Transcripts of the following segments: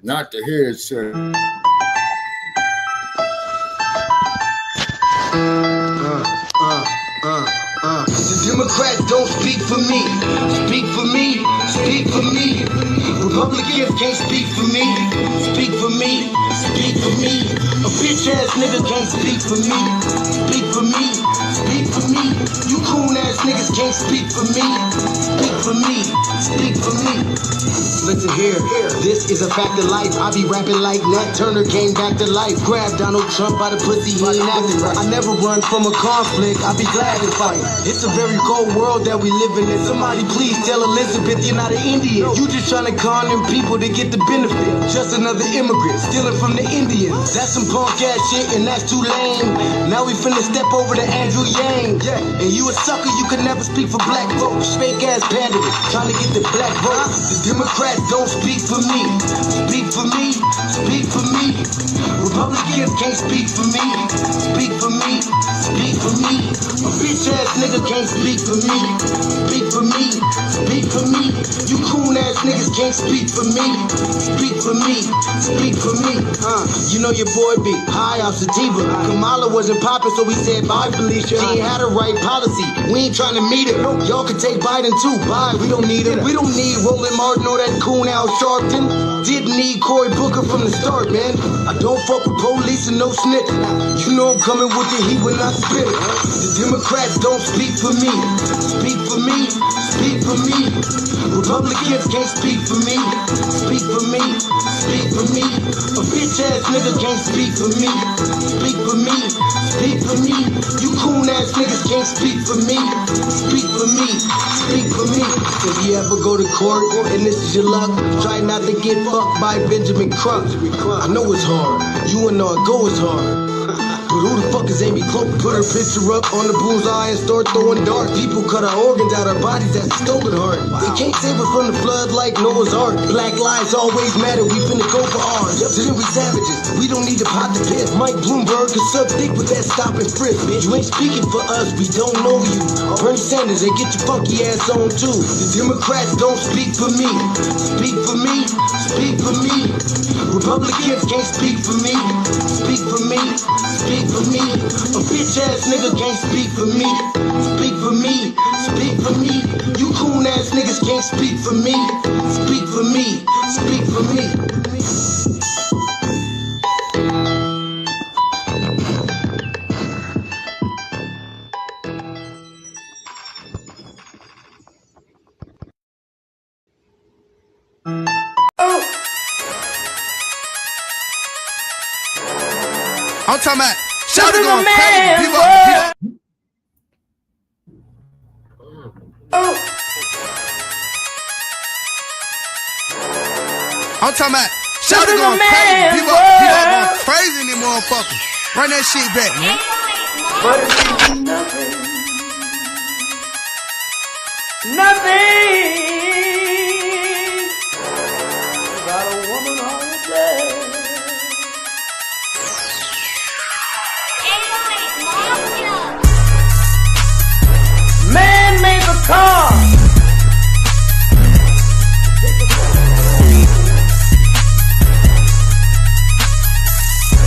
not to hear it said. The Democrats don't speak for me. Speak for me. Speak for me. Republicans can't speak for me. Speak for me. Speak for me. A bitch ass nigga can't speak for me. Speak for me. Speak for me. You coon ass niggas can't speak for me. Speak for me. Speak for me. Listen here, this is a fact of life. I be rapping like Nat Turner came back to life. Grab Donald Trump by the pussy, he ain't acting right. I never run from a conflict, I be glad to fight. It's a very cold world that we live in. Somebody please tell Elizabeth you're not an Indian. You just trying to con them people to get the benefit. Just another immigrant, stealing from the Indians. That's some punk ass shit and that's too lame. Now we finna step over to Andrew Yang. And you a sucker, you can never speak for black folks. Fake ass pandering, trying to get the black vote. The Democrats don't speak for me. Speak for me. Speak for me. Republicans can't speak for me. Speak for me. Speak for me. A bitch ass nigga can't speak for me. Speak for me. Speak for me. You coon ass niggas can't speak for me. Speak for me. Speak for me. You know your boy be high off sativa. Kamala wasn't popping, so we said bye, Felicia. She ain't had a right policy. We ain't trying to meet her. Y'all can take Biden too. Bye. We don't need her. We don't need Roland Martin or that coon Al Sharpton. Didn't need Cory Booker from the start, man. I don't fuck with police and no snitch. You know I'm coming with the heat when I spit it. The Democrats don't speak for me. Speak for me. Speak for me. Republicans can't speak for me. Speak for me. Speak for me. A bitch ass nigga can't speak for me. Speak for me. Speak for me. You coon ass niggas can't speak for me. Speak for me. Speak for me. If you ever go to court and this is your luck, try not to get fucked by Benjamin Crump. I know it's hard. You and all go is hard. But who the fuck is Amy Cloak? Put her picture up on the bullseye and start throwing darts. People cut our organs out our bodies, that's a stolen heart. They can't save us from the flood like Noah's Ark. Black lives always matter, we finna go for ours. So then we savages, we don't need to pot the piss. Mike Bloomberg can suck dick with that stop and frisk, bitch. You ain't speaking for us, we don't know you. Bernie Sanders, they get your funky ass on too. The Democrats don't speak for me. Speak for me. Speak for me. Republicans can't speak for me. Speak for me. Speak for me. A bitch ass nigga can't speak for me. Speak for me. Speak for me. You coon ass niggas can't speak for me. Speak for me. Speak for me. I'm talking about shout it going crazy. People. I'm talking about shout it going crazy. People going crazy in these motherfuckers. Run that shit back, man. But it's nothing. Nothing. Got a woman on the bed. Man made the car.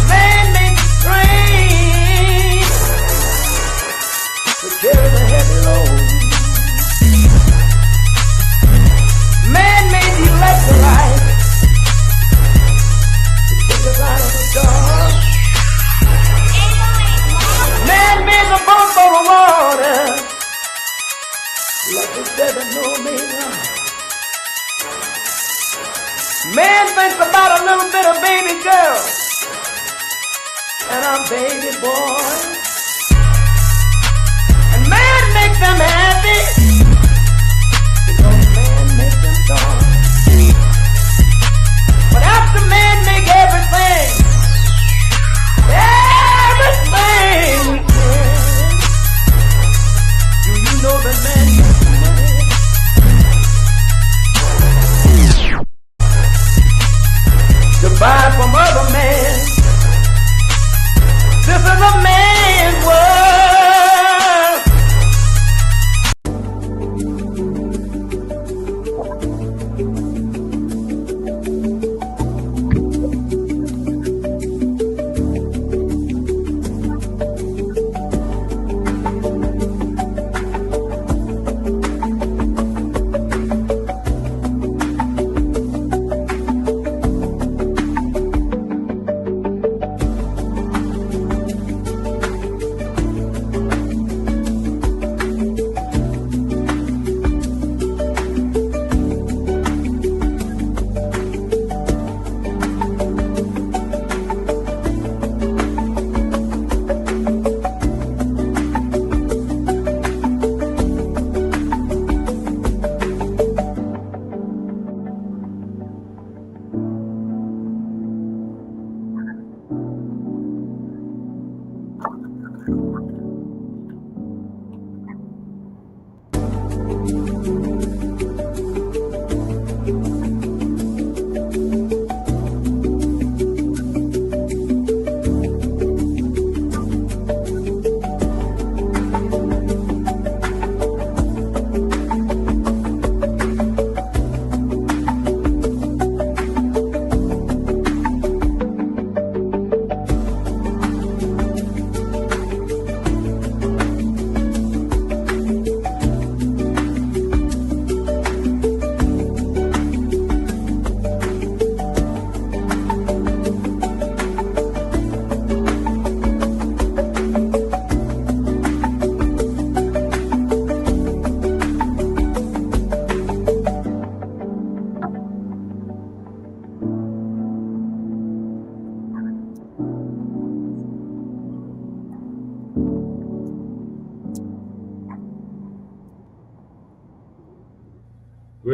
Man made the train to carry the heavy load. Man made the electric light to take us out of the dark. Man made the boat for the water. Like the seven no meter. Man thinks about a little bit of baby girl and a baby boy. And man makes them happy because man makes them joy. But after man make everything we can, do you know that man makes money? To buy from other men. This is a man's world.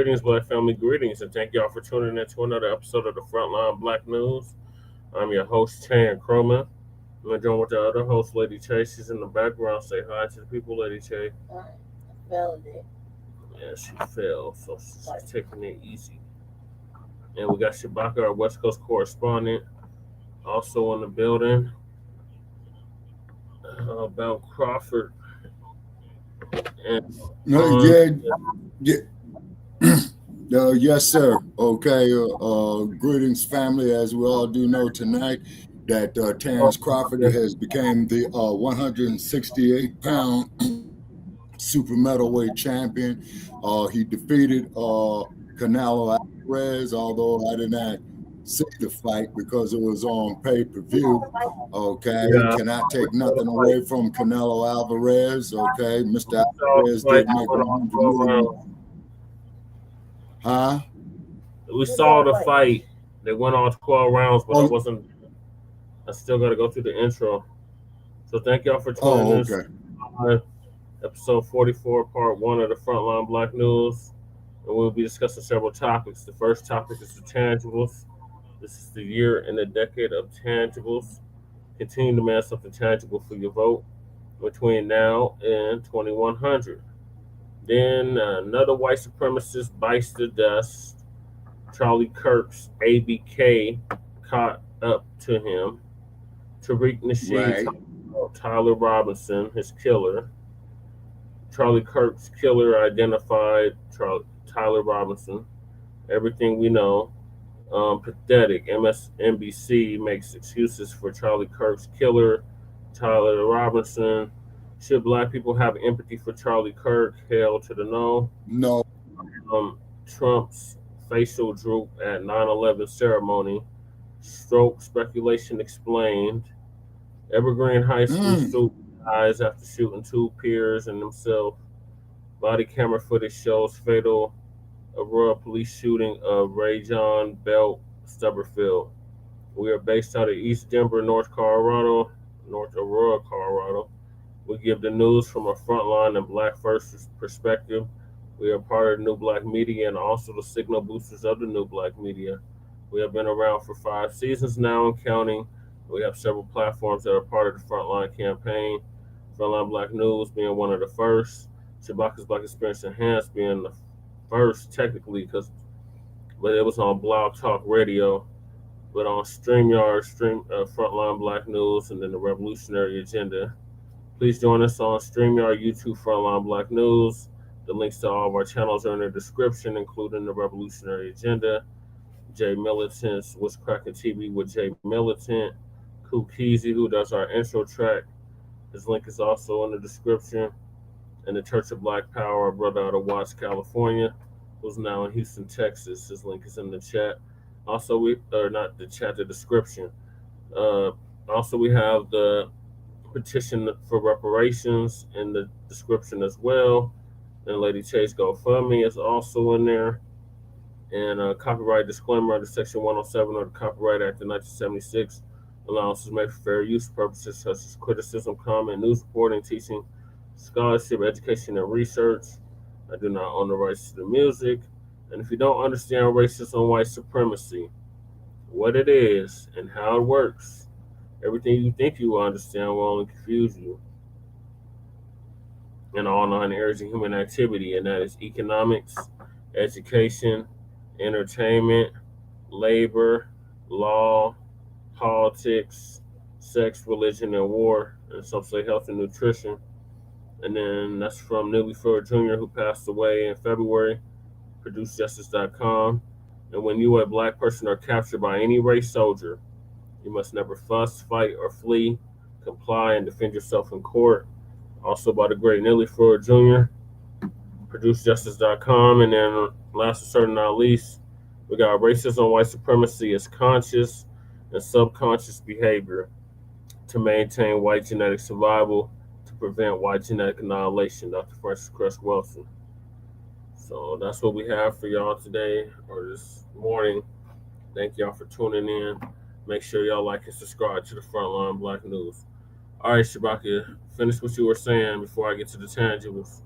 Greetings, Black family, greetings, and thank y'all for tuning in to another episode of the Front Line Blacc News. I'm your host, Chan Croman. I'm joined with the other host, Lady Che. She's in the background. Say hi to the people, Lady Che. I felt it. Yeah, she fell, so she's taking it easy. And we got Shabaka, our West Coast correspondent, also in the building. About Crawford. And yes, sir. Okay. Greetings, family. As we all do know tonight, that Terrence Crawford has become the 168-pound super middleweight champion. He defeated Canelo Alvarez, although I did not see the fight because it was on pay-per-view. Okay, cannot take nothing away from Canelo Alvarez. Okay, Mr. Alvarez did make 100 million. Huh? We saw the fight. They went all 12 rounds, but I still got to go through the intro. So thank y'all for tuning in. Okay. Episode 44, part 1 of the Frontline Blacc News. And we'll be discussing several topics. The first topic is the tangibles. This is the year and the decade of tangibles. Continue to demand something tangible for your vote between now and 2100. Then another white supremacist bites the dust. Charlie Kirk's ABK caught up to him. Tariq Nasheed, Tyler Robinson, his killer. Charlie Kirk's killer identified Tyler Robinson. Everything we know. Pathetic. MSNBC makes excuses for Charlie Kirk's killer, Tyler Robinson. Should Black people have empathy for Charlie Kirk? Hell to the no. No. Trump's facial droop at 9/11 ceremony. Stroke speculation explained. Evergreen High School student dies after shooting 2 peers and himself. Body camera footage shows fatal Aurora police shooting of Rajon Belt-Stubblefield. We are based out of East Denver, North Aurora, Colorado. We give the news from a frontline and Black first perspective. We are part of the new Blacc Media and also the signal boosters of the new Blacc Media. We have been around for 5 seasons now and counting. We have several platforms that are part of the Frontline campaign. Frontline Blacc News being one of the first. Shabaka's Black Experience Enhanced being the first technically, but it was on Blog Talk Radio. But on StreamYard, Frontline Blacc News, and then the Revolutionary Agenda. Please join us on StreamYard, YouTube, Frontline Blacc News. The links to all of our channels are in the description, including the Revolutionary Agenda, Jay Militant's What's Cracking TV with Jay Militant, Kukizi, who does our intro track. His link is also in the description. And the Church of Black Power, our brother out of Watts, California, who's now in Houston, Texas. His link is in the chat. Also, the description. Also, we have the petition for reparations in the description as well. And Lady Chase GoFundMe is also in there. And a copyright disclaimer under Section 107 of the Copyright Act of 1976. Allowances made for fair use purposes such as criticism, comment, news reporting, teaching, scholarship, education, and research. I do not own the rights to the music. And if you don't understand racism and white supremacy, what it is and how it works, everything you think you will understand will only confuse you. In all 9 areas of human activity, and that is economics, education, entertainment, labor, law, politics, sex, religion, and war, and some say health and nutrition. And then that's from Neely Ford Jr., who passed away in February, ProduceJustice.com. And when you, a Black person, are captured by any race soldier, you must never fuss, fight, or flee. Comply and defend yourself in court. Also by the great Neely Ford Jr., ProduceJustice.com. And then last but certainly not least, we got racism, white supremacy is conscious and subconscious behavior to maintain white genetic survival, prevent white genetic annihilation, Dr. Francis Cress Wilson. So that's what we have for y'all today or this morning. Thank y'all for tuning in. Make sure y'all like and subscribe to the Frontline Blacc News. All right, Shabaka, finish what you were saying before I get to the tangibles.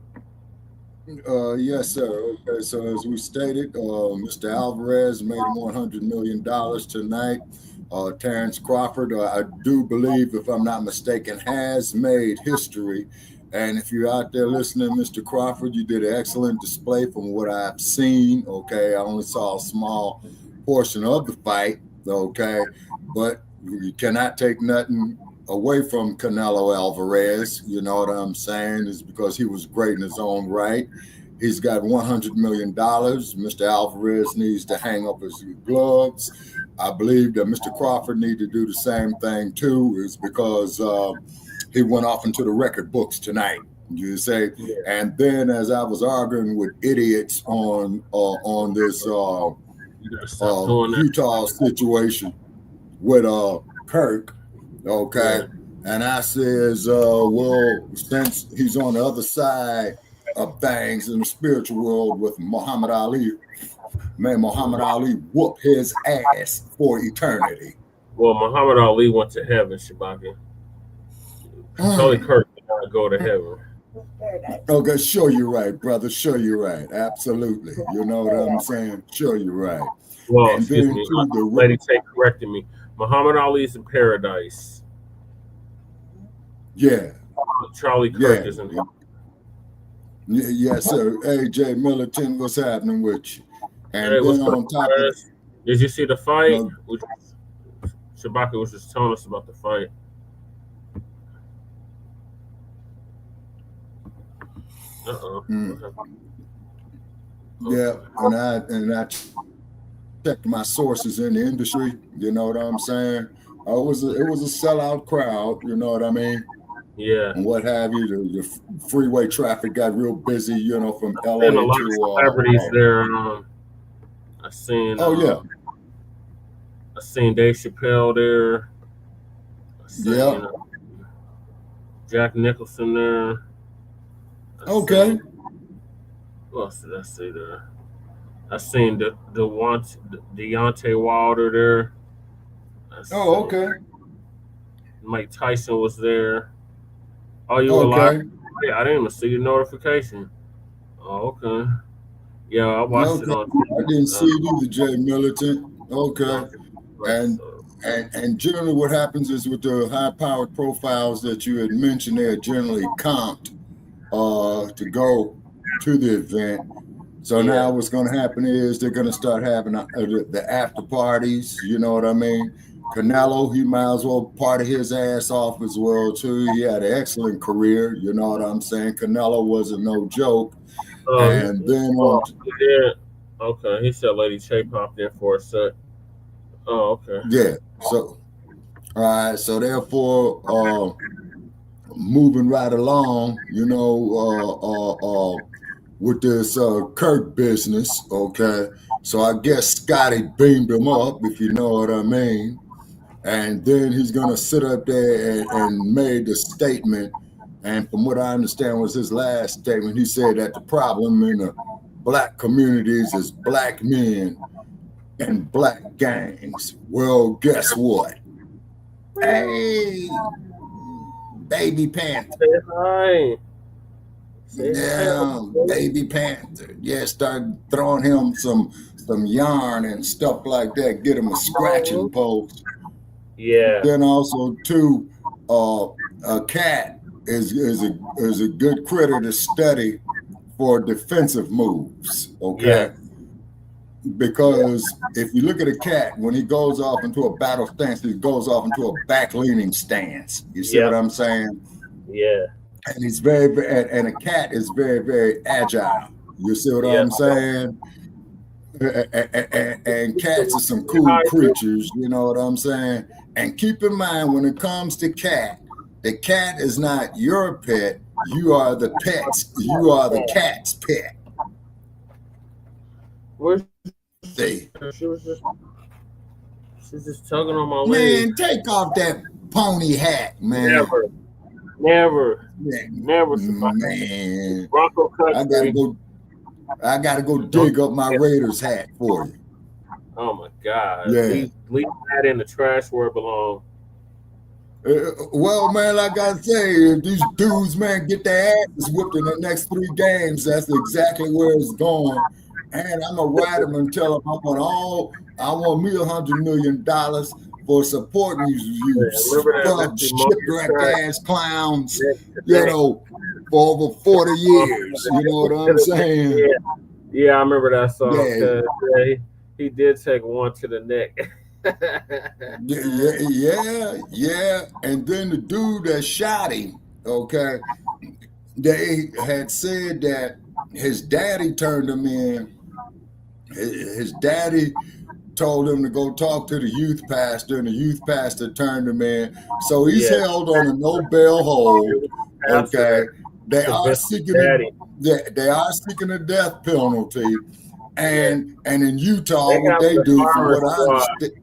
Yes, sir. Okay, so as we stated, Mr. Alvarez made him $100 million tonight. Terrence Crawford, I do believe, if I'm not mistaken, has made history. And if you're out there listening, Mr. Crawford, you did an excellent display from what I've seen. Okay, I only saw a small portion of the fight. Okay, but you cannot take nothing away from Canelo Alvarez. You know what I'm saying? Is because he was great in his own right. He's got $100 million. Mr. Alvarez needs to hang up his gloves. I believe that Mr. Crawford needs to do the same thing too, is because he went off into the record books tonight. You say, Yeah. and then as I was arguing with idiots on this You gotta stop doing that. Utah situation with Kirk, okay, Yeah. and I says, well, since he's on the other side of things in the spiritual world with Muhammad Ali, may Muhammad Ali whoop his ass for eternity. Well, Muhammad Ali went to heaven, Shabaki. Charlie Kirk did not go to heaven. Okay, sure you're right, brother. Sure you're right. Absolutely. You know what I'm saying? Sure you're right. Well, And excuse then me. to the Lady Tay corrected me. Muhammad Ali's in paradise. yeah, Charlie Kirk yeah. is in Yes, sir. Hey, Jay Militant, what's happening with you? And Hey, what's then up, on top of guys? Did you see the fight? No. Shabaka was just telling us about the fight. Uh-oh. Yeah, and I checked my sources in the industry. You know what I'm saying? It was a sellout crowd. You know what I mean? Yeah. And what have you? The freeway traffic got real busy. You know, from LA Seen a lot of to celebrities there. I seen. Oh yeah. I seen Dave Chappelle there. I seen, Jack Nicholson there. Okay. Who else did I see there? I seen Deontay Wilder there. Okay. Mike Tyson was there. Oh, you were live? Yeah, I didn't even see the notification. Oh, okay. Yeah, I watched it on. I didn't see it either, Jay Militant. Okay. And generally what happens is with the high-powered profiles that you had mentioned, they are generally comped to go to the event. So now what's going to happen is they're going to start having the after parties. You know what I mean? Canelo, he might as well party his ass off as well too. He had an excellent career. You know what I'm saying? Canelo wasn't no joke. And then okay, he said Lady Che popped in for a sec. Oh, okay. Yeah. So, all right. So therefore, moving right along, you know, with this Kirk business, okay. So I guess Scotty beamed him up, if you know what I mean. And then he's gonna sit up there and made the statement. And from what I understand was his last statement, he said that the problem in the black communities is black men and black gangs. Well, guess what? Hey, Baby Panther. Say hi. Yeah, Baby Panther. Yeah, start throwing him some yarn and stuff like that. Get him a scratching post. Yeah. Then also too, a cat is a good critter to study for defensive moves. Okay. Yeah. Because if you look at a cat, when he goes off into a battle stance, he goes off into a back-leaning stance. You see what I'm saying? Yeah. And he's and a cat is very, very agile. You see what I'm saying? And cats are some cool creatures. You know what I'm saying? And keep in mind, when it comes to cat, the cat is not your pet. You are the pet's. You are the cat's pet. Where's See? She's just tugging on my leg. Man, take off that pony hat, man. Never. Man. Bronco country. I gotta go dig up my Raiders hat for you. Oh my God. Yeah. Leave that in the trash where it belongs. Well, man, like I say, if these dudes, man, get their asses whipped in the next 3 games, that's exactly where it's going. And I'm gonna write them and tell them I want me $100 million for supporting you shipwrecked ass clowns, you know, for over 40 years. You know what I'm saying? Yeah, I remember that song. Yeah. He did take one to the neck. Yeah. And then the dude that shot him, okay, they had said that his daddy turned him in. His daddy told him to go talk to the youth pastor, and the youth pastor turned him in. So he's held on a no bail hold. Okay, they are seeking a death penalty, and in Utah, what they do, from what I understand.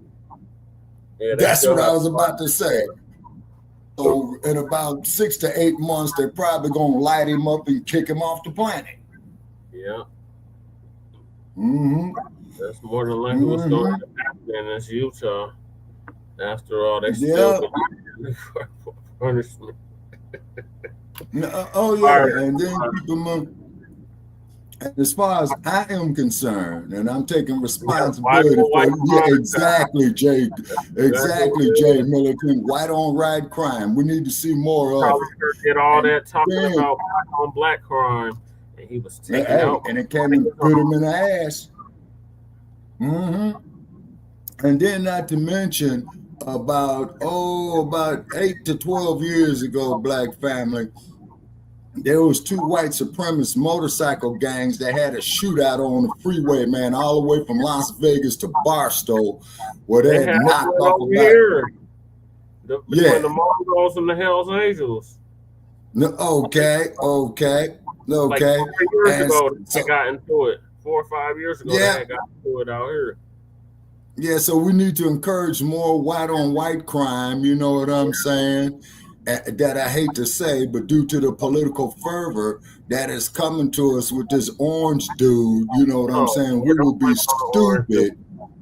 That's what I was about to say. So in about 6 to 8 months, they're probably gonna light him up and kick him off the planet. Yeah. Mm-hmm. That's more than likely what's going to happen in this Utah. After all, they still punishment. And then keep them up. As far as I am concerned, and I'm taking responsibility for exactly, Jay Milliken, white on right crime. We need to see more of Charlie Kirk did all that talking about black on black crime, and he was taken out, and it came and put him in the ass. And then, not to mention, about 8 to 12 years ago, Black family, there was 2 white supremacist motorcycle gangs that had a shootout on the freeway, man, all the way from Las Vegas to Barstow, where they had knocked off between the Mongols and the Hells Angels. Okay. Like 4 years ago, they got into it. 4 or 5 years ago, they got into it out here. Yeah, so we need to encourage more white on white crime, you know what I'm saying? That I hate to say, but due to the political fervor that is coming to us with this orange dude, you know what I'm saying? We will be stupid.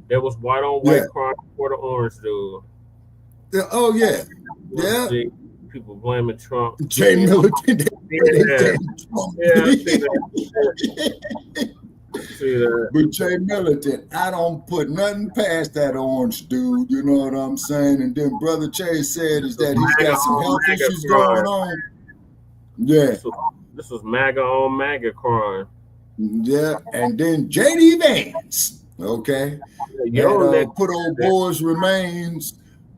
There was white on white crime for the orange dude. Yeah. People blaming Trump. Jay Milliken. But Jay Militant, I don't put nothing past that orange dude, you know what I'm saying? And then Brother Chase said is that he's got some health issues going on. Yeah. This was MAGA on MAGA crime. Yeah, and then J.D. Vance, okay? Put old boy's remains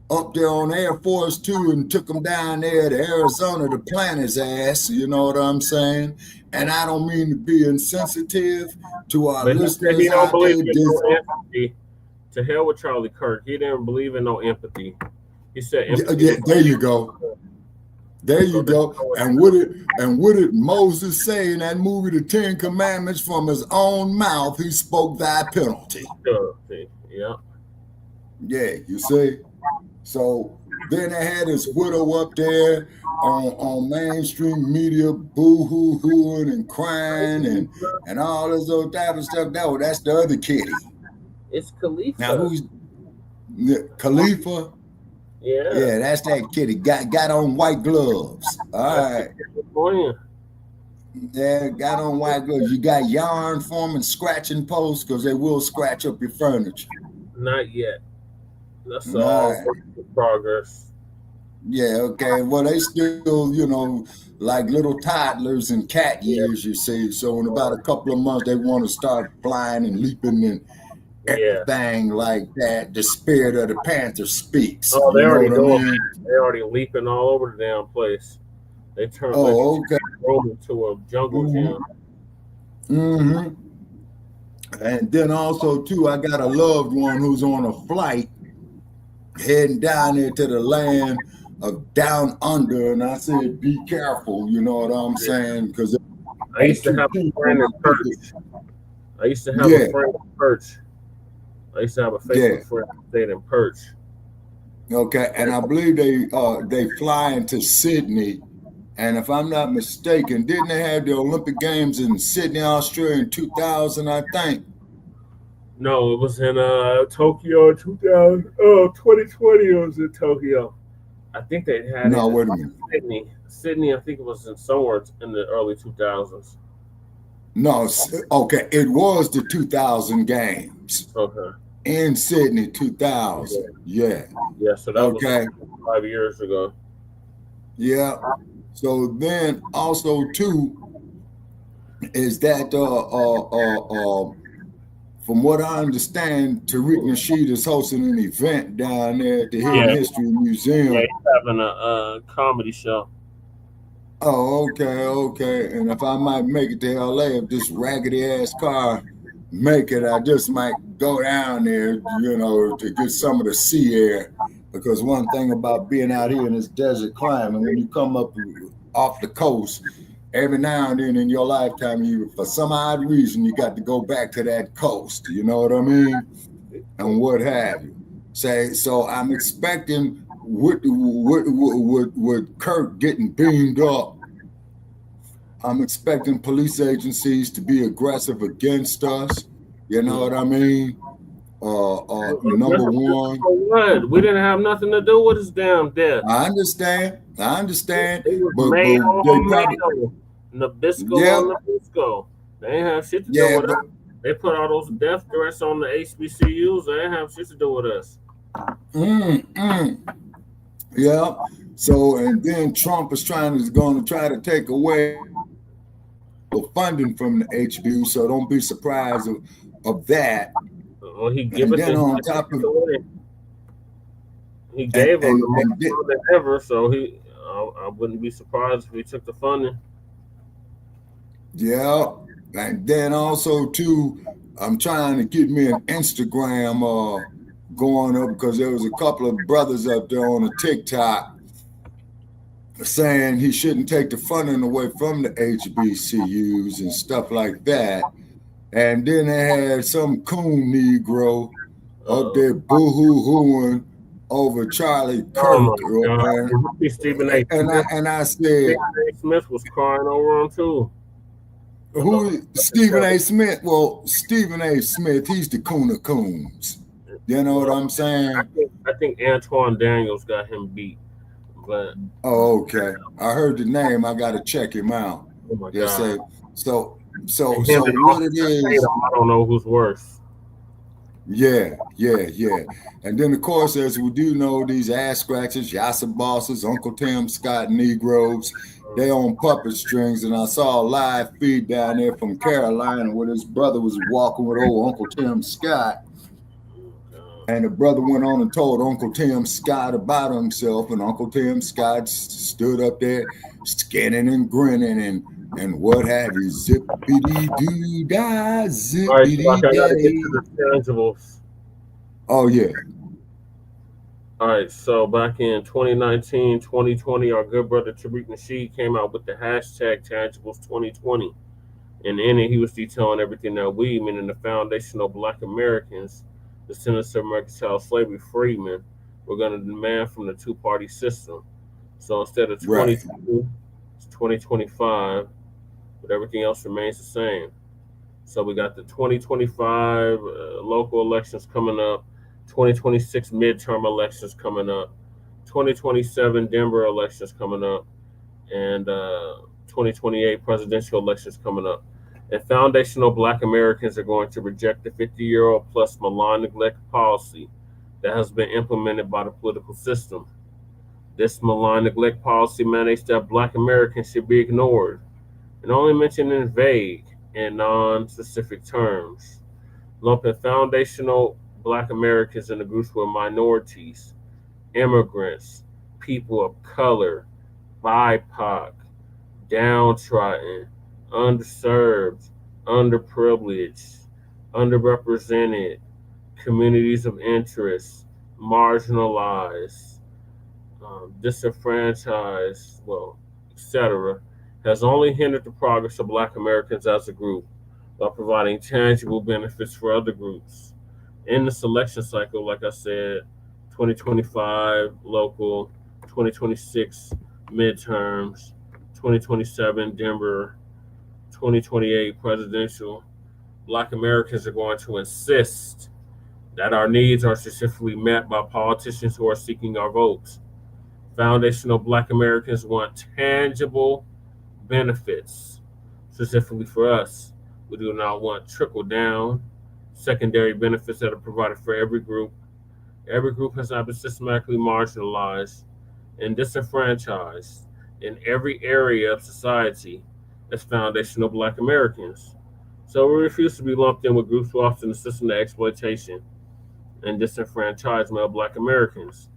up there on Air Force 2 and took him down there to Arizona to plant his ass, you know what I'm saying? And I don't mean to be insensitive to our listeners. He don't believe in no empathy. To hell with Charlie Kirk. He didn't believe in no empathy. He said empathy. Yeah, there you go. There you go. And what did Moses say in that movie, The 10 Commandments? From his own mouth, he spoke thy penalty. Yeah. Yeah, you see? So then they had his widow up there on mainstream media, boo-hoo-hooing and crying and all this other type of stuff. That's the other kitty. It's Khalifa. Now who's Khalifa? Yeah, that's that kitty. Got on white gloves. All right. Yeah, got on white gloves. You got yarn forming scratching posts because they will scratch up your furniture. Not yet. That's all progress. Yeah, okay. Well, they still, like little toddlers in cat years, you see. So in about a couple of months, they want to start flying and leaping and everything like that. The spirit of the panther speaks. Oh, they already doing that. They're already leaping all over the damn place. They turned Rome into a jungle gym. And then also, too, I got a loved one who's on a flight heading down there to the land of down under, and I said, be careful, you know what I'm saying? Because I used to have a friend in Perch. I used to have a friend in Perch. I used to have a Facebook friend that stayed in Perch. Okay, and I believe they fly into Sydney, and if I'm not mistaken, didn't they have the Olympic Games in Sydney, Australia in 2000, I think? No, it was in Tokyo in 2020. It was in Tokyo. I think they had No, it wait a in minute. Sydney. Sydney, I think it was in somewhere in the early 2000s. No, okay. It was the 2000 games Okay. in Sydney, 2000. Yeah. Yeah, so that was Okay. 5 years ago. Yeah. So then also too is that from what I understand, Tariq Nasheed is hosting an event down there at the Hidden Yeah, History yeah, Museum. he's having a comedy show. Oh, okay. And if I might make it to LA, if this raggedy ass car make it, I just might go down there, to get some of the sea air. Because one thing about being out here in this desert climate, when you come up off the coast, every now and then in your lifetime, for some odd reason, you got to go back to that coast. You know what I mean? And what have you. So I'm expecting with Kirk getting beamed up, I'm expecting police agencies to be aggressive against us. You know what I mean? Number one. For what? We didn't have nothing to do with his damn death. I understand, It was but made they on probably, Mayo. Nabisco yeah, on Nabisco. They ain't have shit to do yeah, with us. They put all those death threats on the HBCUs. They ain't have shit to do with us. Yeah. So, and then Trump is going to try to take away the funding from the HBU. So don't be surprised of that. Well, he give And it then to on top of he gave him the most and funding ever. So I wouldn't be surprised if he took the funding. yeah, and then also too, I'm trying to get me an Instagram going up because there was a couple of brothers up there on a TikTok saying he shouldn't take the funding away from the HBCUs and stuff like that. And then they had some coon Negro up there boo-hoo-hooing over Charlie Kirk. Stephen A. And I said, Stephen A. Smith was crying over him too. Who Stephen A. Smith? Well, Stephen A. Smith, he's the coon of coons. You know what I'm saying? I think Antoine Daniels got him beat. But okay. I heard the name. I got to check him out. Oh my God. So what it is? I don't know who's worse. Yeah. And then of course, as we do know, these ass scratchers, Yassa bosses, Uncle Tim Scott Negroes, they on puppet strings. And I saw a live feed down there from Carolina where his brother was walking with old Uncle Tim Scott. And the brother went on and told Uncle Tim Scott about himself, and Uncle Tim Scott stood up there skinning and grinning and what have you. Zippity-doo-dah, zippity-day. All right, so I gotta get to the tangibles. Oh, yeah. All right, so back in 2019, 2020, our good brother Tariq Nasheed came out with the hashtag Tangibles 2020. And in it, he was detailing everything that we, meaning the foundational Black Americans, descendants of American child slavery freedmen, were going to demand from the two-party system. So instead of 2020, it's 2025, but everything else remains the same. So we got the 2025 local elections coming up, 2026 midterm elections coming up, 2027 Denver elections coming up, and 2028 presidential elections coming up. And foundational Black Americans are going to reject the 50-year-old plus malign neglect policy that has been implemented by the political system. This malign neglect policy mandates that Black Americans should be ignored and only mentioned in vague and non-specific terms, lumping foundational Black Americans into groups with minorities, immigrants, people of color, BIPOC, downtrodden, underserved, underprivileged, underrepresented, communities of interest, marginalized, disenfranchised, etc., has only hindered the progress of Black Americans as a group by providing tangible benefits for other groups. In the selection cycle, like I said, 2025 local, 2026 midterms, 2027 Denver, 2028 presidential, Black Americans are going to insist that our needs are specifically met by politicians who are seeking our votes. Foundational Black Americans want tangible benefits, specifically for us. We do not want trickle down, secondary benefits that are provided for every group. Every group has not been systematically marginalized and disenfranchised in every area of society as foundational Black Americans. So we refuse to be lumped in with groups lost in the system of exploitation and disenfranchisement of Black Americans.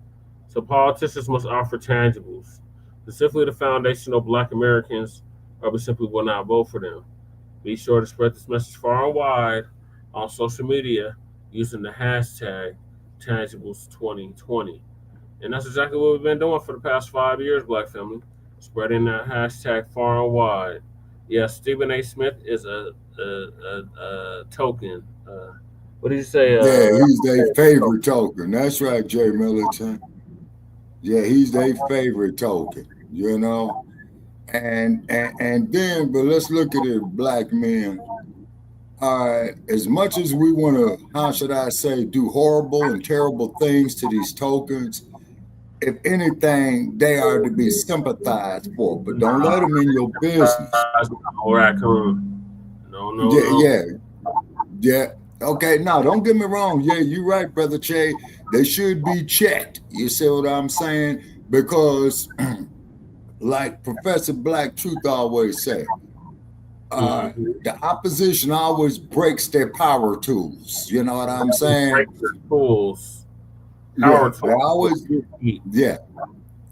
So politicians must offer tangibles, specifically the foundational Black Americans, or we simply will not vote for them. Be sure to spread this message far and wide on social media using the hashtag Tangibles2020. And that's exactly what we've been doing for the past 5 years, Black family. Spreading that hashtag far and wide. Yes, Stephen A. Smith is a token. What did you say? Yeah, he's their favorite token. That's right, Jay Militant. Yeah, he's their favorite token, you know. And then, but let's look at it, Black men. As much as we want to, how should I say, do horrible and terrible things to these tokens, if anything, they are to be sympathized for, but don't let them in your business. Raccoon. No. Yeah. Okay, no, don't get me wrong. Yeah, you're right, Brother Che. They should be checked. You see what I'm saying? Because, like Professor Black Truth always said, the opposition always breaks their power tools. You know what I'm saying? Break their tools. Power tools. They always, yeah.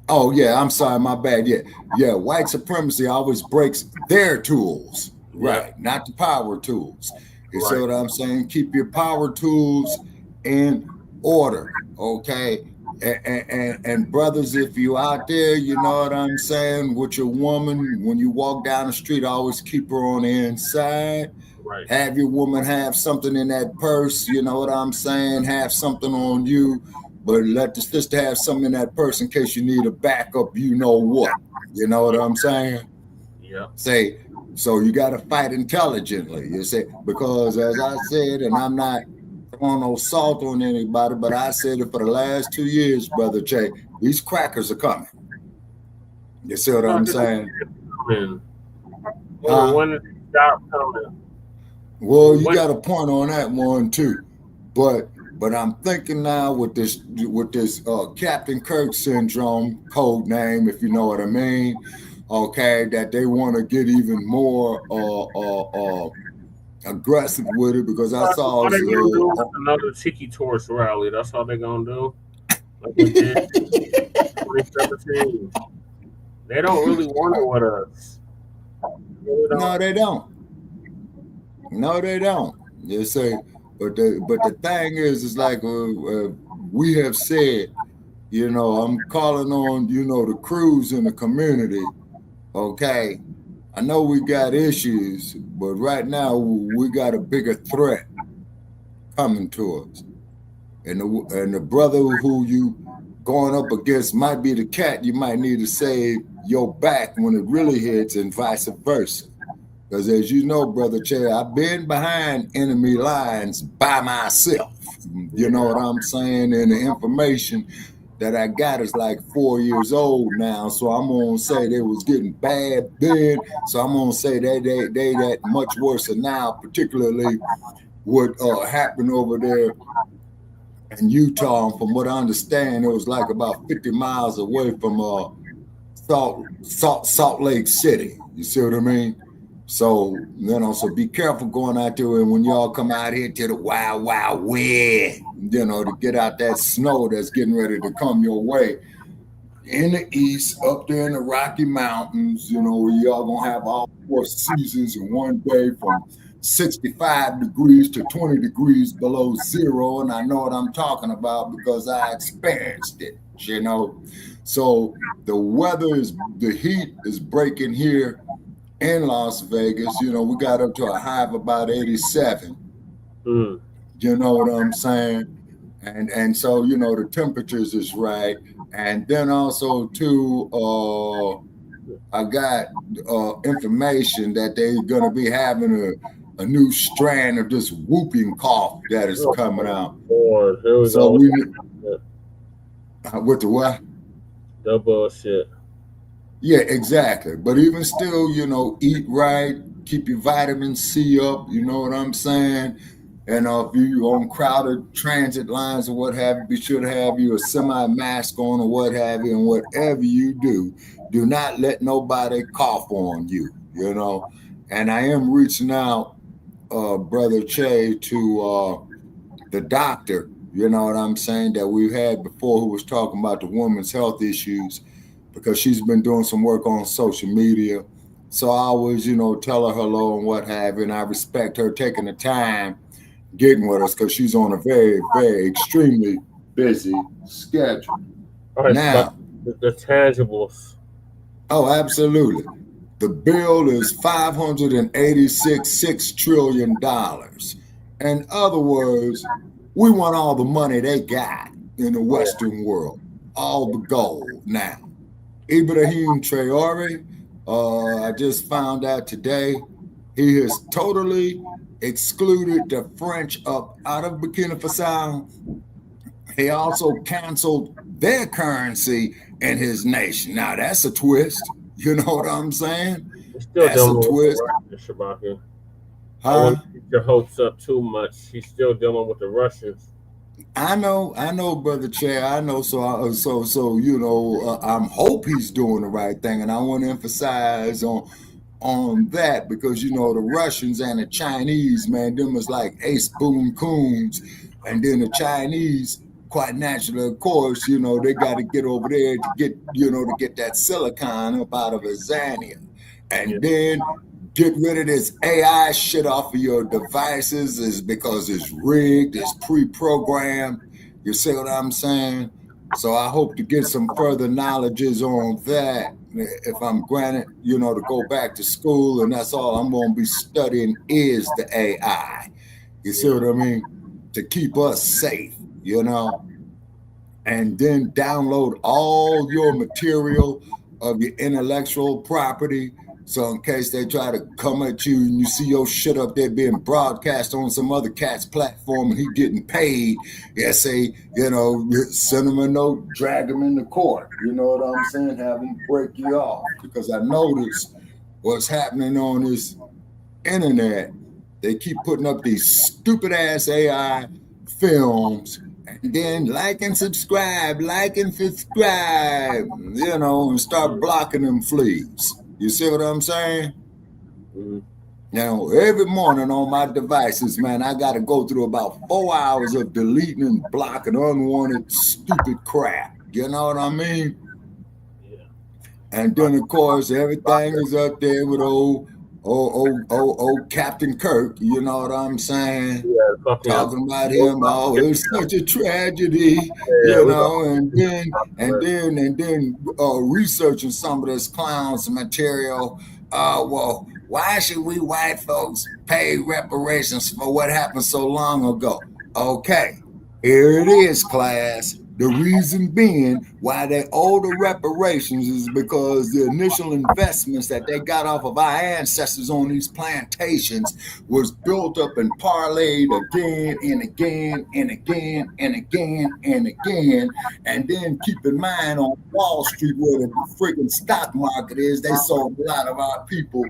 Oh, yeah, I'm sorry, my bad. Yeah, white supremacy always breaks their tools. Right, not the power tools. You see what I'm saying? Keep your power tools in order, okay? And brothers, if you out there, you know what I'm saying, with your woman, when you walk down the street, always keep her on the inside. Right. Have your woman have something in that purse, you know what I'm saying? Have something on you, but let the sister have something in that purse in case you need a backup, you know what? You know what I'm saying? Yeah. Say, so you got to fight intelligently, you see, because as I said, and I'm not throwing no salt on anybody, but I said it for the last 2 years, Brother Che, these crackers are coming. You see what I'm saying? When did they stop coming? Well, you got a point on that one too, but I'm thinking now with this Captain Kirk syndrome code name, if you know what I mean. Okay, that they want to get even more aggressive with it, because I saw another Tiki Torch rally. That's how they're gonna do. Like we did 2017. They don't really want it with us. No, they don't. No, they don't. You say, but the thing is like we have said, you know, I'm calling on, you know, the crews in the community. Okay, I know we got issues, but right now we got a bigger threat coming to us, and the brother who you going up against might be the cat you might need to save your back when it really hits, and vice versa. Because as you know, Brother Che, I've been behind enemy lines by myself. You know what I'm saying? And the information that I got is like 4 years old now, so I'm gonna say they was getting bad then. So I'm gonna say they that much worse now, particularly what happened over there in Utah. And from what I understand, it was like about 50 miles away from Salt Lake City. You see what I mean? So, you know, so be careful going out there, and when y'all come out here to the wild, wild west, you know, to get out that snow that's getting ready to come your way. In the east, up there in the Rocky Mountains, you know, where y'all gonna have all 4 seasons in one day, from 65 degrees to 20 degrees below zero. And I know what I'm talking about because I experienced it, you know. So the heat is breaking here in Las Vegas. You know, we got up to a high of about 87. You know what I'm saying? And so, you know, the temperatures is right. And then also too, I got information that they're gonna be having a new strand of this whooping cough that is coming out. So we with the what? The bullshit. Yeah, exactly. But even still, eat right, keep your vitamin C up. You know what I'm saying? And if you on crowded transit lines or what have you, be sure to have you a semi-mask on or what have you. And whatever you do not let nobody cough on you. And I am reaching out, Brother Che, to the doctor. You know what I'm saying, that we've had before, who was talking about the women's health issues, because she's been doing some work on social media. So I always, tell her hello and what have you. And I respect her taking the time getting with us, because she's on a very, very extremely busy schedule. All right, so Now, the tangibles. oh, absolutely. The bill is $586 trillion. In other words, we want all the money they got in the Western world, all the gold. Now, Ibrahim Traore, I just found out today, he has totally excluded the French up out of Burkina Faso. He also canceled their currency in his nation. Now, that's a twist. You know what I'm saying? Still That's a twist. Shabaka. Huh? I wouldn't get your hopes up too much. He's still dealing with the Russians. I know, Brother Chair. I know. So I hope he's doing the right thing, and I want to emphasize on that, because the Russians and the Chinese, man, them is like ace boom coons, and then the Chinese, quite naturally, of course, they got to get over there to get that silicon up out of Azania, and then get rid of this AI shit off of your devices, is because it's rigged, it's pre-programmed. You see what I'm saying? So I hope to get some further knowledges on that, if I'm granted, to go back to school, and that's all I'm going to be studying is the AI. You see what I mean? To keep us safe, and then download all your material of your intellectual property. So in case they try to come at you and you see your shit up there being broadcast on some other cat's platform and he getting paid, send him a note, drag him into court. You know what I'm saying? Have him break you off. Because I noticed what's happening on this internet. They keep putting up these stupid ass AI films, and then like and subscribe, and start blocking them fleas. You see what I'm saying? Mm-hmm. Now, every morning on my devices, man, I got to go through about 4 hours of deleting and blocking unwanted, stupid crap. You know what I mean? Yeah. And then, of course, everything is up there with old Captain Kirk. You know what I'm saying? Yeah, talking about him. Oh, it's such a tragedy, and then researching some of this clown's material. Well, why should we white folks pay reparations for what happened so long ago? Okay, here it is, class. The reason being why they owe the reparations is because the initial investments that they got off of our ancestors on these plantations was built up and parlayed again and again and again and again and again. And then keep in mind, on Wall Street, where the freaking stock market is, they sold a lot of our people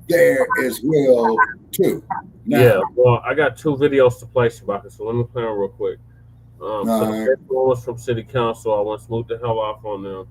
there as well, too. Now, well, I got 2 videos to play, Shabaka, so let me play them real quick. So the first one was from City Council. I went smooth the hell off on them.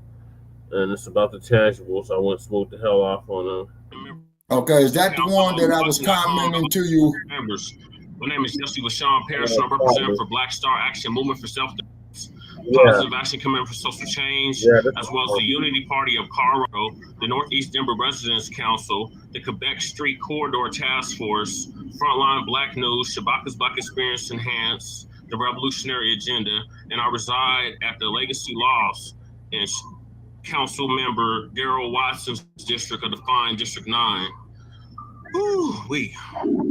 And it's about the tangibles. I went smooth the hell off on them. Okay, is that the one that I was commenting to you? Members. My name is Jesse LaShawn Parrish, and I'm representing for Black Star Action Movement for Self-Defense. Positive Action Commitment for Social Change, as well as the Unity Party of Colorado, the Northeast Denver Residents Council, the Quebec Street Corridor Task Force, Front Line Blacc News, Shabaka's Black Experience Enhanced, the Revolutionary Agenda, and I reside at the Legacy Lofts in Council Member Darrell Watson's district of the fine District 9.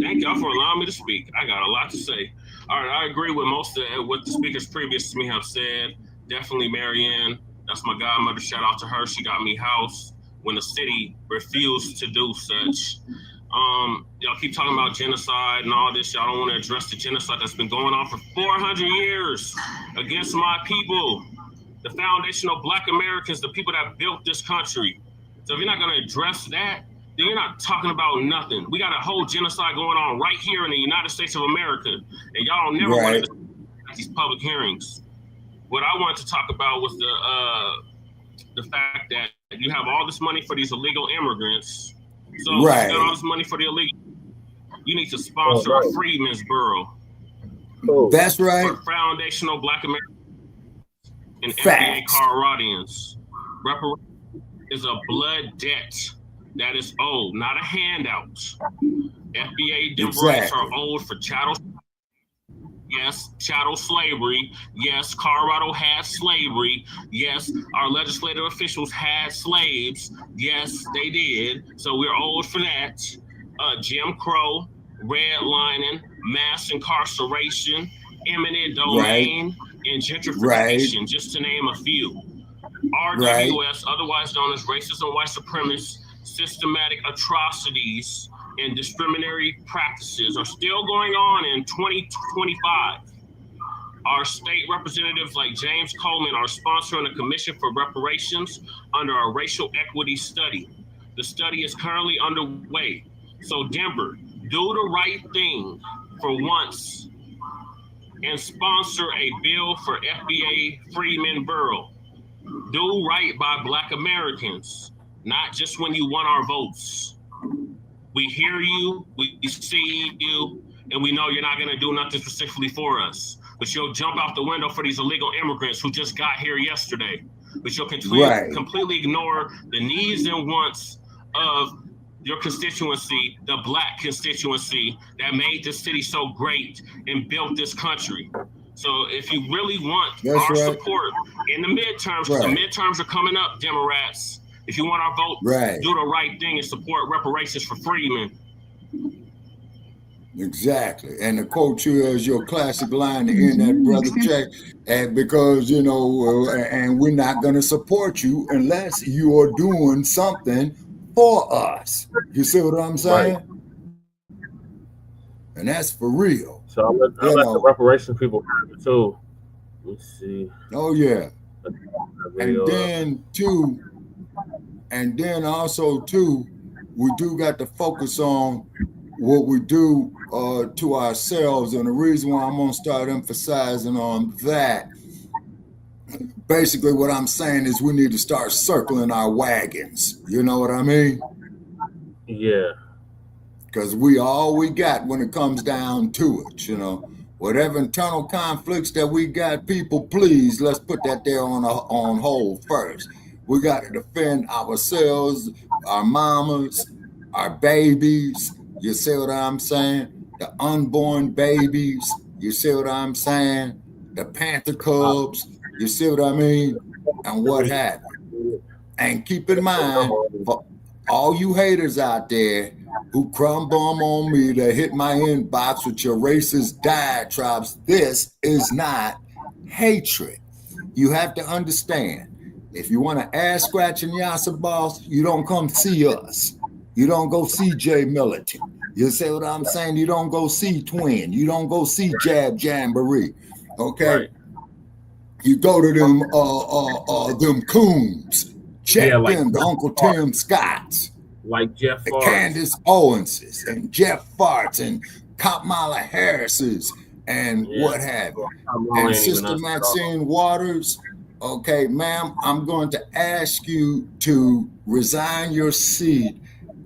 Thank y'all for allowing me to speak. I got a lot to say. All right, I agree with most of what the speakers previous to me have said. Definitely Marianne, that's my godmother. Shout out to her. She got me house when the city refused to do such. Y'all keep talking about genocide and all this. Y'all don't want to address the genocide that's been going on for 400 years against my people. The foundational Black Americans, the people that built this country. So if you're not going to address that, then you're not talking about nothing. We got a whole genocide going on right here in the United States of America, and y'all never wanted to have these public hearings. What I wanted to talk about was the fact that you have all this money for these illegal immigrants. So you got all this money for the illegal. You need to sponsor a Freedmen's Bureau. That's right. For foundational Black Americans and FBA Coloradans. Reparations is a blood debt that is owed, not a handout. FBA Denver rights are owed for chattel. Yes, chattel slavery. Yes, Colorado had slavery. Yes, our legislative officials had slaves. Yes, they did. So we're owed for that. Jim Crow, redlining, mass incarceration, eminent domain, and gentrification, just to name a few. RWS, otherwise known as racism, white supremacist, systematic atrocities and discriminatory practices are still going on in 2025. Our state representatives like James Coleman are sponsoring a commission for reparations under a racial equity study. The study is currently underway. So Denver, do the right thing for once and sponsor a bill for FBA Freedmen Bureau. Do right by Black Americans, not just when you want our votes. We hear you, we see you, and we know you're not going to do nothing specifically for us. But you'll jump out the window for these illegal immigrants who just got here yesterday. But you'll completely ignore the needs and wants of your constituency, the Black constituency that made this city so great and built this country. So if you really want our support in the midterms, because the midterms are coming up, Democrats, if you want our vote, do the right thing and support reparations for freedmen. Exactly. And the quote you is your classic line to end that, brother Check. And because, you know, and we're not going to support you unless you are doing something for us. You see what I'm saying? Right. And that's for real. So I'll let the reparations people have it too. Let's see. Oh yeah. And then also too, we do got to focus on what we do to ourselves. And the reason why I'm gonna start emphasizing on that, basically what I'm saying is we need to start circling our wagons. You know what I mean? Yeah. Because we all we got when it comes down to it, you know. Whatever internal conflicts that we got, people, please, let's put that there on hold first. We got to defend ourselves, our mamas, our babies. You see what I'm saying? The unborn babies. You see what I'm saying? The Panther Cubs. You see what I mean? And what have you. And keep in mind, for all you haters out there who crumb bomb on me to hit my inbox with your racist diatribes, this is not hatred. You have to understand, if you want to ass scratch and yassa boss, you don't come see us. You don't go see Jay Militant. You see what I'm saying? You don't go see Twin. You don't go see Jab Jamboree. Okay? Right. You go to them coons. Check them, the Uncle Tim Scotts. Like Jeff Farts. Candace Owenses and Jeff Farts and Kamala Harris's and what have you. And Sister Maxine Waters, okay, ma'am, I'm going to ask you to resign your seat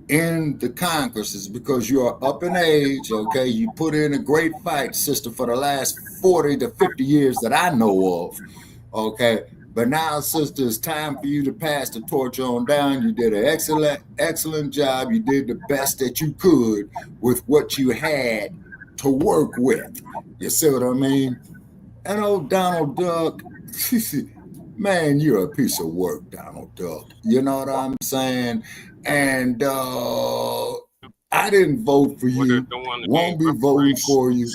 in the Congresses because you are up in age, okay? You put in a great fight, sister, for the last 40 to 50 years that I know of, okay? But now, sister, it's time for you to pass the torch on down. You did an excellent job. You did the best that you could with what you had to work with. You see what I mean? And old Donald Duck, man, you're a piece of work, Donald Duck. You know what I'm saying? And I didn't vote for you. Won't be voting for you.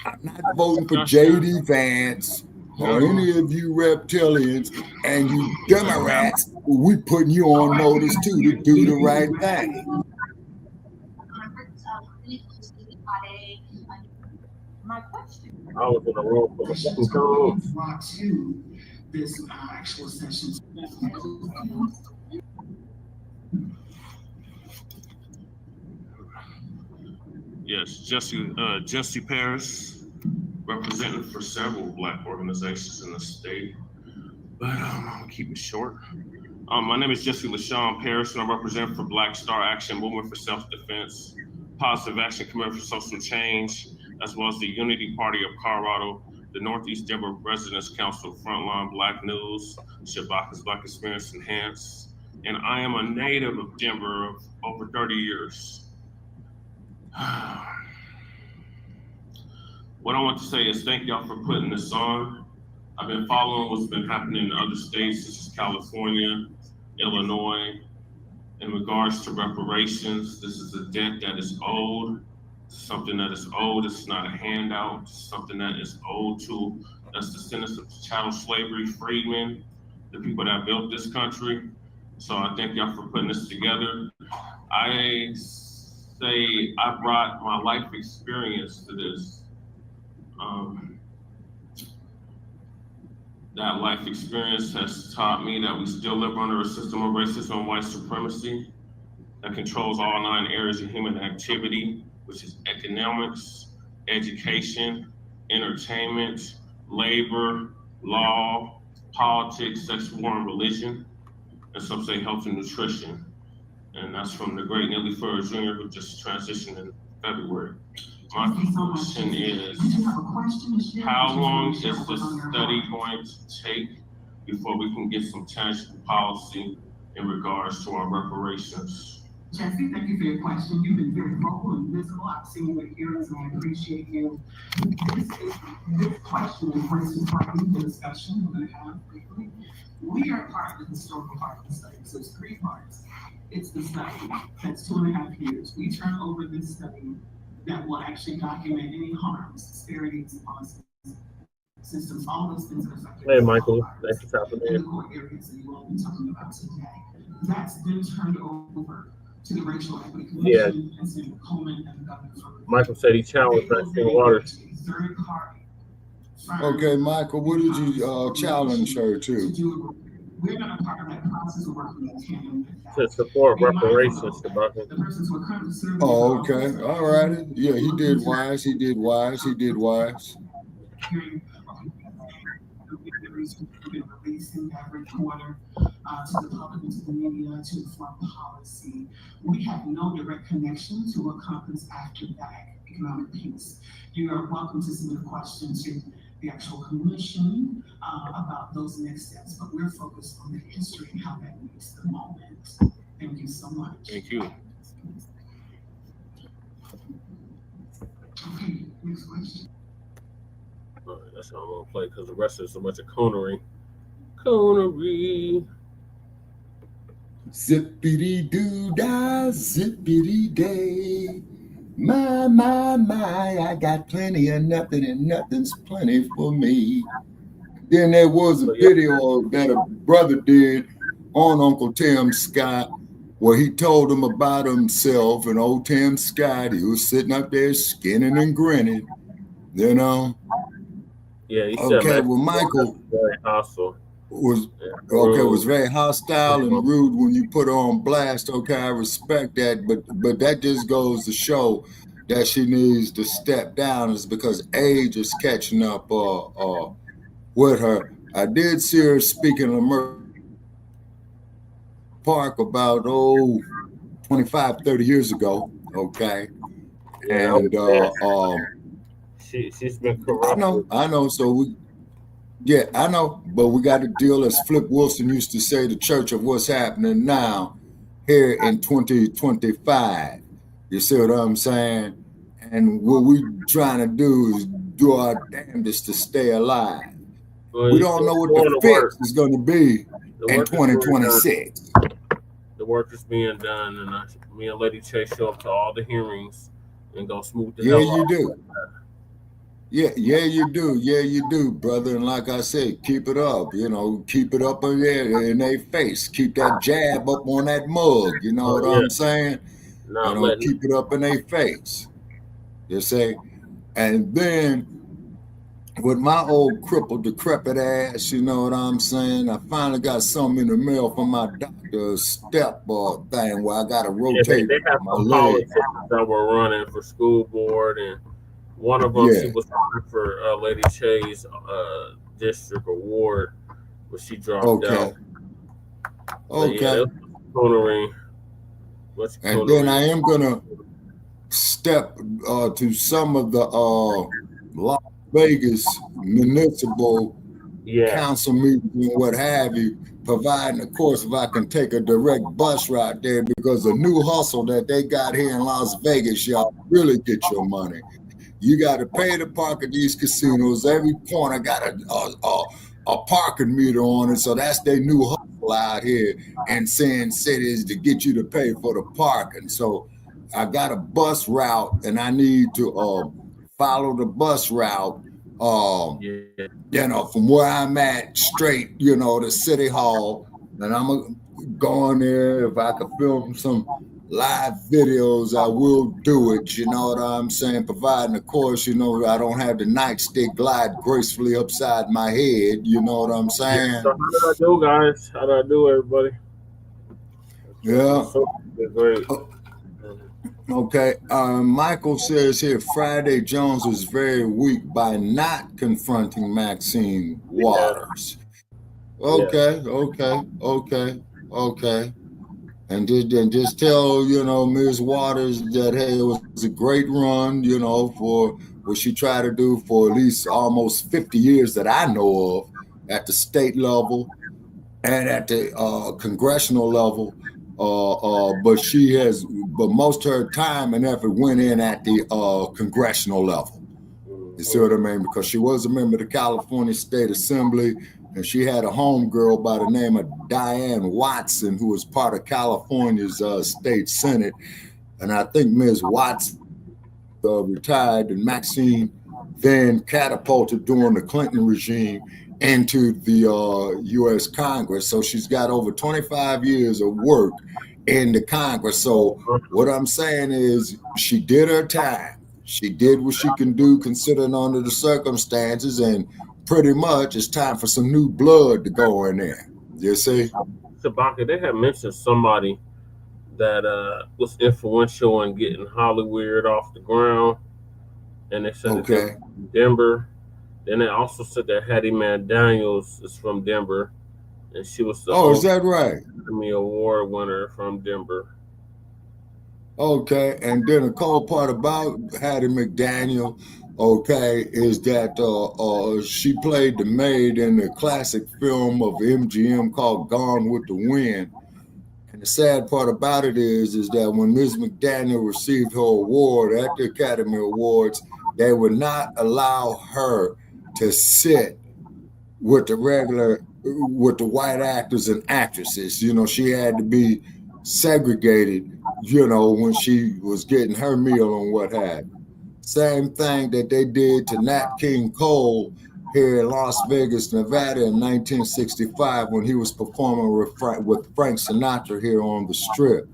I'm not voting for J.D. Vance or any of you reptilians, and you Democrats, we putting you on notice too to do the right thing. My question. I was in the room for the second time. this actual session. Yes, Jesse Paris, representing for several Black organizations in the state. But I'm gonna keep it short. My name is Jesse LaShawn Paris, and I represent for Black Star Action Movement for Self-Defense, Positive Action Committee for Social Change, as well as the Unity Party of Colorado, the Northeast Denver Residents Council, Front Line Blacc News, Shabaka's Black Experience Enhanced, and I am a native of Denver of over 30 years. What I want to say is thank y'all for putting this on. I've been following what's been happening in other states, such as California, Illinois, in regards to reparations. This is a debt that is owed, something that is owed. It's not a handout, it's something that is owed to. That's the sentence of chattel slavery, freedmen, the people that built this country. So I thank y'all for putting this together. I say I brought my life experience to this. That life experience has taught me that we still live under a system of racism and white supremacy that controls all 9 areas of human activity, which is economics, education, entertainment, labor, law, politics, sexual and religion, and some say health and nutrition. And that's from the great Nellie Furr Jr., who just transitioned in February. My question is, how long is this study going to take before we can get some tangible policy in regards to our reparations? Jesse, thank you for your question. You've been very vocal and visible. I've seen your hearings and I appreciate you. This question is going to part of the discussion we're going to have briefly. We are part of the historical part of the study, so it's 3 parts. It's the study, that's 2.5 years. We turn over this study that will actually document any harms, disparities, policies, systems, all those things that affect. Hey, Michael, thanks for stopping in. The core areas that you all been talking about today. That's then turned over to the Racial Equity Commission and Senator Coleman and the governor. Michael said he challenged Maxine Waters. Third party. Okay, Michael, what did you challenge her to? We're not a part of that process. We're working in tandem with that. To support reparations, the persons who are currently serving. Oh, okay. All righty. Yeah, he did wise. He did wise. He did wise. Been releasing every quarter to the public and to the media to inform policy. We have no direct connection to what comes after that economic piece. You are welcome to submit a question to the actual commission about those next steps, but we're focused on the history and how that meets the moment. Thank you so much. Thank you. Okay, next question. All right, that's how I'm gonna play because the rest is a bunch of coonery. Coonery. Zippity doo dah, zippity day. My, I got plenty of nothing and nothing's plenty for me. Then there was a video that a brother did on Uncle Tim Scott where he told him about himself, and old Tim Scott, he was sitting up there skinning and grinning, you know. Yeah, he said, okay, well, Michael very hostile. Was very hostile and rude when you put her on blast. Okay, I respect that, but that just goes to show that she needs to step down, is because age is catching up with her. I did see her speaking in Mercer Park about 25, 30 years ago. Okay, Yeah, and she's been corrupt. I know. So I know, but we got to deal, as Flip Wilson used to say, the church of what's happening now here in 2025. You see what I'm saying? And what we trying to do is do our damnedest to stay alive. Well, we don't know what the fix is going to be in 2026. The work is being done, and me and Lady Chase show up to all the hearings and go smooth the hell out. Yeah, you do. Yeah, you do, brother. And like I said, keep it up. You know, keep it up in their face. Keep that jab up on that mug. You know what I'm saying? Keep it up in their face. You say, and then with my old crippled, decrepit ass, you know what I'm saying? I finally got something in the mail from my doctor, a step thing where I got to rotate they have my some leg. politicians that were running for school board, and one of them, she Yeah. was running for Lady Che's district award, but she dropped Okay. out. But yeah, Okay. that's coonery. What's And then I coonery? am gonna step to some of the Las Vegas municipal Yeah, council meetings and what have you, providing, of course, if I can take a direct bus route there, because the new hustle that they got here in Las Vegas, y'all really get your money. You got to pay to park at these casinos. Every corner got a parking meter on it, so that's their new hustle out here in Sin Cities to get you to pay for the parking. So I got a bus route, and I need to follow the bus route. yeah. You know, from where I'm at, straight, you know, to City Hall, and I'm gonna go in there. If I could film some live videos, I will do it. You know what I'm saying? Providing, of course, you know, I don't have the nightstick glide gracefully upside my head. You know what I'm saying? So how did I do, guys? How did I do, everybody? Yeah. So great. Okay. Michael says here, Friday Jones was very weak by not confronting Maxine Waters. Okay, okay. And just tell, you know, Ms. Waters that, hey, it was a great run, you know, for what she tried to do for at least almost 50 years that I know of at the state level and at the congressional level. But most of her time and effort went in at the congressional level. You see what I mean? Because she was a member of the California State Assembly, and she had a homegirl by the name of Diane Watson, who was part of California's state senate. And I think Ms. Watson retired, and Maxine then catapulted during the Clinton regime into the U.S. Congress. So she's got over 25 years of work in the Congress. So what I'm saying is she did her time. She did what she can do considering under the circumstances, and pretty much it's time for some new blood to go in there. You see? Sabaka, they had mentioned somebody that was influential in getting Hollywood off the ground, and they said that they're from Denver. Then they also said that Hattie McDaniels is from Denver, and she was the is that right? Emmy Award winner from Denver. Okay, and then the cool part about Hattie McDaniel, okay, is that she played the maid in the classic film of MGM called Gone with the Wind. And the sad part about it is that when Ms. McDaniel received her award at the Academy Awards, they would not allow her to sit with the white actors and actresses. You know, she had to be segregated, you know, when she was getting her meal and what have you. Same thing that they did to Nat King Cole here in Las Vegas, Nevada in 1965 when he was performing with Frank Sinatra here on the Strip.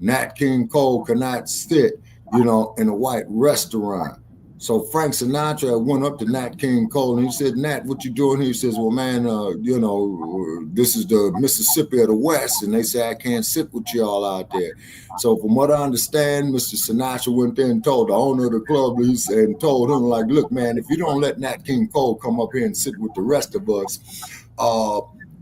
Nat King Cole could not sit, you know, in a white restaurant. So Frank Sinatra went up to Nat King Cole and he said, Nat, what you doing here? He says, well, man, you know, this is the Mississippi of the West. And they say, I can't sit with y'all out there. So from what I understand, Mr. Sinatra went there and told the owner of the club and told him, like, look, man, if you don't let Nat King Cole come up here and sit with the rest of us,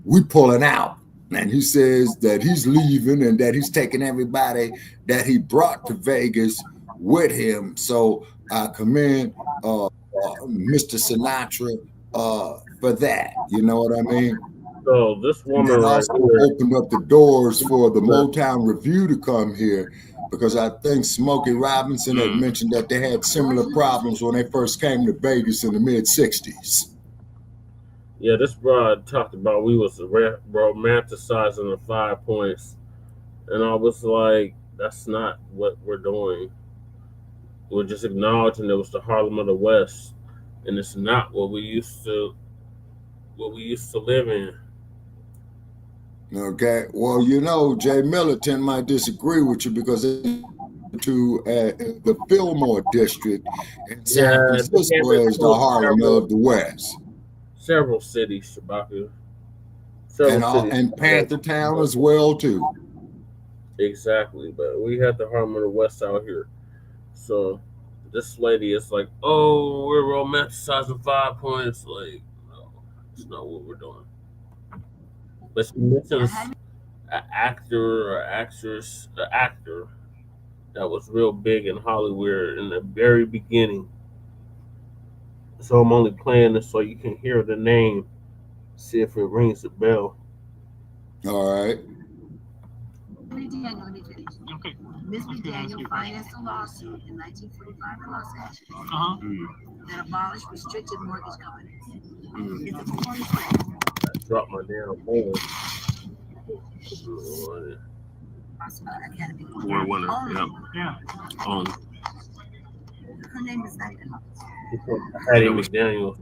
we pulling out. And he says that he's leaving and that he's taking everybody that he brought to Vegas with him. So I commend Mr. Sinatra for that. You know what I mean? So this woman and right also here opened up the doors for the Motown Review to come here, because I think Smokey Robinson had mentioned that they had similar problems when they first came to Vegas in the mid-'60s. Yeah, this broad talked about we was romanticizing the 5 points, and I was like, that's not what we're doing. We're just acknowledging it was the Harlem of the West, and it's not what we used to live in. Okay, well, you know, Jay Militant might disagree with you because to the Fillmore district in San Yeah, Francisco as the Harlem of the West. Several cities, Shabaka. And Panther Town as well too. Exactly, but we had the Harlem of the West out here. So this lady is like, "Oh, we're romanticizing 5 points." Like, no, it's not what we're doing. But she mentions an actor or actress, an actor that was real big in Hollywood in the very beginning. So I'm only playing this so you can hear the name, see if it rings a bell. All right. Okay. Ms. McDaniel financed a lawsuit in 1945 in Los Angeles that abolished restricted mortgage covenants. It's a performance. I dropped my damn phone. Award winner. Yeah. Her name is Hattie McDaniel.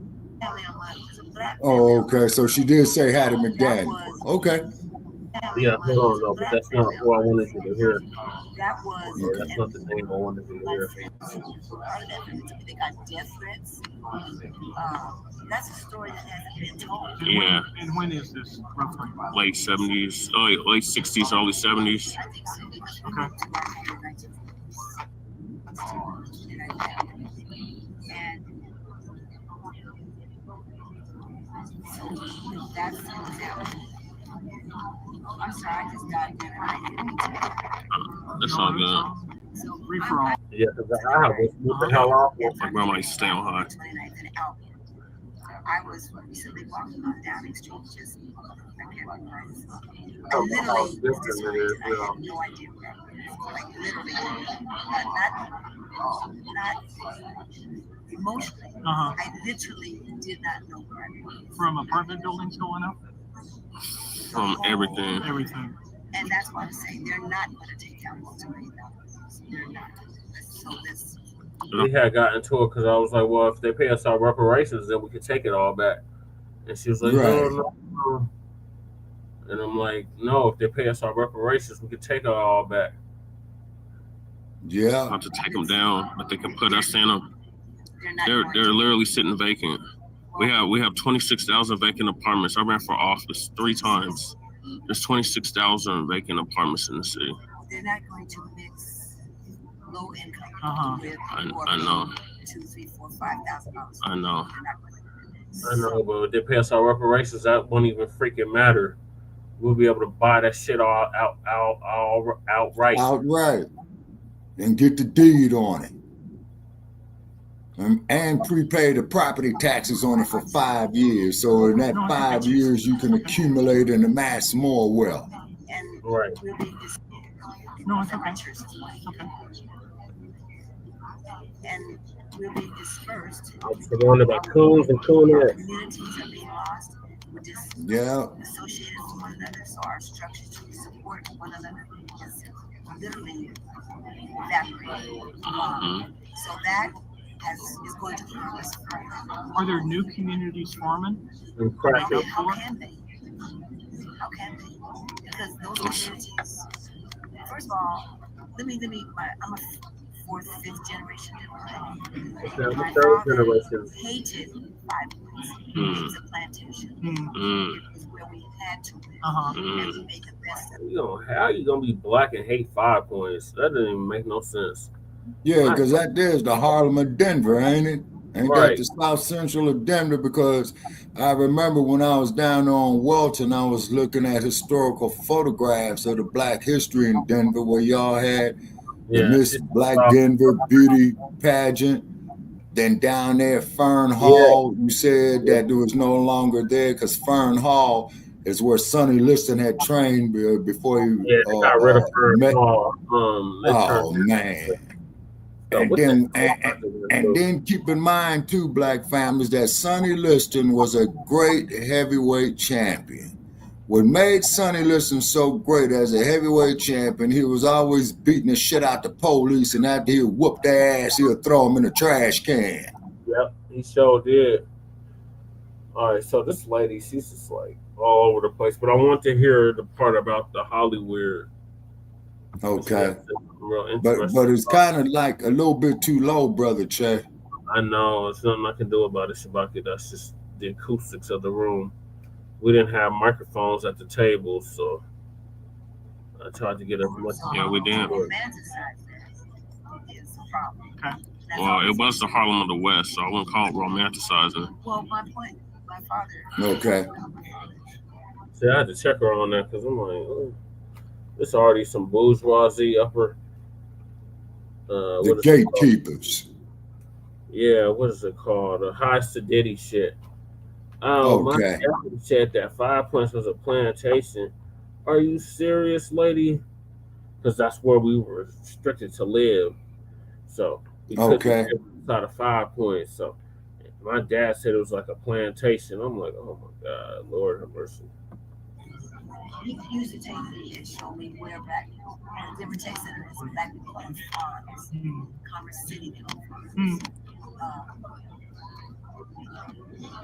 Oh, okay. So she did say Hattie McDaniel. Okay. Yeah, hold on, no, but that's not who I wanted you to hear. That's not the name I wanted you to hear. They got death threats. That's a story that hasn't been told. Yeah. And when is this roughly? Late 70s, late 60s, early 70s. I think so. Okay. And so that's an example. I'm sorry, I just got there. That's all good. So referral. Yeah, because I was what the hell off. My grandma used to stay on high. I was recently walking on Downing Street, just How different it is, I had no idea where I was. Like literally, not emotionally. I literally did not know where I was. From apartment buildings going up? From everything. Everything. And that's why I'm saying they're not going to take down multi-million dollars. They're not. So this. We had gotten into it because I was like, well, if they pay us our reparations, then we can take it all back. And she was like, no. And I'm like, no, if they pay us our reparations, we can take it all back. Yeah. Not to take them down, but they can put us in them. They're literally sitting vacant. We have 26,000 vacant apartments. I ran for office 3 times. There's 26,000 vacant apartments in the city. They're not going to mix low income with I know. $2,000, $3,000, $4,000, $5,000. I know. I know, but if they pay us our reparations, that won't even freaking matter. We'll be able to buy that shit all outright. Outright. And get the deed on it. And prepay the property taxes on it for 5 years. So in that 5 years, you can accumulate and amass more wealth. Right. No, it's okay. And we're being dispersed. Surrounded by coons and coonettes. Communities are being lost. We're just associated with one another. So our structure to support one another is literally evaporating. So that is going to harm us. Are there new communities forming? How can they? Because those communities, first of all, I'm a 4th, 5th generation Democrat. My father hated 5 points. He hates a plantation. It was where we had to live. And we made the best of it. How are you going to be black and hate 5 points? That doesn't even make no sense. Yeah, because that there's the Harlem of Denver, ain't it? Ain't that the South Central of Denver? Because I remember when I was down on Welton, I was looking at historical photographs of the Black history in Denver, where y'all had the Miss Black Denver beauty pageant. Then down there, Fern Hall, you said that it was no longer there because Fern Hall is where Sonny Liston had trained before he they got rid of Fern Hall. Oh man. And then keep in mind too, Black families, that Sonny Liston was a great heavyweight champion. What made Sonny Liston so great as a heavyweight champion, he was always beating the shit out the police, and after he whooped their ass, he'll throw them in a trash can. Yep, he sure did. All right, so this lady, she's just like all over the place, but I want to hear the part about the Hollywood Okay. Real But interesting. it's kind of like a little bit too low, brother Che. I know there's nothing I can do about it, Shabaki. That's just the acoustics of the room. We didn't have microphones at the table, so I tried to get as much. Yeah, we did. Okay. Well, it was the Harlem of the West, so I wouldn't call it romanticizing. Well, my father. Okay. See, I had to check her on that because I'm like, oh, it's already some bourgeoisie upper. The gatekeepers. Yeah, what is it called? The high sedity shit. My Okay. dad said that 5 Points was a plantation. Are you serious, lady? Because that's where we were restricted to live. So we couldn't live outside of 5 Points. So my dad said it was like a plantation. I'm like, oh my God, Lord have mercy. He used to take me and show me where black people, different tech centers, black people on farms, Commerce City, they own farms.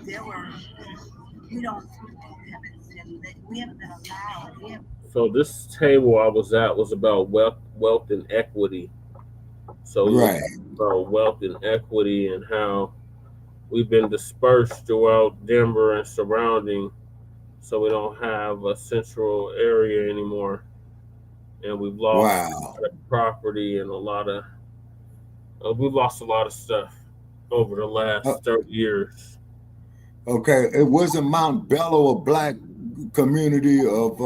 There were, we haven't been allowed. So this table I was at was about wealth and equity. So right. About wealth and equity and how we've been dispersed throughout Denver and surrounding. So we don't have a central area anymore, and we've lost a lot of property and we've lost a lot of stuff over the last 30 years. Okay, it wasn't Mount Bello a black community of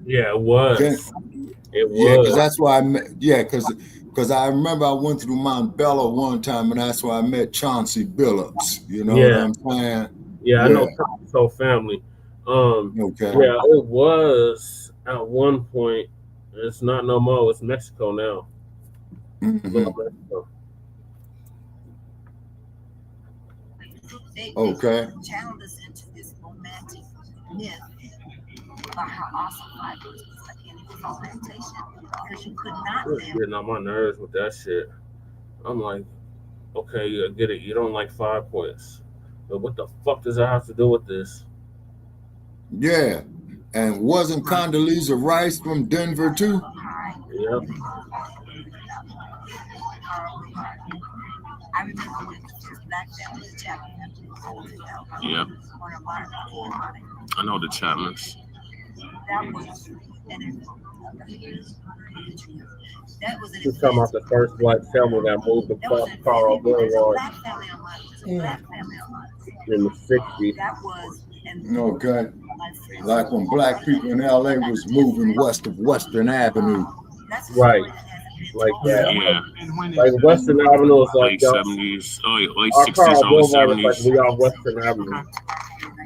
yeah, it was. It was. Yeah, because that's why I met. Yeah, because I remember I went through Mount Bello one time, and that's why I met Chauncey Billups. You know what I'm saying? Yeah, I know Chauncey's whole family. Okay. Yeah, it was at one point. It's not no more. It's Mexico now. Mm-hmm. They channeled us into this romantic myth about how awesome life was like in the plantation because you could not live. Getting on my nerves with that shit. I'm like, okay, I get it. You don't like 5 Points, but what the fuck does that have to do with this? Yeah, and wasn't Condoleezza Rice from Denver too? Yep. I remember when the Black family chapter. Yeah. I know the Chapmans. That was You're talking about the first black family that moved across Carl Boulevard in the 60s. That was okay. Like when black people in LA was moving west of Western Avenue. Right. Like that. Yeah. Like Western Avenue is like late 70s, late our 60s, Carl early Boulevard 70s. is like we on Western Avenue.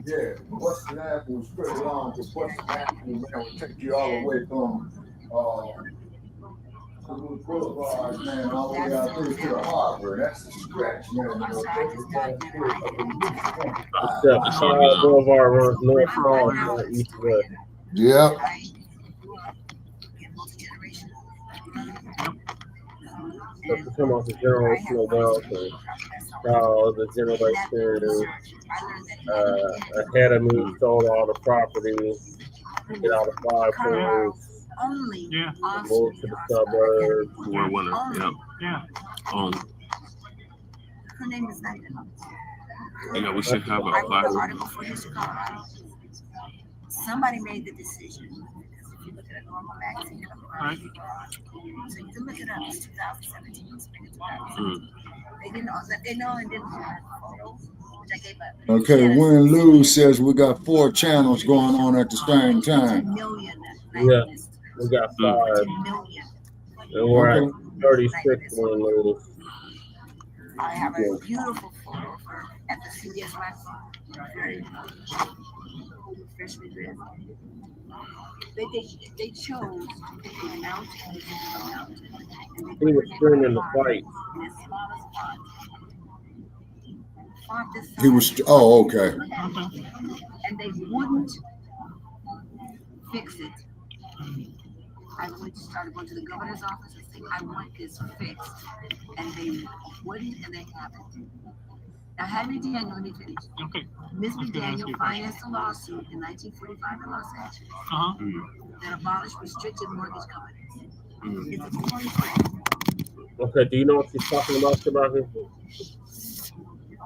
Yeah, Western Avenue was pretty long because Western Avenue would take you all the way from Boulevard, man, all the way out there to the harbor. That's the stretch, man. Carl Boulevard runs north, south, east, west. Yep. So to come off the generational wealth and how the generation ahead of me sold all the property, get out of 5 Points, move to the suburbs. We're winner. Yep. Yeah. Her name is not Yeah, we should have a platform. Somebody made the decision. If you look at a normal magazine, Right. so you can look it up. It's 2017. They didn't know that they know and didn't have photos, which I gave up. Okay, Win Lou says we got 4 channels going on at the same time. Yeah, we got 5. And we're at 36 Win Lou. I have a beautiful photo of her at the CBS last freshman dress. They chose a mountain. He was streaming the fight. He was, okay. And they wouldn't fix it. I started going to the governor's office and saying, I want this fixed. And they wouldn't, and they haven't. Now, Henry Daniel, let me finish. Okay. Miss McDaniel financed a lawsuit in 1945 in Los Angeles that abolished restricted mortgage covenants. Okay, do you know what she's talking about, Shabaki?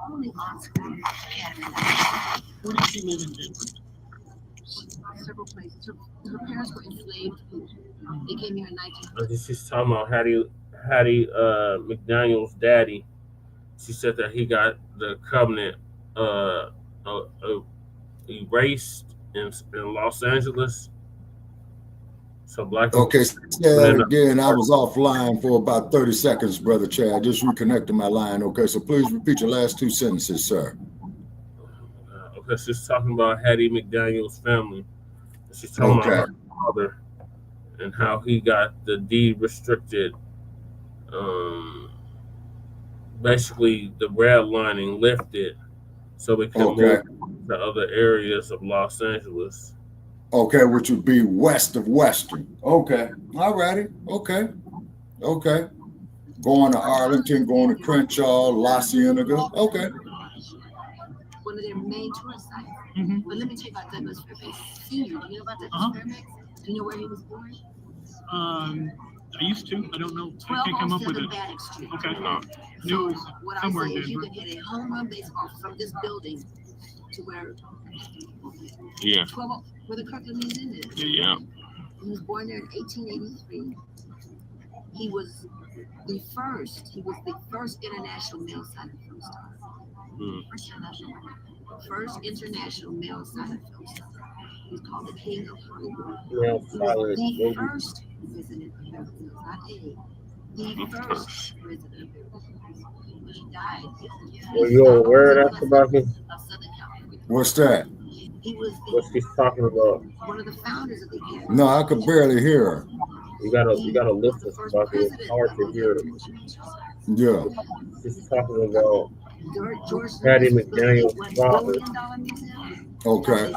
Only on screen. Where did she live in Denver? Several places. Her parents were enslaved. They came here in 19. She's talking about Hattie McDaniel's daddy. She said that he got the covenant erased in Los Angeles. So Black. Okay, say that again. I was offline for about 30 seconds, Brother Chad. I just reconnected my line. Okay, so please repeat your last two sentences, sir. Okay, she's talking about Hattie McDaniel's family. She's talking about her father and how he got the deed restricted. Basically, the redlining lifted so we can move to other areas of Los Angeles. Okay, which would be west of Western. Okay, all righty. Okay. Going to Arlington, going to Crenshaw, La Cienega. Okay. One of their main tourist sites. But let me tell you about Douglas Fairbanks Sr. You know about Douglas Fairbanks? Do you know where he was born? I used to. I don't know. I can't come up with it. Okay. Knew it was somewhere in Denver. You can hit a home run baseball from this building to where. Yeah. 12, where the Kirkland Museum is. Yeah. He was born there in 1883. He was the first international male silent film star. First international male silent film star. He was called the King of Hollywood. He was the first president of Beverly Hills, not the first president of Beverly Hills. He died. Were you aware of that, Shabaki? What's that? He was what she's talking about. One of the founders of the academy. No, I could barely hear her. You gotta listen, Shabaki. It's hard to hear. Yeah. She's talking about Hattie McDaniel's father. Okay.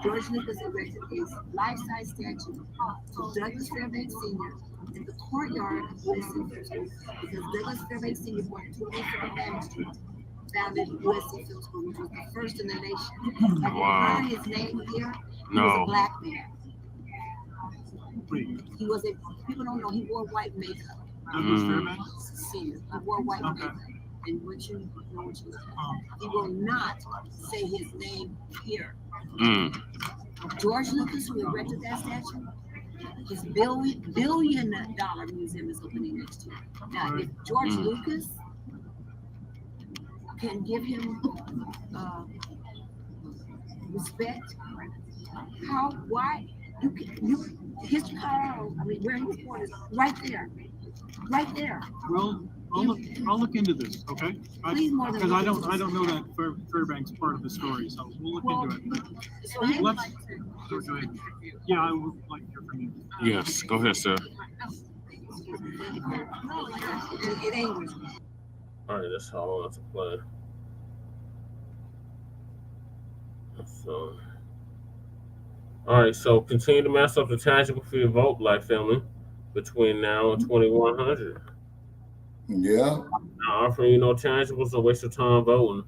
George Lucas erected his life-size statue to Douglas Fairbanks Sr. in the courtyard of USC Film School because Douglas Fairbanks Sr. born 27 Main Street, founded USC Film School, which was the first in the nation. Wow. His name here, he was a black man. He was people don't know, he wore white makeup. Douglas Fairbanks Sr. He wore white makeup. And what you know what you he will not say his name here. George Lucas, who erected that statue, his billion-dollar museum is opening next year. Now, if George Lucas can give him respect, why his car, where he was born is right there. Well, I'll look into this, okay? Because I don't know that Fairbanks part of the story, so we'll look into it. So go ahead. Yeah, I would like to hear from you. Yes, go ahead, sir. All right, that's how I want to play. So, all right, so continue to mass up the tangible for your vote, Black family, between now and 2100. Yeah. Now, offering you no tangibles, a waste of time voting.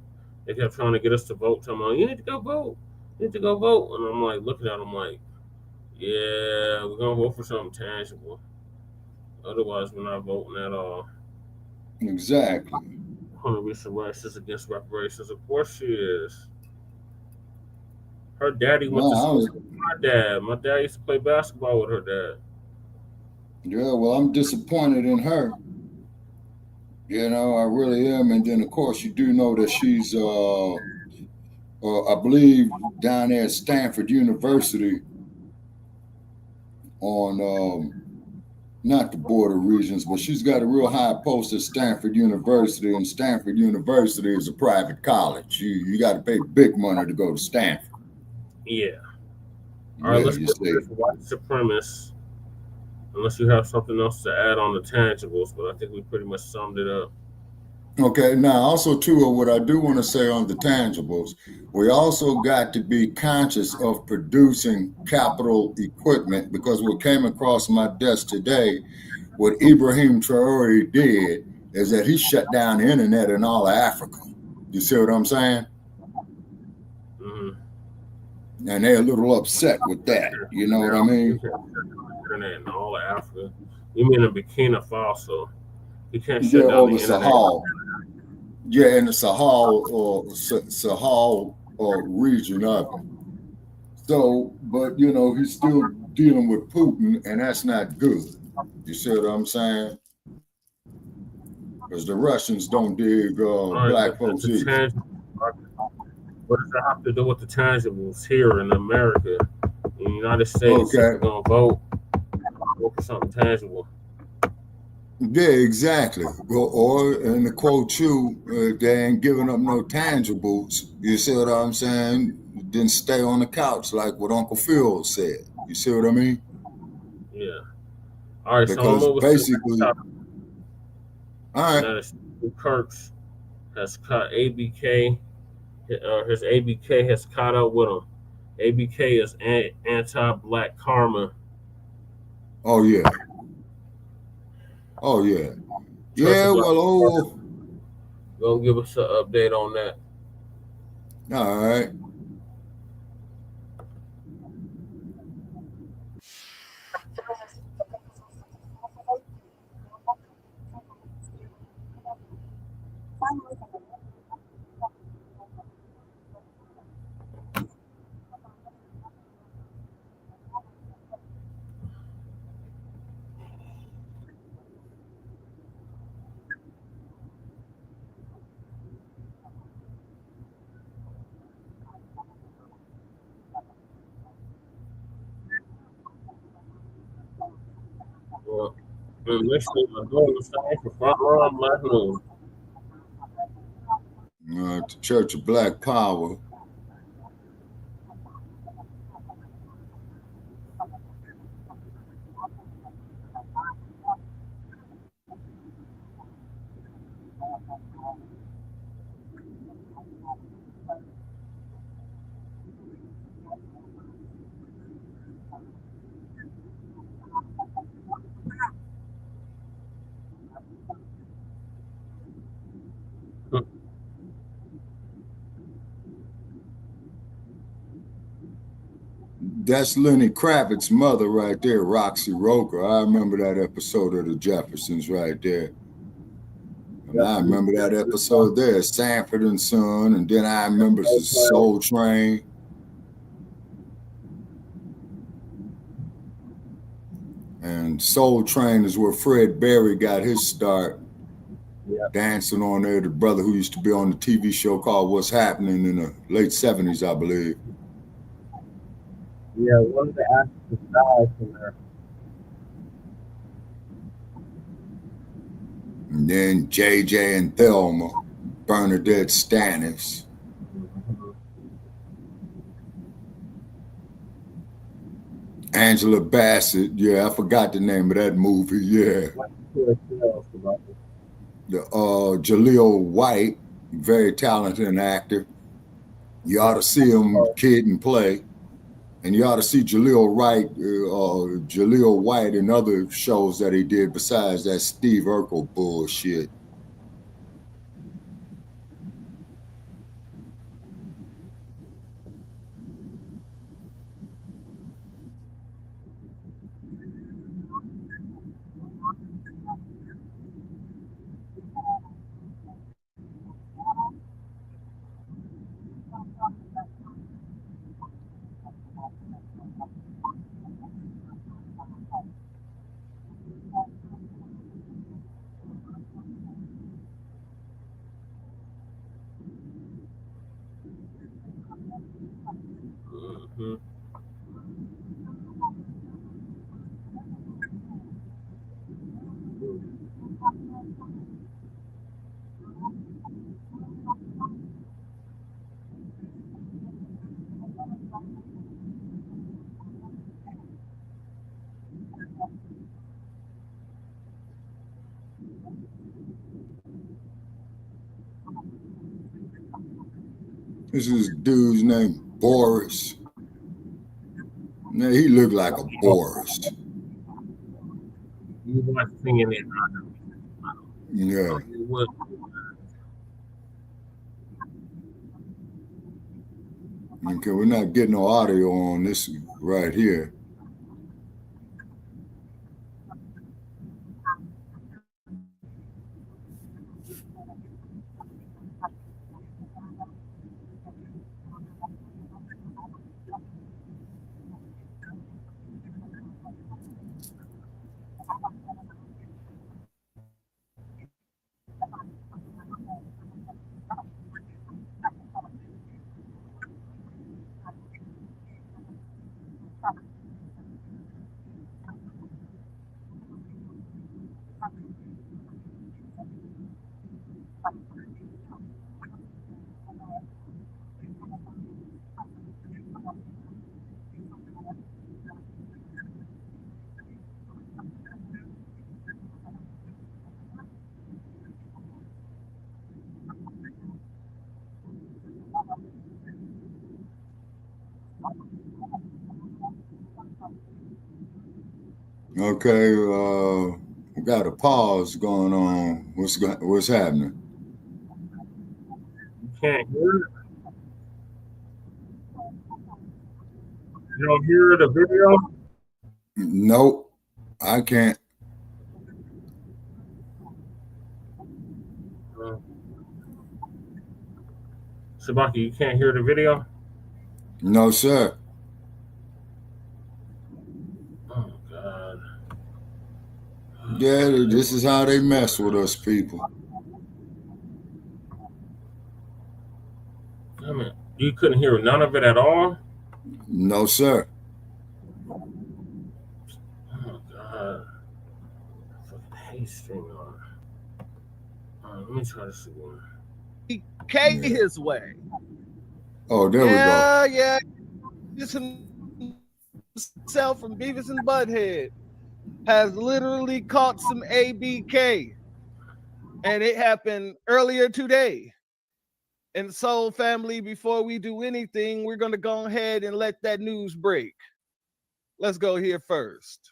They kept trying to get us to vote. Telling me, you need to go vote. You need to go vote. And I'm like, looking at them like, yeah, we're going to vote for something tangible. Otherwise, we're not voting at all. Exactly. Hunter Risa Rice is against reparations. Of course she is. Her daddy went to school with my dad. My dad used to play basketball with her dad. Yeah, well, I'm disappointed in her. You know, I really am. And then, of course, you do know that she's, I believe, down there at Stanford University on, not the border regions, but she's got a real high post at Stanford University, and Stanford University is a private college. You got to pay big money to go to Stanford. Yeah. All right, let's get to this white supremacist. Unless you have something else to add on the tangibles, but I think we pretty much summed it up. Okay, now also too, what I do want to say on the tangibles, we also got to be conscious of producing capital equipment, because what came across my desk today, what Ibrahim Traore did is that he shut down the internet in all of Africa. You see what I'm saying? And they're a little upset with that. You know what I mean? Internet in all of Africa. You mean in Burkina Faso? You can't shut Yeah, down or the the internet. Sahel. Yeah, in the Sahel region of it. So, but you know, he's still dealing with Putin, and that's not good. You see what I'm saying? Because the Russians don't dig black folks either. What does that have to do with the tangibles here in America? In the United States, if we're gonna vote for something tangible. Yeah, exactly. Or in the quote you, they ain't giving up no tangibles. You see what I'm saying? Then stay on the couch, like what Uncle Phil said. You see what I mean? Yeah. All right. Because so basically, all right. Charlie Kirk has caught ABK. His ABK has caught up with him. ABK is anti-black karma. Oh yeah. Oh yeah. Yeah. Well, gonna give us an update on that. All right. Well, we're listening to doing the same for Front Line Blacc. The Church of Black Power. That's Lenny Kravitz's mother right there, Roxy Roker. I remember that episode of the Jeffersons right there. And I remember that episode there, Sanford and Son, and then I remember Soul Train. And Soul Train is where Fred Berry got his start. Dancing on there, the brother who used to be on the TV show called What's Happening in the late 70s, I believe. Yeah, one of the actors died from there. And then JJ and Thelma, Bernadette Stannis. Angela Bassett, yeah, I forgot the name of that movie, yeah. Jaleel White, very talented actor. You ought to see him kid and play. And you ought to see Jaleel White in other shows that he did besides that Steve Urkel bullshit. This is dude's name, Boris. Now, he looked like a Boris. You like singing it. Yeah. Okay, we're not getting no audio on this right here. Okay, we got a pause going on. What's happening? You can't hear it. You don't hear the video? Nope, I can't. Shabaki, you can't hear the video? No, sir. Oh, God. Yeah, this is how they mess with us people. I mean, you couldn't hear none of it at all? No, sir. Oh, God. Fucking hate streaming on. All right, let me try this again. K his way. Oh, there we go. Yeah. This himself from Beavis and Butthead has literally caught some ABK. And it happened earlier today. And so, family, before we do anything, we're going to go ahead and let that news break. Let's go here first.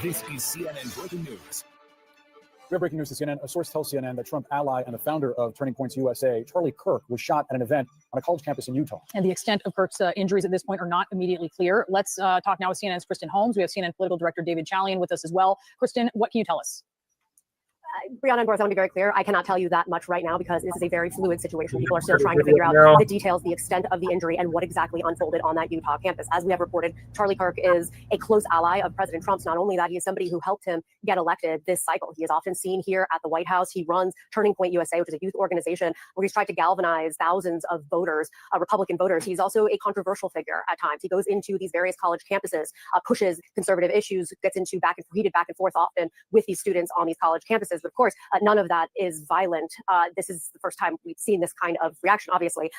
This is CNN Breaking News. We have breaking news to CNN. A source tells CNN that Trump ally and the founder of Turning Points USA, Charlie Kirk, was shot at an event on a college campus in Utah. And the extent of Kirk's injuries at this point are not immediately clear. Let's talk now with CNN's Kristen Holmes. We have CNN political director David Chalian with us as well. Kristen, what can you tell us? Brianna and Boris, I want to be very clear. I cannot tell you that much right now because this is a very fluid situation. People are still trying to figure out the details, the extent of the injury, and what exactly unfolded on that Utah campus. As we have reported, Charlie Kirk is a close ally of President Trump's. Not only that, he is somebody who helped him get elected this cycle. He is often seen here at the White House. He runs Turning Point USA, which is a youth organization where he's tried to galvanize thousands of voters, Republican voters. He's also a controversial figure at times. He goes into these various college campuses, pushes conservative issues, gets into heated back and forth often with these students on these college campuses. But of course, none of that is violent. This is the first time we've seen this kind of reaction, obviously.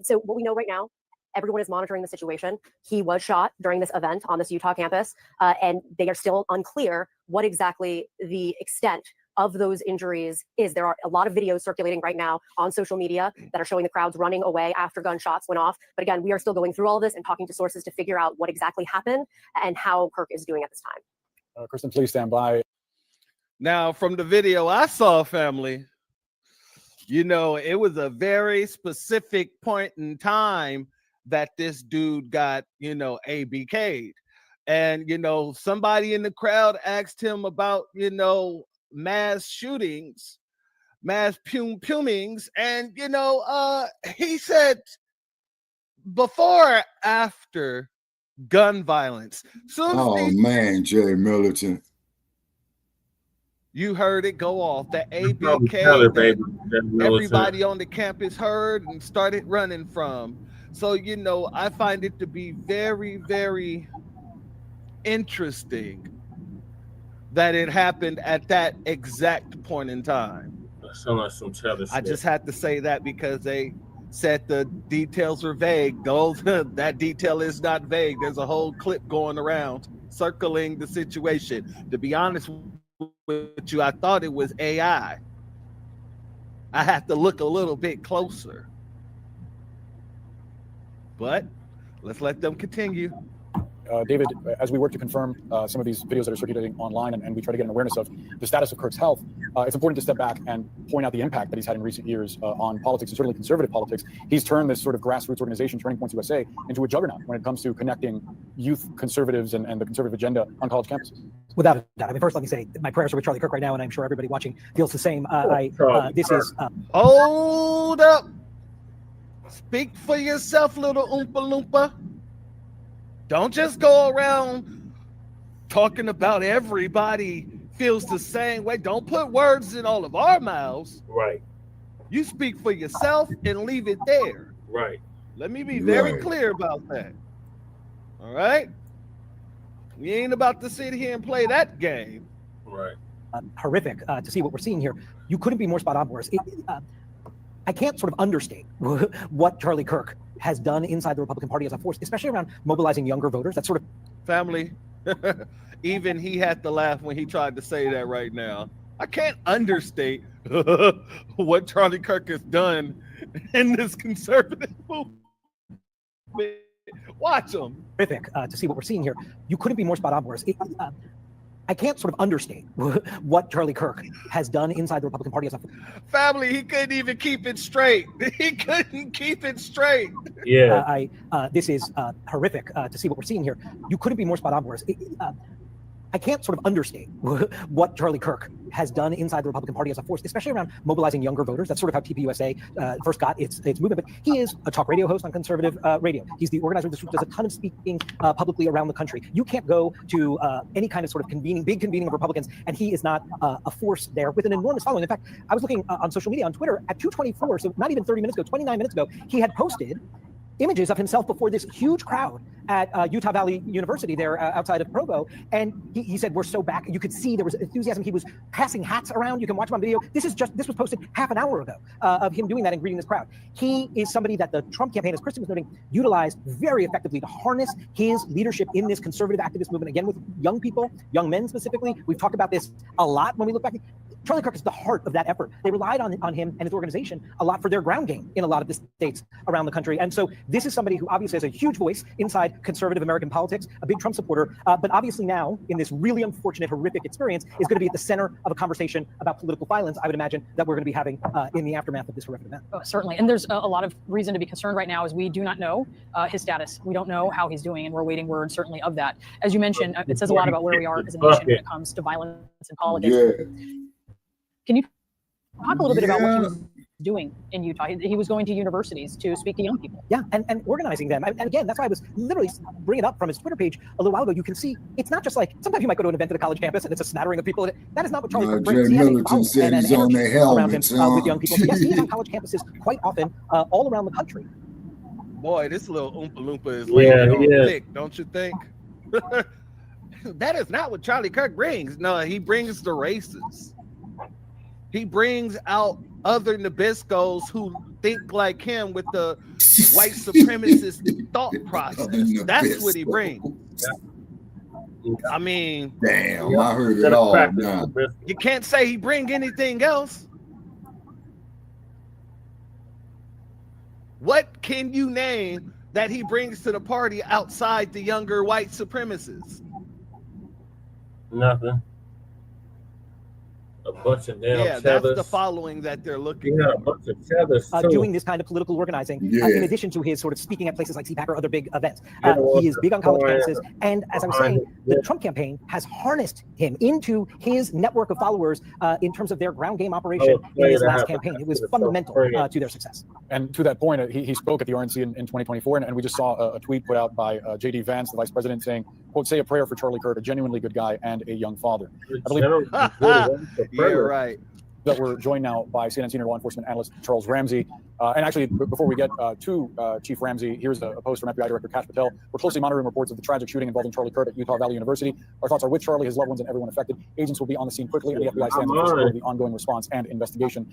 So what we know right now, everyone is monitoring the situation. He was shot during this event on this Utah campus, and they are still unclear what exactly the extent of those injuries is. There are a lot of videos circulating right now on social media that are showing the crowds running away after gunshots went off. But again, we are still going through all of this and talking to sources to figure out what exactly happened and how Kirk is doing at this time. Kristen, please stand by. Now, from the video I saw, family, you know, it was a very specific point in time that this dude got, you know, ABK'd. And, you know, somebody in the crowd asked him about, you know, mass shootings, mass pumings. And, you know, he said before, after gun violence. Man, Jay Militant. You heard it go off. The ABK, everybody on the campus heard and started running from. So, you know, I find it to be very, very interesting that it happened at that exact point in time. That sounds like some childish I just had to say that because they said the details are vague. That detail is not vague. There's a whole clip going around circling the situation. To be honest with you, I thought it was AI. I have to look a little bit closer. But let's let them continue. David, as we work to confirm some of these videos that are circulating online and we try to get an awareness of the status of Kirk's health, it's important to step back and point out the impact that he's had in recent years on politics, and certainly conservative politics. He's turned this sort of grassroots organization, Turning Points USA, into a juggernaut when it comes to connecting youth conservatives and the conservative agenda on college campuses. Without a doubt. I mean, first, let me say my prayers are with Charlie Kirk right now, and I'm sure everybody watching feels the same. Hold up. Speak for yourself, little Oompa Loompa. Don't just go around talking about everybody feels the same way. Don't put words in all of our mouths. Right. You speak for yourself and leave it there. Right. Let me be very clear about that. All right? We ain't about to sit here and play that game. Right. Horrific to see what we're seeing here. You couldn't be more spot on, Boris. I can't sort of understate what Charlie Kirk has done inside the Republican Party as a force, especially around mobilizing younger voters. That's sort of family. Even he had to laugh when he tried to say that right now. I can't understate what Charlie Kirk has done in this conservative movement. Watch him. Terrific to see what we're seeing here. You couldn't be more spot on, Boris. I can't sort of understate what Charlie Kirk has done inside the Republican Party as a family. He couldn't even keep it straight. He couldn't keep it straight. Yeah. This is horrific to see what we're seeing here. You couldn't be more spot on, Boris. I can't sort of understate what Charlie Kirk has done inside the Republican Party as a force, especially around mobilizing younger voters. That's sort of how TPUSA first got its movement. But he is a talk radio host on conservative radio. He's the organizer of this group, does a ton of speaking publicly around the country. You can't go to any kind of sort of big convening of Republicans, and he is not a force there with an enormous following. In fact, I was looking on social media, on Twitter, at 2:24, so not even 30 minutes ago, 29 minutes ago, he had posted images of himself before this huge crowd at Utah Valley University there outside of Provo. And he said, we're so back. You could see there was enthusiasm. He was passing hats around. You can watch him on video. This was posted half an hour ago of him doing that and greeting this crowd. He is somebody that the Trump campaign, as Kristen was noting, utilized very effectively to harness his leadership in this conservative activist movement, again, with young people, young men specifically. We've talked about this a lot when we look back. Charlie Kirk is the heart of that effort. They relied on him and his organization a lot for their ground game in a lot of the states around the country. And so this is somebody who obviously has a huge voice inside conservative American politics, a big Trump supporter, but obviously now in this really unfortunate, horrific experience is going to be at the center of a conversation about political violence, I would imagine, that we're going to be having in the aftermath of this horrific event. Certainly. And there's a lot of reason to be concerned right now as we do not know his status. We don't know how he's doing, and we're waiting word certainly of that. As you mentioned, it says a lot about where we are as a nation when it comes to violence and politics. Can you talk a little bit about what he was doing in Utah? He was going to universities to speak to young people. Yeah, and organizing them. And again, that's why I was literally bringing it up from his Twitter page a little while ago. You can see it's not just like, sometimes you might go to an event at a college campus and it's a smattering of people. That is not what Charlie Kirk brings. He has a following and an energy around him with young people. So yes, he's on college campuses quite often all around the country. Boy, this little Oompa Loompa is laying on thick, don't you think? That is not what Charlie Kirk brings. No, he brings the races. He brings out other Nabiscos who think like him with the white supremacist thought process. That's what he brings. I mean, damn, I heard it all now. You can't say he bring anything else. What can you name that he brings to the party outside the younger white supremacists? Nothing. A bunch of damn cheddars. That's the following that they're looking at. A bunch of cheddars doing this kind of political organizing, in addition to his sort of speaking at places like CPAC or other big events. He is big on college campuses. And as I was saying, the Trump campaign has harnessed him into his network of followers in terms of their ground game operation in his last campaign. It was fundamental to their success. And to that point, he spoke at the RNC in 2024, and we just saw a tweet put out by J.D. Vance, the vice president, saying, quote, say a prayer for Charlie Kirk, a genuinely good guy and a young father. I believe yeah, right. That we're joined now by CNN senior law enforcement analyst Charles Ramsey. And actually, before we get to Chief Ramsey, here's a post from FBI Director Kash Patel. We're closely monitoring reports of the tragic shooting involving Charlie Kirk at Utah Valley University. Our thoughts are with Charlie, his loved ones, and everyone affected. Agents will be on the scene quickly, and the FBI stands for the ongoing response and investigation.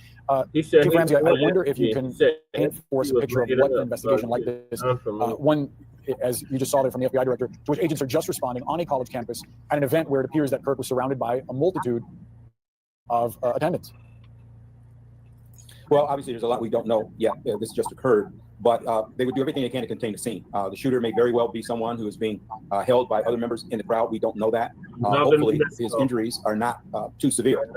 Chief Ramsey, I wonder if you can paint for us a picture of what an investigation like this, one, as you just saw there from the FBI director, to which agents are just responding on a college campus at an event where it appears that Kirk was surrounded by a multitude of attendants. Well, obviously, there's a lot we don't know yet. This just occurred, but they would do everything they can to contain the scene. The shooter may very well be someone who is being held by other members in the crowd. We don't know that. Hopefully, his injuries are not too severe.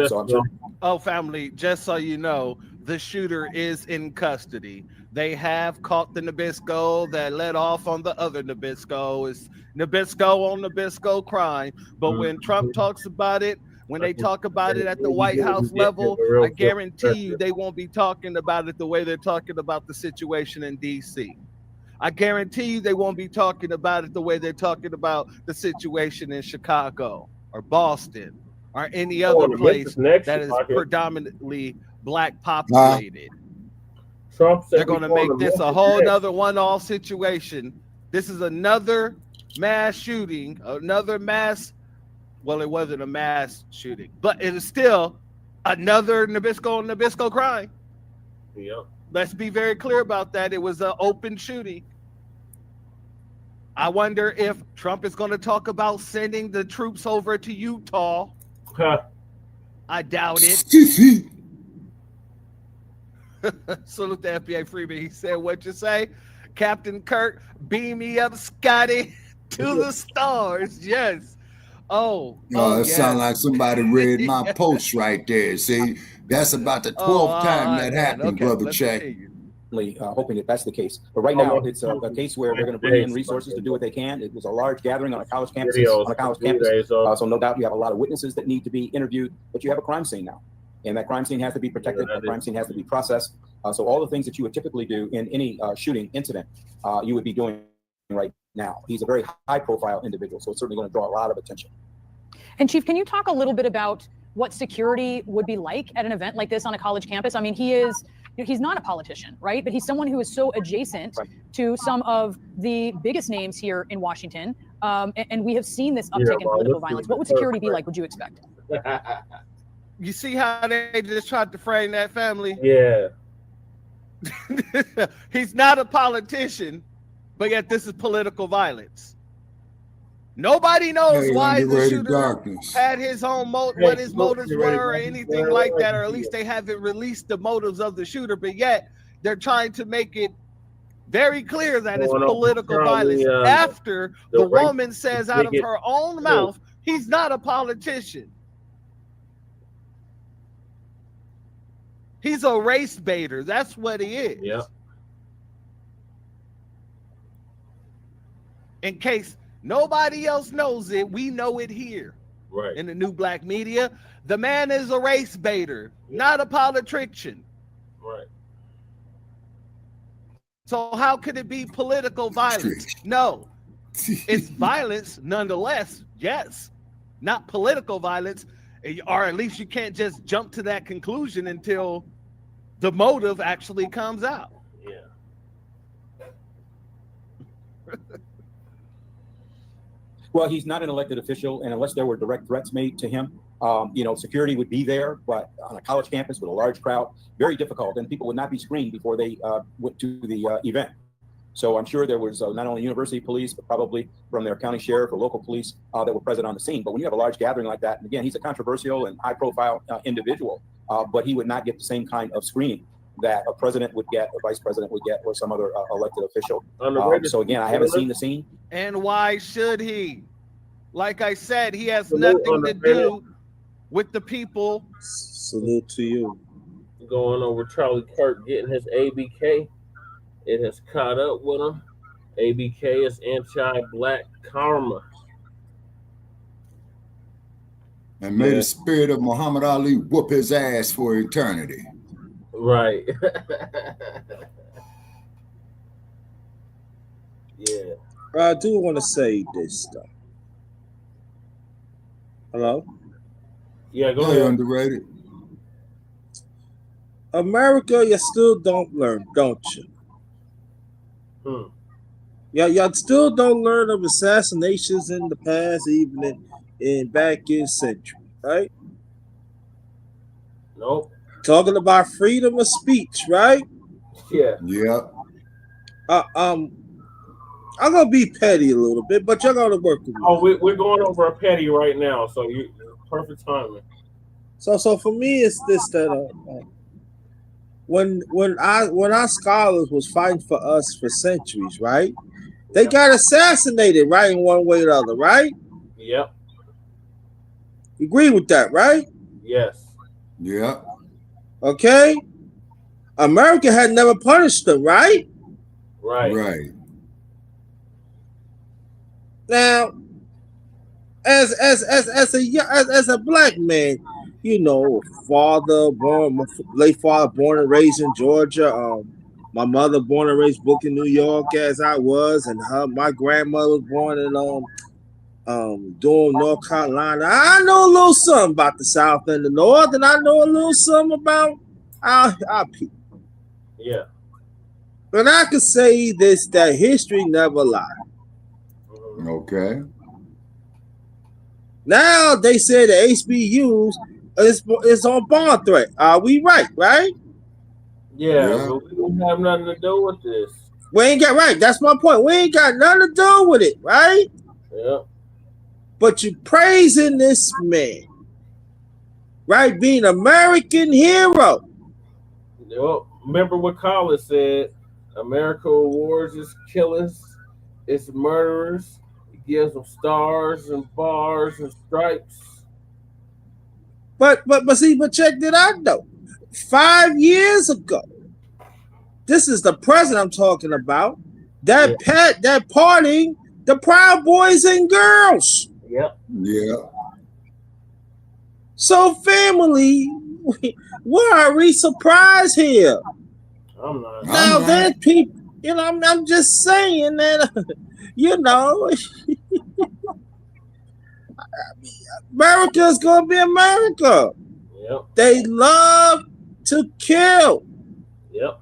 So I'm sure. Oh, family, just so you know, the shooter is in custody. They have caught the Nabisco that let off on the other Nabisco. It's Nabisco on Nabisco crime. But when Trump talks about it, when they talk about it at the White House level, I guarantee you they won't be talking about it the way they're talking about the situation in D.C. I guarantee you they won't be talking about it the way they're talking about the situation in Chicago or Boston or any other place that is predominantly Black populated. They're going to make this a whole nother one-off situation. This is another mass shooting, another mass. Well, it wasn't a mass shooting, but it is still another Nabisco crime. Yeah. Let's be very clear about that. It was an open shooting. I wonder if Trump is going to talk about sending the troops over to Utah. I doubt it. Salute the FBI freebie. He said, "What you say, Captain Kirk? Beam me up, Scotty, to the stars." Yes. That sounds like somebody read my post right there. See, that's about the 12th time that happened, Brother Check. Hoping that that's the case. But right now, it's a case where they're going to bring in resources to do what they can. It was a large gathering on a college campus. So no doubt you have a lot of witnesses that need to be interviewed, but you have a crime scene now. And that crime scene has to be protected. The crime scene has to be processed. So all the things that you would typically do in any shooting incident, you would be doing right now. He's a very high-profile individual, so it's certainly going to draw a lot of attention. And Chief, can you talk a little bit about what security would be like at an event like this on a college campus? I mean, he's not a politician, right? But he's someone who is so adjacent to some of the biggest names here in Washington. And we have seen this uptick in political violence. What would security be like, would you expect? You see how they just tried to frame that, family? Yeah. He's not a politician, but yet this is political violence. Nobody knows why the shooter had his own what his motives were or anything like that, or at least they haven't released the motives of the shooter, but yet they're trying to make it very clear that it's political violence after the woman says out of her own mouth, he's not a politician. He's a race baiter. That's what he is. Yeah. In case nobody else knows it, we know it here. Right. In the new Blacc Media, the man is a race baiter, not a politician. Right. So how could it be political violence? No. It's violence nonetheless. Yes. Not political violence, or at least you can't just jump to that conclusion until the motive actually comes out. Yeah. Well, he's not an elected official, and unless there were direct threats made to him, security would be there. But on a college campus with a large crowd, very difficult, and people would not be screened before they went to the event. So I'm sure there was not only university police, but probably from their county sheriff or local police that were present on the scene. But when you have a large gathering like that, and again, he's a controversial and high-profile individual, but he would not get the same kind of screening that a president would get, a vice president would get, or some other elected official. So again, I haven't seen the scene. And why should he? Like I said, he has nothing to do with the people. Salute to you. Going over Charlie Kirk getting his ABK. It has caught up with him. ABK is anti-Black karma. And may the spirit of Muhammad Ali whoop his ass for eternity. Right. Yeah. I do want to say this stuff. Hello? Yeah, go ahead. Underrated. America, you still don't learn, don't you? Yeah, y'all still don't learn of assassinations in the past, even in back in century, right? Nope. Talking about freedom of speech, right? Yeah. Yep. I'm gonna be petty a little bit, but y'all gotta work with me. Oh, we're going over a petty right now, so you perfect timing. So for me, it's this that when our scholars was fighting for us for centuries, right? They got assassinated, right, in one way or the other, right? Yep. You agree with that, right? Yes. Yeah. Okay. America had never punished them, right? Right. Now, as a black man, you know, late father born and raised in Georgia. My mother born and raised Brooklyn, New York, as I was, and my grandmother was born in Durham, North Carolina. I know a little something about the South and the North, and I know a little something about our people. Yeah. But I can say this, that history never lied. Okay. Now they say the HBUs is on bond threat. Are we right? Yeah, but we don't have nothing to do with this. We ain't got right. That's my point. We ain't got nothing to do with it, right? Yeah. But you praising this man, right? Being American hero. Well, remember what Colin said? America awards its killers, its murderers. It gives them stars and bars and stripes. But check it out though. 5 years ago, this is the president I'm talking about. That partying the Proud Boys and Girls. Yep. Yeah. So family, why are we surprised here? I'm not. Now there's people, you know, I'm just saying that, you know, America's gonna be America. Yep. They love to kill. Yep.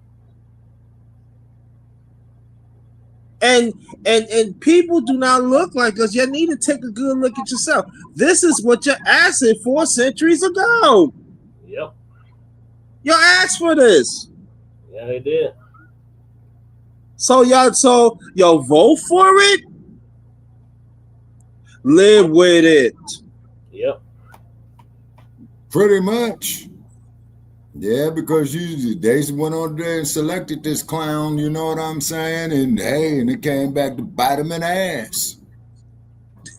And people do not look like us. You need to take a good look at yourself. This is what you're asking for centuries ago. Yep. You asked for this. Yeah, they did. So y'all vote for it. Live with it. Yep. Pretty much. Yeah, because they went on there and selected this clown, you know what I'm saying? And hey, and it came back to bite him in the ass.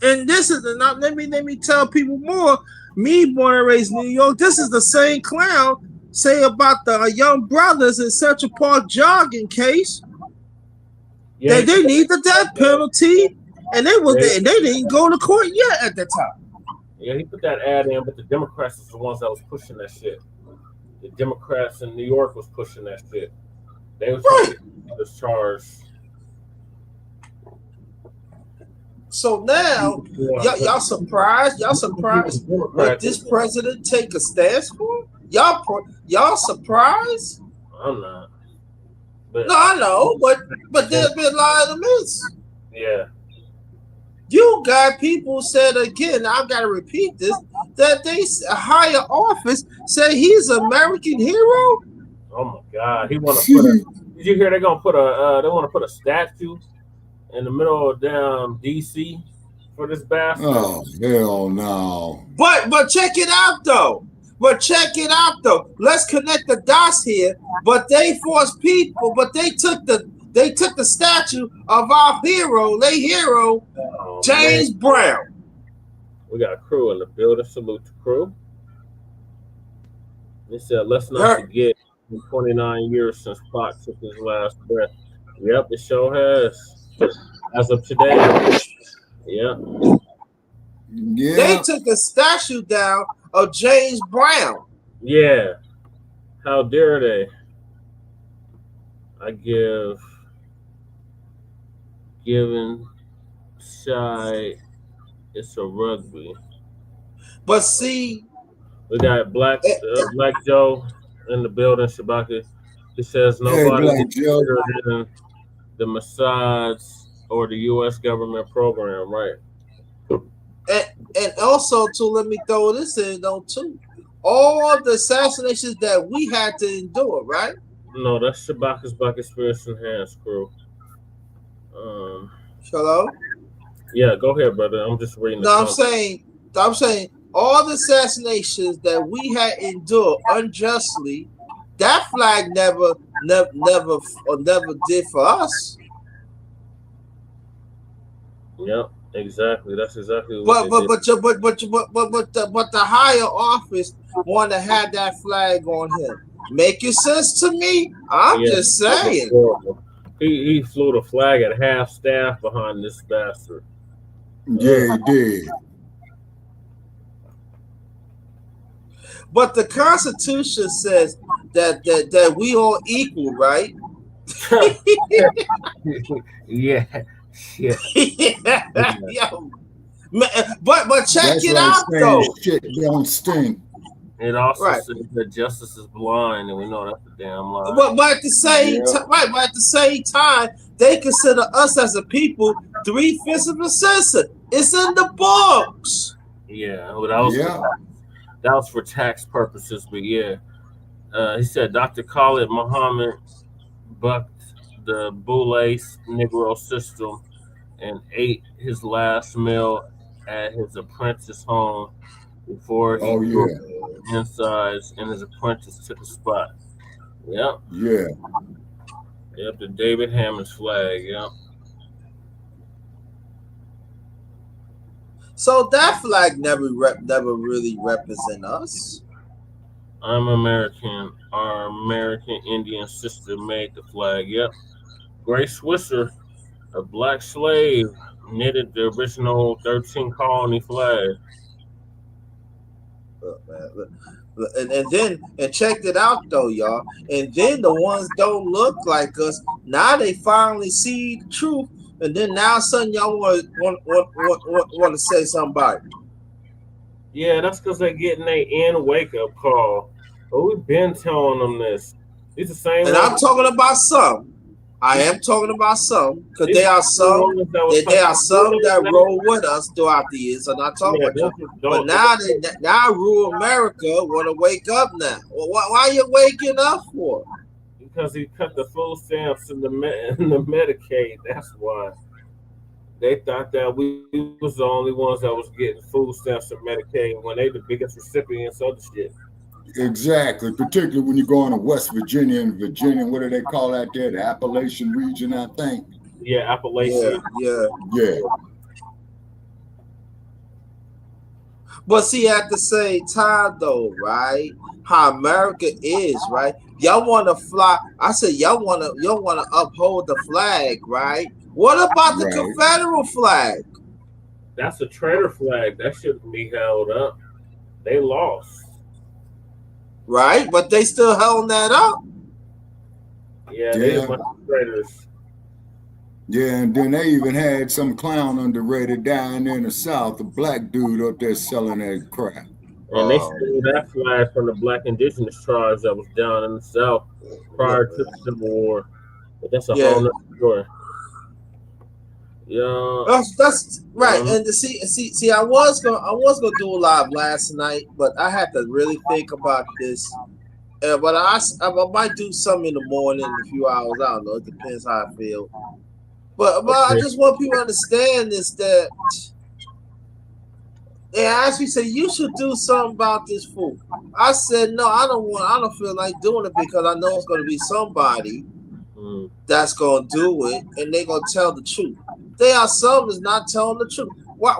And this is not. Let me tell people more. Me, born and raised in New York, this is the same clown say about the young brothers in Central Park jogging case. Yeah, they need the death penalty, and they didn't go to court yet at that time. Yeah, he put that ad in, but the Democrats was the ones that was pushing that shit. The Democrats in New York was pushing that shit. They was trying to get this charge. So now, y'all surprised? Y'all surprised that this president take a stance for? Y'all surprised? I'm not. But, no, I know, but there's been a lot of myths. Yeah. You got people said again, I've got to repeat this, that they higher office say he's an American hero. Oh my God. He want to put did you hear they want to put a statue in the middle of damn DC for this bastard? Oh, hell no. But check it out though. Let's connect the dots here. But they forced people, but they took the statue of our hero, James Brown. We got a crew in the building. Salute to crew. They said, let's not forget 29 years since Pac took his last breath. Yep, it sure has. As of today. Yeah. They took the statue down of James Brown. Yeah. How dare they? I given shy, it's a rugby. But see, we got Black Joe in the building, Shabaka. He says nobody is better than the Mossad or the U.S. government program, right? And also, too, let me throw this in, though, too. All the assassinations that we had to endure, right? No, that's Shabaka's Black Experience Enhanced crew. Hello? Yeah, go ahead, brother. I'm just reading. No, I'm saying all the assassinations that we had endured unjustly that flag never did for us. Yep, exactly. That's exactly what But the higher office want to have that flag on him. Making sense to me? I'm just saying. He flew the flag at half staff behind this bastard. Yeah, he did. But the Constitution says that we all equal, right? Yeah. Yo. But check it out though. Shit don't stink. It also says that justice is blind, and we know that's a damn lie. But at the same time, but at the same time, they consider us as a people 3/5 of a citizen. It's in the books. Yeah, well, that was for tax purposes, but yeah. He said Dr. Khalid Muhammad bucked the Boule Negro system and ate his last meal at his apprentice home before he insides and his apprentice took a spot. Yep. Yeah. Yep, the David Hammond's flag, yep. So that flag never really represent us. I'm American. Our American Indian sister made the flag, yep. Grace Swisser, a black slave, knitted the original 13 colony flag. And check it out though, y'all. And then the ones don't look like us. Now they finally see the truth. And then now suddenly y'all want to say something about it. Yeah, that's because they're getting their end wake up call. But we've been telling them this. It's the same. And I'm talking about some. I am talking about some because there are some that roll with us throughout the years. I'm not talking about you. But now rural America want to wake up now. Well, why are you waking up for? Because he cut the food stamps and the Medicaid. That's why. They thought that we was the only ones that was getting food stamps and Medicaid when they the biggest recipients of the shit. Exactly, particularly when you go into West Virginia and Virginia. What do they call that there? The Appalachian region, I think. Yeah, Appalachian. Yeah. But see, at the same time, though, right? How America is, right? Y'all want to fly. I said y'all want to uphold the flag, right? What about the Confederate flag? That's a traitor flag. That shouldn't be held up. They lost. Right, but they still held that up. Yeah, they a bunch of traitors. Yeah, and then they even had some clown underrated down in the South, a black dude up there selling that crap. And they stole that flag from the black indigenous tribes that was down in the South prior to the Civil War. But that's a whole nother story. Yeah, that's right. And to see, I was gonna do a live last night, but I had to really think about this. But I might do something in the morning, in a few hours. I don't know. It depends how I feel. But I just want people to understand this, that they asked me, say you should do something about this food. I said no, I don't feel like doing it because I know it's gonna be somebody that's gonna do it, and they're gonna tell the truth. There are some that's not telling the truth. Why?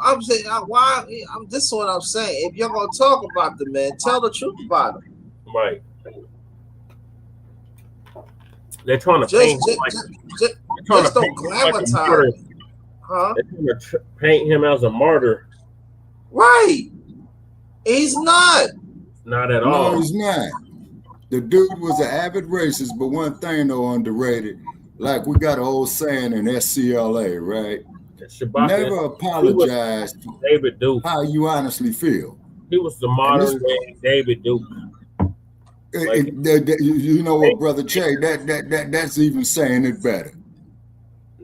I'm saying why? This is what I'm saying. If you're gonna talk about the man, tell the truth about him. Right. They're trying to paint him just don't glamorize him. Huh? They're trying to paint him as a martyr. Right. He's not. Not at all. No, he's not. The dude was an avid racist, but one thing though underrated, like we got an old saying in SCLA, right? Never apologize to David Duke. How you honestly feel. He was the modern day David Duke. You know what, Brother Che? That's even saying it better.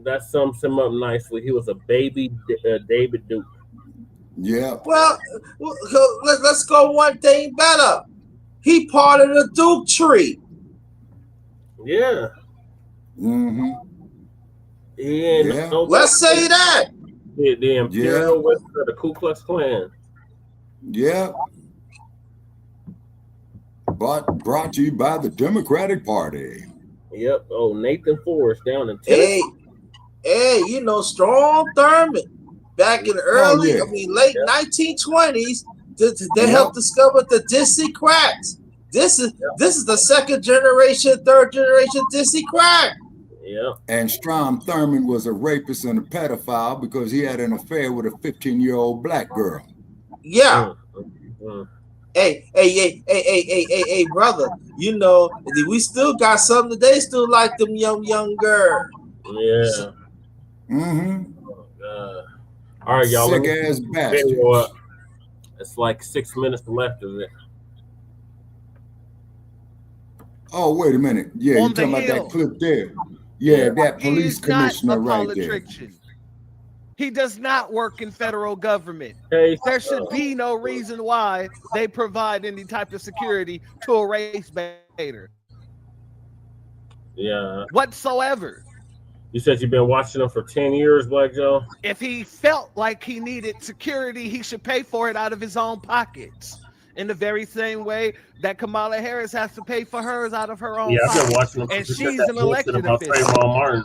That sums him up nicely. He was a baby David Duke. Yeah. Well, let's go one thing better. He part of the Duke tree. Yeah. Mm-hmm. Yeah. Let's say that. The Imperial West of the Ku Klux Klan. Yeah. brought to you by the Democratic Party. Yep. Oh, Nathan Forrest down in Tennessee. Hey, you know, Strong Thurman back in the early, late 1920s, they helped discover the Dixiecrats. This is the second generation, third generation Dixiecrat. Yeah. And Strom Thurmond was a rapist and a pedophile because he had an affair with a 15-year-old black girl. Yeah. Hey, brother. You know, we still got some today. Still like them young girls. Yeah. Mm-hmm. All right, y'all. Sick ass bastards. It's like 6 minutes left of it. Oh, wait a minute. Yeah, you're talking about that clip there. Yeah, that police commissioner right there. He does not work in federal government. There should be no reason why they provide any type of security to a race baiter. Yeah. Whatsoever. You said you've been watching them for 10 years, Black Joe? If he felt like he needed security, he should pay for it out of his own pockets. In the very same way that Kamala Harris has to pay for hers out of her own pocket. I've been watching them. And she's an elected official.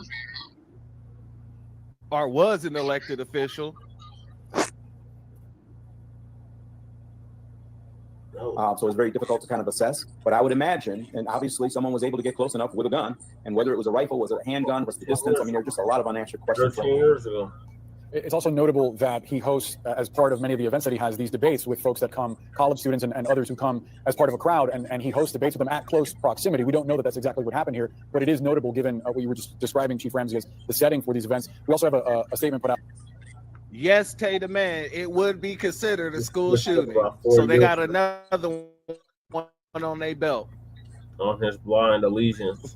Or was an elected official. So it's very difficult to kind of assess. But I would imagine, and obviously someone was able to get close enough with a gun, and whether it was a rifle, was it a handgun, was the distance? I mean, there are just a lot of unanswered questions. 13 years ago. It's also notable that he hosts, as part of many of the events that he has, these debates with folks that come, college students and others who come as part of a crowd, and he hosts debates with them at close proximity. We don't know that that's exactly what happened here, but it is notable given what you were just describing, Chief Ramsey, as the setting for these events. We also have a statement put out. Yes, Tater Man, it would be considered a school shooting. So they got another one on their belt. On his blind allegiance.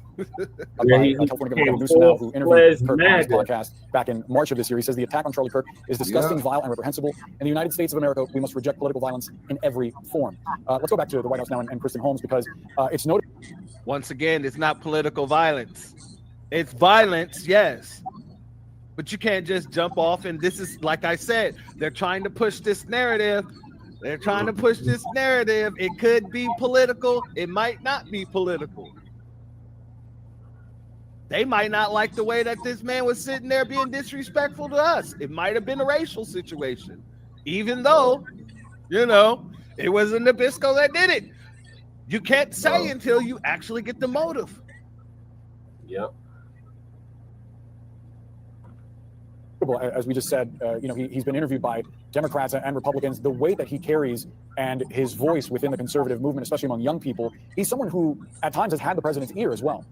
California Governor Newsom now, who interviewed Kirk on his podcast back in March of this year, he says the attack on Charlie Kirk is disgusting, vile, and reprehensible. In the United States of America, we must reject political violence in every form. Let's go back to the White House now and Kristen Holmes, because it's notable. Once again, it's not political violence. It's violence, yes. But you can't just jump off, and this is, like I said, they're trying to push this narrative. They're trying to push this narrative. It could be political. It might not be political. They might not like the way that this man was sitting there being disrespectful to us. It might have been a racial situation, even though, you know, it was a Nabisco that did it. You can't say until you actually get the motive. Yep. As we just said, you know, he's been interviewed by Democrats and Republicans. The way that he carries and his voice within the conservative movement, especially among young people, he's someone who at times has had the president's ear as well.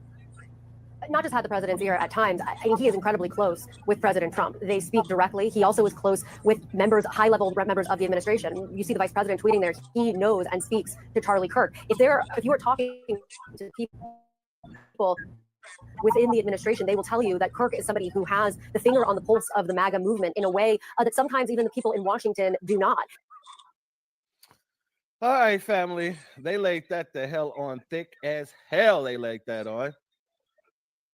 Not just had the president's ear at times. I mean, he is incredibly close with President Trump. They speak directly. He also is close with high-level members of the administration. You see the vice president tweeting there. He knows and speaks to Charlie Kirk. If you are talking to people within the administration, they will tell you that Kirk is somebody who has the finger on the pulse of the MAGA movement in a way that sometimes even the people in Washington do not. All right, family. They laid that the hell on thick as hell. They laid that on.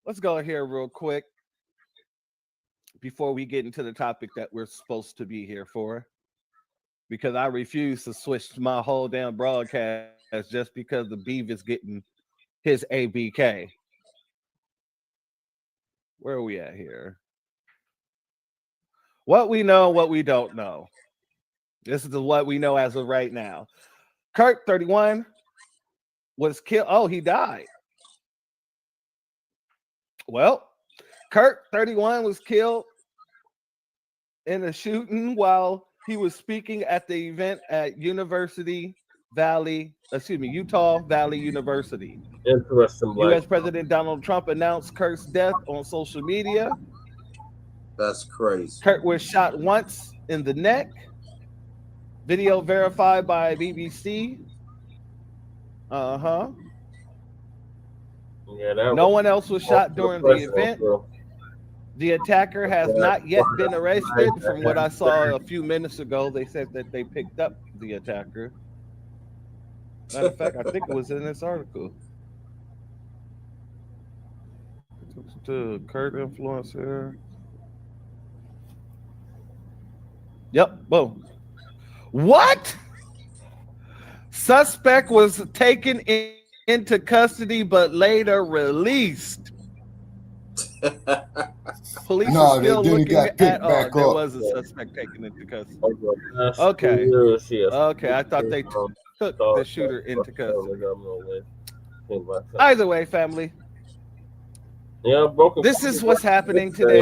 Let's go here real quick before we get into the topic that we're supposed to be here for, because I refuse to switch my whole damn broadcast just because the beef is getting his ABK. Where are we at here? What we know, what we don't know. This is what we know as of right now. Kirk, 31, was killed. Oh, he died. Well, Kirk, 31, was killed in a shooting while he was speaking at the event at Utah Valley University. Interesting. U.S. President Donald Trump announced Kirk's death on social media. That's crazy. Kirk was shot once in the neck. Video verified by BBC. Yeah, no one else was shot during the event. The attacker has not yet been arrested. From what I saw a few minutes ago, they said that they picked up the attacker. Matter of fact, I think it was in this article. To Kurt influencer. Yep, boom. What? Suspect was taken into custody but later released. Police are still looking at. There was a suspect taken into custody. Okay. Okay. I thought they took the shooter into custody. Either way, family. Yeah, this is what's happening today.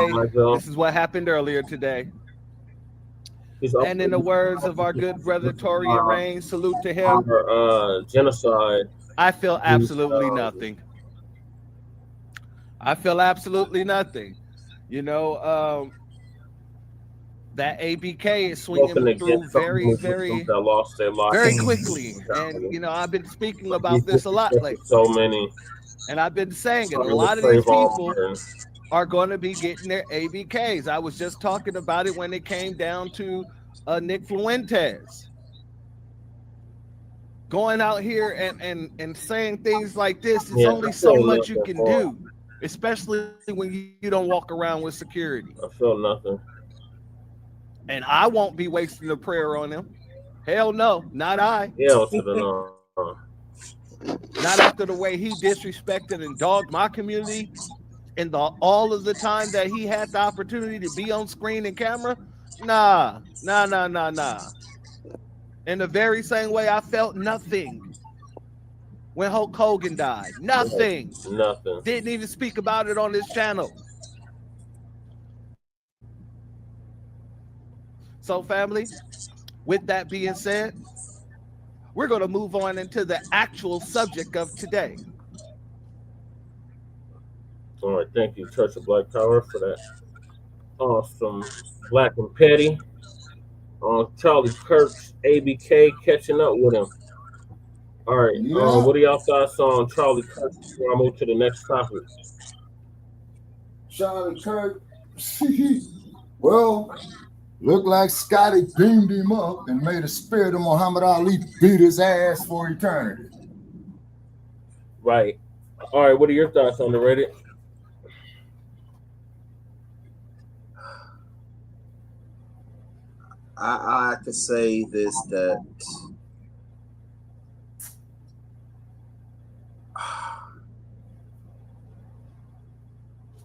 This is what happened earlier today. And in the words of our good brother Toria Rain, salute to him. Genocide. I feel absolutely nothing. I feel absolutely nothing. You know, that ABK is swinging through very, very quickly. And, you know, I've been speaking about this a lot lately. So many. And I've been saying it. A lot of these people are going to be getting their ABKs. I was just talking about it when it came down to Nick Fuentes. Going out here and saying things like this, it's only so much you can do, especially when you don't walk around with security. I feel nothing. And I won't be wasting a prayer on him. Hell no, not I. Hell to the no. Not after the way he disrespected and dogged my community and all of the time that he had the opportunity to be on screen and camera. Nah. In the very same way I felt nothing when Hulk Hogan died. Nothing. Didn't even speak about it on this channel. So, family, with that being said, we're going to move on into the actual subject of today. All right, thank you, Church of Black Power, for that awesome Black and Petty. Charlie Kirk's ABK catching up with him. All right, what are y'all thoughts on Charlie Kirk before I move to the next topic? Charlie Kirk, well, looked like Scotty beamed him up and made a spirit of Muhammad Ali beat his ass for eternity. Right. All right, what are your thoughts on the Reddit? I could say this, that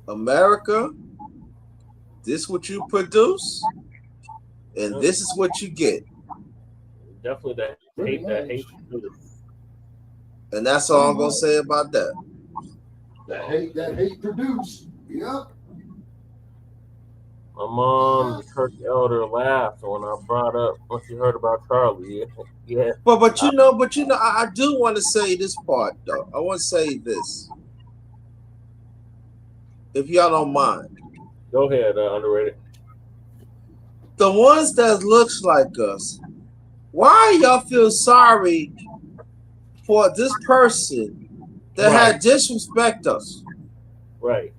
America, this what you produce, and this is what you get. Definitely that hate. And that's all I'm gonna say about that. That hate produced. Yep. My mom, the Kirk elder, laughed when I brought up when she heard about Charlie. Yeah. But you know, I do want to say this part though. I want to say this, if y'all don't mind. Go ahead, underrated. The ones that looks like us, why y'all feel sorry for this person that had disrespect us? Right.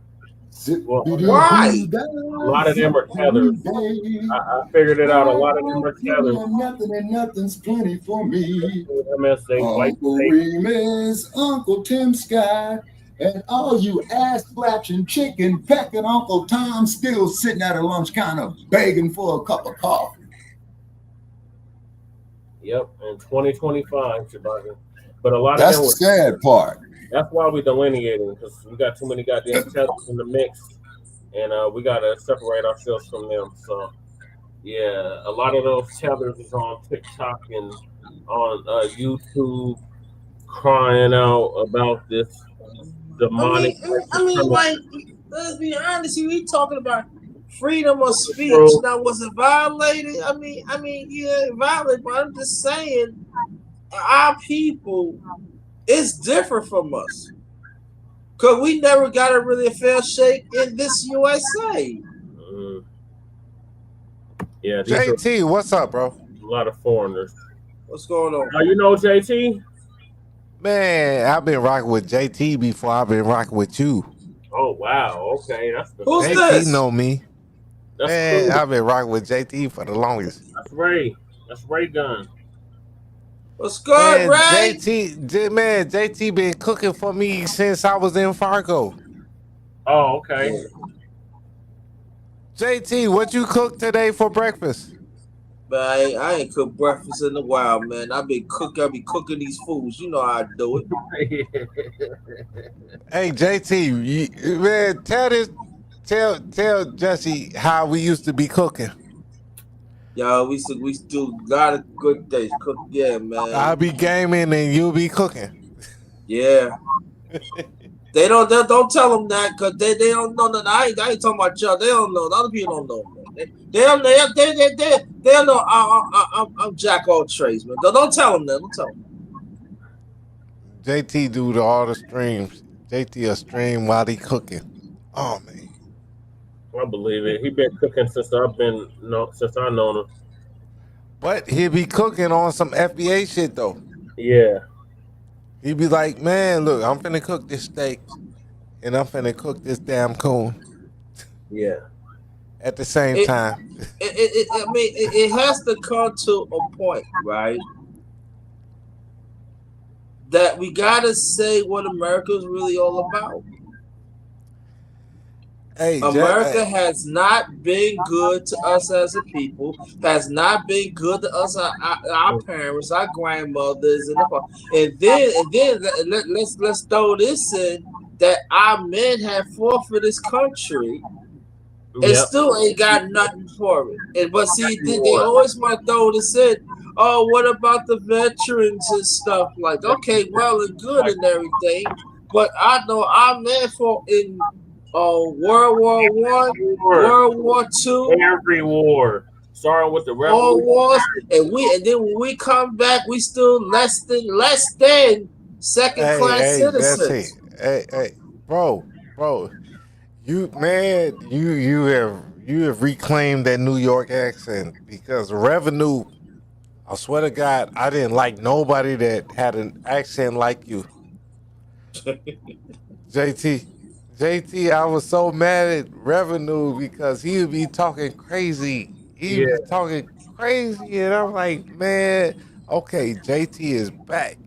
Well, why? A lot of them are tethers. I figured it out. A lot of them are tethers. Nothing and nothing's plenty for me. Uncle Remus, Uncle Tim Scott, and all you ass-flatching, chicken-pecking Uncle Tom still sitting at a lunch counter begging for a cup of coffee. Yep, in 2025, Shabaka. But a lot of that's them the sad part. That's why we're delineating, because we got too many goddamn tethers in the mix, and we got to separate ourselves from them. So, yeah, a lot of those tethers is on TikTok and on YouTube crying out about this demonic. I mean, like, let's be honest, we talking about freedom of speech. Now, was it violated? I mean, yeah, violated, but I'm just saying, our people, it's different from us, because we never got a really fair shake in this USA. Yeah, JT, what's up, bro? A lot of foreigners. What's going on? You know JT? Man, I've been rocking with JT before I've been rocking with you. Oh, wow. Okay. That's the Who's JT this? know me. That's Man, cool. I've been rocking with JT for the longest. That's Ray. That's Ray Gunn. What's good, Ray? JT been cooking for me since I was in Fargo. Oh, okay. JT, what you cooked today for breakfast? But I ain't cooked breakfast in a while, man. I be cooking these foods. You know how I do it. Hey JT, man, tell Jesse how we used to be cooking. Yo, we do a lot of good things. Cook, yeah, man. I'll be gaming and you'll be cooking. Yeah. They don't tell them that because they don't know that. I ain't talking about y'all. They don't know. The other people don't know. Man. They don't know. I'm jack all trades, man. Don't tell them that. Don't tell them. JT do all the streams. JT a stream while he cooking. Oh man, I believe it. He been cooking since I known him. But he be cooking on some FBA shit though. Yeah. He be like, man, look, I'm finna cook this steak, and I'm finna cook this damn coon. Yeah. At the same time. It has to come to a point, right? That we gotta say what America's really all about. Hey, America has not been good to us as a people, has not been good to us, our parents, our grandmothers, and then let's throw this in that our men have fought for this country and still ain't got nothing for it. But see, they always might throw this in. Oh, what about the veterans and stuff? Like, okay, well and good and everything, but I know our men fought in World War I, World War II, every war, starting with the all wars, and then when we come back, we still less than second class citizens. Hey, bro, you have reclaimed that New York accent because revenue. I swear to God, I didn't like nobody that had an accent like you. JT, I was so mad at Revenue because he would be talking crazy. He was talking crazy, and I'm like, man, okay, JT is back.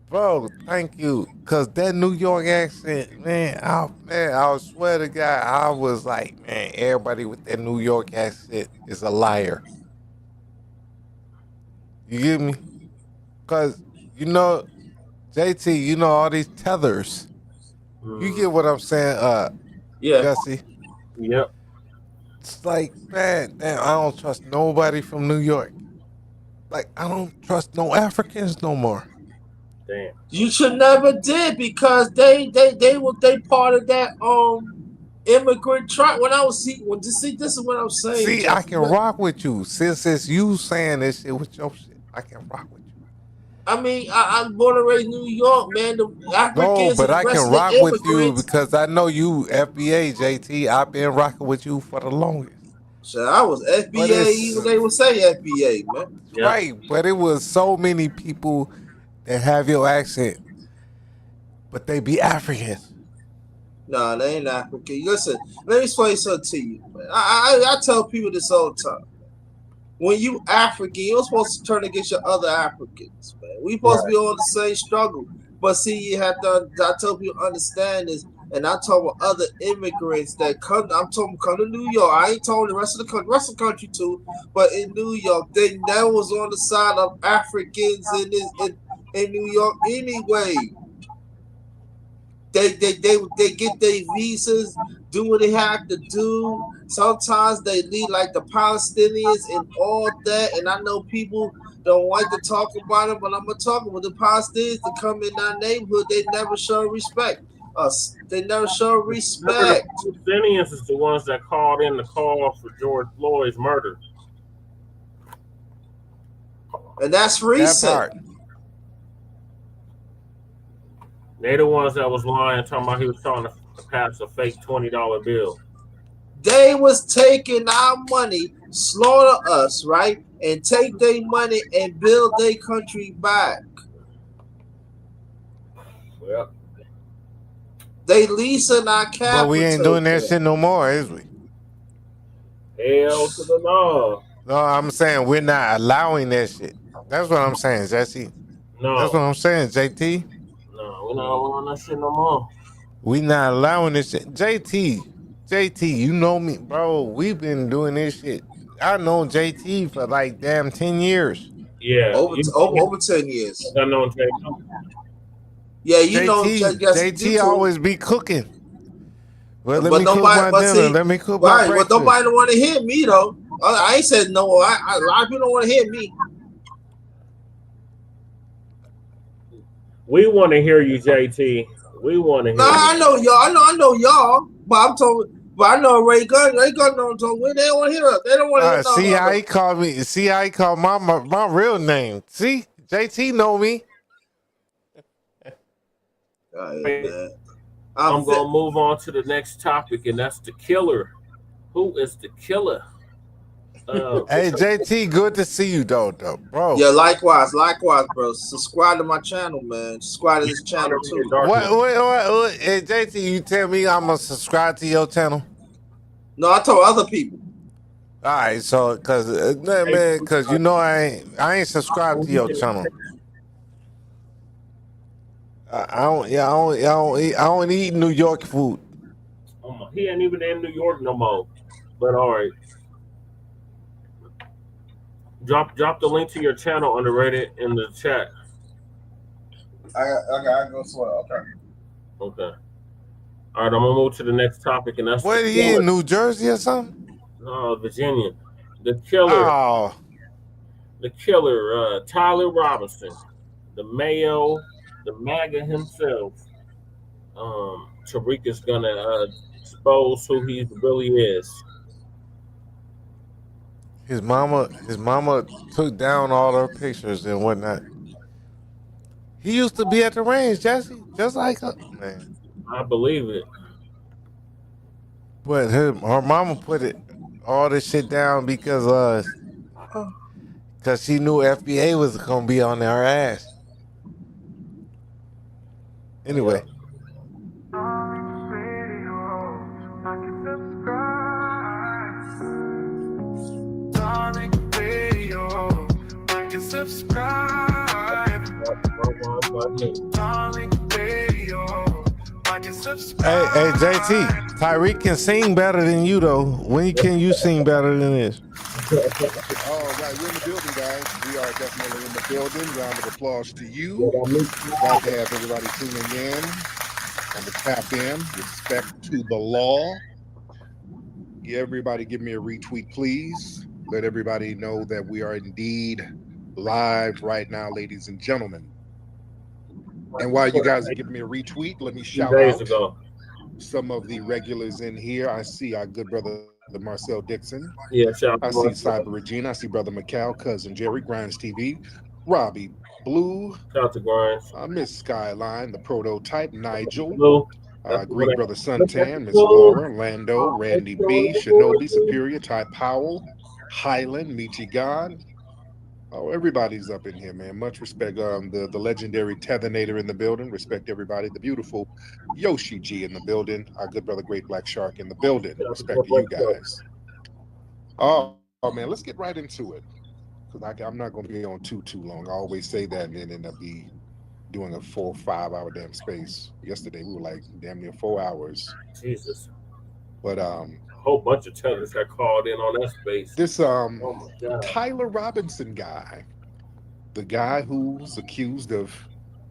Bro, thank you. Because that New York accent, man, I swear to God, I was like, man, everybody with that New York accent is a liar. You get me? Because, JT, all these tethers. You get what I'm saying, Jesse? Yep. It's like, man, damn, I don't trust nobody from New York. Like, I don't trust no Africans no more. Damn. You should never did because they part of that immigrant tribe. This is what I'm saying. See, Jesse, I can rock with you since it's you saying this shit with your shit. I can rock with you. I mean, I'm born and raised in New York, man. The Africans, no, but I can rock with you because I know you FBA, JT. I've been rocking with you for the longest. So I was FBA, even they would say FBA, man. Right, but it was so many people that have your accent, but they be Africans. No, they ain't African. Listen, let me explain something to you, man. I tell people this all the time. When you African, you're supposed to turn against your other Africans, man. We supposed to be on the same struggle. But see, you have to, I tell people understand this, and I talk about other immigrants that come to New York. I ain't talking the rest of the country too, but in New York, they never was on the side of Africans in New York anyway. They get their visas, do what they have to do. Sometimes they lead like the Palestinians and all that. And I know people don't like to talk about it, but I'm gonna talk about the Palestinians to come in our neighborhood. They never show respect us. They never show respect. The Palestinians is the ones that called in the call for George Floyd's murder, and that's recent. They the ones that was lying, talking about he was trying to pass a fake $20 bill. They was taking our money, slaughter us, right? And take their money and build their country back. Well, they leasing our capital. But we ain't doing that shit no more, is we? Hell to the law. No, I'm saying we're not allowing that shit. That's what I'm saying, Jesse. No. That's what I'm saying, JT. No, we're not allowing that shit no more. We not allowing this shit. JT, you know me, bro. We've been doing this shit I known JT for like damn 10 years. Yeah, over 10 years. I know JT. Yeah, you know, JT always be cooking. Well, let but me cook nobody, my dinner. Let me cook my right, breakfast. but nobody don't want to hear me though. I ain't said no. A lot of people don't want to hear me. We want to hear you, JT. We want to hear. No, I know y'all. I know y'all. But I'm talking. But I know Ray Gunn don't talk. They don't want to hear us. They don't want to hear us. See how he called me. See how he called my real name. See, JT know me. I'm gonna move on to the next topic, and that's the killer. Who is the killer? Hey JT, good to see you though, bro. Yeah, likewise, bro. Subscribe to my channel, man. Subscribe to this channel too. What? Hey JT, you tell me I'm gonna subscribe to your channel? No, I told other people. All right, so because you know I ain't subscribed to your channel. I don't eat New York food. He ain't even in New York no more. But all right. Drop the link to your channel underrated in the chat. I go swell. Okay. All right, I'm gonna move to the next topic, and that's what are you in New Jersey or something? No, Virginia. The killer. Oh. The killer, Tyler Robinson, the Mayo, the MAGA himself. Tariq is gonna expose who he really is. His mama took down all her pictures and whatnot. He used to be at the range, Jesse, just like her. Man. I believe it. But her mama put all this shit down because she knew FBA was gonna be on her ass. Anyway. Subscribe. Hey, JT, Tariq can sing better than you though. When can you sing better than this? All right, we're in the building, guys. We are definitely in the building. Round of applause to you. Glad to have everybody tuning in on the tap in. Respect to the law. Yeah, everybody give me a retweet, please. Let everybody know that we are indeed live right now, ladies and gentlemen. And while you guys are giving me a retweet, let me shout out some of the regulars in here. I see our good brother, the Marcel Dixon. Yeah, I see Cyber Regina. I see Brother Macau, Cousin Jerry, Grimes TV, Robbie Blue. Shout out to Grimes. Miss Skyline, the prototype, Nigel. Greek Brother Suntan, Miss Laura, Lando, Randy B, Shinobi, Superior, Ty Powell, Highland, Michigan. Oh, everybody's up in here, man. Much respect. The legendary Tethernator in the building. Respect everybody. The beautiful Yoshi G in the building. Our good brother, Great Black Shark in the building. Respect to you guys. Oh man, let's get right into it. Because I'm not going to be on too long. I always say that and then end up doing a 4 or 5 hour damn space. Yesterday we were like damn near 4 hours. Jesus. But whole bunch of tellers got called in on that space. This Tyler Robinson guy, the guy who's accused of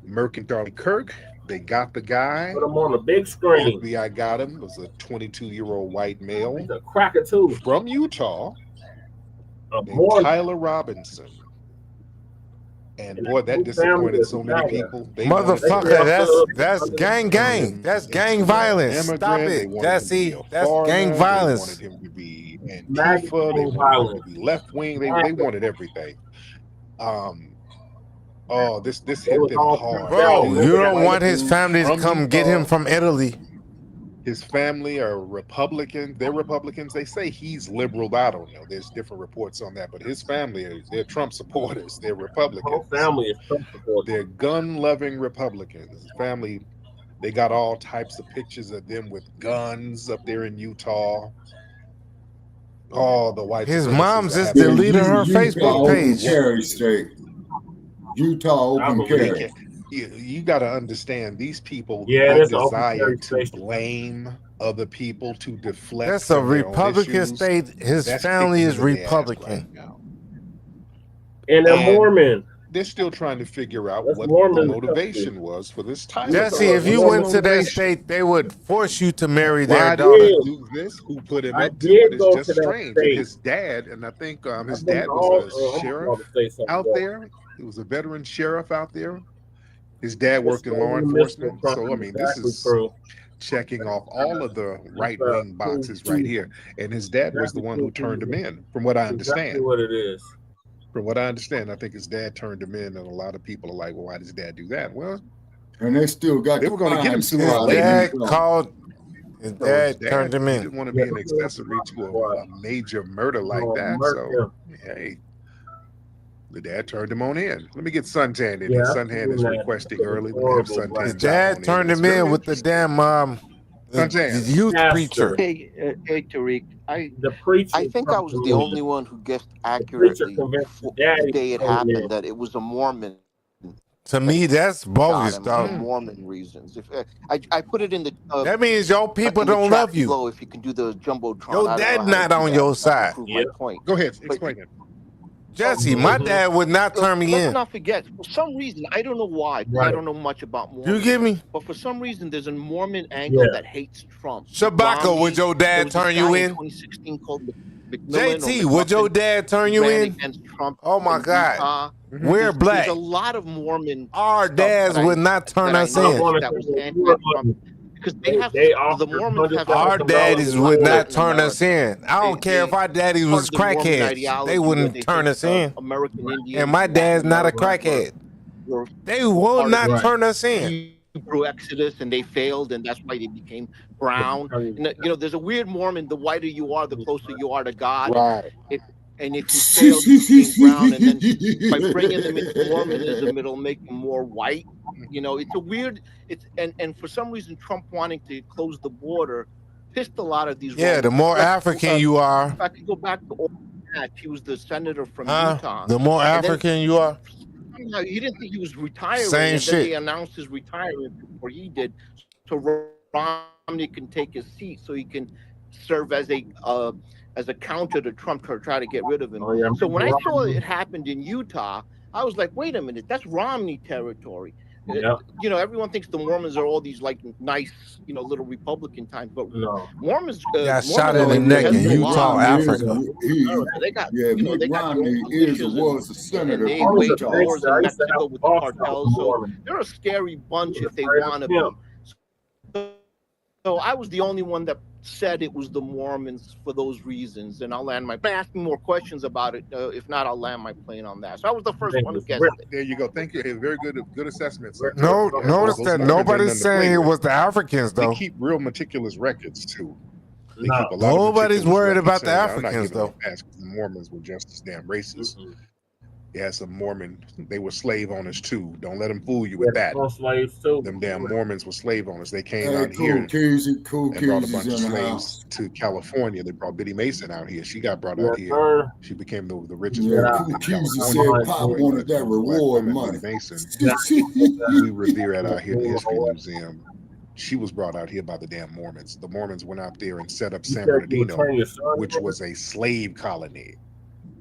murking Charlie Kirk, they got the guy. Put him on the big screen. The FBI got him. It was a 22-year-old white male. He's a cracker too. From Utah. Tyler Robinson. And boy, that disappointed so many people. Motherfucker, that's gang. That's gang violence. Stop it, Jesse. That's gang violence. They wanted him to be Antifa. They wanted him to be left wing. They wanted everything. This hit them hard. Bro, you don't want his family to come get him from Italy. His family are Republicans. They're Republicans. They say he's liberal. I don't know. There's different reports on that. But his family, they're Trump supporters. They're Republicans. Whole family is Trump supporters. They're gun-loving Republicans. His family, they got all types of pictures of them with guns up there in Utah. Oh, the white. His mom just deleted her Facebook page. Carry state. Utah open carry. You got to understand, these people desire to blame other people to deflect. That's a from their own Republican issues. state. His That's family kicking is him in the ass Republican. right now. And they're Mormon. They're still trying to figure out That's what Mormon the motivation was for this title. Jesse, if you went to that state, they would force you to marry their Why daughter. did he do this? Who put him up to it? It's just strange. And his dad, and I think his dad was a sheriff out there. He was a veteran sheriff out there. His dad worked in law enforcement. So, I mean, this is checking off all of the right-wing boxes right here. And his dad was the one who turned him in, from what I understand. Exactly what it is. From what I understand, I think his dad turned him in, and a lot of people are like, well, why does his dad do that? Well, and they still got they were going to get him sooner His or later. dad called. His dad turned him He in. didn't want to be an accessory to a major murder like that. So, hey, the dad turned him on in. Let me get Suntan in here. Suntan is requesting early. Let me have Suntan. His dad turned him in with the damn the youth preacher. Hey, Tariq, I think I was the only one who guessed accurately the day it happened that it was a Mormon. To me, that's bogus, For dog. Mormon reasons. If I put it in the That means your people don't love you. below, if you can do the jumbotron. Your I don't dad know how not to do on that your to side. prove my point. Go ahead, explain it. Jesse, my dad would not turn me Let's in. not forget, for some reason, I don't know why, 'cause I don't know much about Mormons. You get me? But for some reason, there's a Mormon angle that hates Trump. Shabaka, would your dad turn you in? 2016 called JT, would your dad turn you in? Trump Oh my God. We're black. There's a lot of Mormon. Our dads would not turn us in. That was anti-Trump. Because they have the Mormons have Our daddies would not turn us in. I don't care if our daddies was crackheads. They wouldn't turn us in. American Indians, And my dad's not a crackhead. They will not turn us in. Hebrew Exodus, and they failed, and that's why they became brown. And, you know, there's a weird Mormon: the whiter you are, the closer you are to God. Right. And if you failed, you became brown, and then by bringing them into Mormonism, it'll make them more white. You know, it's a weird. And for some reason, Trump wanting to close the border pissed a lot of these. Yeah, the more African you are. If I could go back to Aurora, he was the senator from Utah. The more African you are. He didn't think he was retiring. Same and shit. then they announced his retirement before he did, so Romney can take his seat, so he can serve as a counter to Trump to try to get rid of him. So when I saw it happened in Utah, I was like, wait a minute, that's Romney territory. Yeah. You know, everyone thinks the Mormons are all these like nice, you know, little Republican times, but Mormons got shot in the neck in Utah, Africa. They got, Yeah, you know, they got Romney was a senator they from wage Utah. wars in Mexico with the cartels, so they're a scary bunch if they want to be. So I was the only one that said it was the Mormons for those reasons, and I'll land my. Ask me more questions about it. If not, I'll land my plane on that. So I was the first one to guess it. There you go. Thank you. Hey, very good assessment. Sir. No, notice that nobody's saying it was the Africans though. They keep real meticulous records too. They No. keep a lot of Nobody's meticulous worried records, about the saying, I'm not Africans, giving them though. a pass 'cause the Mormons were just as damn racist. You had some Mormon, they were slave owners too. Don't let them fool you with that. Slaves too. Them damn Mormons were slave owners. They came Hey, out here and cool brought a bunch of in the slaves house. to California. They brought Biddy Mason out here. She got brought out Yes, here. sir. She became the richest Yeah, woman Cool in Keezy California. said Pop wanted that reward money. Biddy Mason. We revere that out here in the History Museum. She was brought out here by the damn Mormons. The Mormons went out there and set up San Bernardino, which was a slave colony.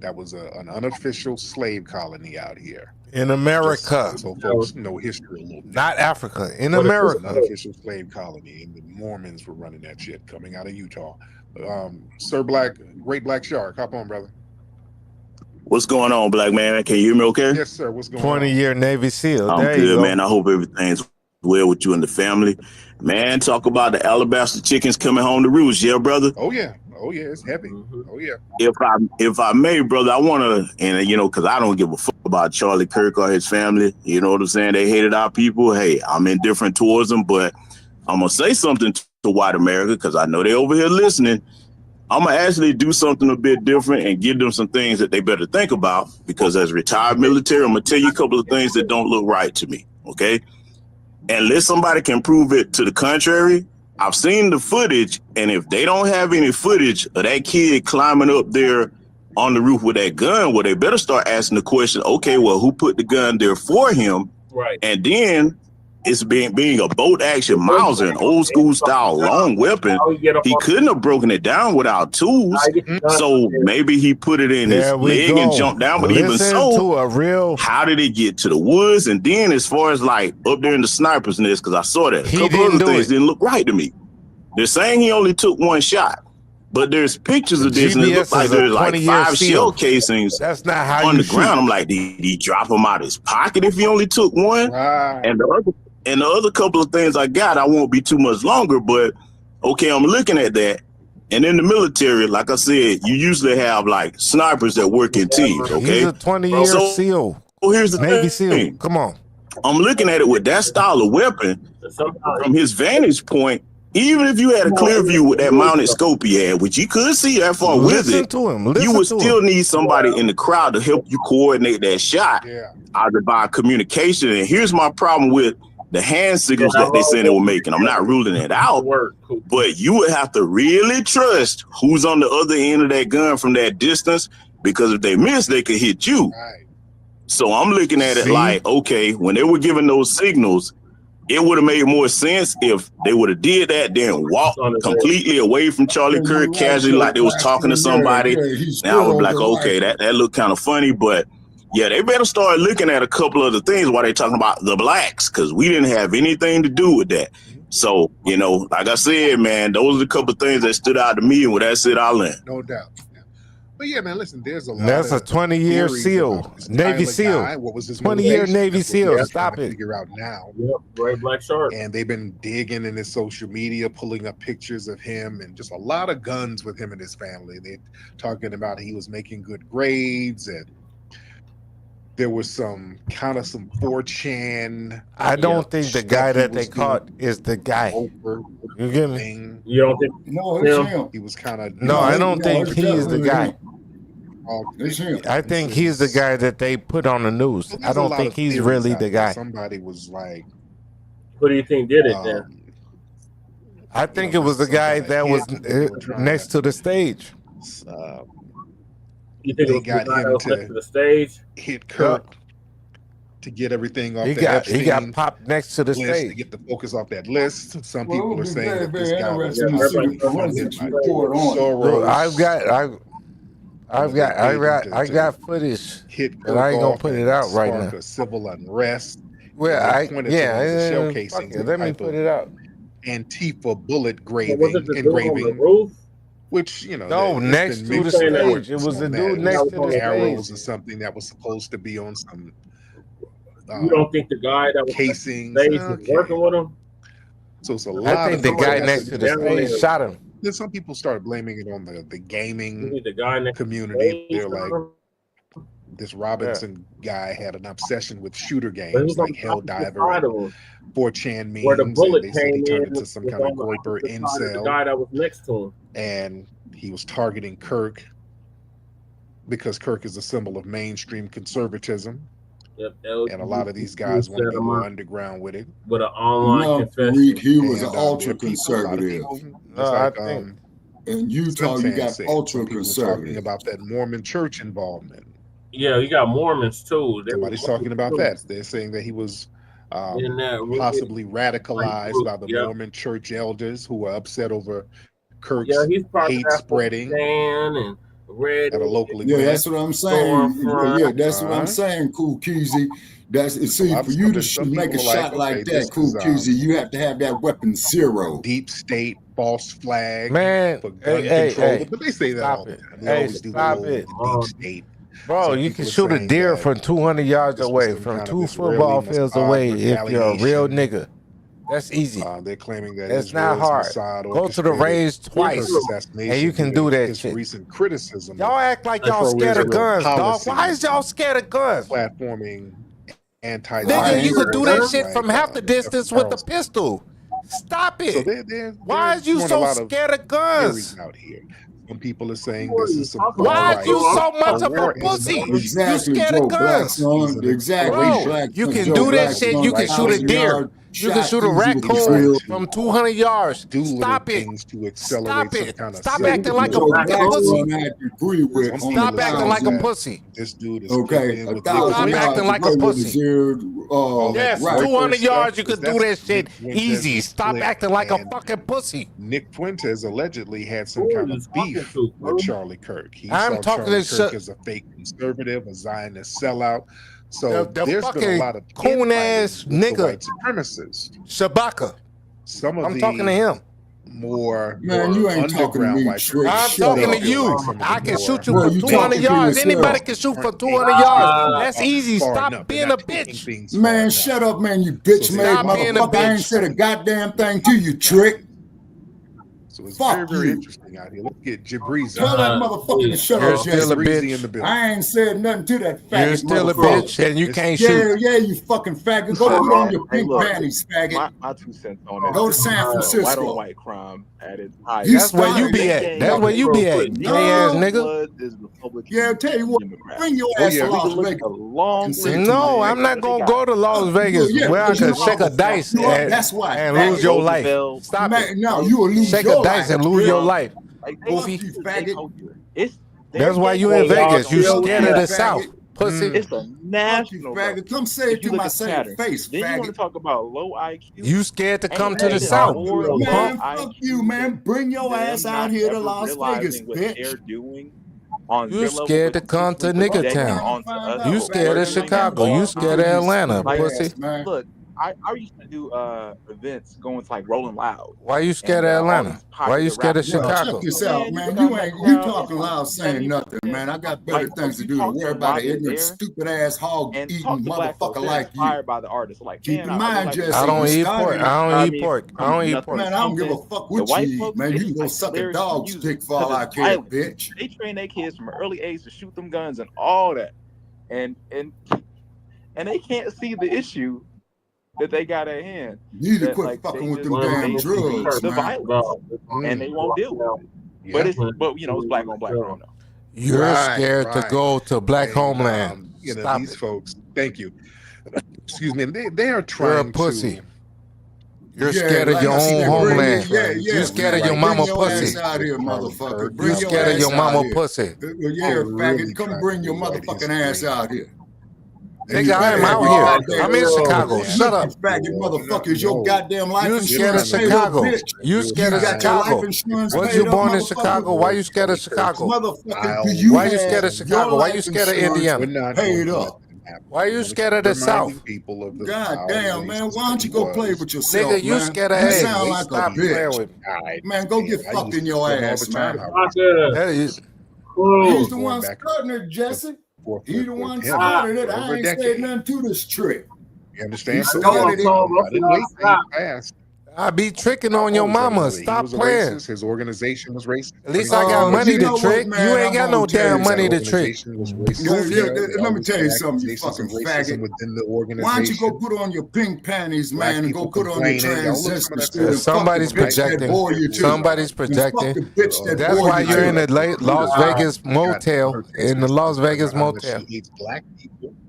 That was an unofficial slave colony out here. In America. Just so folks know history a little bit. Not Africa. In But it was America. an unofficial slave colony, and the Mormons were running that shit coming out of Utah. Sir Black, Great Black Shark, hop on, brother. What's going on, Black man? Can you hear me okay? Yes, sir. What's going on? 20-year Navy SEAL. I'm There you good, go. man. I hope everything's well with you and the family. Man, talk about the alabaster chickens coming home to roost, yeah, brother? Oh, yeah. Oh, yeah. It's heavy. Oh, yeah. If I may, brother, I want to, and you know, because I don't give a fuck about Charlie Kirk or his family. You know what I'm saying? They hated our people. Hey, I'm indifferent towards them, but I'm going to say something to white America because I know they over here listening. I'm going to actually do something a bit different and give them some things that they better think about because as retired military, I'm going to tell you a couple of things that don't look right to me, okay? Unless somebody can prove it to the contrary, I've seen the footage, and if they don't have any footage of that kid climbing up there on the roof with that gun, well, they better start asking the question, okay, well, who put the gun there for him? Right. And then it's being a bolt action Mauser, an old school style long weapon. He couldn't have broken it down without tools. So maybe he put it in his leg and jumped down. But even so, how did it get to the woods? And then as far as like up there in the sniper's nest, because I saw that a couple other things didn't look right to me. They're saying he only took one shot. But there's pictures of this, and it looks like there's like 5 shell casings on the ground. I'm like, did he drop them out of his pocket if he only took one? Right. And the other couple of things I got, I won't be too much longer, but okay, I'm looking at that. And in the military, like I said, you usually have like snipers that work in teams, okay? He's a 20-year SEAL. So here's the Navy thing. SEAL. Come on. I'm looking at it with that style of weapon. From his vantage point, even if you had a clear view with that mounted scope he had, which you could see that far with it, you would still need somebody in the crowd to help you coordinate that shot, either by communication. And here's my problem with the hand signals that they said they were making. I'm not ruling it out, but you would have to really trust who's on the other end of that gun from that distance, because if they miss, they could hit you. So I'm looking at it like, okay, when they were giving those signals, it would have made more sense if they would have did that, then walked completely away from Charlie Kirk, casually like they was talking to somebody. Now I was like, okay, that looked kind of funny, but yeah, they better start looking at a couple of the things while they're talking about the Blaccs, because we didn't have anything to do with that. So, you know, like I said, man, those are the couple of things that stood out to me, and with that said, I'll end. No doubt. But yeah, man, listen, there's a lot. That's a 20-year SEAL, Navy SEAL. What was his 20-year Navy SEAL? Stop it. Figure out now. Yep, right, Black Shark. And they've been digging in his social media, pulling up pictures of him and just a lot of guns with him and his family. They're talking about he was making good grades, and there was some 4chan. I don't think the guy that they caught is the guy. You get me? You don't think? No, it's him. He was kind of. No, I don't think he is the guy. I think he's the guy that they put on the news. I don't think he's really the guy. Somebody was like, "Who do you think did it?" Then I think it was the guy that was next to the stage. You think they got him to the stage, hit Kirk to get everything off. He got popped next to the stage to get the focus off that list. Some people are saying that this guy was I got footage, but I ain't gonna put it out right now. Civil unrest. Well, let me put it out. Antifa bullet engraving. Which, you know, no, next to the stage. It was the dude next to the stage. Arrows or something that was supposed to be on some. You don't think the guy that was casing was working with him? So it's a lot. I think the guy next to the stage shot him. Then some people start blaming it on the gaming guy community. They're like, this Robinson guy had an obsession with shooter games like Helldiver, 4chan memes. Where the bullet they said he turned into some kind of groiper incel. The guy that was next to him. And he was targeting Kirk because Kirk is a symbol of mainstream conservatism. Yep, and a lot of these guys want to go underground with it. With an online confession. He was an ultra conservative. I think in Utah you got ultra conservative. Talking about that Mormon church involvement. Yeah, you got Mormons too. Somebody's talking about that. They're saying that he was possibly radicalized by the Mormon church elders who were upset over Kirk's hate spreading and at a local event. Yeah, that's what I'm saying. Yeah, that's what I'm saying, Cool Keezy. For you to make a shot like that, Cool Keezy, you have to have that weapon zero. Deep state, false flag, man, for gun control. But they say that all the time. They always do the deep state. Bro, you can shoot a deer from 200 yards away, from 2 football fields away if you're a real nigga. That's easy. They're claiming that it's not hard. Go to the range twice, and you can do that shit. Recent criticism. Y'all act like y'all scared of guns, dog. Why is y'all scared of guns? Platforming Nigga, you could do that shit from half the distance with a pistol. Stop it. So why is you so scared of guns? Out here. Some people are saying this is some. Why are you so much of a pussy? Exactly, you scared of guns. Exactly. Bro, you can do that shit. You can shoot a deer. You can shoot a raccoon from 200 yards. Stop it. Stop it. Stop acting like a fucking pussy. Stop acting like a pussy. This dude is okay. Stop acting like a pussy. Yes, 200 yards, you could do that shit easy. Stop acting like a fucking pussy. Nick Fuentes allegedly had some kind of beef with Charlie Kirk. He I'm saw talking Charlie to Kirk as a fake conservative, a Zionist sellout. So the there's been a lot of coon ass nigga white supremacists. Shabaka. Some of I'm talking to him. More you ain't talking to me, Trick. I'm talking to you. I can shoot you for 200 yards. Anybody can shoot for 200 yards. That's easy. Stop being a bitch. Man, shut up, man, you bitch made motherfucker. I ain't said a goddamn thing to you, Trick. So it's very, very interesting out here. Let's get Jabrizi. Tell that motherfucker to shut You're up, still a Jesse. bitch. I ain't said nothing to that faggot. You're still a bitch and you can't Yeah, shoot. yeah, you fucking faggot. Go put on your pink panties, faggot. My 2 cents on it. Go to San Francisco. White on white crime at its highest. That's where you be at. That's where you be at. Gay ass nigga. Yeah, I'll tell you what. Bring your ass to Las Vegas. No, I'm not gonna go to Las Vegas where I can shake a dice and lose your life. Stop it. No, you will lose shake your a dice life. and lose your life. Goofy faggot. That's why you in Vegas. You scared of the South, pussy. It's a national. Faggot. Come say it to my same face, Then you want to talk about low IQ. You scared to come to the South. Man, fuck you, man. Bring your ass out here to Las Vegas, bitch. You scared to come to nigga town. You scared of Chicago. You scared of Atlanta, pussy. Look, I used to do events going to like Rolling Loud. Why you scared of Atlanta? Why you scared of Chicago? Check this out, man. You talking loud saying nothing, man. I got better things to do than worry about an ignorant, stupid ass hog eating motherfucker like you. Inspired by the artist, like keep in mind, Jesse. I don't eat pork. I don't eat pork. I don't eat pork. Man, I don't give a fuck what you eat, man. You can go suck a dog's dick for all I care, bitch. They train their kids from an early age to shoot them guns and all that, and they can't see the issue that they got at hand. You need to quit fucking with them damn drugs, the man. violence, and they won't deal with it. But you know, it's black on black crime now. You're scared to go to black homeland. You know, Stop these it. folks. Thank you. Excuse me. They are trying. You're a pussy. You're Yeah, scared of like your I said, own bring homeland. it- yeah, You're scared of like, your mama bring your pussy. ass out here, motherfucker. Bring You're scared of ass your out mama here. pussy. Yeah, faggot. Come bring your motherfucking ass out here. Nigga, I'm out here. I'm in Chicago. Shut up. Faggot motherfuckers, your goddamn life You scared of insurance paid up, Chicago. bitch. You scared of got your life Chicago. insurance Was paid you up, born in motherfucker. Chicago? Why you scared of Chicago? Motherfucker, do you Why you have scared of your Chicago? Why you life scared of insurance Indiana? paid up? Why you scared of the South? God damn, man. Why don't you go play with yourself, Nigga, you man? scared of You eggs. sound like a Stop playing bitch. with me. Man, go get fucked in your ass, man. That is He's the one starting it, Jesse. He the one started it. I ain't said nothing to this trick. You understand? He started it. I didn't wait till he passed. I be tricking on your mama. Stop playing. His organization was racist. At least I got money you to know trick. what, man? You ain't I'm got gonna no tell damn you money to something. trick. Let me tell you something, you fucking faggot. Within the Why don't you go put on your pink panties, man, and go put on your transistor suit and Somebody's fuck the bitch that projecting. bore you too. Somebody's And fuck projecting. the bitch that That's bore why you you're too. in the Las Vegas motel. In the Las Vegas motel.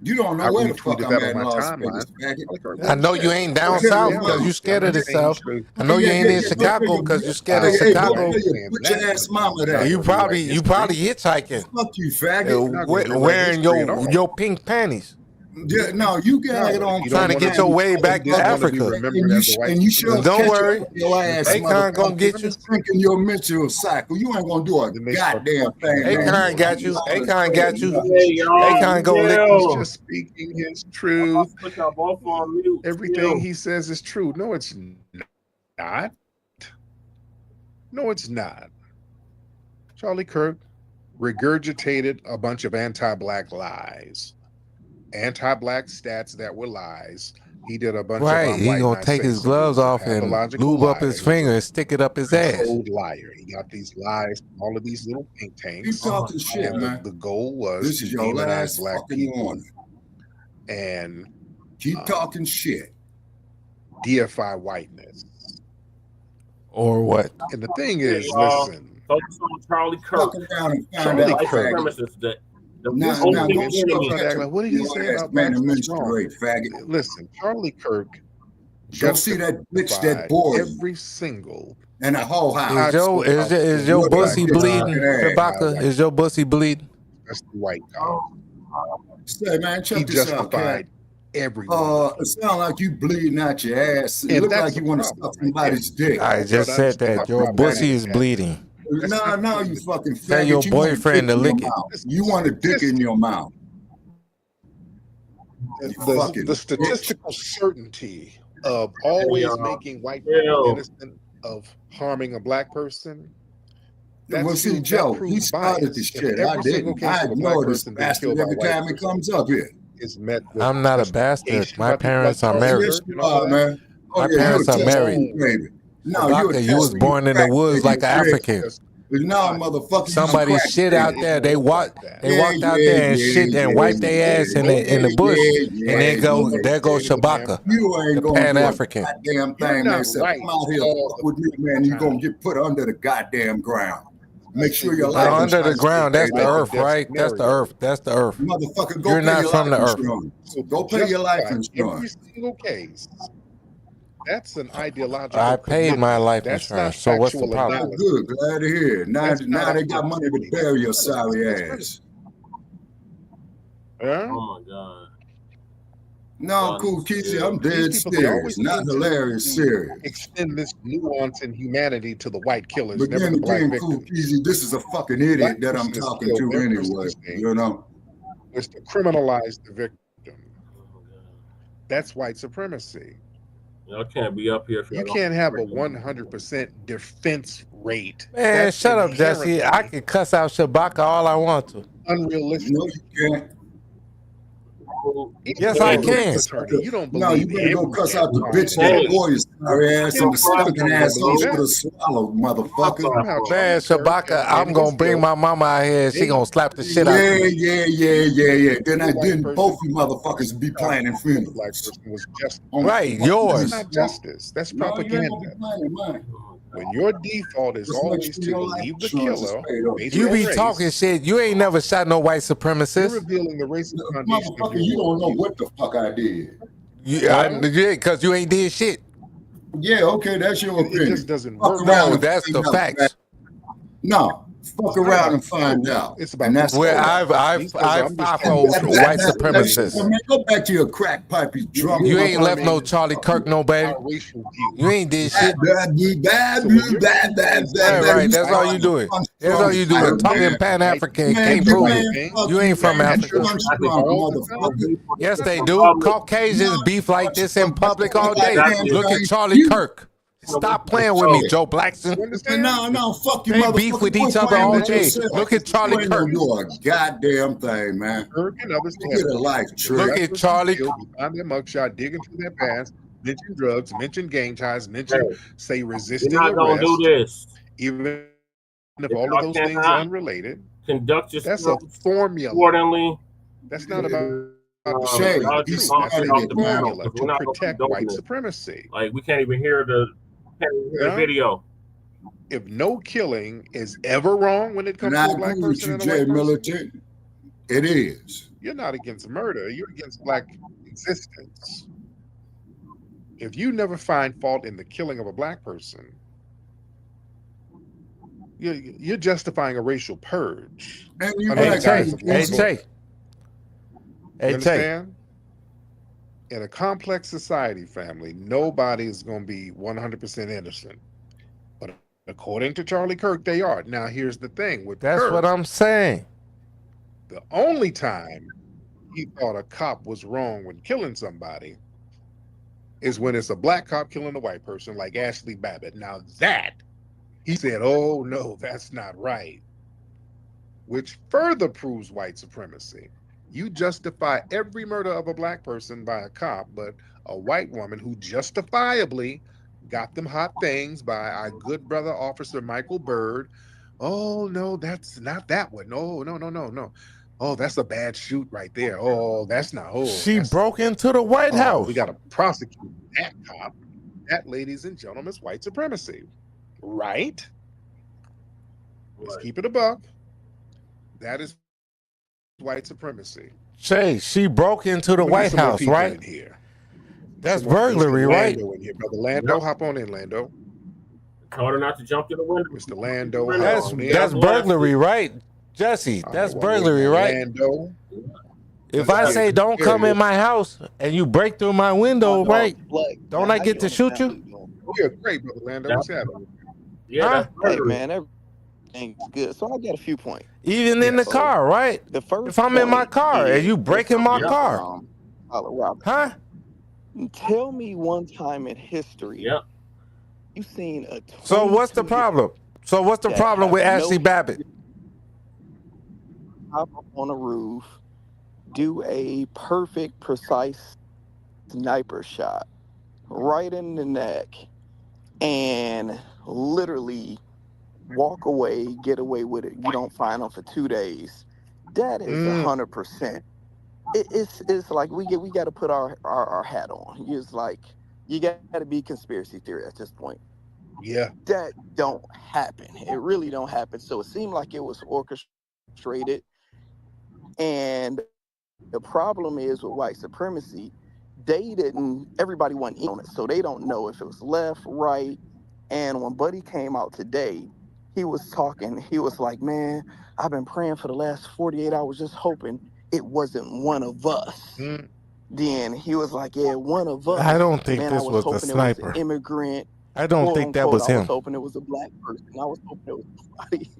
You don't know I where the fuck retweeted I'm that at on in my Las timeline. Vegas, faggot. I know you ain't down south because you scared of the South. I know you ain't in Chicago because you scared of Chicago. Put your ass mama there. You probably hitchhiking. Fuck you, faggot. Wearing your pink panties. Yeah, no, you got it on. Trying to get your way back to Africa. And you should Don't worry. Your ass, Akon gonna get you. Drinking your menstrual cycle. You ain't gonna do a goddamn thing. Akon got you. Akon got you. Akon gonna lick He's you. just speaking his truth. Everything he says is true. No, it's not. No, it's not. Charlie Kirk regurgitated a bunch of anti-black lies. Anti-black stats that were lies. He did a bunch Right, of he gonna take his gloves off and lube up his finger and stick it up his ass. Old liar. He got these lies from all of these little think tanks. He's talking shit, and man. the goal was This is to your demonize last black fucking people warning. and Keep talking shit. deify whiteness. Or what? And the thing is, listen, Focus on Charlie Kirk. Charlie Kirk. Now, What did he say about man black menstruate, faggot? Listen, Charlie Kirk Go see that bitch that boy every single and the whole house. Is your bussy bleeding, Shabaka? Is your bussy bleeding? That's the white guy. Say, man, check this out, Cat. Everyone. It sounds like you bleeding out your ass. It And look that's like you the want to problem, suck somebody's dick. I just said that your bussy is bleeding. No, you fucking faggot. Tell your boyfriend to lick it. You want a dick in your mouth. The statistical certainty of always making white people innocent of harming a black person. Well, see, Joe, he started this shit. I didn't. I ignore this bastard every time he comes up here. I'm not a bastard. My parents are married. Yes, you are, man. My parents are married. No, you was born in the woods like an African. No, motherfucker. Somebody shit out there. They walked out there and shit and wiped their ass in the bush, and then there goes Shabaka, You ain't the gonna Pan African. Goddamn thing, man. Come out here with me, man. You gonna get put under the goddamn ground. Make sure your life under the ground. That's the earth, right? That's the earth. That's the earth. Motherfucker, go You're pay not your from the life earth. insurance. Go pay your life Every insurance. single case. That's an ideological. I paid my life That's insurance. not So what's the factual problem? analysis. Good, glad to hear. Now they got money to bury your sorry ass. Huh? Oh my God. No, cool, Keisha. I'm dead serious. Not hilarious, serious. Extend this nuance and humanity to the white killers, But never then the black again, victims. cool, Keisha, this is a fucking idiot that I'm talking to anyway. You know? Was to criminalize the victim. That's white supremacy. Y'all can't be up here. If You can't have a 100% defense rate. Man, That's shut up, Jesse. I can cuss out Shabaka all I want to. Unrealistic. No, you can't. Yes, I can. You don't believe No, you better go cuss out the bitch that boy's sorry ass and the stinking assholes for the swallow, motherfucker. Man, Shabaka, I'm gonna bring my mama out here and she gonna slap the shit out of me. Yeah. Then both you motherfuckers be planning funerals. Right, yours. That's not justice. That's propaganda. When your default is always to believe the killer, You be talking shit. You ain't never shot no white you're supremacist. revealing the racist foundation of Motherfucker, your you don't know worldview. what the fuck I did. Because you ain't did shit. Yeah, okay, that's your It opinion. just doesn't Fuck work. around No, and that's find the out, facts. man. No, fuck around and find out. It's about And that's Where all. I've fought white supremacists. Man, go back to your crack pipe, you drunk. You ain't left no Charlie Kirk, no baby. our racial view. You ain't did shit. Right, that's all you doing. That's all you doing. Talking Pan African, can't prove it. You ain't from Africa. Yes, they do. Caucasians beef like this in public all day. Look at Charlie Kirk. Stop playing with me, Joe Blackson. No, fuck you, They motherfucker. beef with Quit each other playing all with day. yourself. Look at Charlie You ain't Kirk. gonna do a goddamn thing, man. Kirk and others Get a life, Trick. Look at Charlie. Find their mugshot, dig into their past, mention drugs, mention gang ties, mention, say, You're resisting not gonna arrest. do this. Even if If all y'all of those things cannot are unrelated, Conduct that's a yourself formula. accordingly. That's not about the Shame. truth. He's That's smart a to get formula We're to not gonna protect condone white this. supremacy. Like we can't even hear the Yeah. video. If no killing is ever wrong when it comes And to I a black agree with person you, and a Jay white person, Militant. It is. you're not against murder. You're against black existence. If you never find fault in the killing of a black person, you're justifying a racial purge. And you under the black guise of people. law. Hey, Tay. You Hey, Tay. understand? In a complex society, family, nobody is going to be 100% innocent. But according to Charlie Kirk, they are. Now, here's the thing with That's Kirk, what I'm saying. the only time he thought a cop was wrong when killing somebody is when it's a black cop killing a white person, like Ashley Babbitt. Now that, he said, oh, no, that's not right. Which further proves white supremacy. You justify every murder of a black person by a cop, but a white woman who justifiably got them hot things by our good brother, Officer Michael Byrd. Oh, no, that's not that one. No. Oh, that's a bad shoot right there. Oh, that's not. Oh, She broke into the White House. we got to prosecute that cop. That, ladies and gentlemen, is white supremacy. Right? Let's keep it a buck. That is white supremacy. Shay, she broke into the We need White some more House, people right? in here. That's burglary, right? Lando in here, brother. Lando, hop on in, Lando. Told her not to jump through the window. Mr. Lando, That's burglary, right? Jesse, that's burglary, right? Lando. If I say don't come in my house and you break through my window, right? Don't I get to shoot you? Yeah, great, brother Lando. What's happening? Yeah, hey man, everything's good. So I got a few points. even in the car, right? The first If I'm in my car and you break in my car, huh? Tell me one time in history you've seen a. So what's the problem? So what's the problem with Ashley Babbitt? Hop up on a roof, do a perfect, precise sniper shot right in the neck, and literally walk away, get away with it. You don't find them for 2 days. That is 100%. It's like we got to put our hat on. It's like you got to be conspiracy theory at this point. Yeah, that don't happen. It really don't happen. So it seemed like it was orchestrated. And the problem is with white supremacy, everybody wasn't in on it. So they don't know if it was left, right. And when Buddy came out today, he was like, man, I've been praying for the last 48 hours, just hoping it wasn't one of us. Then he was like, yeah, one of us. I don't think man, this I was hoping the sniper. It was an immigrant. I don't think that was him. I was hoping it was a black person. I was hoping it was somebody.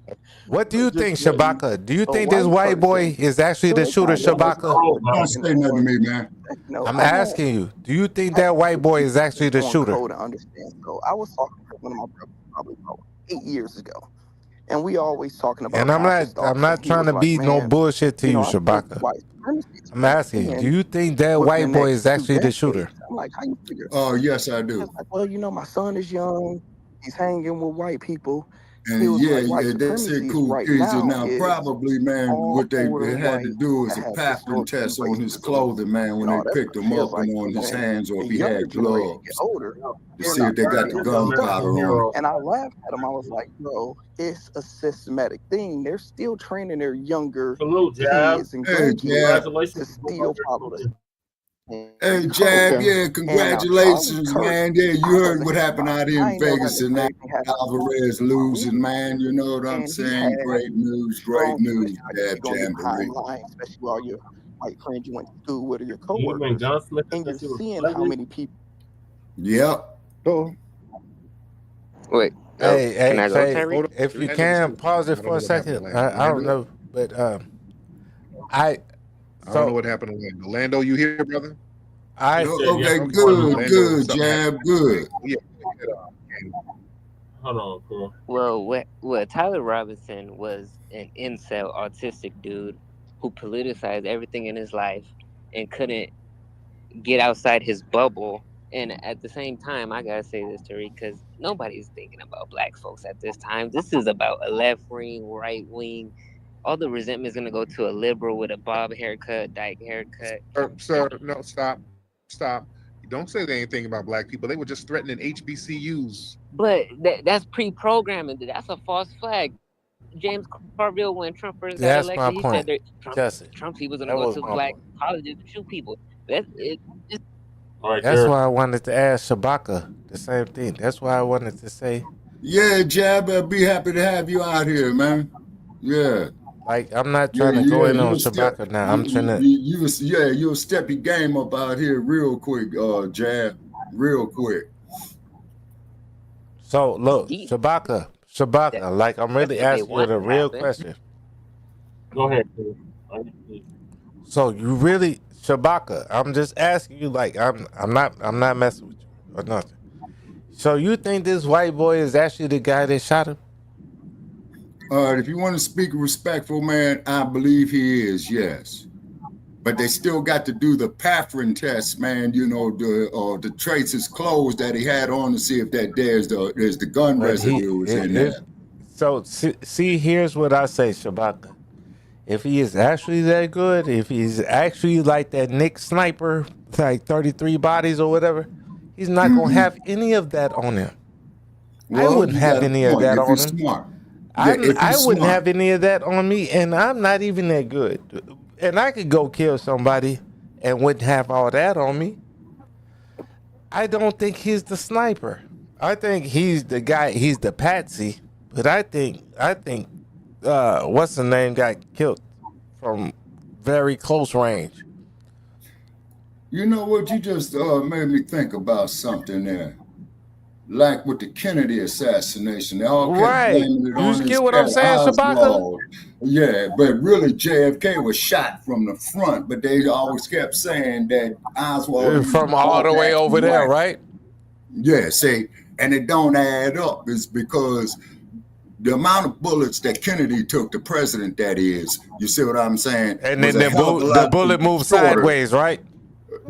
What do you think, Shabaka? Do you think this white boy is actually the shooter, Shabaka? Don't say nothing to me, man. I'm asking you. Do you think that white boy is actually the shooter? To understand. So I was talking to one of my brothers probably about 8 years ago, and we always talking about. And I'm not trying to be no bullshit to you, Shabaka. I'm asking you. Do you think that white boy is actually the shooter? I'm like, how you figure? Oh, yes, I do. Like, well, my son is young. He's hanging with white people. And they said cool kids are now probably, man, what they had to do is a pattern test on his clothing, man, when they picked him up and on his hands or if he had gloves to see if they got the gunpowder on. And I laughed at him. I was like, bro, it's a systematic thing. They're still training their younger kids and grandkids to still follow this. Hey, Jab, yeah, congratulations, man. Yeah, you heard what happened out here in Vegas and that Alvarez losing, man. You know what I'm saying? Great news, Jab Jamboree. Especially all your white friends you went to school with or your coworkers. And you're seeing how many people. Yep. Wait. Hey, can I go, Tariq? if you can, pause it for a second. I don't know, but I don't know what happened to Lando. Lando, you here, brother? Okay, good, Jab, good. Hold on, cool. Well, Tyler Robinson was an incel, autistic dude who politicized everything in his life and couldn't get outside his bubble. And at the same time, I gotta say this, Tariq, because nobody's thinking about black folks at this time. This is about a left wing, right wing. All the resentment is going to go to a liberal with a bob haircut, dyke haircut. Sir, no, stop. You don't say anything about black people. They were just threatening HBCUs. But that's pre-programming. That's a false flag. James Carville, when Trump first got That's elected, my point. he said Trump he was going to go to black colleges to shoot people. That's why I wanted to ask Shabaka the same thing. That's why I wanted to say. Yeah, Jab, I'd be happy to have you out here, man. Yeah. Like, I'm not trying to go in on Shabaka now. I'm trying to. You'll step your game up out here real quick, Jab. Real quick. So, look, Shabaka, like, I'm really asking you the real question. Go ahead, So, you really, Shabaka, I'm just asking you, like, I'm not messing with you or nothing. So, you think this white boy is actually the guy that shot him? If you want to speak respectful, man, I believe he is, yes. But they still got to do the pattern test, man. You know, the trace his clothes that he had on to see if there's the gun residue in there. So, see, here's what I say, Shabaka. If he is actually that good, if he's actually like that Nick Sniper, like 33 bodies or whatever, he's not going to have any of that on him. Well, I wouldn't have any of that on him. Smart. I wouldn't have any of that on me, and I'm not even that good. And I could go kill somebody and wouldn't have all that on me. I don't think he's the sniper. I think he's the guy. He's the patsy. But I think what's the name got killed from very close range. You know what? You just made me think about something there. Like with the Kennedy assassination, they all kept blaming it on get what I'm saying, Shabaka? Yeah, but really JFK was shot from the front, but they always kept saying that Oswald from all the way over there, right? Yeah, see, and it don't add up. It's because the amount of bullets that Kennedy took, the president that is, you see what I'm saying? And then the bullet moved sideways, right?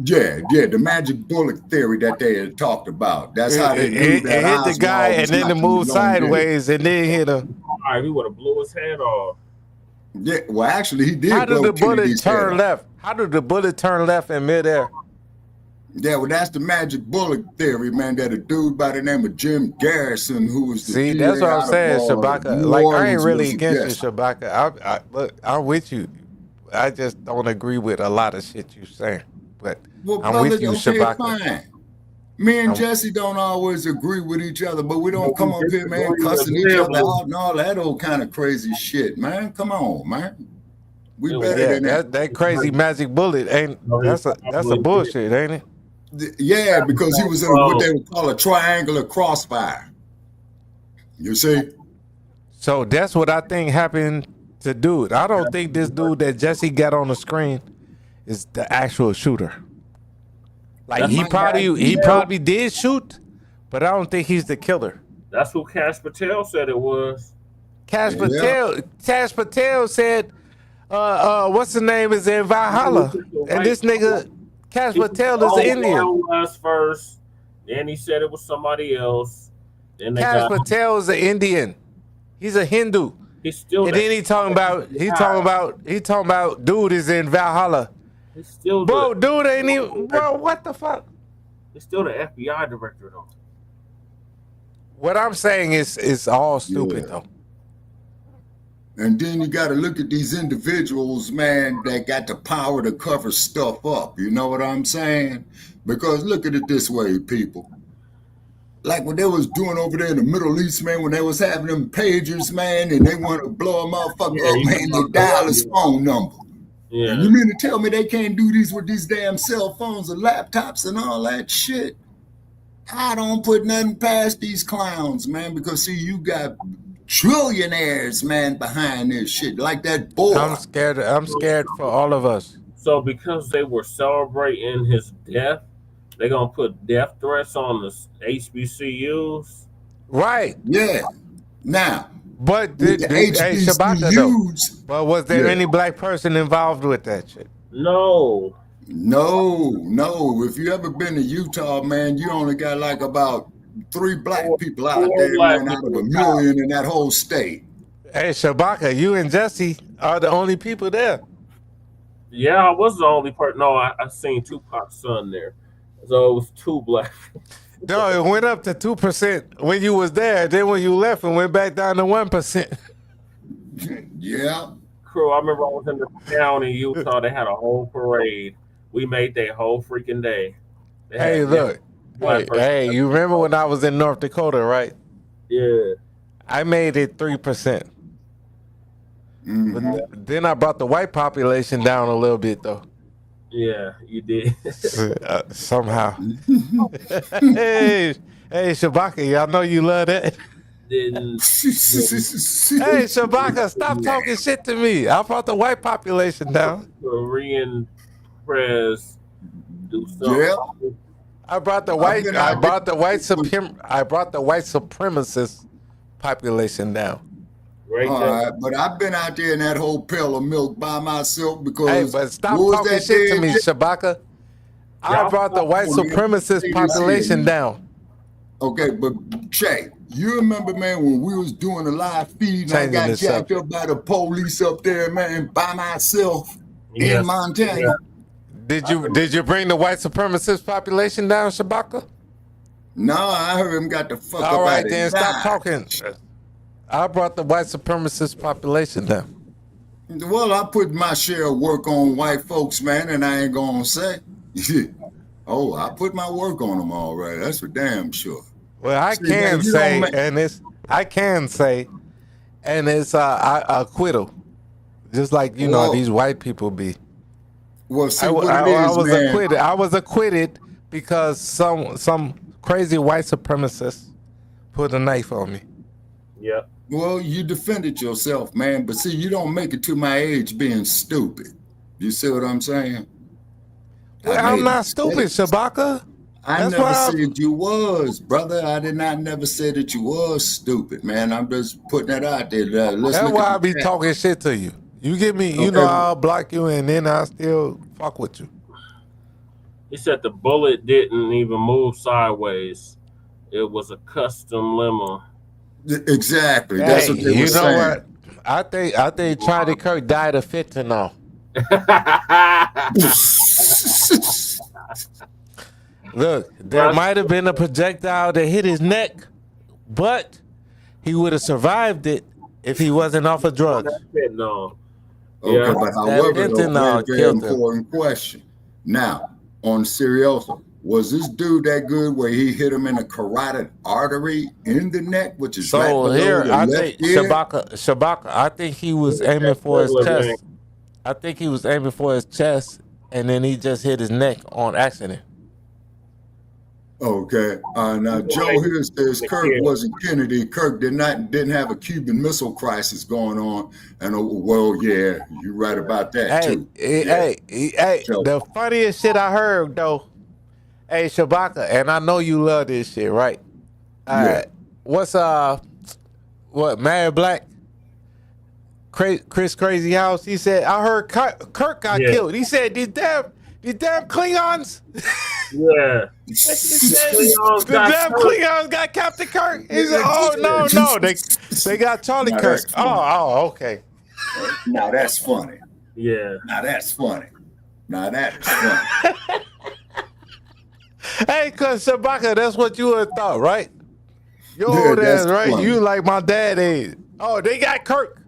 Yeah, the magic bullet theory that they had talked about. That's how they knew that it hit the guy, and then it moved sideways, and then hit him. All right, he would have blew his head off. Yeah, well, actually, he did. How did the bullet turn left? How did the bullet turn left in midair? Yeah, well, that's the magic bullet theory, man. That a dude by the name of Jim Garrison, who was the that's what I'm saying, Shabaka. Like, I ain't really against you, Shabaka. Look, I'm with you. I just don't agree with a lot of shit you're saying. But I'm with you, Shabaka. Fine. Me and Jesse don't always agree with each other, but we don't come up here, man, cussing each other out and all that old kind of crazy shit, man. Come on, man. We better than that crazy magic bullet ain't. That's a bullshit, ain't it? Yeah, because he was in what they would call a triangular crossfire. You see? So that's what I think happened to dude. I don't think this dude that Jesse got on the screen is the actual shooter. Like he probably did shoot, but I don't think he's the killer. That's who Cash Patel said it was. Cash Patel said, what's the name is in Valhalla, and this nigga Cash Patel is an Indian. Was first, then he said it was somebody else. Then Cash Patel is an Indian. He's a Hindu. He's still. And then he talking about dude is in Valhalla. He's still dude ain't even. Bro, what the fuck? He's still the FBI director though. What I'm saying is it's all stupid though. And then you got to look at these individuals, man, that got the power to cover stuff up. You know what I'm saying? Because look at it this way, people. Like what they was doing over there in the Middle East, man, when they was having them pagers, man, and they want to blow a motherfucker up, man, they dial his phone number. Yeah. And you mean to tell me they can't do these with these damn cell phones and laptops and all that shit? I don't put nothing past these clowns, man, because see, you got trillionaires, man, behind this shit, like that boy. I'm scared for all of us. So because they were celebrating his death, they're gonna put death threats on the HBCUs. Right. Yeah. Now, but Shabaka though. But was there any black person involved with that shit? No. If you ever been to Utah, man, you only got like about 3 black people out there, man, out of 1 million in that whole state. Hey, Shabaka, you and Jesse are the only people there. Yeah, I was the only person. No, I seen Tupac's son there. So it was 2 black. No, it went up to 2% when you was there. Then when you left, it went back down to 1%. Yeah. Crew, I remember I was in the town in Utah. They had a whole parade. We made their whole freaking day. Hey, look. Hey, you remember when I was in North Dakota, right? Yeah. I made it 3%. Mm-hmm. But then I brought the white population down a little bit, though. Yeah, you did. Somehow. Hey, Shabaka, y'all know you love that. Hey, Shabaka, stop talking shit to me. I brought the white population down. Korean press do something. Yeah. I brought the white supremacist population down. Right. All right, but I've been out there in that whole pail of milk by myself because. Hey, but stop talking shit to me, Shabaka. I brought the white supremacist population down. Okay, but Che, you remember, man, when we was doing a live feed and I got jacked up by the police up there, man, by myself in Montana. Yeah. Did you bring the white supremacist population down, Shabaka? No, I heard him got the fuck up. All right, then stop talking. I brought the white supremacist population down. Well, I put my share of work on white folks, man, and I ain't gonna say. Oh, I put my work on them all right. That's for damn sure. Well, I can say, and it's acquittal, just like you know these white people be. Well, see I was man. acquitted. I was acquitted because some crazy white supremacist put a knife on me. Yeah. Well, you defended yourself, man. But see, you don't make it to my age being stupid. You see what I'm saying? Well, I'm not stupid, Shabaka. I never said you was, brother. I did not never say that you was stupid, man. I'm just putting that out there. That's why I be talking shit to you. You get me, you know, I'll block you and then I'll still fuck with you. He said the bullet didn't even move sideways. It was a custom limo. Exactly. That's what they were saying. What? I think Charlie Kirk died of fentanyl. Look, there might have been a projectile that hit his neck, but he would have survived it if he wasn't off of drugs. No. Okay, but however, very important question. Now, on Serioso, was this dude that good where he hit him in a carotid artery in the neck, which is right below the I left think ear? Shabaka, I think he was aiming for his chest. I think he was aiming for his chest, and then he just hit his neck on accident. Okay. Now Joe here says Kirk wasn't Kennedy. Kirk didn't have a Cuban Missile Crisis going on. And well, yeah, you're right about that too. Hey, the funniest shit I heard though. Hey, Shabaka, and I know you love this shit, right? What's Mad Blacc? Chris Crazy House. He said, I heard Kirk got killed. He said, these damn Klingons. Yeah. The damn Klingons got Captain Kirk. He said, oh no, they got Charlie Kirk. Oh, okay. Now that's funny. Yeah. Now that's funny. Hey, cause Shabaka, that's what you would have thought, right? Your old ass, right? Funny. You like my dad age. Oh, they got Kirk.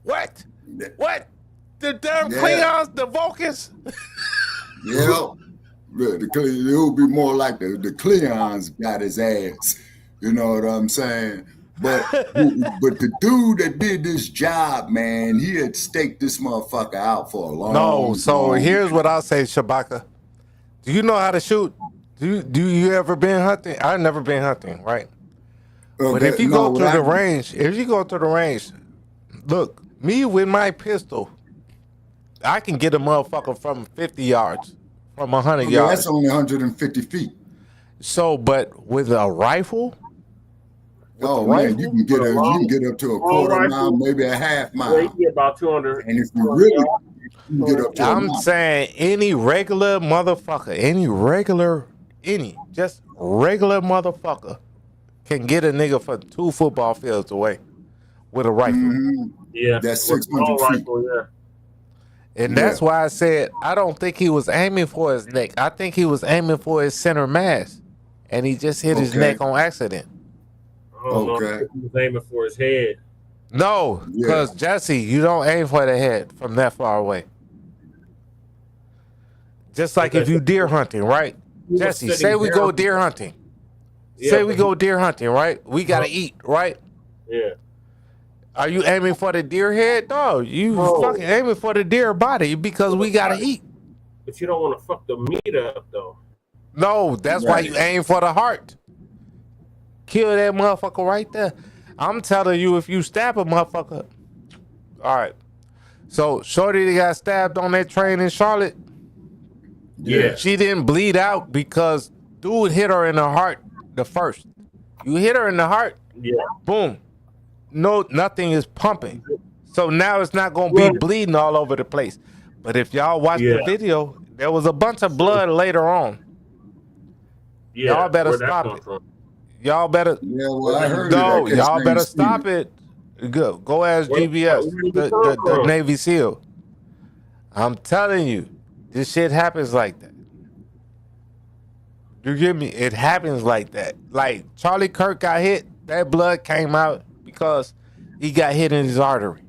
What? The damn Klingons, the Vulcans? Yeah. It would be more like the Klingons got his ass. You know what I'm saying? But the dude that did this job, man, he had staked this motherfucker out for a long time. Here's what I'll say, Shabaka. Do you know how to shoot? Do you ever been hunting? I've never been hunting, right? But if you go to the range, look, me with my pistol, I can get a motherfucker from 50 yards, from 100 yards. That's only 150 feet. So, but with a rifle? Man, you can get up to a quarter mile, maybe a half mile. Yeah, you get about 200. And if you really you can get up to I'm saying any regular motherfucker, just regular motherfucker can get a nigga for 2 football fields away with a rifle. Mm-hmm. Yeah. That's 600 feet. Rifle, yeah. And that's why I said I don't think he was aiming for his neck. I think he was aiming for his center mass. And he just hit his neck on accident. Okay. He was aiming for his head. No, because Jesse, you don't aim for the head from that far away. Just like if you deer hunting, right? Jesse, say we go deer hunting. Say we go deer hunting, right? We gotta eat, right? Yeah. Are you aiming for the deer head? No, you fucking aiming for the deer body because we gotta eat. But you don't want to fuck the meat up though. No, that's why you aim for the heart. Kill that motherfucker right there. I'm telling you, if you stab a motherfucker. All right. So Shorty got stabbed on that train in Charlotte. Yeah. She didn't bleed out because dude hit her in the heart the first. You hit her in the heart. Yeah. Boom. No, nothing is pumping. So now it's not going to be bleeding all over the place. But if y'all watch the video, there was a bunch of blood later on. Yeah. Y'all better stop it. Y'all better. Yeah, well, I heard y'all better stop it. Go ask GBS, the Navy SEAL. I'm telling you, this shit happens like that. You get me? It happens like that. Like Charlie Kirk got hit, that blood came out because he got hit in his artery.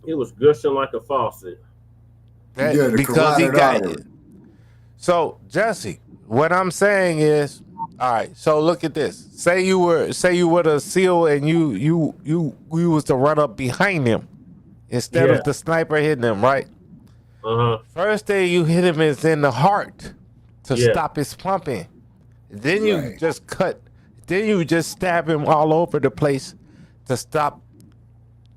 It was gushing like a faucet. Because he got hit. So Jesse, what I'm saying is, all right. So look at this. Say you were the SEAL and you was to run up behind him instead of the sniper hitting him, right? First thing you hit him is in the heart to stop his pumping. Then you just cut. Then you just stab him all over the place to stop.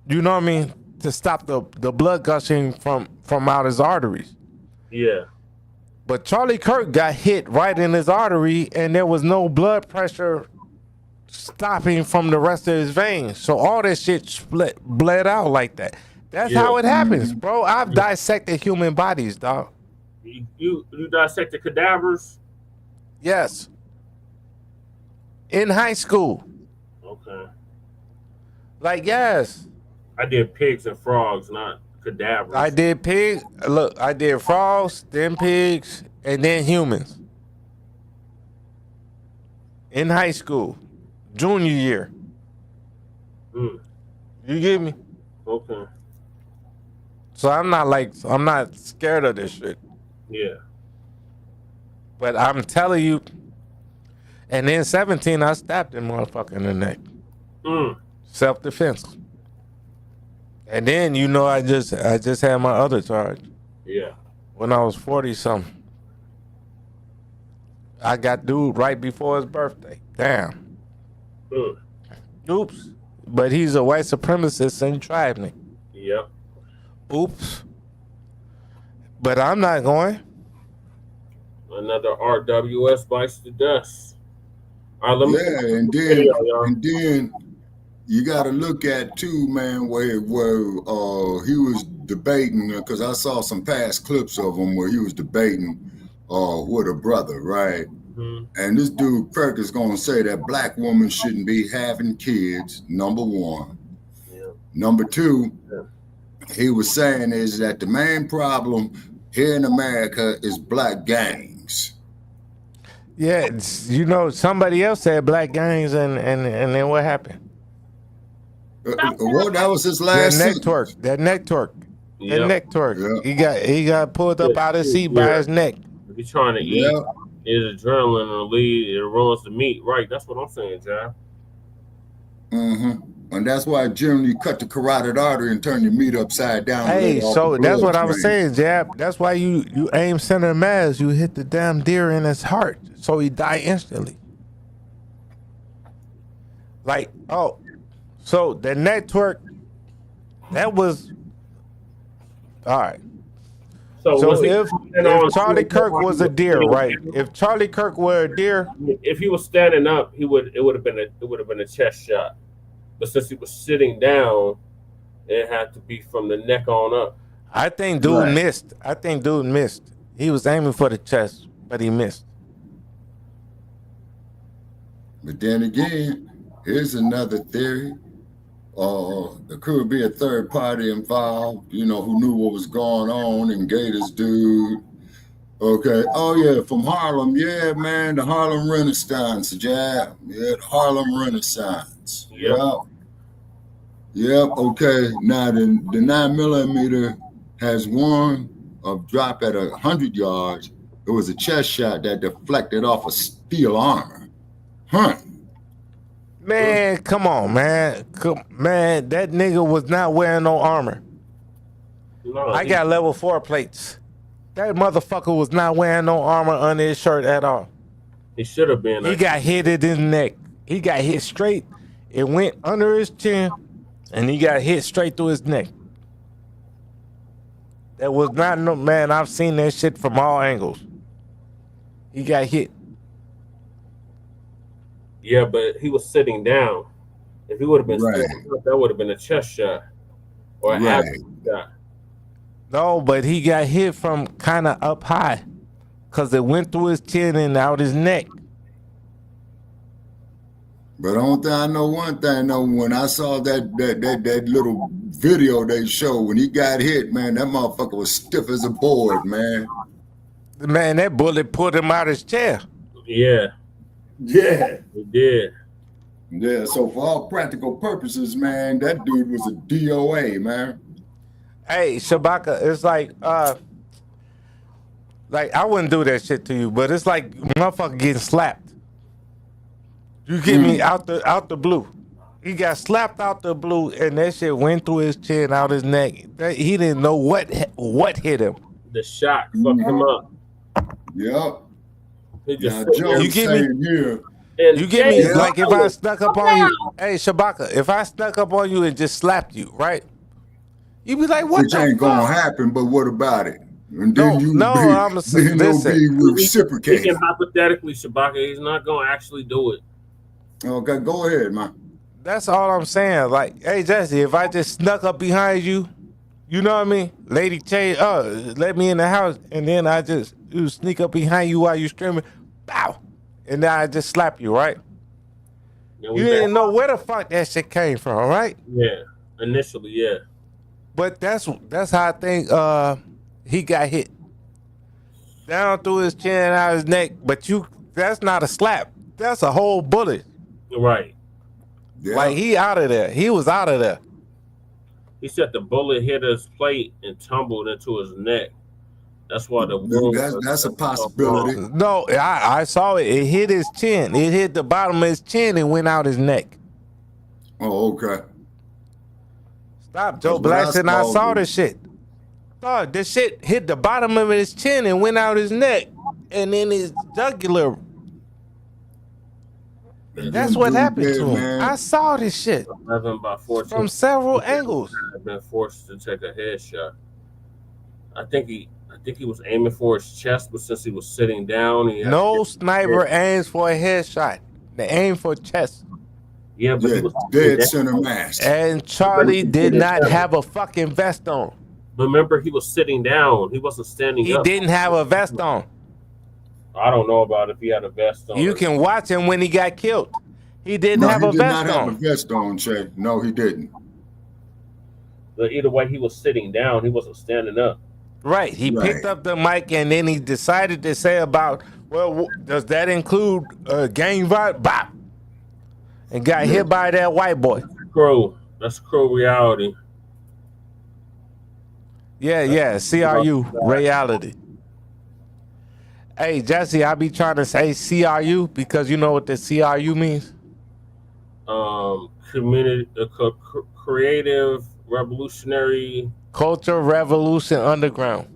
You know what I mean? To stop the blood gushing from out his arteries. Yeah. But Charlie Kirk got hit right in his artery, and there was no blood pressure stopping from the rest of his veins. So all that shit bled out like that. That's how it happens, bro. I've dissected human bodies, dog. You dissected cadavers? Yes. In high school. Okay. Like, yes. I did pigs and frogs, not cadavers. I did pigs. Look, I did frogs, then pigs, and then humans. In high school. Junior year. You get me? Okay. So I'm not scared of this shit. Yeah. But I'm telling you, and then 17, I stabbed him motherfucker in the neck. Self-defense. And then, you know, I just had my other charge. Yeah. When I was 40-something. I got dude right before his birthday. Damn. Oops. But he's a white supremacist and he tried me. Yep. Oops. But I'm not going. Another RWS bites the dust. All right, and then you got to look at too, man, where he was debating, because I saw some past clips of him where he was debating with a brother, right? And this dude Kirk is going to say that black women shouldn't be having kids, number one. Number two, he was saying is that the main problem here in America is black gangs. Yeah, you know, somebody else said black gangs, and then what happened? Well, that was his last That neck twerk. That neck twerk. That neck twerk. He got pulled up out of the seat by his neck. If he's trying to eat, his adrenaline will lead, it ruins the meat. Right, that's what I'm saying, John. And that's why I generally cut the carotid artery and turn the meat upside down. Hey, so that's what I was saying, Jab. That's why you aim center mass. You hit the damn deer in his heart, so he die instantly. Like, oh, so the network, that was all right. So if Charlie Kirk was a deer, right? If Charlie Kirk were a deer, if he was standing up, it would have been a chest shot. But since he was sitting down, it had to be from the neck on up. I think dude missed. I think dude missed. He was aiming for the chest, but he missed. But then again, here's another theory. There could be a third party involved, you know, who knew what was going on and gave this dude. Okay. Oh, yeah, from Harlem. Yeah, man, the Harlem Renaissance, Jab. Yeah, the Harlem Renaissance. Yep. Okay. Now, the 9mm has one of drop at 100 yards. It was a chest shot that deflected off of steel armor. Man, come on, man. Man, that nigga was not wearing no armor. No, I got level 4 plates. That motherfucker was not wearing no armor under his shirt at all. He should have been. He got hit in his neck. He got hit straight. It went under his chin, and he got hit straight through his neck. That was not no, man, I've seen that shit from all angles. He got hit. Yeah, but he was sitting down. If he would have been standing up, that would have been a chest shot or an abdomen shot. No, but he got hit from kind of up high because it went through his chin and out his neck. But I know one thing, though, when I saw that little video they showed, when he got hit, man, that motherfucker was stiff as a board, man. Man, that bullet pulled him out his chair. Yeah. Yeah. It did. Yeah, so for all practical purposes, man, that dude was a DOA, man. Hey, Shabaka, it's like Like, I wouldn't do that shit to you, but it's like motherfucker getting slapped. You get me out the blue. He got slapped out the blue, and that shit went through his chin, out his neck. He didn't know what hit him. The shock fucked him up. Yep. He just You get me? Here. You get me? Like, if I snuck up on you, hey Shabaka, if I snuck up on you and just slapped you, right? You be like, what Which the ain't fuck? gonna happen, but what about it? And then I'm then it'll be reciprocated. Speaking hypothetically, Shabaka, he's not gonna actually do it. Okay, go ahead, man. That's all I'm saying. Like, hey Jesse, if I just snuck up behind you, you know what I mean? Lady Che, let me in the house, and then I just sneak up behind you while you screaming, bow, and then I just slap you, right? Yeah, You didn't know where the fuck that shit came from, right? Yeah, initially, yeah. But that's how I think he got hit. Down through his chin, out his neck, but that's not a slap. That's a whole bullet. Right. Yeah. Like, he out of there. He was out of there. He said the bullet hit his plate and tumbled into his neck. That's why the wound. That's a possibility. No, I saw it. It hit his chin. It hit the bottom of his chin and went out his neck. Oh, okay. Stop, Joe Blackson. I saw the shit. Dog, this shit hit the bottom of his chin and went out his neck, and then his jugular. That's what happened to him. Man. I saw this shit 11 by 14 from several angles. I've been forced to take a headshot. I think he was aiming for his chest, but since he was sitting down, he had No sniper aims for a headshot. They aim for chest. Yeah, but he was dead center mass. And Charlie did not have a fucking vest on. Remember, he was sitting down. He wasn't standing He up. didn't have a vest on. I don't know about if he had a vest on. You can watch him when he got killed. He didn't No, have he a did vest not on. have a vest on, Che. No, he didn't. But either way, he was sitting down. He wasn't standing up. Right. He picked up the mic and then he decided to say about, well, does that include gang violence? Bop. And got hit by that white boy. That's cruel reality. Yeah. CRU reality. Hey, Jesse, I be trying to say CRU because you know what the CRU means? Community, creative, revolutionary. Culture Revolution Underground.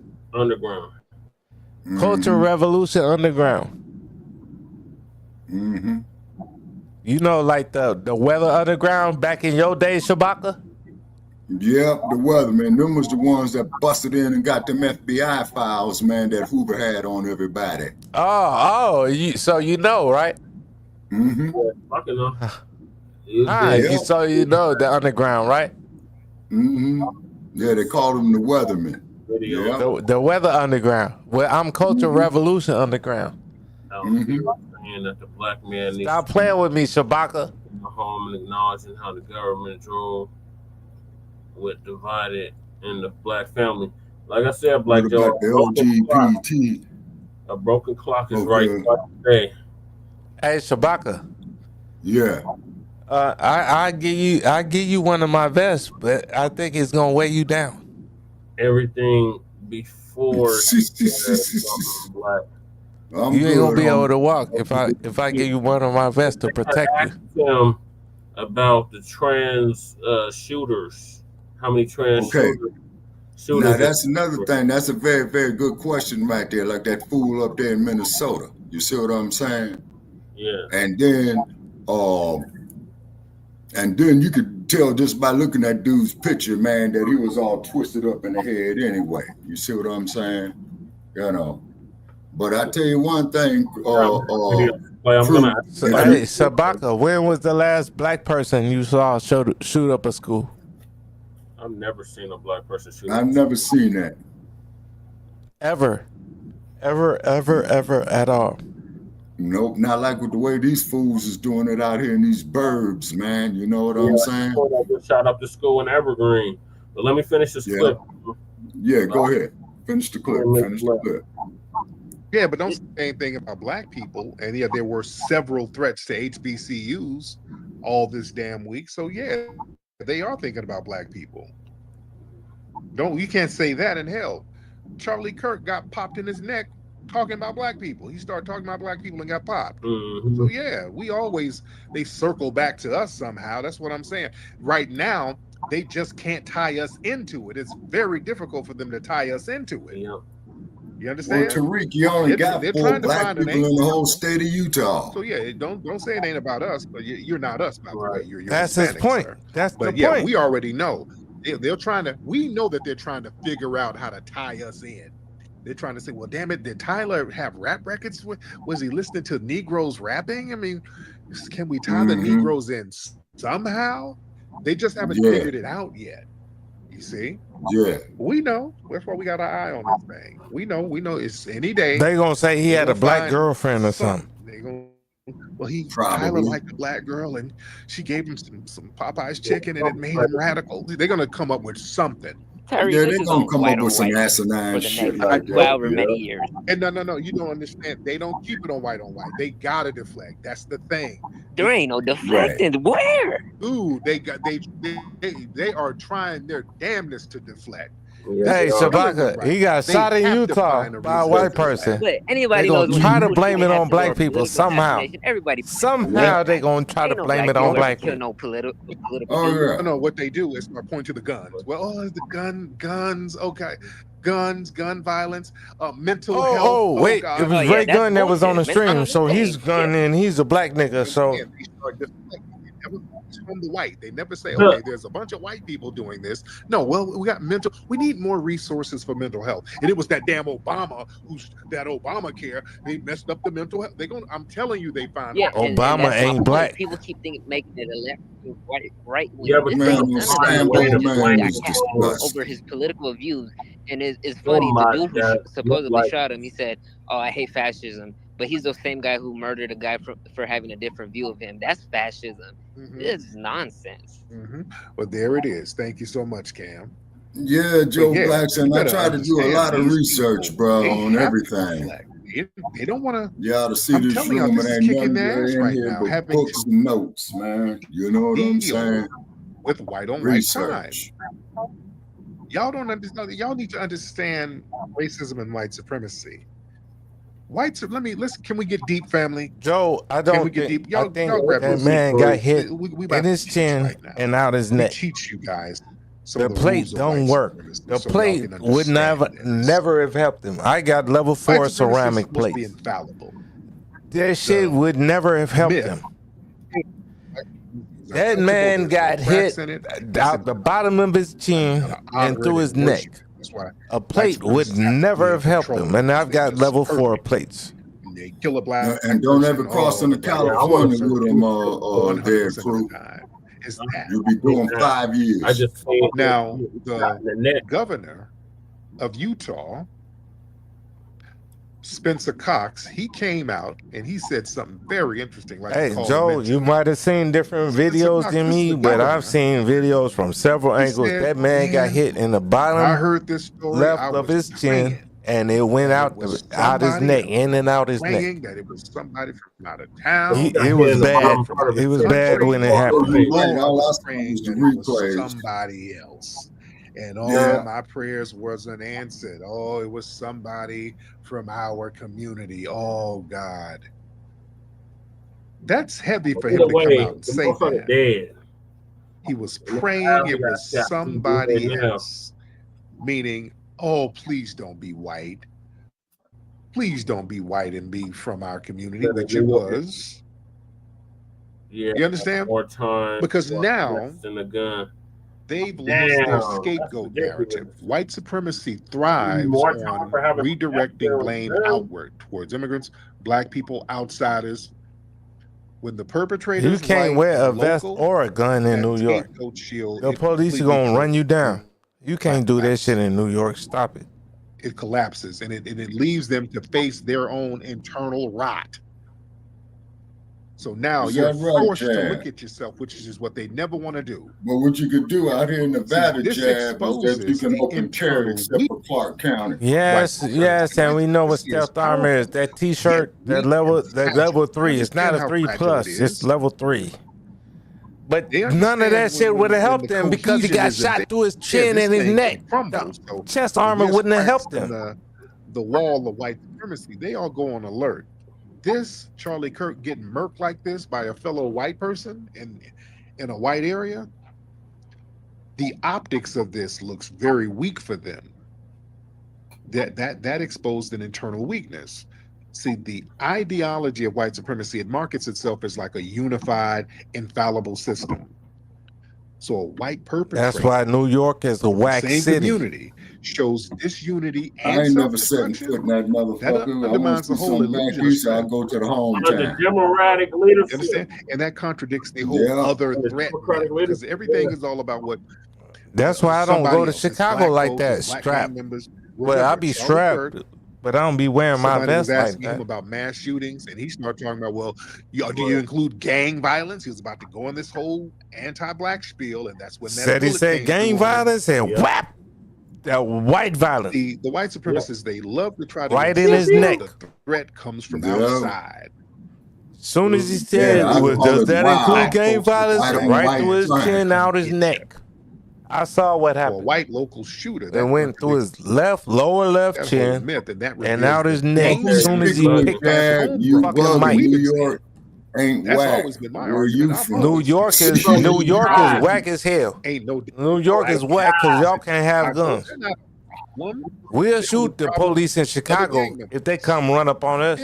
Culture Revolution Underground. Mm-hmm. You know, like the Weather Underground back in your day, Shabaka? Yep, the weathermen. Them was the ones that busted in and got them FBI files, man, that Hoover had on everybody. So you know, right? Mm-hmm. Fucking know. So you know the underground, right? Mm-hmm. Yeah, they called them the weathermen. Yeah. The Weather Underground. Well, I'm Culture Revolution Underground. Saying that the black man needs Stop playing with me, Shabaka. to go home and acknowledging how the government drove with divided in the black family. Like I said, Black Joe, LGBT. A broken clock is right today. Hey, Shabaka. Yeah. I give you one of my vests, but I think it's gonna weigh you down. Everything before black. You ain't gonna be able to walk if I give you one of my vests to protect you. I asked him about the trans shooters. How many trans shooters? Now that's another thing. That's a very, very good question right there. Like that fool up there in Minnesota. You see what I'm saying? Yeah. And then you could tell just by looking at dude's picture, man, that he was all twisted up in the head anyway. You see what I'm saying? You know. But I tell you one thing, Hey, Sabaka, when was the last black person you saw shoot up a school? I've never seen a black person shoot. I've never seen that. Ever at all. Nope, not like with the way these fools is doing it out here in these burbs, man. You know what I'm saying? I just shot up the school in Evergreen. But let me finish this clip. Yeah, go ahead. Finish the clip. Yeah, but don't say anything about black people. And yeah, there were several threats to HBCUs all this damn week. So yeah, they are thinking about black people. You can't say that in hell. Charlie Kirk got popped in his neck talking about black people. He started talking about black people and got popped. Mm-hmm. So yeah, they circle back to us somehow. That's what I'm saying. Right now, they just can't tie us into it. It's very difficult for them to tie us into it. Yeah. You understand? Well, Tariq, you only got 4 black people in the whole state of Utah. So yeah, don't say it ain't about us, but you're not us, by the way. You're That's his Hispanic, point. sir. That's but the yeah, point. we already know. They're trying to. We know that they're trying to figure out how to tie us in. They're trying to say, well, damn it, did Tyler have rap records? Was he listening to Negroes rapping? I mean, can we tie the Negroes in somehow? They just haven't figured it out yet. You see? Yeah. We know. That's why we got our eye on this thing. We know it's any day. They gonna say he had a black girlfriend or something. They gonna, well, Tyler liked a black girl and she gave him some Popeye's chicken and it made him radical. They're gonna come up with something. Tariq, yeah, they're gonna come up with some asinine shit like that. However many years. And no, you don't understand. They don't keep it on white on white. They gotta deflect. That's the thing. There ain't no deflecting. Right. Where? Ooh, they are trying their damnness to deflect. Hey, Shabaka, he got shot in Utah by a white person. But anybody they knows gonna try to blame it on black people somehow. Everybody somehow they gonna try to blame it on black people. No political. No, what they do is point to the guns. Well, the guns. Okay, gun violence, mental health. Oh, wait, it was Ray Gunn that was on the stream, so he's gunning. He's a black nigga, so. From the white, they never say, okay, there's a bunch of white people doing this. No, well, we need more resources for mental health. And it was that damn Obama, that Obamacare, they messed up the mental health. I'm telling you, they find out. Obama ain't black. People keep making it a left, right. Yeah, but over his political views, and it's funny. The dude who supposedly shot him, he said, "Oh, I hate fascism." But he's the same guy who murdered a guy for having a different view of him. That's fascism. This is nonsense. Well, there it is. Thank you so much, Cam. Yeah, Joe Blackson. I tried to do a lot of research, bro, on everything. They don't want to. You ought to see this room and ain't nothing right now. But books and notes, man. You know what I'm saying? With white on white crime. Y'all don't understand. Y'all need to understand racism and white supremacy. Can we get deep, family? Joe, I don't think that man got hit in his chin and out his neck. Teach you guys. The plate don't work. The plate would never have helped him. I got level 4 ceramic plates. That shit would never have helped him. That man got hit out the bottom of his chin and through his neck. A plate would never have helped him, and I've got level 4 plates. Kill a black and don't ever cross into California with him, dead crew. You'll be doing 5 years. I just now the governor of Utah, Spencer Cox, he came out and he said something very interesting. Like, hey, Joe, you might have seen different videos than me, but I've seen videos from several angles. That man got hit in the bottom left of his chin, and it went out his neck, in and out his neck. That it was somebody from out of town. It was bad. It was bad when it happened. Somebody else. And all my prayers wasn't answered. Oh, it was somebody from our community. Oh, God. That's heavy for him to come out and say that. He was praying it was somebody else. Meaning, oh, please don't be white. Please don't be white and be from our community, which it was. Yeah, you understand? More time. Because now in the gun. They've lost their scapegoat narrative. White supremacy thrives on redirecting blame outward towards immigrants, black people, outsiders. When the perpetrators, you can't wear a vest or a gun in New York. The police are gonna run you down. You can't do that shit in New York. Stop it. It collapses, and it leaves them to face their own internal rot. So now you're forced to look at yourself, which is what they never want to do. But what you could do out here in Nevada, Jab, is that you can open carry except for Clark County. Yes, and we know what stealth armor is. That T-shirt, that level 3. It's not a 3+. It's level 3. But none of that shit would have helped him because he got shot through his chin and his neck. Chest armor wouldn't have helped him. the wall of white supremacy, they all go on alert. This Charlie Kirk getting murked like this by a fellow white person in a white area, the optics of this looks very weak for them. That exposed an internal weakness. See, the ideology of white supremacy, it markets itself as like a unified, infallible system. So a white perpetrator, that's why New York is a whack same city. Community shows disunity and I ain't never set foot in that motherfucker. That undermines the whole illusion of so I go to the hometown. The Democratic leadership. Understand? And that contradicts the whole other threat, because everything is all about what. That's why I don't go to Chicago like that, strapped. Well, I be strapped, but I don't be wearing my vest like asking him about mass shootings, and he started talking about, well, do you include gang violence? He was about to go on this whole anti-black spiel, and that's when he said gang violence and whap, that white violence. The white supremacists, they love to try to right in his neck. The threat comes from outside. Soon as he said, does that include gang violence? Right through his chin, out his neck. I saw what happened. A white local shooter that went through his lower left chin and out his neck. As soon as he picked that fucking mic. New York ain't whack. Where you from? New York is whack as hell. New York is whack because y'all can't have guns. We'll shoot the police in Chicago if they come run up on us.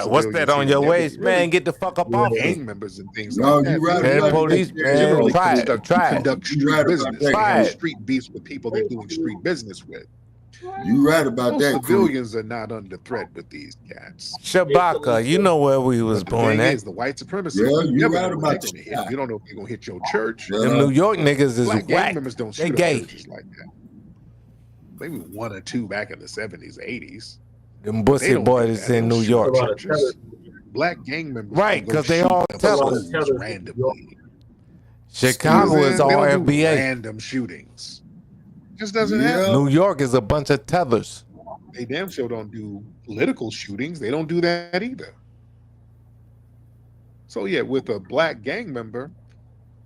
What's that on your waist? Man, get the fuck up off me. Members and things like that. And police, man, try it. Conduct street business. Street beefs with people they're doing street business with. You right about that. Civilians are not under threat with these cats. Shabaka, you know where we was born at. The white supremacy. Yeah, you right about that. You don't know if they're gonna hit your church. Them New York niggas is whack. They gay. Like that. Maybe one or two back in the 70s, 80s. Them pussy boys in New York. Black gang members. Right, because they all tell us. Randomly. Chicago is all FBA. Random shootings. Just doesn't happen. New York is a bunch of tethers. They damn sure don't do political shootings. They don't do that either. So yeah, with a black gang member,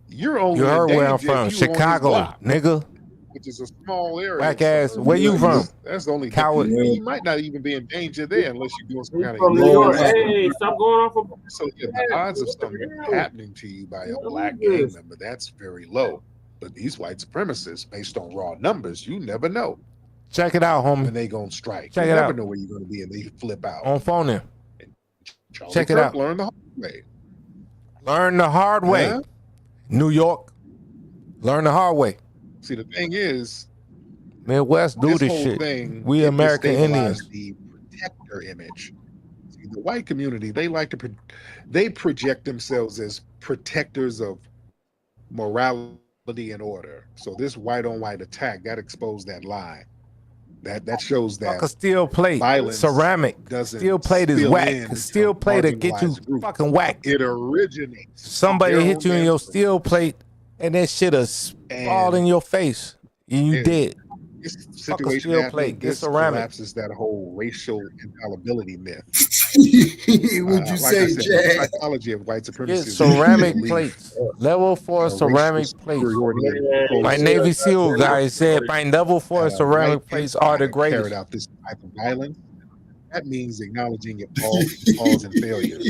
you're only you heard where I'm from, Chicago, nigga. Which is a small area. Black ass, where you from? That's the only coward. You might not even be in danger there unless you're doing some kind of. New York. Hey, stop going off. So yeah, the odds of something happening to you by a black gang member, that's very low. But these white supremacists, based on raw numbers, you never know. Check it out, homie. When they gonna strike, Check you it never out. know where you're gonna be, and they flip out. On phone there. Check it Kirk out. Learn the hard way. Learn the hard way. Yeah. New York. Learn the hard way. See, the thing is, Midwest do this whole shit. thing, We it American destabilized Indians. The protector image. See, the white community, they like to they project themselves as protectors of morality and order. So this white on white attack that exposed that lie. That shows that Fuck a steel plate, ceramic. Steel plate is whack. Steel plate will get you fucking whacked. It originates. Somebody hit you in your steel plate, and that shit is all in your face, and you dead. This Fuck a situation steel plate. Get this ceramic. collapses that whole racial infallibility myth. Would you say, the Chad? psychology of white supremacy? Get is ceramic belief. plates. Level 4 ceramic plates. My Navy SEAL guy said my level 4 ceramic plates are the Carried greatest. out this type of violence. That means acknowledging your flaws and failures.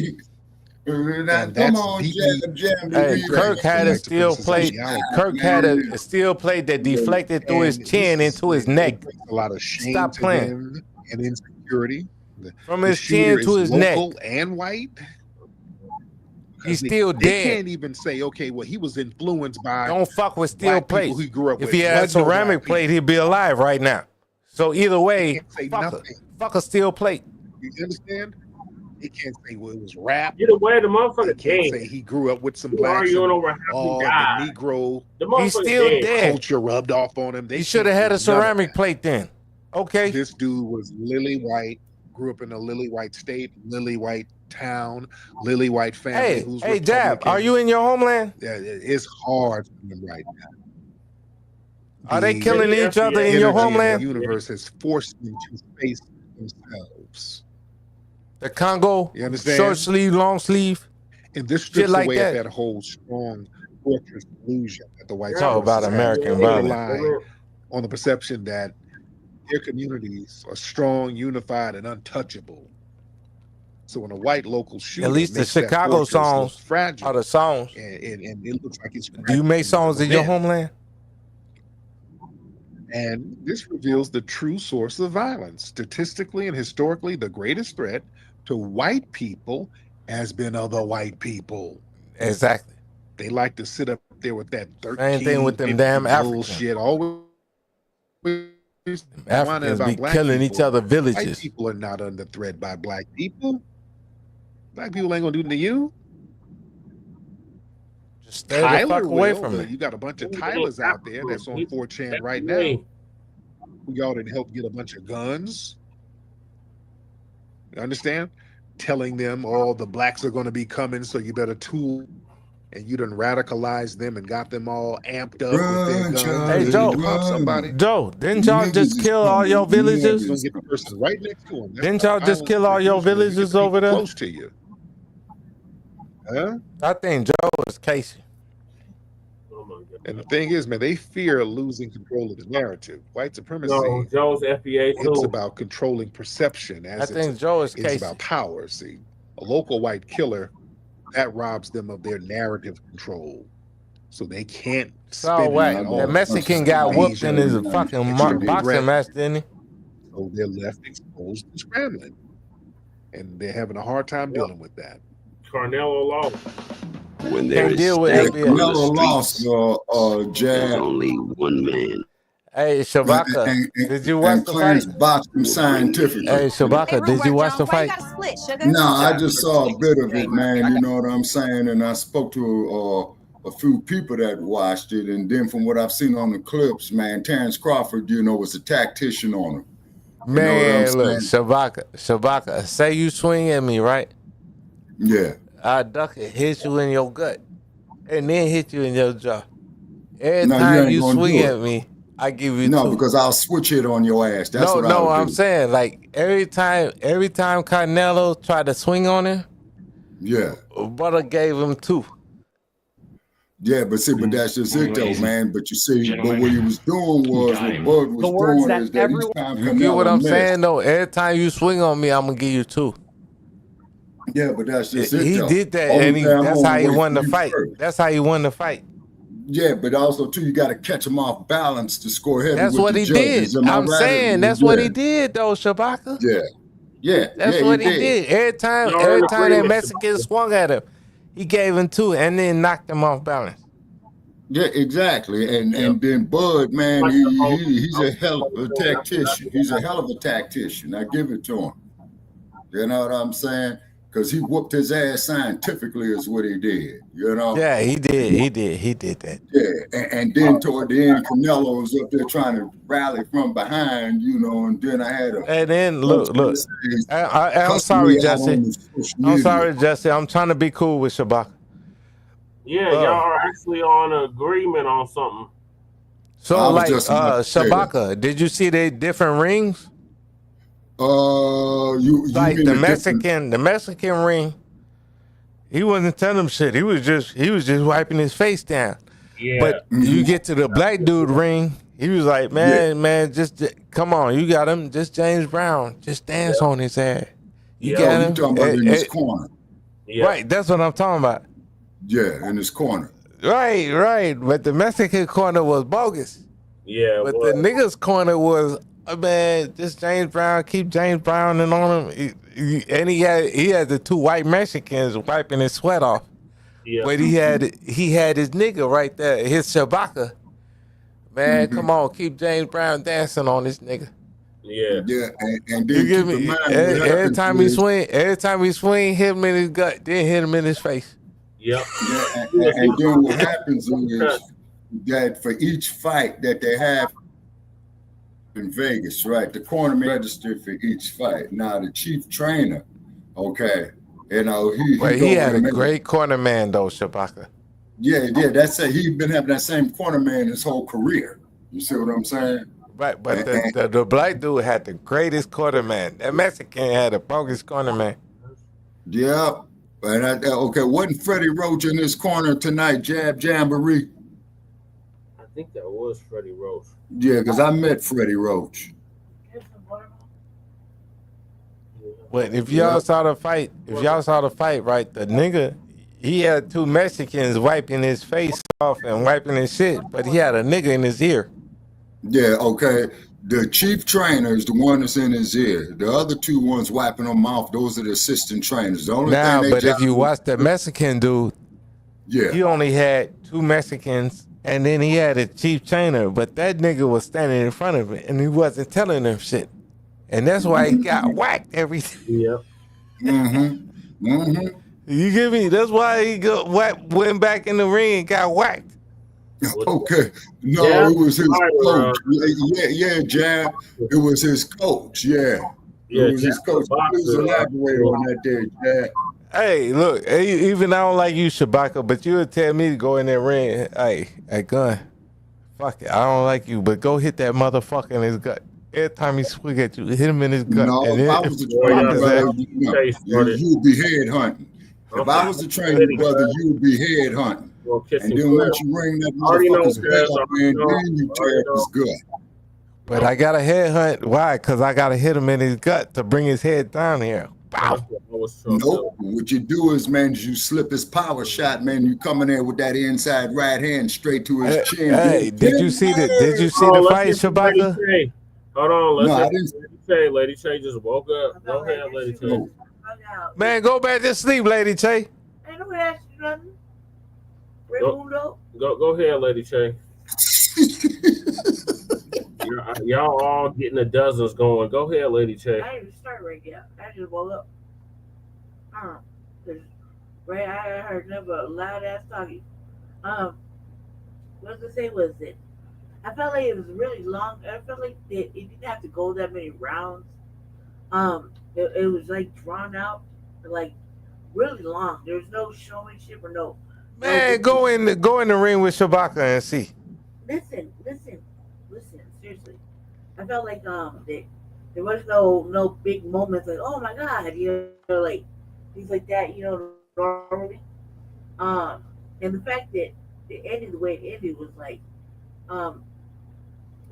And Come on, jam. Hey, Kirk had a steel plate. Kirk had a steel plate that deflected through his chin into his neck. A lot of shame Stop to playing. them and insecurity. From his chin to his neck. Local and white. He's still They dead. can't even say, okay, well, he was influenced by. Don't fuck with steel black people plates. he grew up If with. he had a Wasn't no ceramic black plate, he'd be alive right now. So either way, say fuck, nothing. fuck a steel plate. You understand? He can't say, well, it was rap. Either way, the motherfucker He can't dead. say he grew up with some You blacks. arguing and over how all he the died. Negro The motherfucker He's still dead. culture rubbed off on him. They He should have can't had do a none of ceramic that. plate then. Okay. This dude was lily white, grew up in a lily white state, lily white town, lily white family. Hey, who's hey, Jab, Republican. are you in your homeland? Yeah, it's hard for them right now. Are they The killing each other in energy your of the homeland? universe has forced them to face themselves. The Congo, You understand? short sleeve, long sleeve. And this Shit strips like away that. that whole strong fortress illusion that the white Talk about supremacists have. American They violence. rely on the perception that their communities are strong, unified, and untouchable. So when a white local shooter At least the makes that Chicago fortress look songs fragile, are the songs. and it looks like it's Do you make songs in your homeland? And this reveals the true source of violence. Statistically and historically, the greatest threat to white people has been other white people. Exactly. They like to sit up there with that 13, Same thing with them damn bullshit. Always Africans be killing each other villages. White people are not under threat by black people. Black people ain't gonna do nothing to you. Just stay the fuck away from me. me. You got a bunch of Tylers out there that's on 4chan right now. Who y'all didn't help get a bunch of guns. You understand? Telling them all the blacks are going to be coming, so you better tool. And you done radicalized them and got them all amped up with their guns. Hey, Joe, didn't y'all just kill all your villagers? Gonna get the person right next to them. Didn't y'all just kill all your villagers over there? Close to you. Huh? I think Joe is Casey. And the thing is, man, they fear losing control of the narrative. White supremacy. No, Joe's FBA too. It's about controlling perception. I think Joe is Casey. It's about power. See, a local white killer, that robs them of their narrative control, so they can't. So what? The Mexican got whooped in his fucking boxing match, didn't he? So they're left exposed and scrambling, and they're having a hard time dealing with that. Carnelo lost. When there is Carnelo lost, Jab. only one man. Hey, Shabaka, did you watch the fight? Boxed him scientifically. Hey, Shabaka, did you watch the fight? No, I just saw a bit of it, man. You know what I'm saying? And I spoke to a few people that watched it, and then from what I've seen on the clips, man, Terrence Crawford, you know, was a tactician on him. Man, look, Shabaka, say you swing at me, right? Yeah. I duck it, hit you in your gut, and then hit you in your jaw. Every time you swing at me, I give you two. Because I'll switch it on your ass. That's what I'm saying. Like every time Carnelo tried to swing on him, yeah, Butter gave him two. Yeah, but that's just it though, man. But you see, but what he was doing was what Bud was doing is that each time you get what I'm saying though? Every time you swing on me, I'm gonna give you two. Yeah, but that's just it. He did that, and that's how he won the fight. That's how he won the fight. Yeah, but also too, you got to catch him off balance to score heavy. That's what he did. I'm saying that's what he did, though, Shabaka. Yeah, that's what he did. Every time that Mexican swung at him, he gave him two, and then knocked him off balance. Yeah, exactly. And then Bud, man, he's a hell of a tactician. He's a hell of a tactician. I give it to him. You know what I'm saying? Because he whooped his ass scientifically is what he did, you know? Yeah, he did that. Yeah, and then toward the end, Canelo was up there trying to rally from behind, you know, and then I had a... And then, look, I'm sorry, Jesse. I'm sorry, Jesse. I'm trying to be cool with Shabaka. Yeah, y'all are actually on agreement on something. So, like, Shabaka, did you see the different rings? You like the Mexican ring, he wasn't telling him shit. He was just wiping his face down. Yeah. But you get to the black dude ring, he was like, man, just come on, you got him. Just James Brown, just dance on his ass. You got him. You talking about in his corner? Yeah. Right, that's what I'm talking about. Yeah, in his corner. Right. But the Mexican corner was bogus. Yeah. But the niggas corner was. Man, just James Brown, keep James Brown and on him. And he had the two white Mexicans wiping his sweat off. Yeah. But he had his nigga right there, his Shabaka. Man, come on, keep James Brown dancing on this nigga. Yeah. Yeah, and then you give me every time he swing, hit him in his gut, then hit him in his face. Yep. Yeah, and then what happens is that for each fight that they have in Vegas, right? The corner registered for each fight. Now the chief trainer, okay, you know, he had a great corner man though, Shabaka. Yeah, that's it. He's been having that same corner man his whole career. You see what I'm saying? Right, but the black dude had the greatest corner man. That Mexican had the bogus corner man. Yeah, and okay, wasn't Freddie Roach in this corner tonight? Jamboree. I think that was Freddie Roach. Yeah, because I met Freddie Roach. But if y'all saw the fight, right, the nigga, he had two Mexicans wiping his face off and wiping his shit, but he had a nigga in his ear. Yeah, okay. The chief trainer is the one that's in his ear. The other two ones wiping them off, those are the assistant trainers. The only Now, thing but if you watch the Mexican dude, he only had two Mexicans, and then he had a chief trainer, but that nigga was standing in front of him, and he wasn't telling them shit. And that's why he got whacked everything. Yep. You get me? That's why he went back in the ring and got whacked. Okay. No, it was his coach. Yeah, Jab. It was his coach. Yeah. It was his coach. Please elaborate on that there, Jab. Hey, look, even I don't like you, Shabaka, but you would tell me to go in that ring. Hey, gun, fuck it, I don't like you, but go hit that motherfucker in his gut. Every time he swing at you, hit him in his gut. No, and if I was the trainer, brother, you would be head hunting. If I was the trainer, brother, you would be head hunting. And then once you ring that motherfucker's bell, man, then you tear up his gut. But I got a head hunt. Why? Because I got to hit him in his gut to bring his head down here. Wow. Nope. What you do is, man, you slip his power shot, man. You come in there with that inside right hand straight to his chin. Hey, did you see the fight, Shabaka? Hold on, No, I Lady Che just woke up. Go ahead, Lady Che. Man, go back to sleep, Lady Che. Ain't no ask you nothing. Go ahead, Lady Che. Y'all all getting the dozens going. Go ahead, Lady Che. I didn't even start right yet. I just woke up. Right, I heard nothing but loud ass talking. What was I say? Was it? I felt like it was really long. I felt like it didn't have to go that many rounds. It was like drawn out, like really long. There was no showmanship or no. Man, go in the ring with Shabaka and see. Listen. Seriously, I felt like there was no big moments like, oh my god, like things like that, normally. And the fact that it ended the way it ended was like,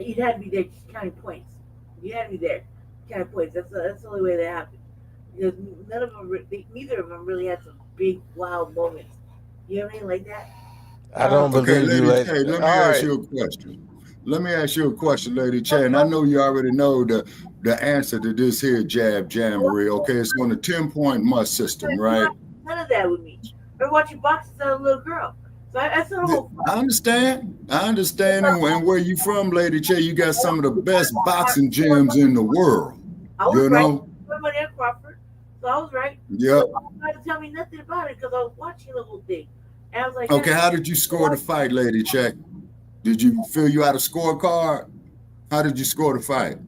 you'd have to be there counting points. You had to be there counting points. That's the only way that happened. Because neither of them really had some big wild moments. You know what I mean, like that. I don't believe you, Lady Che. Let me ask you a question. Lady Che, and I know you already know the answer to this here jab jamboree. Okay, it's on the 10-point must system, right? None of that with me. We're watching boxing as a little girl. So I saw the whole. I understand. And where you from, Lady Che? You got some of the best boxing gyms in the world. I was right. Somebody at Crawford, so I was right. Yep. You had to tell me nothing about it because I was watching the whole thing. And I was like, okay, how did you score the fight, Lady Che? Did you fill you out a scorecard? How did you score the fight?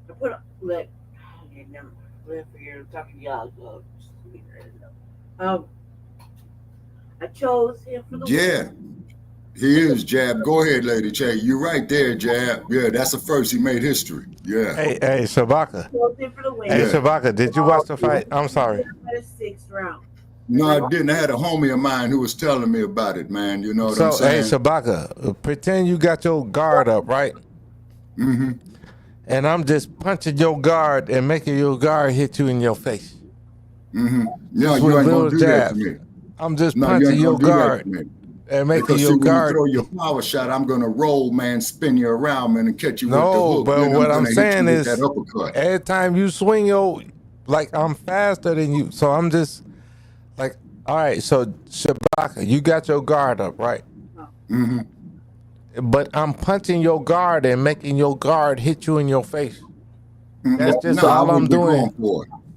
I put like, never forget talking to y'all. I chose him for the win. He is, Jab. Go ahead, Lady Che. You're right there, Jab. Yeah, that's the first. He made history. Yeah. Hey, Shabaka. Hey, Shabaka, did you watch the fight? I'm sorry. Sixth round. No, I didn't. I had a homie of mine who was telling me about it, man. You know what I'm saying? Hey, Shabaka, pretend you got your guard up, right? Mm-hmm. And I'm just punching your guard and making your guard hit you in your face. Mm-hmm. No, you ain't gonna do that to me. I'm just punching your guard and making your guard. When you throw your power shot, I'm gonna roll, man, spin you around, man, and catch you with the hook. But what I'm saying is, that uppercut. every time you swing like I'm faster than you, so I'm just like, all right. So Shabaka, you got your guard up, right? Mm-hmm. But I'm punching your guard and making your guard hit you in your face. That's just all I'm doing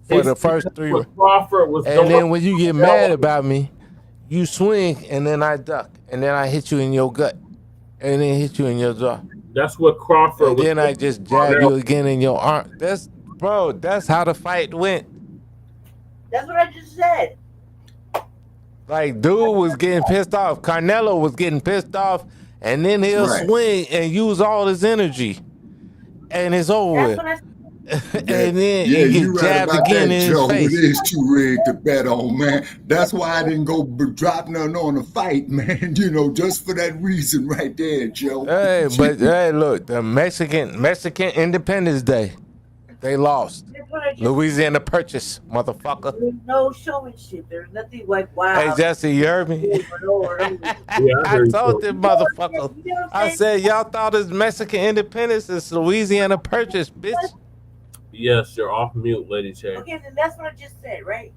for the first 3 rounds. And then when you get mad about me, you swing and then I duck and then I hit you in your gut and then hit you in your jaw. That's what Crawford. And then I just jab you again in your arm. That's how the fight went. That's what I just said. Like, dude was getting pissed off. Canelo was getting pissed off. And then he'll swing and use all his energy. And it's over with. and then Yeah, you get you right jabbed about again that, in his Joe. It face. is too rigged to bet on, man. That's why I didn't go drop nothing on the fight, man. You know, just for that reason right there, Joe. Hey, but hey, look, the Mexican Independence Day, they lost. Louisiana Purchase, motherfucker. There's no showmanship. There's nothing like wow. Hey, Jesse, you heard me? I told them motherfuckers. I said, y'all thought it's Mexican independence, it's Louisiana Purchase, bitch. Yes, you're off mute, Lady J. Okay, then that's what I just said, right?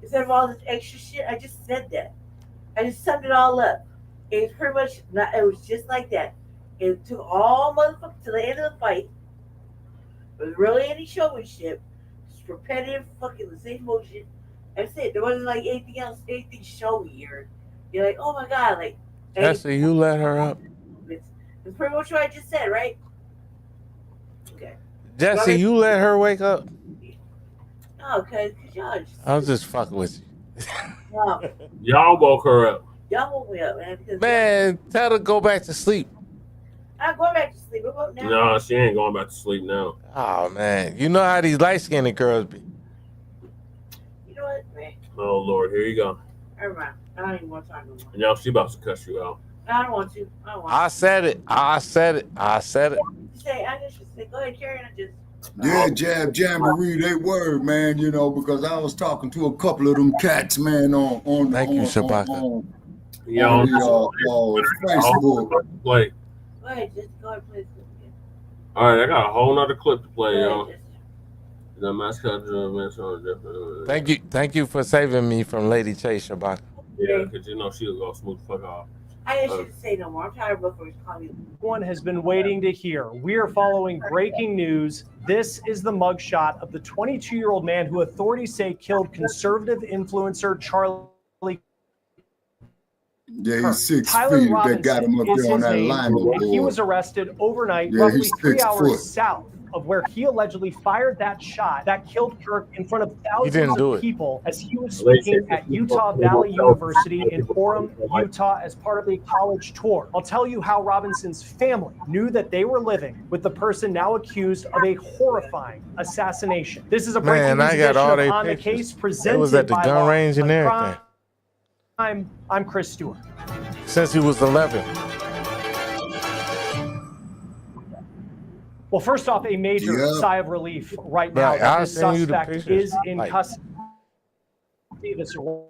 Instead of all this extra shit, I just said that. I just summed it all up. It's pretty much not. It was just like that. It took all motherfuckers to the end of the fight. There was really any showmanship. Just repetitive, fucking the same motion. That's it. There wasn't like anything else, anything showy or you're like, oh my god, like. Jesse, you let her up. It's pretty much what I just said, right? Okay. Jesse, you let her wake up. No, cause y'all just. I was just fucking with you. No, Y'all woke her up. y'all woke me up, man. Because Man, tell her to go back to sleep. I'm going back to sleep. We're going now. No, she ain't going back to sleep now. Oh man, you know how these light-skinned girls be. You know what, man? Oh Lord, here you go. Never mind. I don't even want to talk no more. Y'all, she about to cuss you out. I don't want to. I don't want I said it. I said it. I said it. to. I just say, go ahead, Carrie, and I just. Yeah, jamboree, they were, man, you know, because I was talking to a couple of them cats, man, on Shabaka. Facebook. Play. Go ahead, just go ahead and play this. All right, I got a whole nother clip to play, y'all. The mascot different. Thank you for saving me from Lady Chase Shabaka. Yeah, because you know she'll go smooth the fuck off. I ain't shouldn't say no more. I'm tired of motherfuckers calling me. Everyone has been waiting to hear. We are following breaking news. This is the mugshot of the 22-year-old man who authorities say killed conservative influencer Charlie. Yeah, he's 6 Tyler feet. Robinson That got him up is there on his that name, alignment and he board. was arrested overnight, Yeah, roughly he's 3 6 hours foot. south of where he allegedly fired that shot that killed Kirk in front of thousands of people as he was speaking at Utah Valley University in Orem, Utah, as part of a college tour. I'll tell you how Robinson's family knew that they were living with the person now accused of a horrifying assassination. This is a breaking Man, news I got all edition they of On the pictures. Case presented It was at the by gun Law range and on everything. Crime. I'm Chris Stewart. Since he was 11. Well, first off, a major sigh of relief right now Right, that I'll this send you the suspect pictures. is in Like- custody. This And when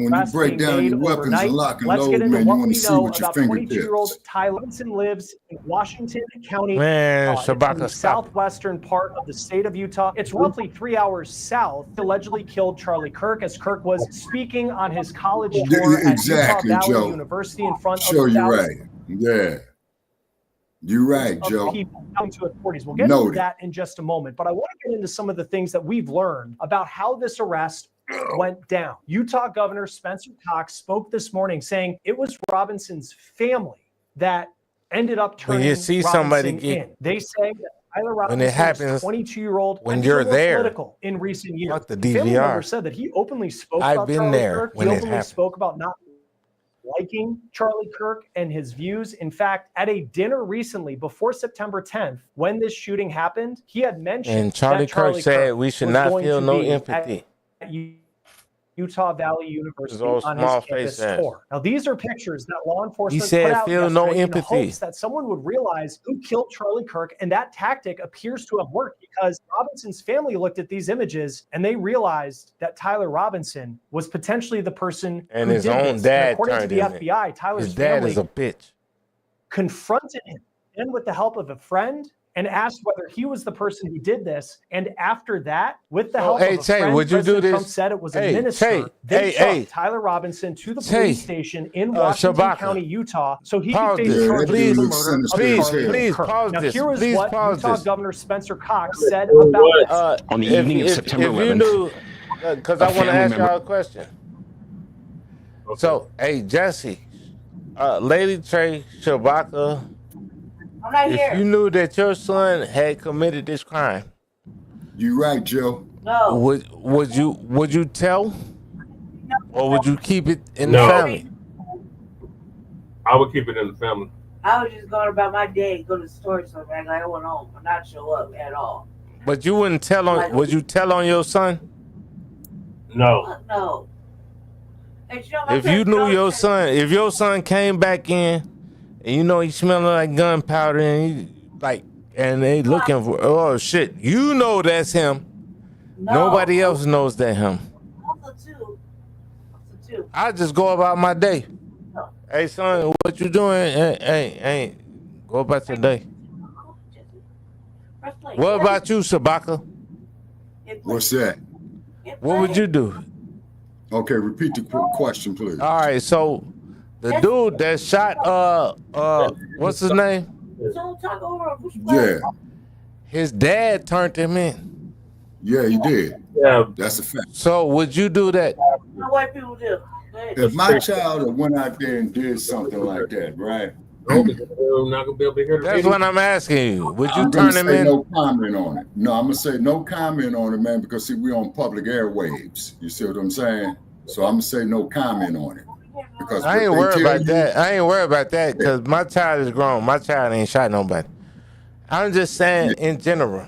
you arrest break being down made your weapons overnight. and lock and Let's load, get into man, you what want we to see know with your about 22-year-old fingertips. Tyler Robinson lives in Washington County. Man, It's in Shabaka, the stop. southwestern part of the state of Utah. It's roughly 3 hours south. Allegedly killed Charlie Kirk as Kirk was speaking on his college tour at Utah Exactly, Valley Joe. University in front Sure, of you're thousands right. Yeah. You're right, of Joe. people coming to authorities. We'll get into Noted. that in just a moment, but I want to get into some of the things that we've learned about how this arrest went down. Utah Governor Spencer Cox spoke this morning saying it was Robinson's family that ended up When turning you see somebody Robinson get- in. They say that Tyler When Robinson it happens, is 22-year-old when and you're became more there, political in recent years. fuck the Family DVR. member said that he openly spoke I've about been Charlie there Kirk. when He it openly happened. spoke about not liking Charlie Kirk and his views. In fact, at a dinner recently before September 10th, when this shooting happened, he had mentioned And Charlie that Charlie Kirk said we should was not going feel to no be empathy. at Utah Valley University old on his small campus face ass. tour. Now, these are pictures that law enforcement He said, put out "Feel no yesterday in empathy." hopes that someone would realize who killed Charlie Kirk, and that tactic appears to have worked because Robinson's family looked at these images and they realized that Tyler Robinson was potentially the person And who his did own this. And dad according to turned the in it. FBI, Tyler's His dad family is a bitch. confronted him and with the help of a friend and asked whether he was the person who did this. And after that, with the help hey, of a Tay, friend, would you do President this? Trump said it was a Hey, minister. Tay, They hey, took hey. Tyler Robinson to the Tay, police station in Washington Shabaka. County, Utah, so he Pause could face this. charges Please, for the murder of please, Charlie please Kirk. pause Now, this. here is Please what pause Utah this. Governor Spencer Cox said about this. On the evening of September 11th, if you knew, because I want to ask y'all a question. So, hey, Jesse, Lady Trey Shabaka, I'm not if here. you knew that your son had committed this crime, You right, Joe. No. would you tell, or would you keep it in No. the family? I would keep it in the family. I was just going about my day, go to the store somewhere, and I went home and not show up at all. But you wouldn't tell on? Would you tell on your son? No. No. If you knew your son, if your son came back in, and you know he smelling like gunpowder, and he like, and they looking for, oh shit, you know that's him. No. Nobody else knows that him. I just go about my day. No. Hey son, what you doing? Hey, go about your day. What about you, Sabaka? What's that? What would you do? Okay, repeat the question, please. All right, so the dude that shot what's his name? Yeah. His dad turned him in. Yeah, he did. Yeah, that's a fact. So would you do that? How white people do. If my child had went out there and did something like that, right? I'm not gonna be able to hear the That's video. what I'm asking you. Would you I'm turn gonna him say in? no comment on it. No, I'm gonna say no comment on it, man, because see, we on public airwaves. You see what I'm saying? So I'm gonna say no comment on it. Because I ain't worried about that. I ain't worried about that because my child is grown. My child ain't shot nobody. I'm just saying in general.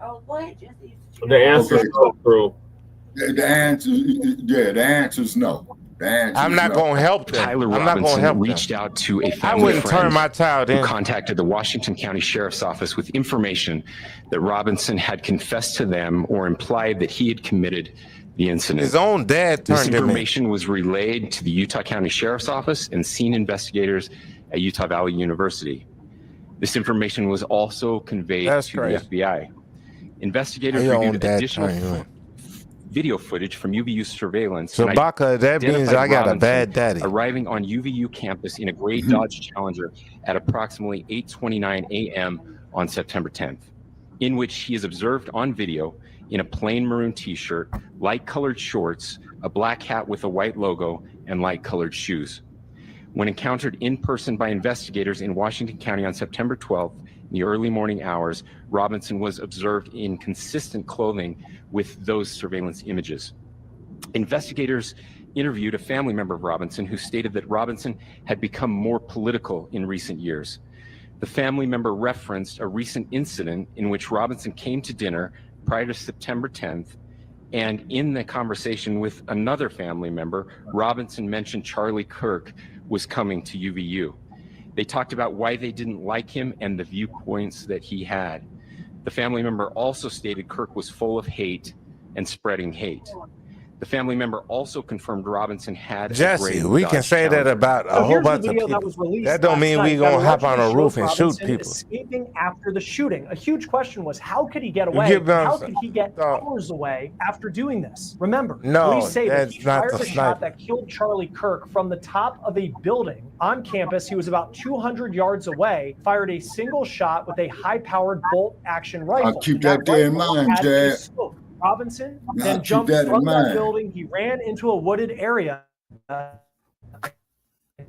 Oh, go ahead, Jesse. The answer is no, bro. The answer is no. I'm not gonna help them. Tyler I'm not gonna Robinson help reached them. out to a I family wouldn't friend turn my child in. who contacted the Washington County Sheriff's Office with information that Robinson had confessed to them or implied that he had committed the incident. His own dad turned This him in. information was relayed to the Utah County Sheriff's Office and scene investigators at Utah Valley University. This information was also conveyed to the FBI. Investigators reviewed additional video footage from UVU surveillance. So and Baca, that means I got a Robinson bad daddy. arriving on UVU campus in a gray Dodge Challenger at approximately 8:29 a.m. on September 10th, in which he is observed on video in a plain maroon t-shirt, light-colored shorts, a black hat with a white logo, and light-colored shoes. When encountered in person by investigators in Washington County on September 12th, in the early morning hours, Robinson was observed in consistent clothing with those surveillance images. Investigators interviewed a family member of Robinson who stated that Robinson had become more political in recent years. The family member referenced a recent incident in which Robinson came to dinner prior to September 10th, and in the conversation with another family member, Robinson mentioned Charlie Kirk was coming to UVU. They talked about why they didn't like him and the viewpoints that he had. The family member also stated Kirk was full of hate and spreading hate. The family member also confirmed Robinson had Jesse, we can say that about a whole bunch of people. That don't mean we gonna hop on a roof and shoot people. Escaping after the shooting. A huge question was, how could he get away? How could he get hours away after doing this? Remember, police say that he fired a shot that killed Charlie Kirk from the top of a building on campus. He was about 200 yards away, fired a single shot with a high-powered bolt-action rifle. I'll keep that there in mind, Jad. Robinson then jumped from that building. He ran into a wooded area.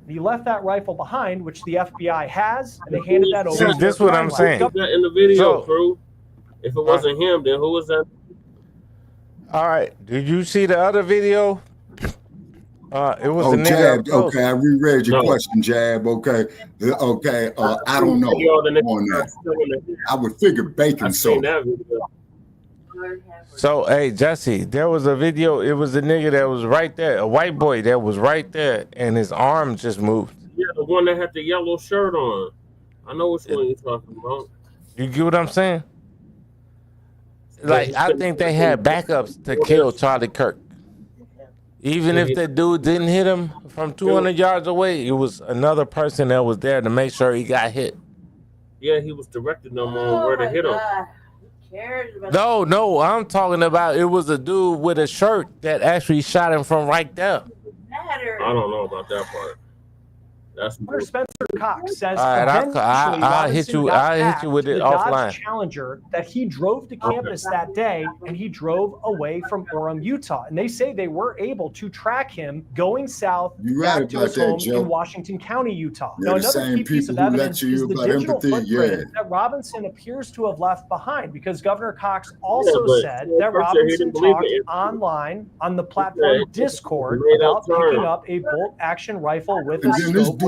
He left that rifle behind, which the FBI has, and they handed that over. See, this is what I'm saying. That in the video, crew. If it wasn't him, then who was that? All right. Did you see the other video? It was the Jab. nigga. Okay, I reread your question, Jab. Okay. I don't know on that. I would figure bacon soda. So, hey, Jesse, there was a video. It was a nigga that was right there, a white boy that was right there, and his arm just moved. Yeah, the one that had the yellow shirt on. I know which one you're talking about. You get what I'm saying? Like, I think they had backups to kill Charlie Kirk. Even if that dude didn't hit him from 200 yards away, it was another person that was there to make sure he got hit. Yeah, he was directing them on where to hit him. No, I'm talking about it was a dude with a shirt that actually shot him from right there. I don't know about that part. That's Spencer Cox says I'll hit you with it offline. Challenger that he drove to campus that day, and he drove away from Orem, Utah. And they say they were able to track him going south back to his home in Washington County, Utah. Now, another key piece of evidence is the digital footprint that Robinson appears to have left behind, because Governor Cox also said that Robinson talked online on the platform Discord about picking up a bolt-action rifle with a scope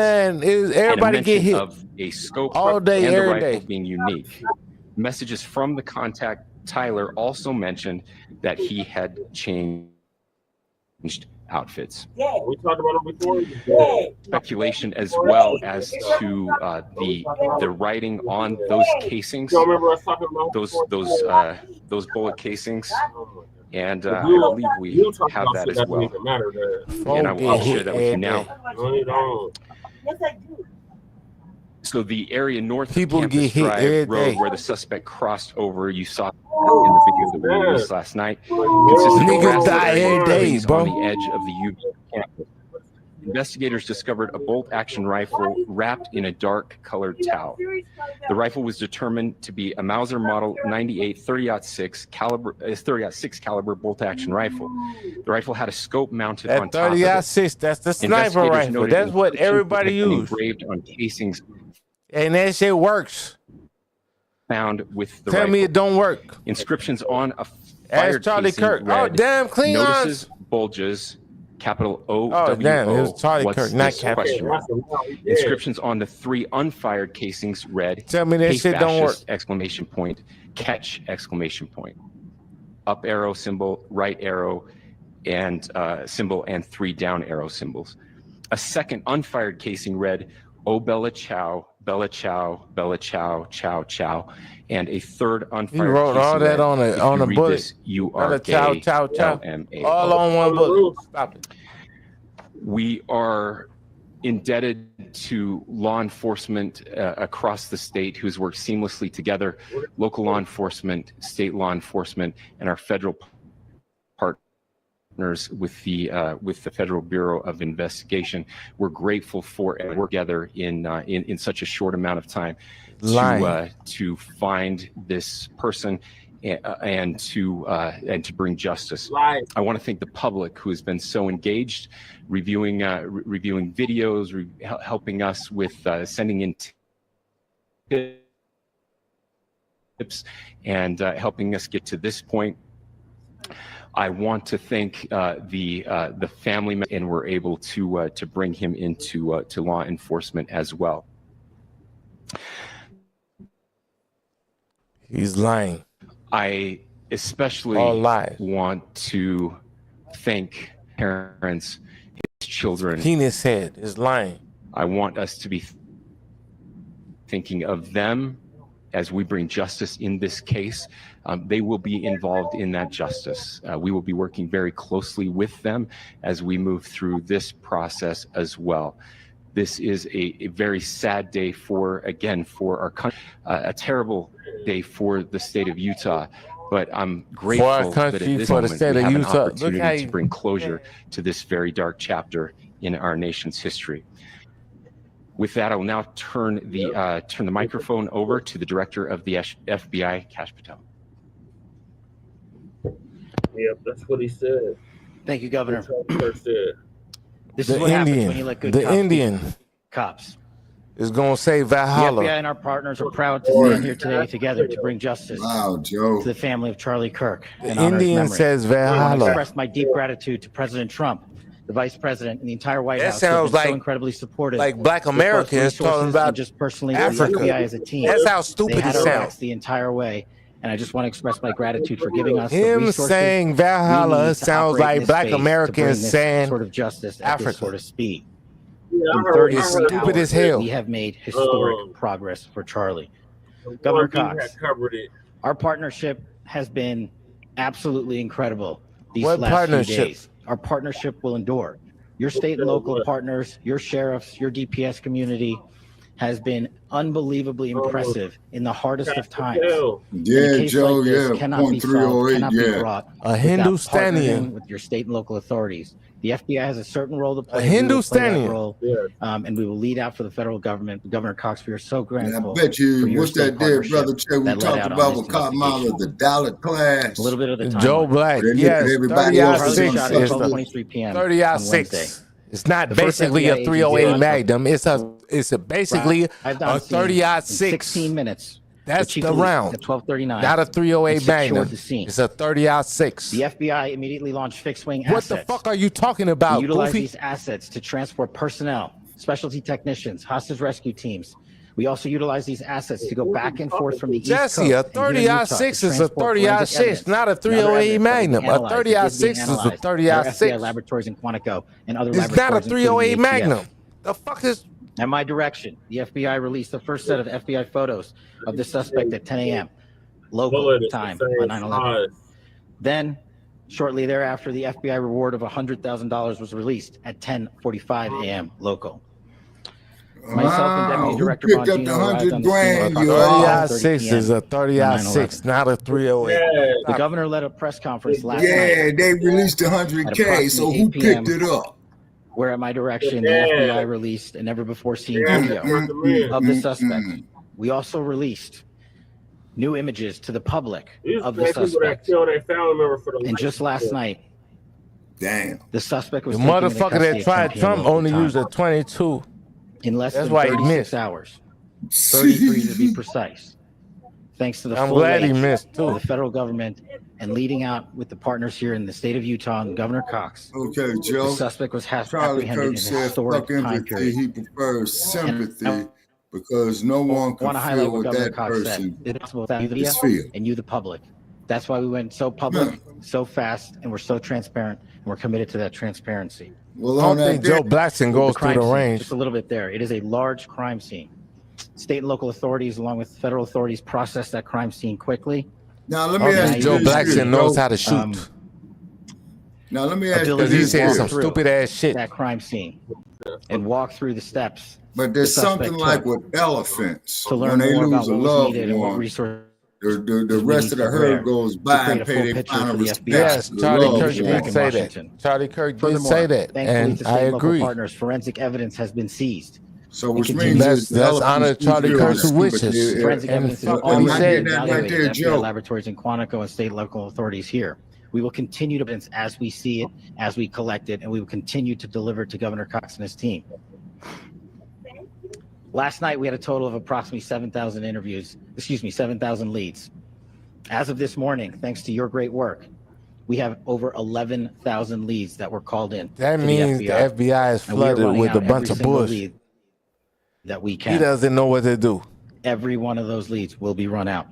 man, everybody get hit of a scope all day, and the every rifle day. being unique. Messages from the contact Tyler also mentioned that he had changed outfits. We talked about it before. Speculation as well as to the writing on those casings, those bullet casings, and I believe we have that as well. And I'll share that with you now. So the area north of Campus Drive Road where the suspect crossed over, you saw in the video that we released last night, Niggas die every day, bro. on the edge of the UB campus. Investigators discovered a bolt-action rifle wrapped in a dark-colored towel. The rifle was determined to be a Mauser Model 98 30-06 caliber bolt-action rifle. The rifle had a scope mounted on top of it. 30-06, that's the sniper rifle. That's what everybody uses. Engraved on casings. And that shit works. Found with the Tell rifle. me it don't work. Inscriptions on a That's Charlie Kirk. Oh, damn, clean notices, bulges, capital O. Oh, damn, it was Charlie Kirk, not capital. Inscriptions on the 3 unfired casings read, tell me that shit don't work. Exclamation point, catch, exclamation point. Up arrow symbol, right arrow, and symbol, and 3 down arrow symbols. A second unfired casing read, Oh Bella Chow, Bella Chow, Bella Chow, Chow Chow, and a third unfired. You wrote all that on a bullet. This, you are gay, Chow, chow, chow. LMAO. All on one bullet. Stop it. We are indebted to law enforcement across the state who's worked seamlessly together, local law enforcement, state law enforcement, and our federal partners with the Federal Bureau of Investigation. We're grateful for and work together in such a short amount of time to find this person and to bring justice. I want to thank the public who has been so engaged, reviewing videos, helping us with sending in tips, and helping us get to this point. I want to thank the family, and we're able to bring him into to law enforcement as well. He's lying. I especially want to thank parents, his children. Penis head is lying. I want us to be thinking of them as we bring justice in this case. They will be involved in that justice. We will be working very closely with them as we move through this process as well. This is a very sad day for our country, a terrible day for the state of Utah. But I'm grateful that at this moment we have an opportunity to bring closure to this very dark chapter in our nation's history. With that, I will now turn the microphone over to the director of the FBI, Kash Patel. Yep, that's what he said. Thank you, Governor. This the is what happens Indian, when you let good the cops Indian cops. Is going to say Valhalla. The FBI and our partners are proud to stand here today together to bring justice to the family of Charlie Kirk. The Indian says Valhalla. I want to express my deep gratitude to President Trump, the Vice President, and the entire White House. That sounds like so incredibly supportive. Like Black Americans talking about just personally Africa. The FBI as a team. That's how stupid they had it our sounds. backs the entire way. And I just want to express my gratitude for giving us the Him resources saying Valhalla sounds like Black Americans saying sort of justice at Africa. this sort of speed. In 30 stupid as hell. We have made historic progress for Charlie. Governor Cox, our partnership has been absolutely incredible these last few days. Our partnership will endure. Your state and local partners, your sheriffs, your DPS community has been unbelievably impressive in the hardest of times. Yeah, Joe, yeah, cannot be solved, cannot be brought a Hindustanian with your state and local authorities. The FBI has a certain role to play. A Hindustanian role, and we will lead out for the federal government. Governor Cox, we are so grateful. I bet you, what's that there, Brother Che, we talked about with Cottonmouth, the dollar class. A little bit of the time. Joe Black, yes, 30-6 p.m. 30-6. It's not basically a 308 Magnum. It's basically a 30-6. 16 minutes. That's the round. At 12:39. Not a 308 Magnum. It's a 30-6. The FBI immediately launched fixed-wing assets. assets. What the fuck are you talking about, Utilize Goofy? these assets to transport personnel, specialty technicians, hostage rescue teams, We also utilize these assets to go back and forth from the East Coast. Jesse, a 30-06 is a 30-06, not a 308 Magnum. A 30-06 is a 30-06. Laboratories in Quantico and other it's not a 308 Magnum. The fuck is... At my direction, the FBI released the first set of FBI photos of the suspect at 10 a.m. local time on 9/11. Then, shortly thereafter, the FBI reward of $100,000 was released at 10:45 a.m. local. Myself and Deputy Director Bongino arrived on the scene. 30-06 is a 30-06, not a 308. The governor led a press conference last night. Yeah, they released 100K, so who picked it up? Where at my direction, the FBI released a never-before-seen video of the suspect. We also released new images to the public of the suspect. And just last night, the suspect was the motherfucker that tried Trump only used a 22. In less than 36 hours, 33 to be precise. Thanks to the full weight of the federal government and leading out with the partners here in the state of Utah and Governor Cox. Okay, Joe. The suspect was Charlie apprehended Kirk in a said, historic fuck time empathy, period. he prefers sympathy because no one can feel what that person is feeling. And you, the public. That's why we went so public, so fast, and we're so transparent, and we're committed to that transparency. Well, I don't think Joe Blackson goes through the range. Just a little bit there. It is a large crime scene. State and local authorities, along with federal authorities, process that crime scene quickly. Now let me ask you, Joe Blackson knows how to shoot. Now let me ask you, because he said some stupid ass shit. That crime scene and walk through the steps. But there's something like with elephants to learn when they more lose about a what was loved needed and what one. resources. The rest of the herd goes by and pay their final respects. Yes, Charlie Kirk did say that. Charlie Kirk did say that, and I agree. Partners, forensic evidence has been seized. So which means that's honor Charlie Kirk's wishes. Forensic evidence is always evaluated at FBI laboratories in Quantico and state and local authorities here. We will continue to evidence as we see it, as we collect it, and we will continue to deliver it to Governor Cox and his team. Last night, we had a total of approximately 7,000 leads. As of this morning, thanks to your great work, we have over 11,000 leads that were called in. That means the FBI is flooded with a bunch of bullshit that we can. He doesn't know what to do. Every one of those leads will be run out.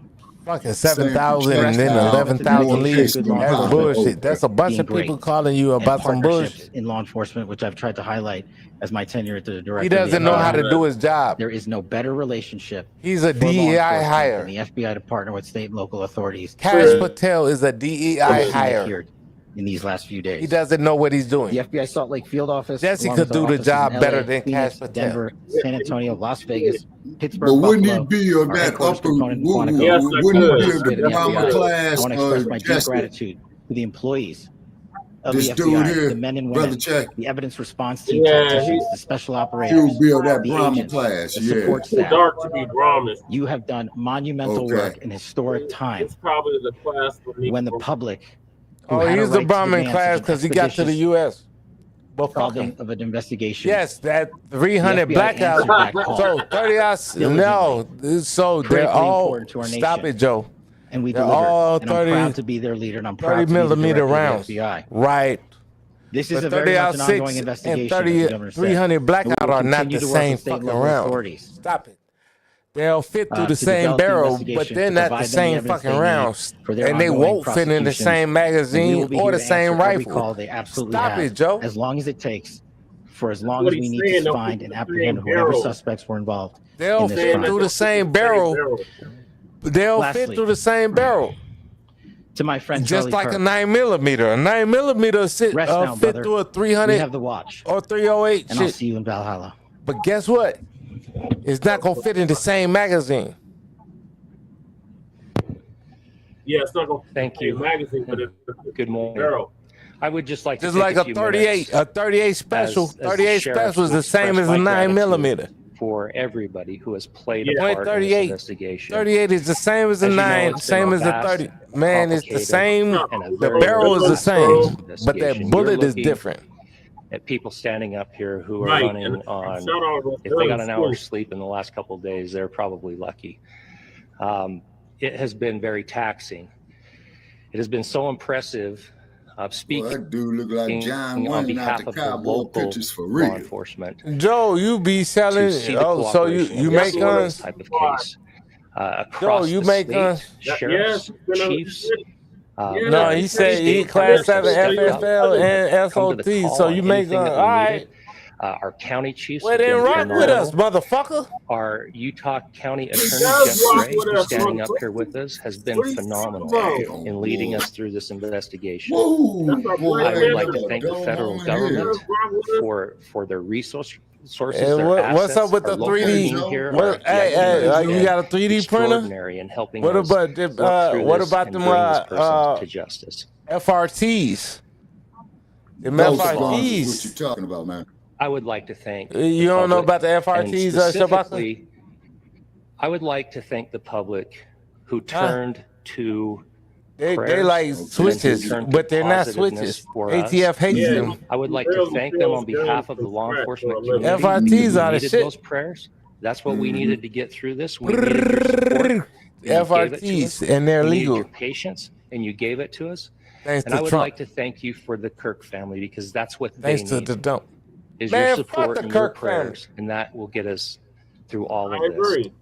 Fucking 7,000 and then 11,000 leads. That's bullshit. That's a bunch of people calling you about some bullshit. In law enforcement, which I've tried to highlight as my tenure at the director. He doesn't know how to do his job. There is no better relationship. He's a DEI hire. The FBI to partner with state and local authorities. Kash Patel is a DEI hire. In these last few days, he doesn't know what he's doing. The FBI Salt Lake field office. Jesse could do the job better than Phoenix, Kash Patel. Denver, San Antonio, Las Vegas, Pittsburgh, but wouldn't Buffalo, he be of that upper? Wouldn't he be of the drama class? I want to express my deep gratitude to the employees of this the dude FBI, here, the men and Brother women, Check. the evidence response team, technicians, the special operators, He'll be of that the drama agents, class. the Yeah. support staff. Dark to be dramas. You have done monumental work in historic time. It's probably the class for me. When the public. Oh, he's the Brahmin class because he got to the U.S. But fuck him. Of an investigation. Yes, that 300 blackout. So 30 hours. No, so they're all. Stop it, Joe. And we they're delivered. all And 30. I'm proud to be their leader, and I'm proud 30 to be millimeter the rounds. of the FBI. Right. This is but a very much an 30 ongoing investigation. and 30, 300 blackout are not the same fucking rounds. Stop it. They'll fit through the same barrel, but they're not the same fucking rounds. And they won't fit in the same magazine or the same rifle. They absolutely Stop have, it, Joe. As long as it takes, for as long as we need to find and apprehend whatever suspects were involved. They'll fit through the same barrel. They'll fit through the same barrel. To my friend, just Charlie like Kirk. a 9mm. A 9mm fit through a 300 we have the watch. or 308 and shit. I'll see you in Valhalla. But guess what? It's not gonna fit in the same magazine. Yeah, it's not gonna Thank you. Magazine, but it's Good morning. barrel. I would just like to Just take like a a few 38, a 38 special. as the 38 sheriff special is to the same as express a my 9mm. gratitude for everybody who has played a Yeah. part in 38. this investigation. 38 is the same as a As you know, 9, it's same been as a vast, 30. Man, it's the complicated, same. and a The very barrel is the same, investigation. but that bullet You're is looking different. At people standing up here who are Right, running and on, shout out to if they got those an hour's schools. sleep in the last couple of days, they're probably lucky. It has been very taxing. It has been so impressive Speaking that dude look like John on Wayne out behalf the of the cowboy local pictures for law real. enforcement, Joe, you be selling. to see the Oh, so you cooperation make in guns? this type of case Joe, across you the make state, guns? sheriffs, chiefs. No, he said he class 7 FFL and SOT. So you make guns. All right. Our county chiefs Well, have then been rock with us, phenomenal. motherfucker. Our Utah County Attorney does Jeff rock Gray, with who's us, standing up motherfucker. here with us, has been What are you phenomenal talking about? in leading us through this investigation. Whoa, boy, I would like got to a thank the dome federal on government here. for their resources, And their what's assets. up with Our the local 3D? team here, What, our hey, has you been got a 3D printer? extraordinary in helping What us about work through what this about and them bring this person to justice. FRTs? Them Those guns is what FRTs. you're talking about, man. I would like to thank You the don't know public, about the and FRTs, Shabaka? specifically, I would like to thank the public who turned to They prayers like and who switches, turned to but they're not positiveness switches. for us. ATF hates them. I would like to thank them on behalf of the law enforcement community. FRTs We are the needed shit. those prayers. That's what we needed to get through this. We needed your support. and you gave it to FRTs, us. and they're We needed legal. your patience, and you gave it to us. Thanks And to I would Trump. like to thank you for the Kirk family, because that's what Thanks they to need. the dump. Is Man, your fuck support the and your Kirk family. prayers, and that will get us through all of I this. agree.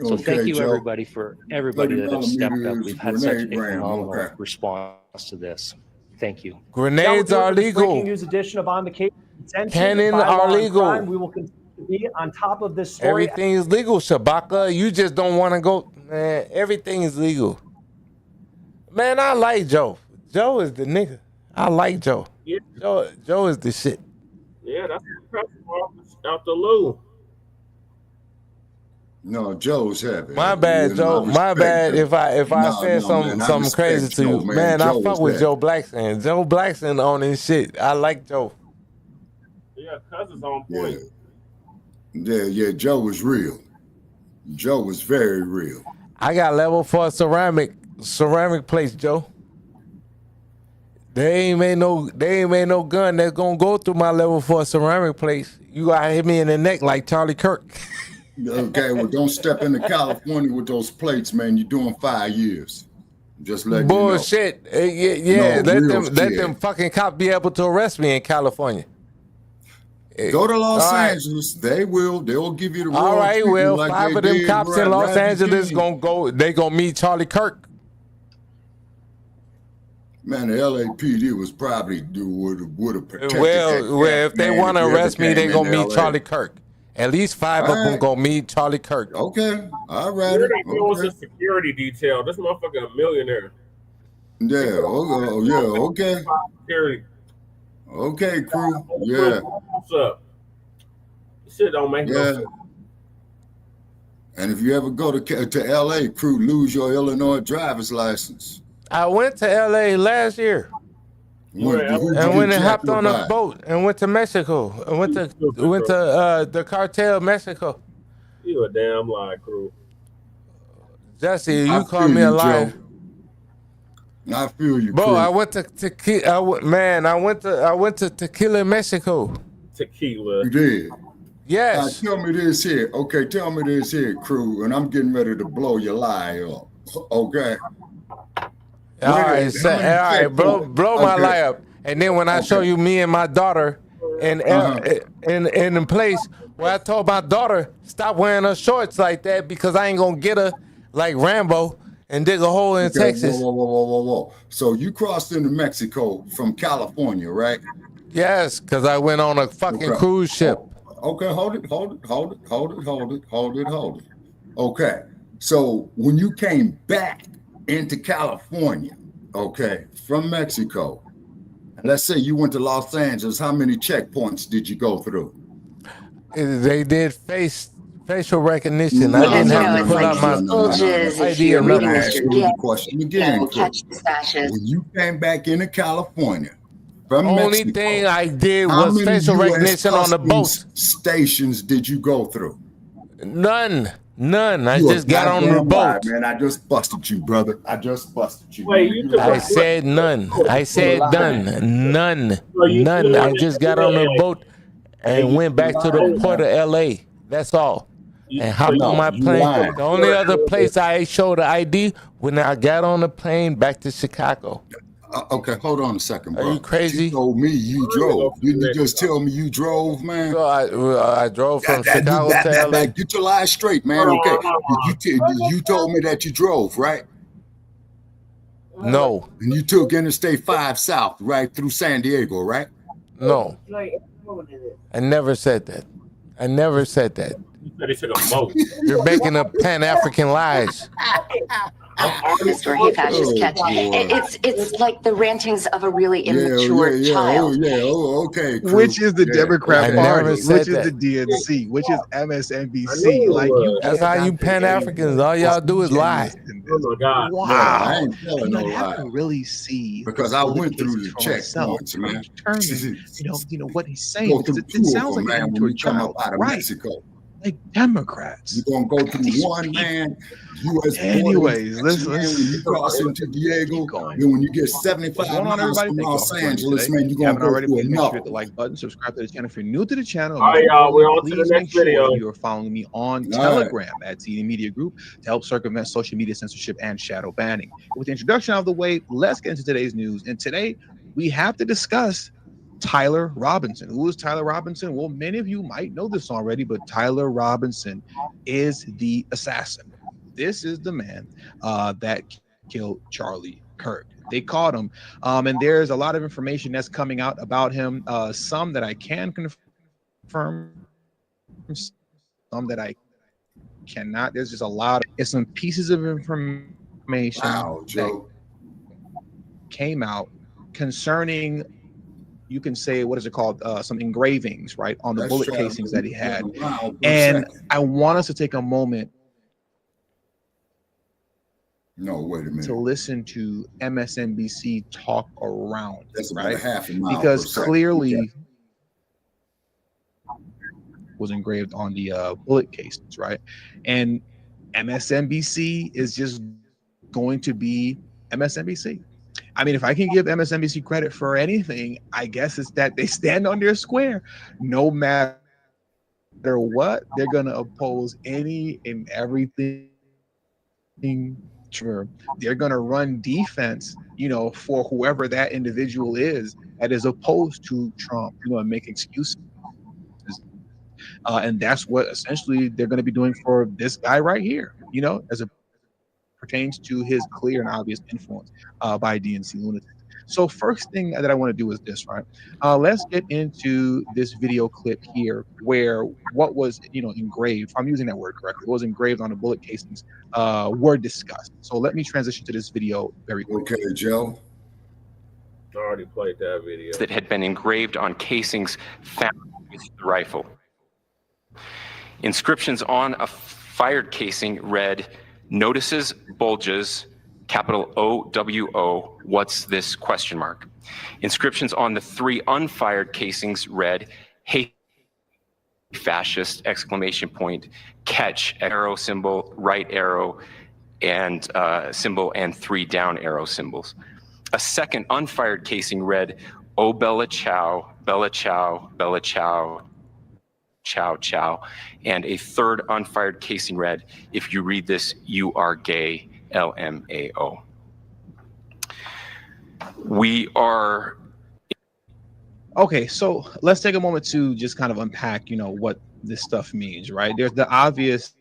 So Okay, thank you, Joe. everybody that have stepped up. We've had such a Grenade ram, phenomenal okay. response to this. Thank you. Grenades That will do it are for this legal. Breaking news edition of On the Case. Cannon by are law and legal. crime. We will continue to be on top of this story. Everything is legal, Shabaka. You just don't want to go. Man, everything is legal. Man, I like Joe. Joe is the nigga. I like Joe. Yeah. Joe is the shit. Yeah, that's the press out the loo. No, Joe's heavy. My bad, Joe. My bad if I said something crazy to you. Man, I fuck with Joe Blackson. Joe Blackson on his shit. I like Joe. Yeah, cousins on point. Yeah, Joe was real. Joe was very real. I got level 4 ceramic plates, Joe. They ain't made no gun that's gonna go through my level 4 ceramic plates. You gotta hit me in the neck like Charlie Kirk. Okay, well, don't step into California with those plates, man. You're doing 5 years. Just letting Bullshit. you know. Yeah. No, Let real them shit. fucking cops be able to arrest me in California. Go to Los All right. Angeles. They will. They'll give you the All raw right, treatment well, like 5 they of them did cops in Los Rajon Angeles Belt-Stubblefield. they gonna meet Charlie Kirk. Man, the LAPD was probably would have protected Well, if they want to arrest me, they gonna meet Charlie Kirk. At least 5 of them Alright. gonna meet Charlie Kirk. Okay, all right. Where they go Okay. with the security detail? This motherfucker a millionaire. Yeah, okay. Security. Okay, crew. Yeah, What's up? This shit don't make no yeah. sense. And if you ever go to LA, crew, lose your Illinois driver's license. I went to LA last year. And when they hopped on a boat and went to Mexico. I went to the cartel Mexico. You a damn lie, crew. Jesse, you call me a liar. I feel you, Bro, crew. I went to Tequila, Mexico. Tequila. You did? Yes. Tell me this here. Okay, tell me this here, crew, and I'm getting ready to blow your lie up. Okay? All right, blow my lie up. And then when I show you me and my daughter in the place where I told my daughter, stop wearing her shorts like that because I ain't gonna get her like Rambo and dig a hole in Texas. Whoa. So you crossed into Mexico from California, right? Yes, because I went on a fucking cruise ship. Okay, hold it. Okay, so when you came back into California, okay, from Mexico, and let's say you went to Los Angeles, how many checkpoints did you go through? They did facial recognition. I didn't have to pull out my ID or nothing. The question again, when you came back into California from Only Mexico, thing I did how was many facial US recognition on the boat. customs stations did you go through? None. I You a just got on the goddamn liar, boat. man. I just busted you, brother. I just busted you. I said none. I said none. I just got on the boat and went back to the port of LA. That's all. And hopped on my plane. The only other place I showed the ID when I got on the plane back to Chicago. Okay, hold on a second, bro. Are you crazy? You told me you drove. Didn't you just tell me you drove, man? So I drove from Chicago to LA. Get your lies straight, man. Okay. You told me that you drove, right? No. And you took Interstate 5 South right through San Diego, right? No. I never said that. I never said that. You're making up Pan-African lies. This where he fascist catch. It's like the rantings of a really immature child. Okay. Which is the Democrat Party? Which is that. the DNC? Which is MSNBC? Like that's how you Pan-Africans. All y'all do is lie. Oh my God! Wow. I ain't telling no You have lie. to really see Because I went through the checkpoints, man. You know what he's saying. Go Because through it sounds like man, an when immature you come child, up out of right? Mexico. Like Democrats. You're gonna go through one, man. U.S. Anyways, let's when you cross into Diego, then when you get 75 What's going on, miles everybody? from Thank you all Los for joining me Angeles, today. man, you're If you gonna haven't go already, through please make sure to another. hit the like button, subscribe to the channel if you're new to the channel. All right, y'all, we're on to the Please next make sure video. you are following me on All Telegram at TD Media Group to help circumvent social media censorship and shadow banning. With the introduction out of the way, let's get into today's news. And today we have to discuss Tyler Robinson. Who is Tyler Robinson? Well, many of you might know this already, but Tyler Robinson is the assassin. This is the man that killed Charlie Kirk. They caught him, and there's a lot of information that's coming out about him. Some that I can confirm, some that I cannot. There's just a lot. It's some pieces of information that came out concerning, you can say, what is it called? Some engravings, right, on the bullet casings that he had. And I want us to take a moment to listen to MSNBC talk around, right? Because clearly was engraved on the bullet casings, right? And MSNBC is just going to be MSNBC. I mean, if I can give MSNBC credit for anything, I guess it's that they stand on their square. No matter what, they're going to oppose any and everything. They're going to run defense, you know, for whoever that individual is that is opposed to Trump, you know, and make excuses. And that's what essentially they're going to be doing for this guy right here, you know, as it pertains to his clear and obvious influence by DNC lunatics. So first thing that I want to do is this, right? Let's get into this video clip here where what was, you know, engraved, I'm using that word correctly, what was engraved on the bullet casings were discussed. So let me transition to this video very quickly. Okay, Joe. I already played that video. That had been engraved on casings found with the rifle. Inscriptions on a fired casing read, "Notices bulges, capital OWO, what's this question mark?" Inscriptions on the 3 unfired casings read, "Hey fascist, exclamation point, catch, arrow symbol, right arrow, and symbol, and 3 down arrow symbols." A second unfired casing read, "Oh Bella Chow, Bella Chow, Bella Chow, Chow Chow," and a third unfired casing read, "If you read this, you are gay, LMAO." We are. Okay, so let's take a moment to just kind of unpack, you know, what this stuff means, right? There's the obvious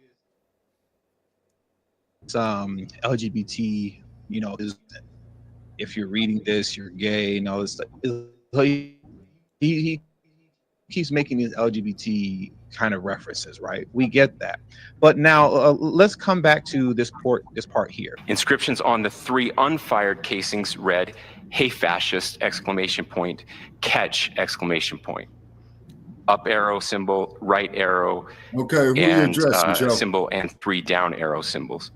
LGBT, you know, is if you're reading this, you're gay, and all this stuff. He keeps making these LGBT kind of references, right? We get that. But now let's come back to this part here. Inscriptions on the 3 unfired casings read, "Hey fascist, exclamation point, catch, exclamation point." Up arrow symbol, right arrow, and symbol, and 3 down arrow symbols.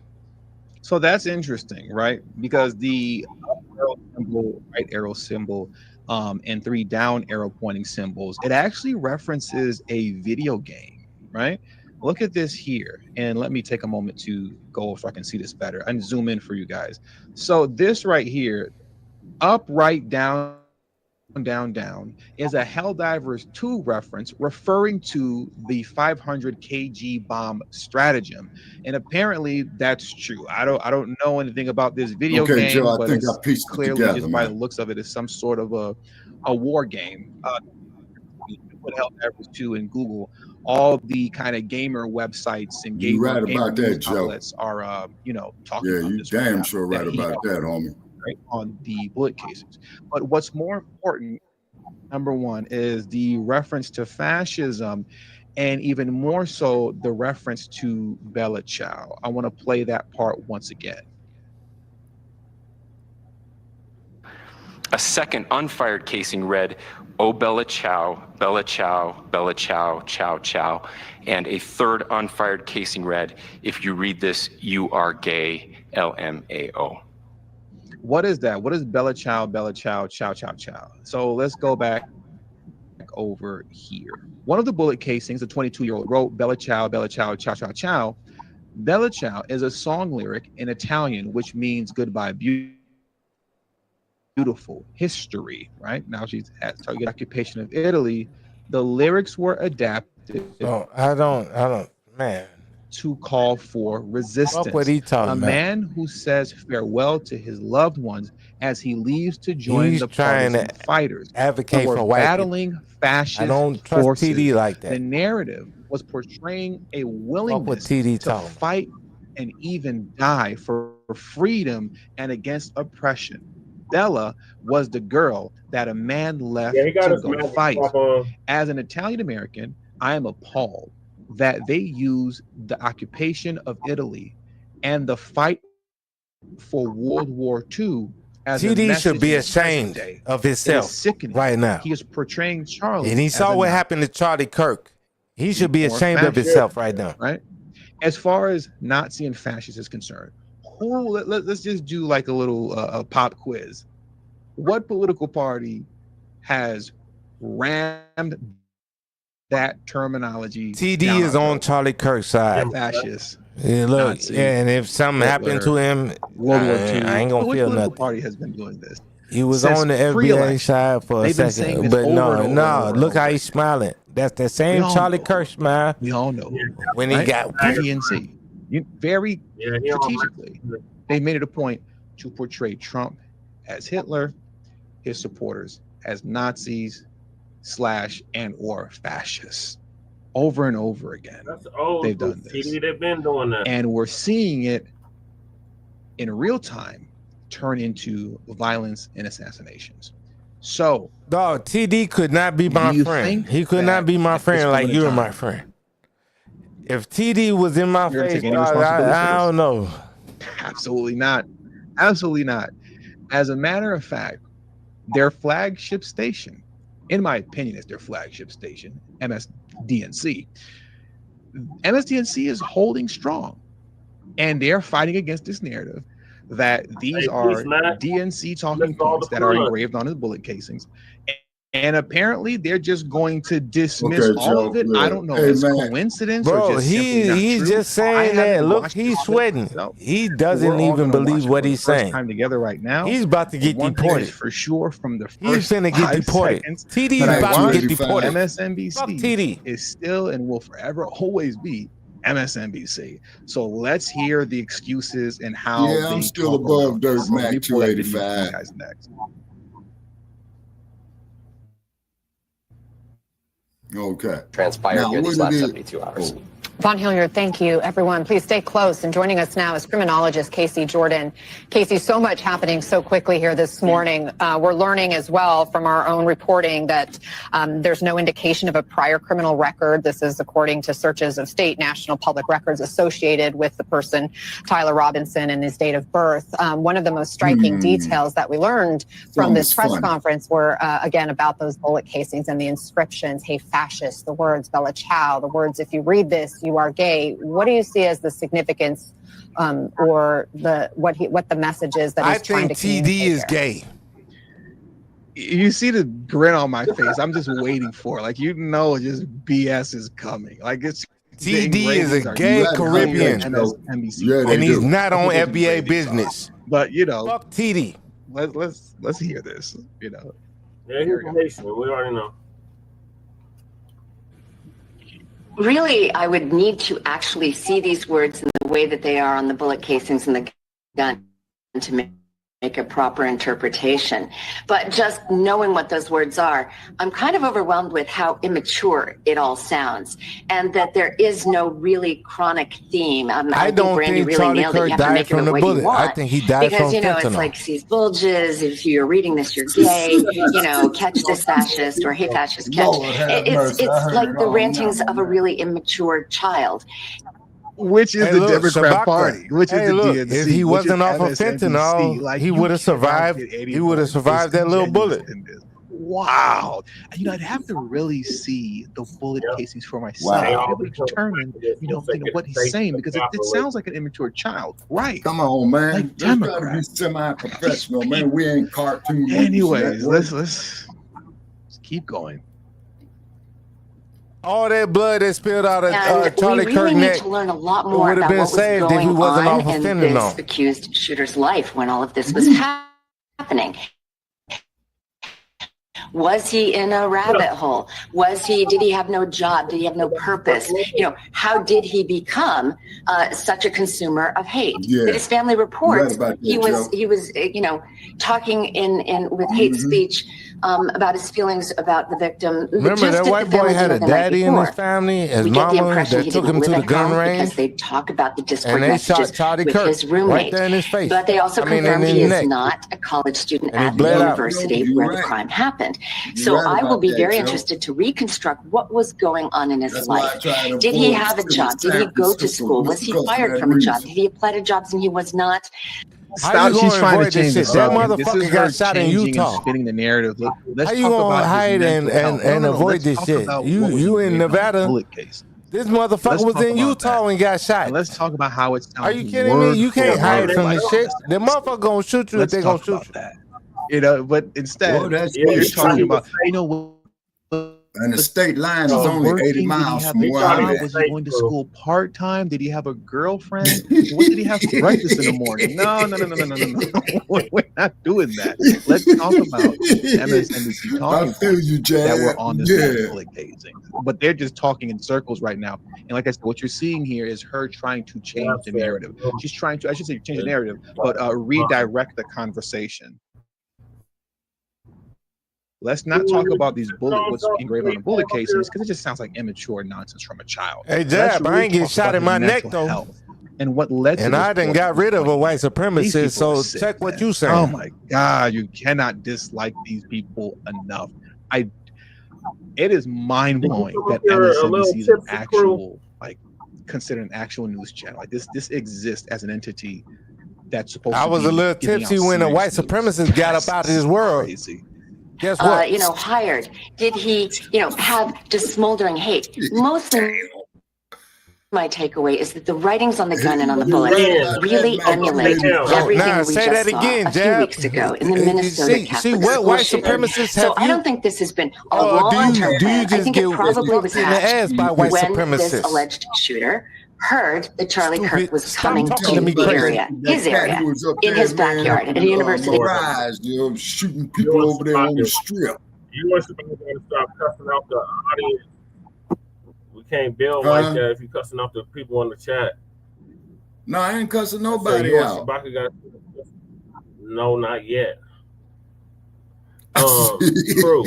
So that's interesting, right? Because the up arrow symbol, right arrow symbol, and 3 down arrow pointing symbols, it actually references a video game, right? Look at this here, and let me take a moment to go so I can see this better and zoom in for you guys. So this right here, up, right, down down is a Helldivers 2 reference referring to the 500 kg bomb stratagem, and apparently that's true. I don't know anything about this video game, Joe, but I think it's I pieced it clearly together, just by man. the looks of it is some sort of a war game. You can put Helldivers 2 in Google. All the kind of gamer websites and You right gamer about news that, Joe. outlets are talking Yeah, about you this right damn now, sure that right he about that, homie. right on the bullet casings. But what's more important, number one, is the reference to fascism, and even more so, the reference to Bella Ciao. I want to play that part once again. A second unfired casing read, "Oh Bella Ciao, Bella Ciao, Bella Ciao, Ciao Ciao." And a third unfired casing read, "If you read this, you are gay, LMAO." What is that? What is Bella Ciao, Bella Ciao, Ciao Ciao Ciao? So let's go back over here. One of the bullet casings, a 22-year-old, wrote Bella Ciao, Bella Ciao, Ciao Ciao Ciao. Bella Ciao is a song lyric in Italian, which means goodbye, beautiful, history, right? Now she's at target occupation of Italy. The lyrics were adapted. So I don't, man. To call for resistance. What he talking a about? Man who says farewell to his loved ones as he leaves to join He's the trying partisan to fighters advocate who for are white battling fascist I don't trust forces. TD like that. The narrative was portraying a willingness TD to fight and even die for freedom and against oppression. Bella was the girl that a man left he got to his go magic fight. pop on. As an Italian American, I am appalled that they use the occupation of Italy and the fight for World War II as a TD message should be in the present ashamed day. of It himself is sickening. right now. He is portraying Charlie, And he saw as a what Nazi. happened to Charlie Kirk. He should be Or ashamed of fascist, himself right now. Right? As far as Nazi and fascist is concerned, let's just do like a little pop quiz. What political party has rammed that terminology? TD is on Charlie Kirk's side. Fascist. Yeah, look, Nazi, and if something happened to him, World War II. I ain't gonna Which feel political nothing. party has been doing this? He was Since on the FBA pre-election. side for a They've been saying second, this but over and over and no, over look and how over. he's smiling. That's the same all Charlie know. Kirk smile We all know when he right? got DNC. Very he on strategically, they made it a point to portray Trump as Hitler, his supporters as Nazis / and or fascists. Over and over again. That's old. They've done this. TD, they've been doing that. And we're seeing it in real time turn into violence and assassinations. So, dog, TD could not be my friend. He could not be my friend like you're my friend. If TD was in my face, dog, I don't know. Absolutely not. Absolutely not. As a matter of fact, their flagship station, in my opinion, is their flagship station, MSDNC. MSDNC is holding strong, and they're fighting against this narrative that these are DNC talking points that are engraved on his bullet casings. And apparently they're just going to dismiss all of it. I don't know. It's coincidence, bro. Or just He's true. just saying that. Look, he's sweating. He doesn't even believe what he's saying. Time together right now. He's about to get deported for sure. From the he's finna get deported. TD is about to get deported. MSNBC is still and will forever always be MSNBC. So let's hear the excuses and how. Yeah, I'm still above Dirt Mac 285. Guys next. Okay. Transpired here these last 72 hours. Von Hilliard, thank you, everyone. Please stay close. And joining us now is criminologist Casey Jordan. Casey, so much happening so quickly here this morning. We're learning as well from our own reporting that there's no indication of a prior criminal record. This is according to searches of state national public records associated with the person, Tyler Robinson, and his date of birth. One of the most striking details that we learned from this press conference were, again, about those bullet casings and the inscriptions, "Hey, fascist," the words "Bella Ciao," the words, "If you read this, you are gay." What do you see as the significance or what the message is that he's trying to communicate? I think TD is gay. You see the grin on my face. I'm just waiting for it. Just BS is coming. It's TD is a gay Caribbean, and he's not on FBA business. But fuck TD. Let's hear this. Yeah, he's Haitian. We already know. Really, I would need to actually see these words in the way that they are on the bullet casings and the gun to make a proper interpretation. But just knowing what those words are, I'm kind of overwhelmed with how immature it all sounds, and that there is no really chronic theme. I don't think Charlie Kirk died from the bullet. I think he died from fentanyl. Because, you know, it's like these bulges, if you're reading this, you're gay, you know, catch this fascist, or hey fascist, catch. It's like the rantings of a really immature child. Which is the Democrat Party? Which is the DNC? If he wasn't off of fentanyl, like, he would have survived. He would have survived that little bullet. Wow. You know, I'd have to really see the bullet casings for myself to be able to determine, you know, what he's saying, because it sounds like an immature child. Right. Come on, man. Like Let's try to be semi-professional, man. We ain't cartoon. Anyways, let's keep going. All that blood that spilled out of Charlie Kirk need neck to learn a lot more would have about been what was saved if he going wasn't on off of in this fentanyl. accused shooter's life when all of this was happening. Was he in a rabbit hole? Did he have no job? Did he have no purpose? You know, how did he become such a consumer of hate? Yeah. Did his family report he was, Joe. you know, talking with hate speech about his feelings about the victim? Remember that white boy had a daddy in his family, his mama, that took him to the gun range, because they talk about the discord and they messages shot Charlie with Kirk his roommate. right there in his face. But they also confirmed he is not a college student And he at the bled out. university where the crime happened. So I will be very interested to reconstruct what was going on in his life. Did he have a job? Did he go to school? Was he fired from a job? Did he apply to jobs and he was not? Stop, she's trying to change this the shit? That subject. This motherfucker is got her shot in changing Utah. and spinning the narrative. Let's How you talk gonna about hide his and mental health. No, avoid let's this talk shit? about You what was in going on in the Nevada? bullet case. This motherfucker Let's was talk in about Utah that. and got shot. And let's talk about how it sounds. Are you kidding me? You can't hide from this shit. The motherfucker gonna shoot you if they gonna shoot you. That. You know, but instead, Well, that's you're true. talking about, you know, And the state line is only 80 miles from where I'm at. Was he going to school part-time? Did he have a girlfriend? What did he have for breakfast in the morning? No. We're not doing that. Let's talk about MSNBC talking points that were on this public gazing. But they're just talking in circles right now. And like I said, what you're seeing here is her trying to change the narrative. She's trying to, I should say change the narrative, but redirect the conversation. Let's not talk about these what's engraved on the bullet casings, because it just sounds like immature nonsense from a child. Hey, Jab, I ain't get shot in my neck though. And what led to and I done got rid of a white supremacist. So check what you saying. Oh my God, you cannot dislike these people enough. It is mind blowing that MSNBC is an actual, considered an actual news channel. Like this exists as an entity that's supposed. I was a little tipsy when a white supremacist got up out of this world. Crazy. Guess what? Hired? Did he, have just smoldering hate? Mostly, my takeaway is that the writings on the gun and on the bullet really emulate everything we just saw a few weeks ago in the Minnesota Catholic school shooting. So I don't think this has been a long-term plan. I think it probably was hatched when this alleged shooter heard that Charlie Kirk was coming to the area, his area, in his backyard at a university. Shooting people over there on the strip. You want somebody to stop cussing out the audience. We can't build like that if you cussing out the people in the chat. No, I ain't cussing nobody out. No, not yet. True.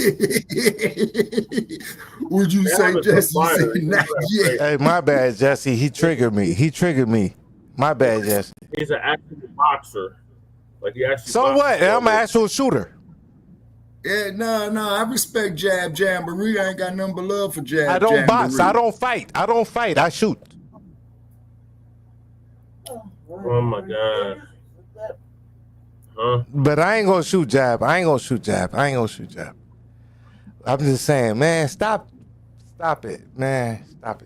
Would you say Jesse? Not yet. Hey, my bad, Jesse. He triggered me. My bad, Jesse. He's an actual boxer. Like he actually. So what? I'm an actual shooter. Yeah, no. I respect Jab Jamboree. I ain't got nothing but love for Jab. I don't box. I don't fight. I shoot. Oh my God. Huh? But I ain't gonna shoot Jab. I'm just saying, man, stop it, man. Stop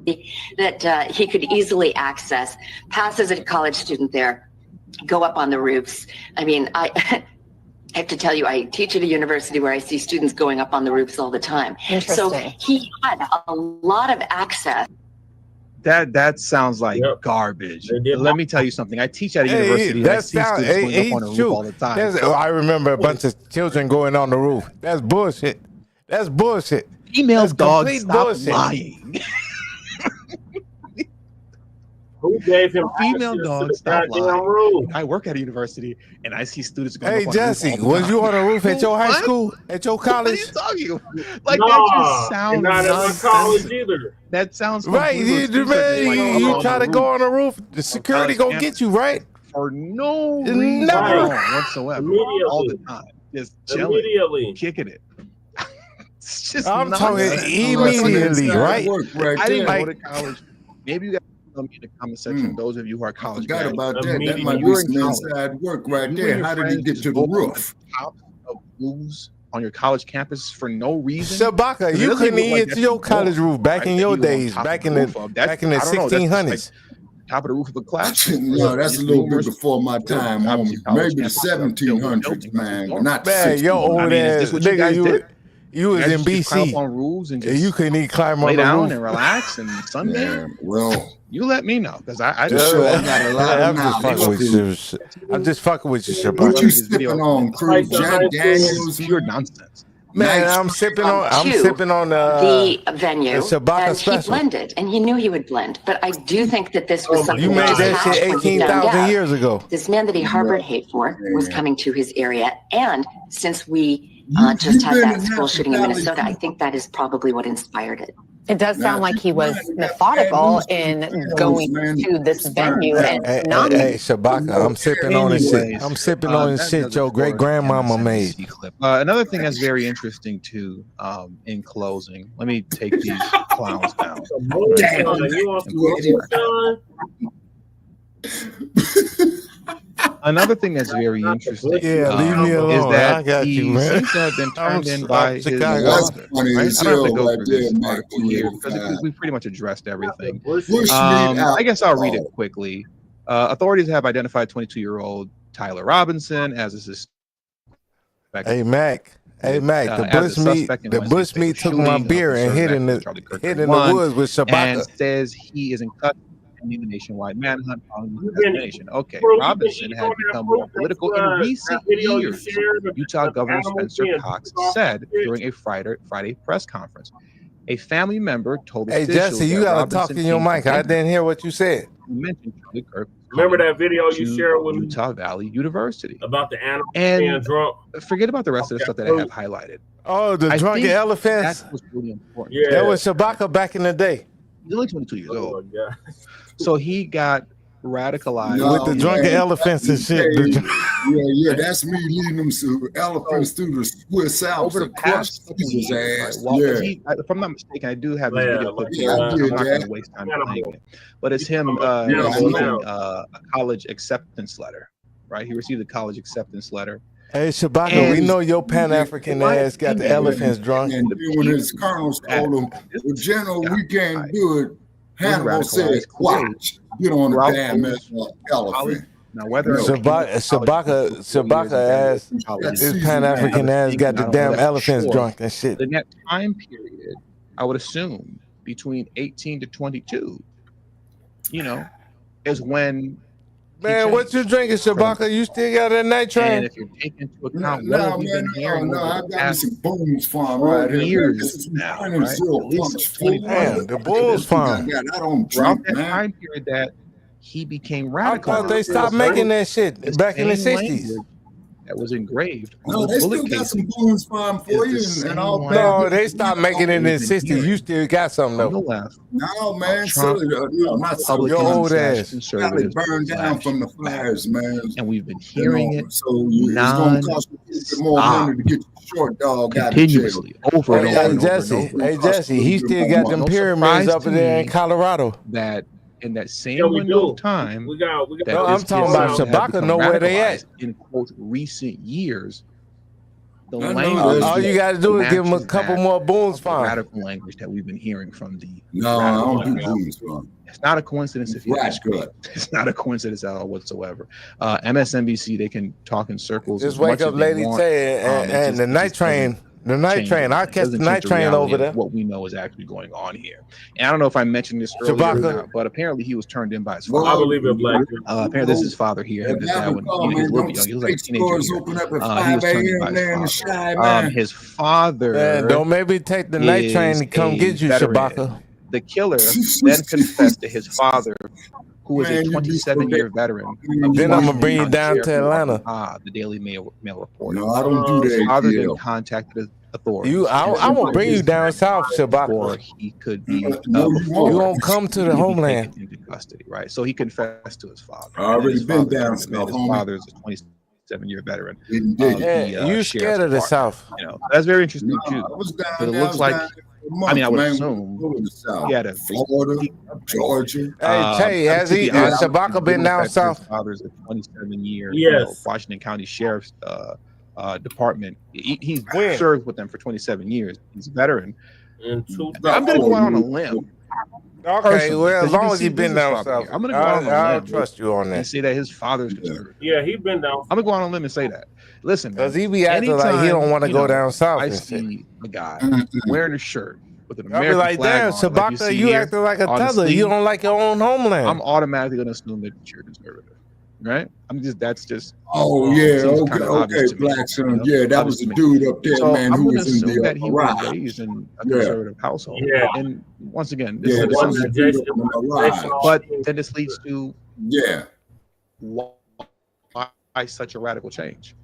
it. That he could easily access, pass as a college student there, go up on the roofs. I mean, I have to tell you, I teach at a university where I see students going up on the roofs all the time. So he had a lot of access That sounds like garbage. Let me tell you something. I teach at a university. And I see students going up on the roof all the time. I remember a bunch of children going on the roof. That's bullshit. That's bullshit. Female dogs, stop lying. Who gave him female dogs? Stop lying. I work at a university, and I see students going. Hey Jesse, was you on the roof at your high school? At your college? What are you talking about? Like that just sounds not at my college either. That sounds right. You try to go on the roof, the security gonna get you, right? For no reason whatsoever. All the time, just chilling, kicking it. It's just I'm talking immediately, right? I didn't go to college. Maybe you guys tell me in the comment section. Those of you who are college Forgot grads, about that. That might be some inside work right there. How did he get to the roof? Top of roofs on your college campus for no reason. Shabaka, you couldn't even get to your college roof back in your days, back in the 1600s. Top of the roof of a class? No, that's a little bit before my time. Maybe the 1700s, man. Not man, your old ass nigga. You was in BC. On roofs and you couldn't even climb on lay the down roof and relax and sunbathe. Well, you let me know because I just got a lot of knowledge. I'm just fucking with you, Shabaka. What you sipping on, Cruz? Jack Daniels? Pure nonsense. Man, I'm sipping on the venue, and he blended, and he knew he would blend. But I do think that this was something you made that shit 18,000 years ago. This man that he harbored hate for was coming to his area, and since we just had that school shooting in Minnesota, I think that is probably what inspired it. It does sound like he was methodical in going to this venue and not. Hey, Shabaka, I'm sipping on this shit. I'm sipping on this shit your great grandmama made. Another thing that's very interesting too, in closing, let me take these clowns down. Another thing that's very interesting, leave me alone. Is that I got he seems to have been turned in by his daughter. Right? I don't have to go through this article here because we pretty much addressed everything. I guess I'll read it quickly. Authorities have identified 22-year-old Tyler Robinson as a suspect. Hey Mac, the bushmeat took my beer and hid in the woods with Shabaka. And says he is in custody. The nationwide manhunt following the assassination. Okay, Robinson had become more political in recent years, Utah Governor Spencer Cox said during a Friday press conference. A family member told Hey Jesse, you gotta talk in your mic. I didn't hear what you said. You mentioned Charlie Kirk. Remember that video you shared with me? Utah Valley University. About the animals being drunk? Forget about the rest of the stuff that I have highlighted. Oh, the drunken elephants. That was really important. Yeah. That was Shabaka back in the day. He's only 22 years old. So he got radicalized with the drunken elephants and shit. Yeah, that's me leading them elephants through the Swiss Alps over the past couple years. If I'm not mistaken, I do have this video clip here. I'm not going to waste time playing it. But it's him receiving a college acceptance letter, right? He received a college acceptance letter. Hey Shabaka, we know your Pan-African ass got the elephants drunk. And when his colonels told him, well, General, we can't do it. Hannibal said, watch, get on the damn elephant. Now, whether Shabaka ass, this Pan-African ass got the damn elephants drunk and shit. In that time period, I would assume between 18 to 22, is when. Man, what you drinking, Shabaka? You still got that night train? And if you're taking into account what have we been hearing I got me some Boone's Farm right here. Years now, right? Damn, the Boone's Farm. I don't Throughout drink, that time period that he became radical. I thought they stopped making that shit back in the 60s. That was engraved. No, they still got some Boone's Farm for you and all that. No, they stopped making it in the 60s. You still got something though. No, man. Not so your old ass. Probably burned down from the fires, man. And we've been hearing it. So it's going to cost you a little bit more money to get your short dog out of continuously over and over. Hey Jesse, he still got them pyramids up there in Colorado. That in that same window of time, we got. No, I'm talking about Shabaka. Know where they at in quote recent years. The language. All you got to do is give them a couple more Boone's Farm. Radical language that we've been hearing from the. No, I don't do Boone's Farm. It's not a coincidence if you ask me. It's not a coincidence at all whatsoever. MSNBC, they can talk in circles. Just wake up, Lady Tay, and the night train. The night train. I catch the night train over there. What we know is actually going on here. And I don't know if I mentioned this earlier or not, but apparently he was turned in by his father. I believe it, Blacc. Apparently this is his father here. His dad when he was a little bit young. He was like a teenager here. He was turned in by his father. His father. Don't maybe take the night train to come get you, Shabaka. The killer then confessed to his father, who is a 27-year veteran. Then I'm gonna bring you down to Atlanta. The Daily Mail report. No, I don't do that. His father then contacted authorities. I won't bring you down south, Shabaka. Or he could be. You won't come to the homeland. Into custody, right? So he confessed to his father. I already been down south. His father is a 27-year veteran. You scared of the south? You know, that's very interesting too. But it looks like. I mean, I would assume he had a Florida, Georgia. Hey, has Shabaka been down south? His father's a 27-year Washington County Sheriff's Department. He's served with them for 27 years. He's a veteran. I'm going to go out on a limb. Okay, well, as long as he's been down south, I'm going to go out on a limb. I'll trust you on that. And say that his father's conservative. Yeah, he's been down. I'm going to go out on a limb and say that. Listen, because he be acting like he don't want to go down south. I see a guy wearing a shirt with an I'll be American like, damn, flag on, Shabaka, you acting like a tether. You don't like your own homeland. I'm automatically going to assume that you're conservative, right? that's just. Oh yeah, okay, Black son. Yeah, that was the dude up there, man, who was in the he was raised in a conservative household. Yeah. And once again, but then this leads to why such a radical change?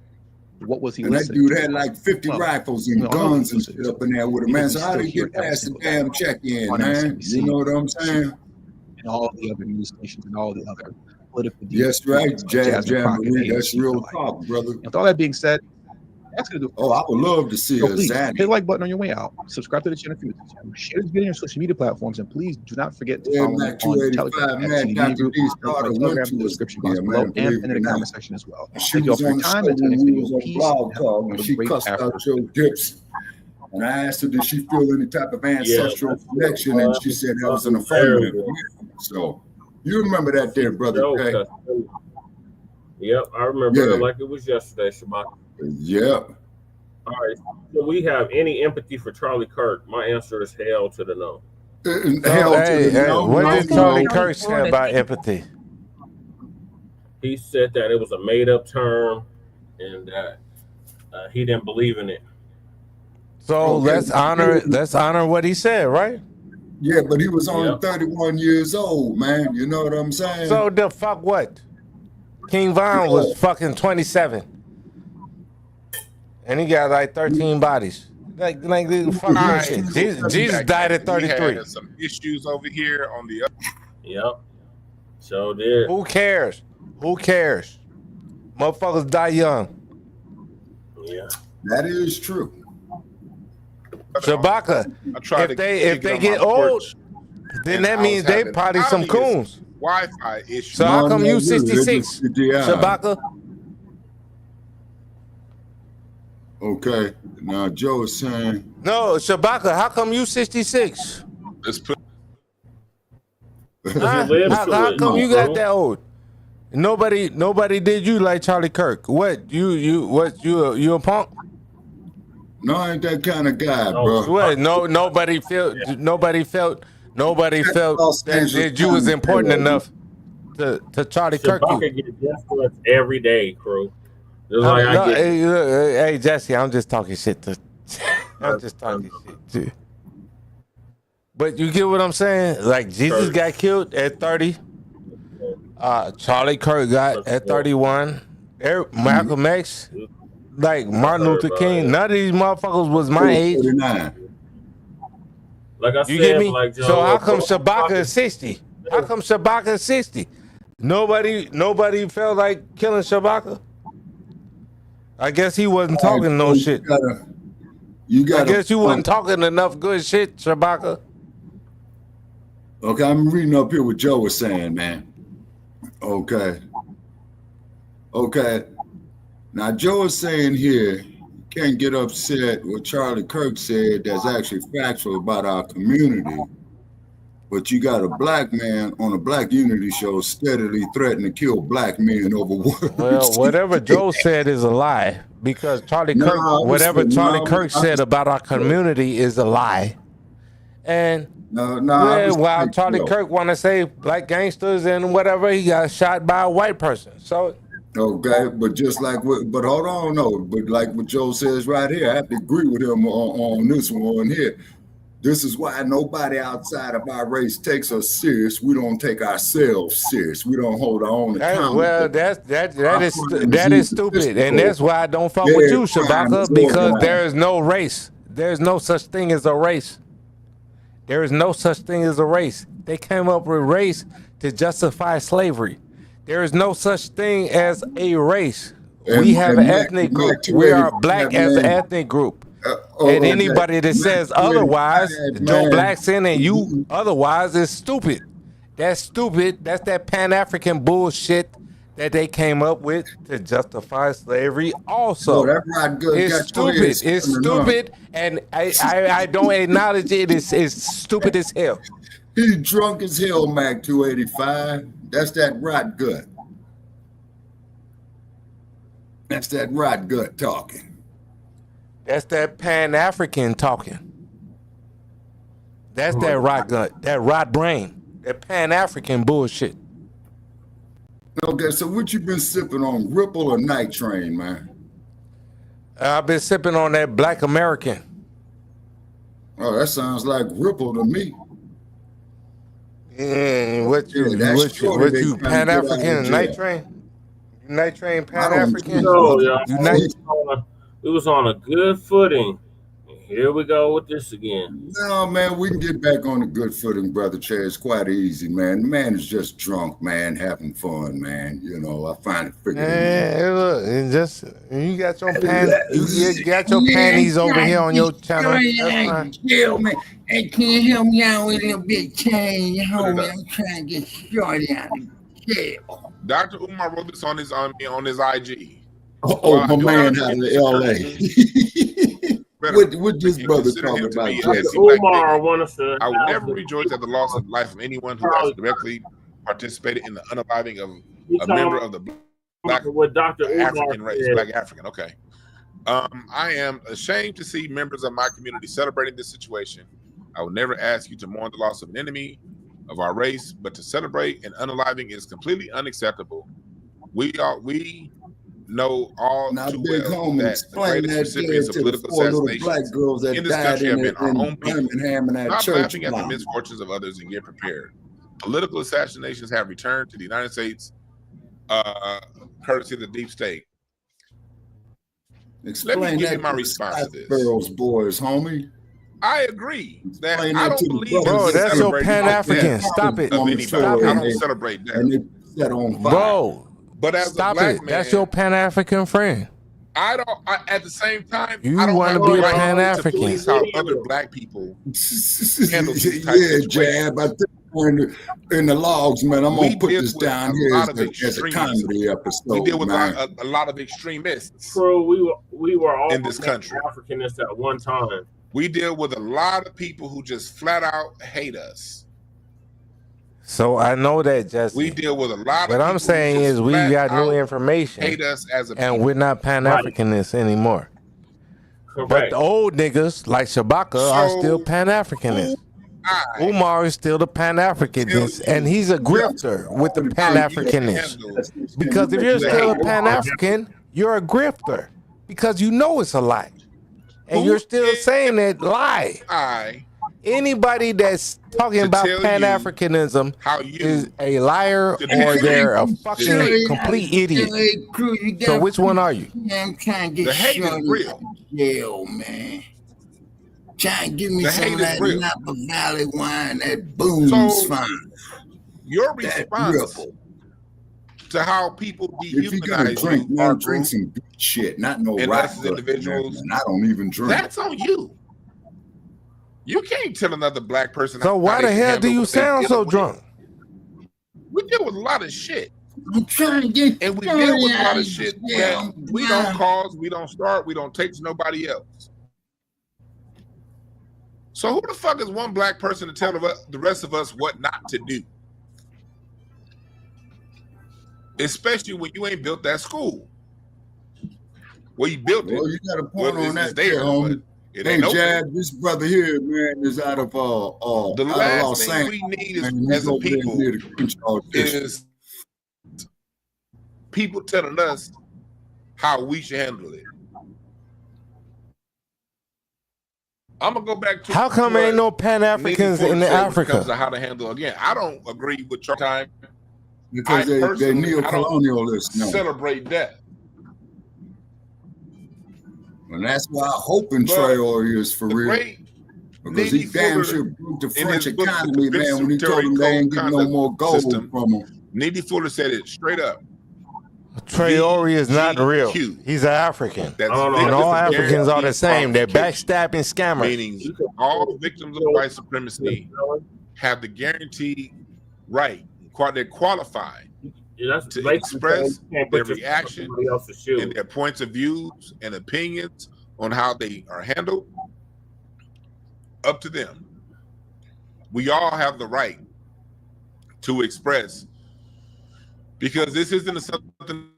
What was he? And that dude had like 50 rifles and guns and shit up in there with him, man. So how did he get past the damn check-in, man? You know what I'm saying? And all the other news stations and all the other political. Yes, right. Jazz Jamboree. That's real talk, brother. With all that being said, that's gonna do. Oh, I would love to see a hit Zanny. the like button on your way out. Subscribe to the channel if you're new. Share this video on your social media platforms, and please do not forget to follow me on Telegram, Telegram in the description box below and in the comment section as well. Thank you all for your time. Until next video, peace. And she cussed out your dips. And I asked her, did she feel any type of ancestral connection? And she said that was an affirmative. So you remember that there, brother? Okay. Yep, I remember it like it was yesterday, Shabaka. Yep. All right. So we have any empathy for Charlie Kirk? My answer is hell to the no. What did Charlie Kirk say about empathy? He said that it was a made-up term and that he didn't believe in it. So let's honor what he said, right? Yeah, but he was only 31 years old, man. You know what I'm saying? So the fuck what? King Von was fucking 27. And he got like 13 bodies. Like fuck shit. Jesus died at 33. He had some issues over here on the other. Yep. So did. Who cares? Who cares? Motherfuckers die young. Yeah. That is true. Shabaka, if they get old, then that means they probably some coons. Wi-Fi issue. So how come you 66, Shabaka? Okay, now Joe is saying. No, Shabaka, how come you 66? How come you got that old? Nobody did you like Charlie Kirk. What you a punk? No, I ain't that kind of guy, bro. What? Nobody felt that you was important enough to Charlie Kirk. Shabaka get death threats every day, crew. Hey, Jesse, I'm just talking shit I'm just talking shit too. But you get what I'm saying? Like Jesus got killed at 30. Charlie Kirk got at 31. Malcolm X, like Martin Luther King. None of these motherfuckers was my age. Like I said, get me? Like so how come Shabaka is 60? How come Shabaka is 60? Nobody felt like killing Shabaka. I guess he wasn't talking no shit. I guess you wasn't talking enough good shit, Shabaka. Okay, I'm reading up here what Joe was saying, man. Okay. Now Joe is saying here, you can't get upset what Charlie Kirk said that's actually factual about our community. But you got a black man on a Black Unity show steadily threatening to kill black men over words. Well, whatever Joe said is a lie, because Charlie Kirk, whatever Charlie Kirk said about our community is a lie. And while Charlie Kirk want to say black gangsters and whatever, he got shot by a white person. So okay, but just like but hold on, no, but like what Joe says right here, I have to agree with him on this one here. This is why nobody outside of our race takes us serious. We don't take ourselves serious. We don't hold our own accountable. Well, that is stupid, and that's why I don't fuck with you, Shabaka, because there is no race. There is no such thing as a race. There is no such thing as a race. They came up with race to justify slavery. There is no such thing as a race. We have an ethnic group. We are black as an ethnic group. And anybody that says otherwise, Joe Blackson and you otherwise, is stupid. That's stupid. That's that Pan-African bullshit that they came up with to justify slavery also. It's stupid. It's stupid. And I don't acknowledge it. It's stupid as hell. He drunk as hell, Mac 285. That's that rot gut. That's that rot gut talking. That's that Pan-African talking. That's that rot gut, that rot brain, that Pan-African bullshit. Okay, so what you been sipping on, Ripple or Night Train, man? I've been sipping on that Black American. Oh, that sounds like Ripple to me. What you Pan-African Night Train? Night Train Pan-African? No, we was on a good footing. Here we go with this again. No, man, we can get back on a good footing, Brother Chad. It's quite easy, man. The man is just drunk, man, having fun, man. You know, I find it figured. Hey, look, you got your you got your panties over here on your channel. Kill me. Hey, can you help me out with a little bit change, homie? I'm trying to get shorty out of jail. Dr. Umar wrote this on his IG. My man out of LA. What this brother talking about? I would never rejoice at the loss of the life of anyone who has directly participated in the unaliving of a member of the black African race. Black African, okay. I am ashamed to see members of my community celebrating this situation. I will never ask you to mourn the loss of an enemy of our race, but to celebrate an unaliving is completely unacceptable. We know all too well that the greatest recipients of political assassinations in this country have been our own people. Stop laughing at the misfortunes of others and get prepared. Political assassinations have returned to the United States, courtesy of the deep state. Let me give you my response to this. Sparrow's boys, homie. I agree that I don't believe bro, that's your Pan-African. Stop it. Stop it. I don't celebrate that. Bro. But as stop a black it. man, that's your Pan-African friend. At the same time, you I don't want to be a Pan-African. To police how other black people handle these types of Jab. I think in the logs, man, I'm going to put this down here as a comedy episode. We deal with a lot of extremists. Bro, we were all in this country. Africanists at one time. We deal with a lot of people who just flat out hate us. So I know that, Jesse. We deal with a lot of what I'm saying is we got new information, hate us as a and people. We're not Pan-Africanists anymore. Correct. But the old niggas like Shabaka are still Pan-Africanists. Umar is still the Pan-Africanist, and he's a grifter with the Pan-Africanist. Because if you're still a Pan-African, you're a grifter because you know it's a lie, and you're still saying that lie. Anybody that's talking about Pan-Africanism is a liar or they're a fucking complete idiot. So which one are you? I'm trying to get shorty out of jail, man. Trying to give me some of that Napa Valley wine, that Boone's fine. Your response to how people dehumanize you, drink some good shit, not no rock individuals. And I don't even drink. That's on you. You can't tell another black person. So why the hell do you sound so drunk? We deal with a lot of shit. I'm trying to get, and we deal with a lot of shit that we don't cause, we don't start, we don't take to nobody else. So who the fuck is one black person to tell the rest of us what not to do? Especially when you ain't built that school. Well, you built it. Well, you got a point on that, there, homie. Hey, Jad, this brother here, man, is out of the last thing we need as a people is people telling us how we should handle it. I'm gonna go back to how come ain't no Pan-Africans in Africa? Comes to how to handle again. I don't agree with your time because they're neo-colonialists. Celebrate that. And that's why I'm hoping Traore is for real. Because he damn sure broke the French economy, man, when he told them they ain't getting no more gold from them. Needy Fuller said it straight up. Traore is not real. He's an African. And all Africans are the same. They're backstabbing scammers. Meaning all victims of white supremacy have the guaranteed right. They're qualified to express their reaction and their points of views and opinions on how they are handled. Up to them. We all have the right to express, because this isn't something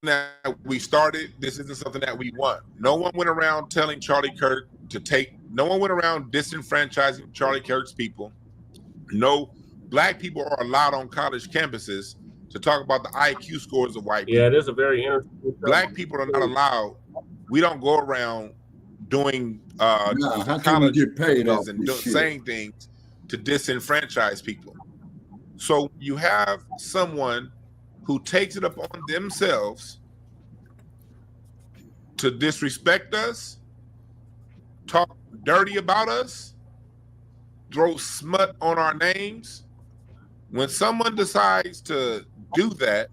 that we started. This isn't something that we want. No one went around telling Charlie Kirk to take. No one went around disenfranchising Charlie Kirk's people. No black people are allowed on college campuses to talk about the IQ scores of white people. Yeah, it is a very interesting. Black people are not allowed. We don't go around doing how can we get paid off and saying things to disenfranchise people. So you have someone who takes it upon themselves to disrespect us, talk dirty about us, throw smut on our names. When someone decides to do that,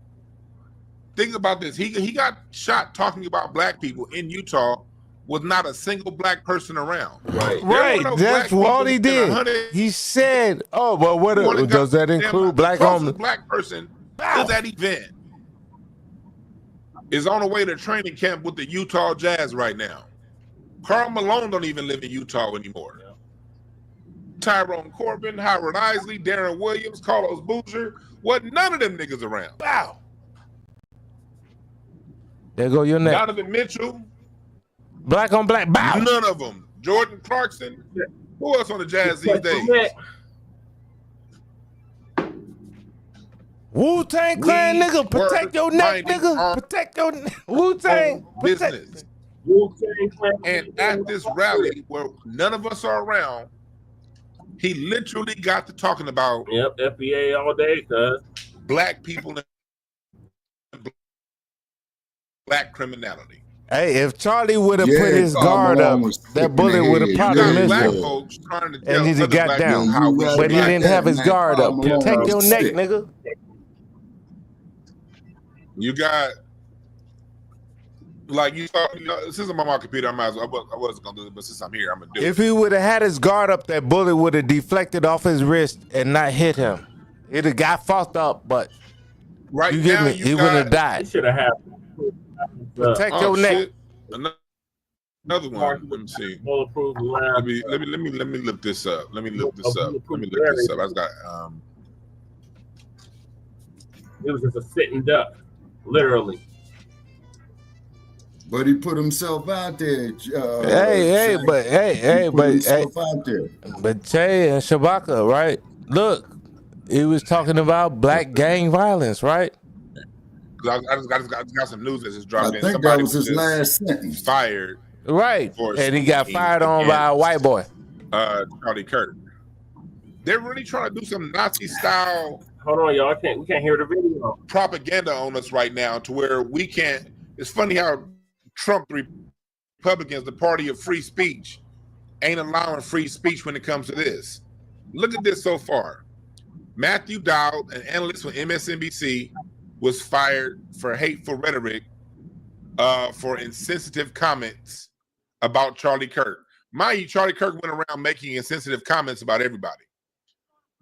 think about this. He got shot talking about black people in Utah with not a single black person around. Right. That's all he did. He said, "Oh, well, what does that include black homeless?" Black person to that event is on the way to training camp with the Utah Jazz right now. Karl Malone don't even live in Utah anymore. Yeah. Tyrone Corbin, Howard Isley, Darren Williams, Carlos Boozer, none of them niggas around. Wow. There go your neck. Donovan Mitchell. Black on black. Bow. None of them. Jordan Clarkson. Who else on the Jazz these days? Wu-Tang Clan, nigga. Protect your neck, nigga. Protect your Wu-Tang business. And at this rally where none of us are around, he literally got to talking about FBA all day, cuz black people and black criminality. Hey, if Charlie would have put his guard up, that bullet would have probably missed him. And he'd have got down. But he didn't have his guard up. Protect your neck, nigga. You got, like, since I'm on my computer, I wasn't going to do it, but since I'm here, I'm going to do it. If he would have had his guard up, that bullet would have deflected off his wrist and not hit him. It'd have got fucked up, but right you get me? He wouldn't have died. It should have happened. Protect your neck. Another one. Let me see. Let me look this up. I just got It was just a sitting duck, literally. But he put himself out there. But Che and Shabaka, right? Look, he was talking about black gang violence, right? I just got some news that just dropped in. I think that was his last sentence. Fired. Right. And he got fired on by a white boy. Charlie Kirk. They're really trying to do some Nazi style. Hold on, y'all. We can't hear the video. Propaganda on us right now to where we can't. It's funny how Trump, the Republicans, the party of free speech, ain't allowing free speech when it comes to this. Look at this so far. Matthew Dowd, an analyst from MSNBC, was fired for hateful rhetoric for insensitive comments about Charlie Kirk. Mind you, Charlie Kirk went around making insensitive comments about everybody.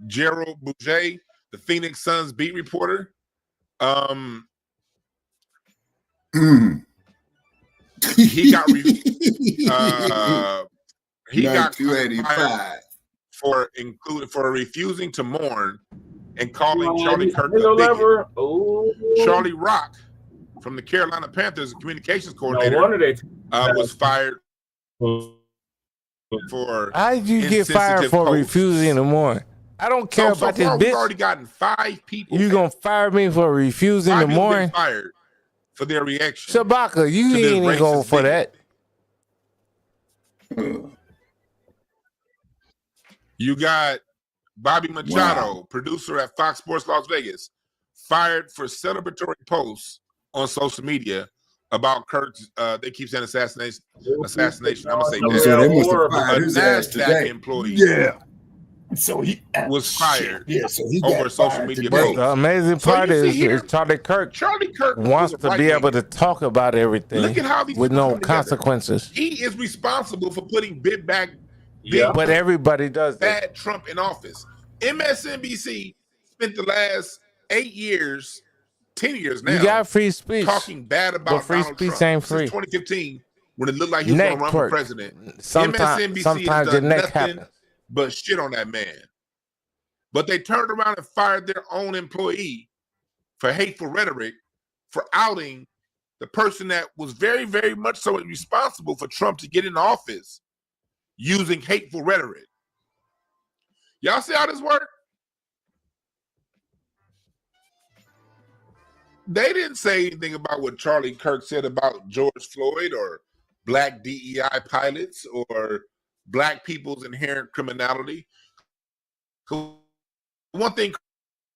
Gerald Bourget, the Phoenix Suns beat reporter, he He got 1985 for refusing to mourn and calling Charlie Kirk a bigot. Charlie Rock from the Carolina Panthers, communications coordinator, was fired for. How did you get fired for refusing to mourn? I don't care about this bitch. We've already gotten 5 people. You gonna fire me for refusing to mourn? Fired for their reaction. Shabaka, you ain't even going for that. You got Bobby Machado, producer at Fox Sports Las Vegas, fired for celebratory posts on social media about Kirk's. They keep saying assassination. I'm gonna say that. A NASDAQ employee. Yeah. So he was fired. Yeah, so he over got social fired media today. posts. The amazing part is Charlie Kirk wants to be able to talk about everything with no consequences. He is responsible for putting but everybody does that. Bad Trump in office. MSNBC spent the last 8 years, 10 years now. You got free speech. Talking bad about free Donald speech Trump ain't free. Since 2015, when it looked like he was going to run for president. Sometimes has the neck nothing happens. but shit on that man. But they turned around and fired their own employee for hateful rhetoric, for outing the person that was very, very much so responsible for Trump to get in office using hateful rhetoric. Y'all see how this worked? They didn't say anything about what Charlie Kirk said about George Floyd or black DEI pilots or black people's inherent criminality. One thing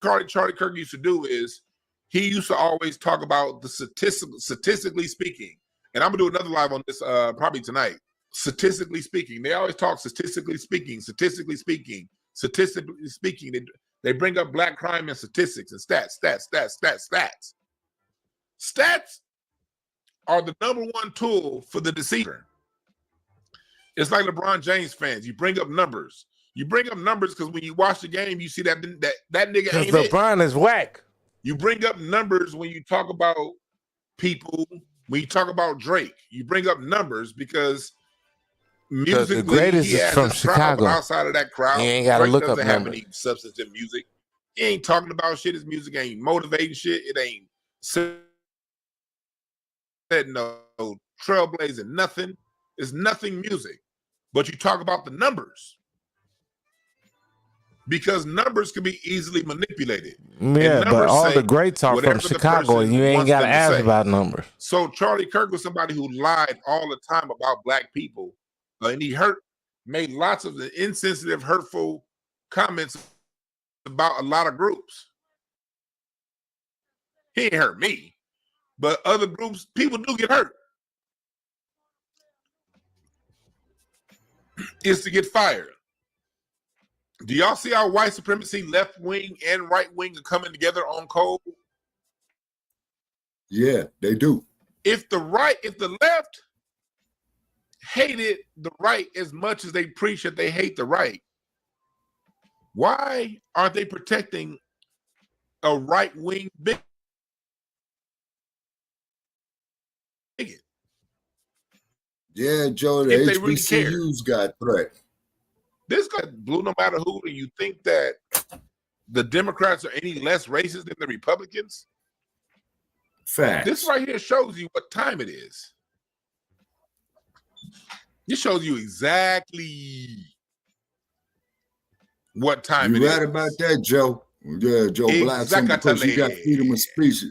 Charlie Kirk used to do is he used to always talk about the statistically speaking, and I'm gonna do another live on this probably tonight. Statistically speaking, they always talk statistically speaking. They bring up black crime and statistics and stats. Stats are the #1 tool for the deceiver. It's like LeBron James fans. You bring up numbers. You bring up numbers because when you watch the game, you see that nigga ain't it. LeBron is whack. You bring up numbers when you talk about people. When you talk about Drake, you bring up numbers because musically, the greatest he is has from a crowd, Chicago. but outside of that crowd, You ain't gotta Drake look up doesn't have numbers. any substance in music. He ain't talking about shit. His music ain't motivating shit. It ain't said no trailblazing nothing. It's nothing music. But you talk about the numbers because numbers can be easily manipulated. Yeah, but all the greats are from Chicago, and you ain't got to ask about numbers. So Charlie Kirk was somebody who lied all the time about black people, and he made lots of insensitive, hurtful comments about a lot of groups. He ain't hurt me, but other groups, people do get hurt. Is to get fired. Do y'all see how white supremacy, left wing and right wing are coming together on code? Yeah, they do. If the left hated the right as much as they preach that they hate the right, why aren't they protecting a right wing bigot? Yeah, Joe, the HBCUs got threatened. This guy blew no matter who. Do you think that the Democrats are any less racist than the Republicans? Facts. This right here shows you what time it is. This shows you exactly what time it is. You're right about that, Joe. Yeah, Joe Black, because you got freedom of speech,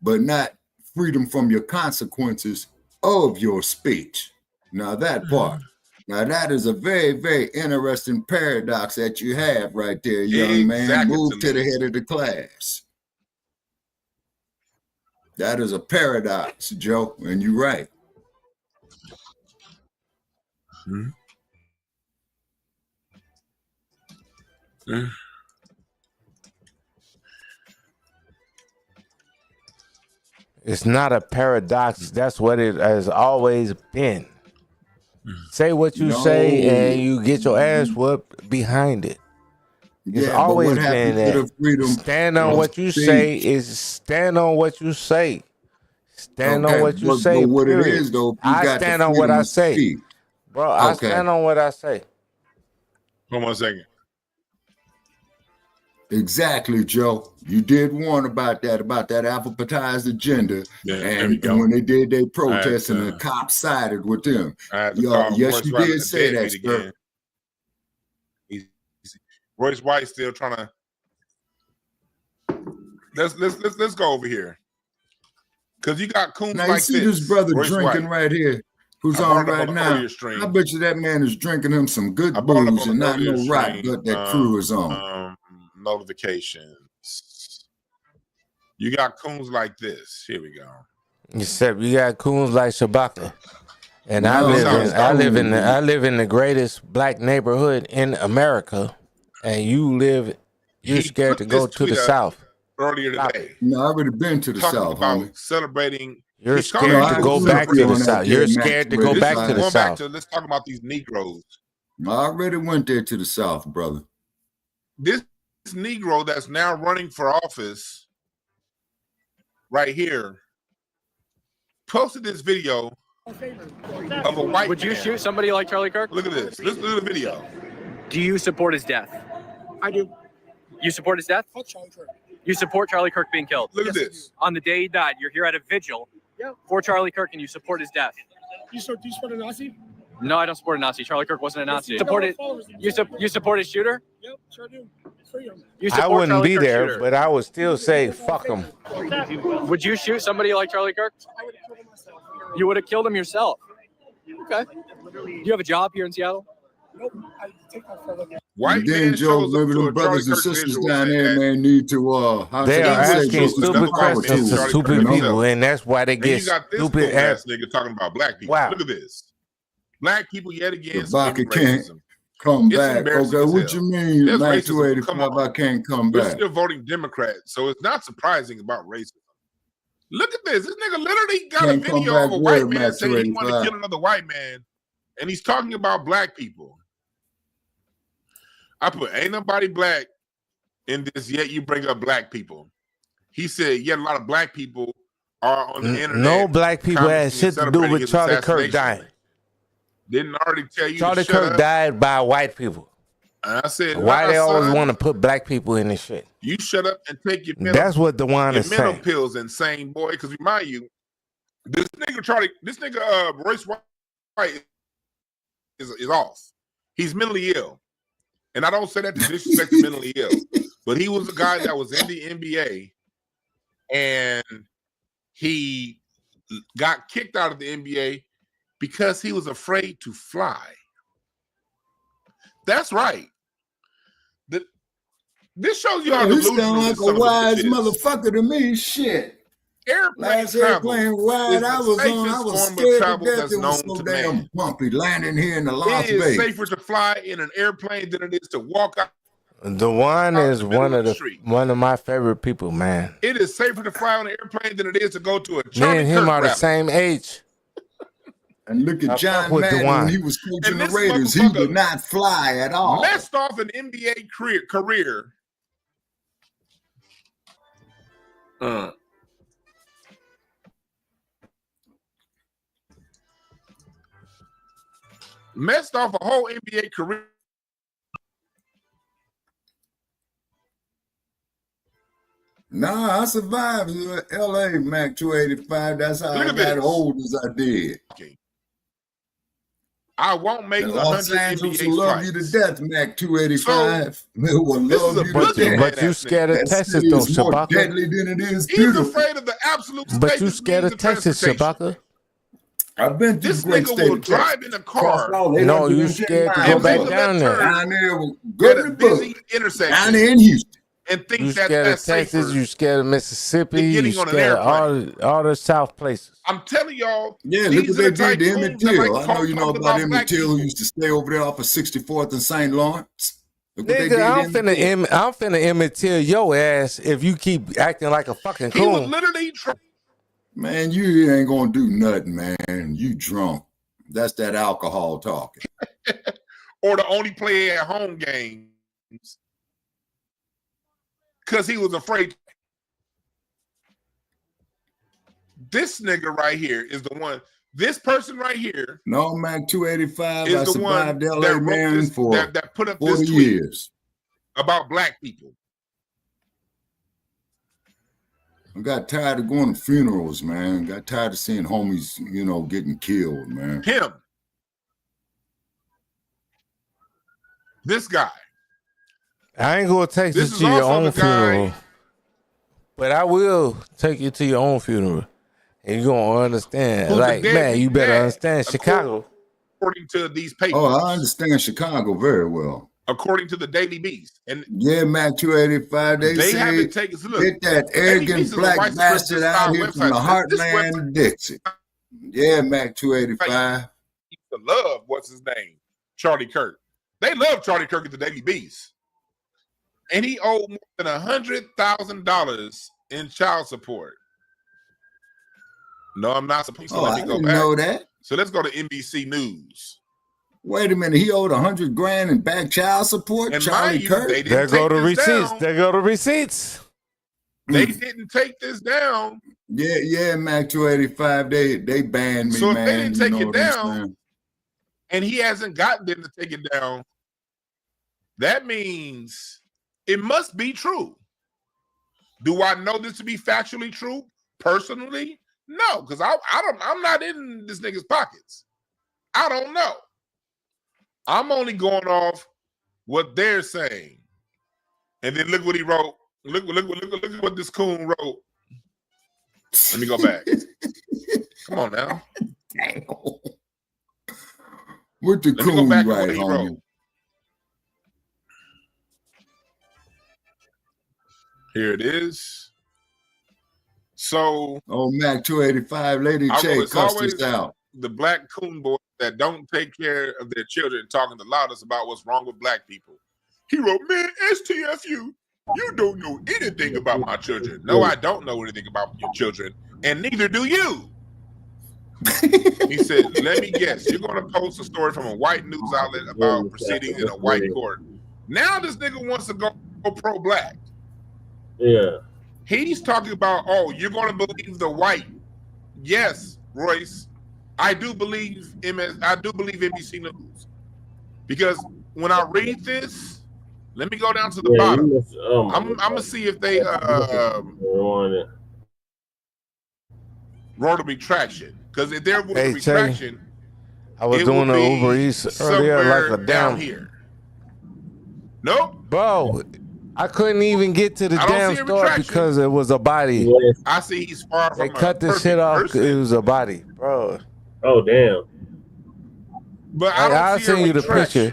but not freedom from your consequences of your speech. Now that part. Now that is a very, very interesting paradox that you have right there, young man. Move to the head of the class. That is a paradox, Joe, and you're right. It's not a paradox. That's what it has always been. Say what you say and you get your ass whooped behind it. It's always been that. Stand on what you say is stand on what you say. Stand on what you say. But what it is, though, I stand on what I say. Bro, I stand on what I say. Hold on 1 second. Exactly, Joe. You did warn about that alphabetized agenda. Yeah, and when they did their protest and the cops sided with them. Yes, you did say that, sir. Royce White still trying to. Let's go over here. Because you got coons now, like you see this brother Royce drinking White. Right here, who's on right now. I bet you that man is drinking him some good booze and not no rot gut that crew is on. Notifications. You got coons like this. Here we go. Except you got coons like Shabaka. And I live in the greatest black neighborhood in America, and you're scared to go to the South. Earlier today. No, I already been to the South, homie. Celebrating. You're scared to go back to the South. You're scared to go back to the South. Let's talk about these Negroes. I already went there to the South, brother. This Negro that's now running for office right here posted this video of a white Would you shoot somebody like Charlie Kirk? Look at this. Let's look at the video. Do you support his death? I do. You support his death? Fuck Charlie Kirk. You support Charlie Kirk being killed? Look at this. On the day he died, you're here at a vigil for Charlie Kirk and you support his death. Do you support a Nazi? No, I don't support a Nazi. Charlie Kirk wasn't a Nazi. You support his shooter? Yep, sure do. Freedom. I wouldn't be there, but I would still say fuck him. Would you shoot somebody like Charlie Kirk? I would have killed him myself. You would have killed him yourself. Okay. Do you have a job here in Seattle? Nope. I take that for a living. White then Joe, maybe the brothers and sisters down there, man, need to they are asking stupid questions to stupid people, and that's why they get stupid ass nigga talking about black people. Wow. Look at this. Black people yet again. Bacc can't come back. Okay, what you mean? 285, I can't come back. We're still voting Democrat, so it's not surprising about racism. Look at this. This nigga literally got a video of a white man saying he wanted to kill another white man, and he's talking about black people. I put, ain't nobody black in this yet. You bring up black people. He said, yet a lot of black people are on the internet. No black people had shit to do with Charlie Kirk dying. Didn't already tell you. Charlie Kirk died by white people. And I said, why they always want to put black people in this shit? You shut up and take your that's what the one is saying. Pills, insane boy. Because remind you, this nigga Royce White is off. He's mentally ill. And I don't say that to disrespect the mentally ill, but he was a guy that was in the NBA and he got kicked out of the NBA because he was afraid to fly. That's right. This shows you how delusional this sound like a wise motherfucker to me. Shit. Last airplane ride I was on, I was scared to death. It was so damn bumpy landing here in the Las Vegas. It is safer to fly in an airplane than it is to walk out. The one is one of my favorite people, man. It is safer to fly on an airplane than it is to go to a Charlie Kirk. Me and him are the same age. And look at John Madden when he was coaching the Raiders. He did not fly at all. Messed off an NBA career. Messed off a whole NBA career. Nah, I survived in LA, Mac 285. That's how I got as old as I did. Okay. I won't make Los Angeles will love you to death, Mac 285. They will love you to death. But you scared of Texas, though, Shabaka. It's more deadly than it is beautiful. He's afraid of the absolute state. But you scared of Texas, Shabaka. I've been to this nigga will drive in a car. No, you scared to go back down there. Down there, at a busy intersection. Down there in Houston. And think you that scared that's of Texas, you scared of Mississippi, you scared of all the South places. I'm telling y'all. Yeah, look what they did to Emmett Till. I know you know about Emmett Till, who used to stay over there off of 64th and St. Lawrence. Nigga, I'm finna Emmett Till your ass if you keep acting like a fucking coon. He was literally man, you ain't gonna do nothing, man. You drunk. That's that alcohol talking. Or the only player at home games. Because he was afraid. This nigga right here is the one. This person right here, No Mac 285, is I the one survived LA that wrote man this, for that put up 40 this tweet years. about black people. I got tired of going to funerals, man. Got tired of seeing homies, you know, getting killed, man. Him. This guy. I ain't gonna take you to your own funeral, but I will take you to your own funeral, and you're gonna understand. Like, man, you better understand Chicago. According to these papers. Oh, I understand Chicago very well. According to the Daily Beast. And yeah, Mac 285, they say haven't taken, so look, get that arrogant black bastard out here from the heartland Dixie. Yeah, Mac 285. To love, what's his name? Charlie Kirk. They love Charlie Kirk at the Daily Beast. And he owed more than $100,000 in child support. No, I'm not supposed to let me go back. I didn't know that. So let's go to NBC News. Wait a minute, he owed $100,000 in back child support. And Charlie Kirk. There go the receipts. There go the receipts. They didn't take this down. Yeah, Mac 285. They banned me, so man. So if they didn't take it down, and he hasn't gotten them to take it down, that means it must be true. Do I know this to be factually true personally? No, because I'm not in this nigga's pockets. I don't know. I'm only going off what they're saying. And then look what he wrote. Look at what this coon wrote. Let me go back. Come on now. Damn. What the coon write, homie? Here it is. So, Mac 285, Lady J cussed us out. The black coon boys that don't take care of their children talking the loudest about what's wrong with black people. He wrote, man, STFU, you don't know anything about my children. No, I don't know anything about your children, and neither do you. He said, let me guess, you're going to post a story from a white news outlet about proceedings in a white court. Now this nigga wants to go pro-black. Yeah. He's talking about, you're going to believe the white. Yes, Royce. I do believe NBC News, because when I read this, let me go down to the bottom. I'm gonna see if they wrote a retraction, because if there was a retraction, I was doing the Uber Eats earlier, like a down here. Nope, bro. I couldn't even get to the damn store because it was a body. I see he's far from. They cut this shit off. It was a body, bro. Oh damn! But I'll send you the picture,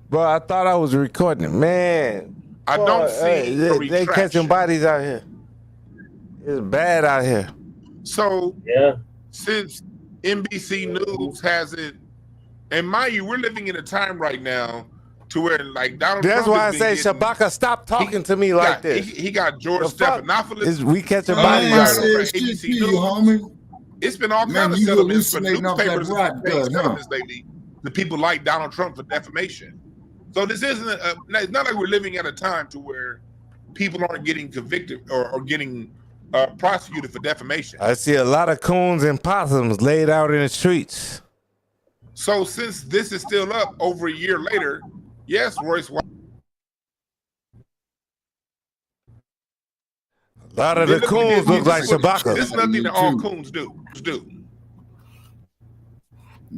bro. I thought I was recording it, man. I don't see. They catching bodies out here. It's bad out here. So yeah, since NBC News has it, and mind you, we're living in a time right now to where like Donald That's Trump why I say Shabaka, stop talking to me like this. He got George Stephanopoulos. We catching bodies out here. ABC News, homie. It's been all kinds of settlements for newspapers lately. The people like Donald Trump for defamation. So this isn't it's not like we're living at a time to where people aren't getting convicted or getting prosecuted for defamation. I see a lot of coons and possums laid out in the streets. So since this is still up over a year later, yes, Royce. A lot of the coons look like Shabaka. There's nothing that all coons do.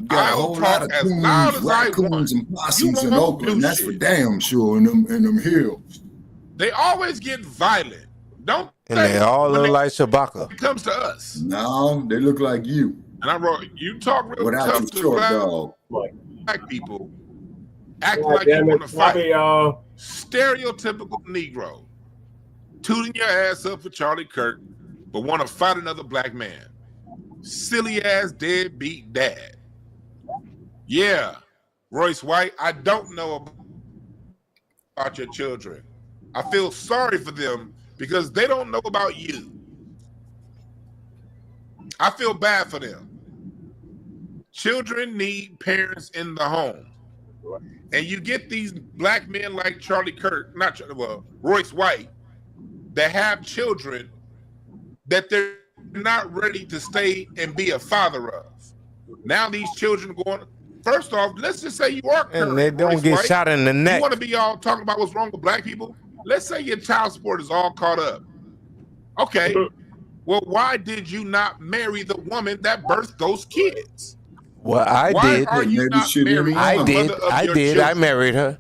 Got a lot of coons, raccoons, and possums in Oakland. That's for damn sure in them hills. They always get violent, don't they? And they all look like Shabaka. When it comes to us. No, they look like you. And I wrote, you talk real without tough to black people, act like you want to fight. Stereotypical Negro. Tooting your ass up for Charlie Kirk, but want to fight another black man. Silly ass deadbeat dad. Yeah, Royce White, I don't know about your children. I feel sorry for them because they don't know about you. I feel bad for them. Children need parents in the home. And you get these black men like Charlie Kirk, Royce White, that have children that they're not ready to stay and be a father of. Now these children are going. First off, let's just say you are current, and they don't get shot in the neck. You want to be all talking about what's wrong with black people? Let's say your child support is all caught up. Okay. Well, why did you not marry the woman that birthed those kids? Well, I why did. Are you not marrying I did. I did. Children? I married her.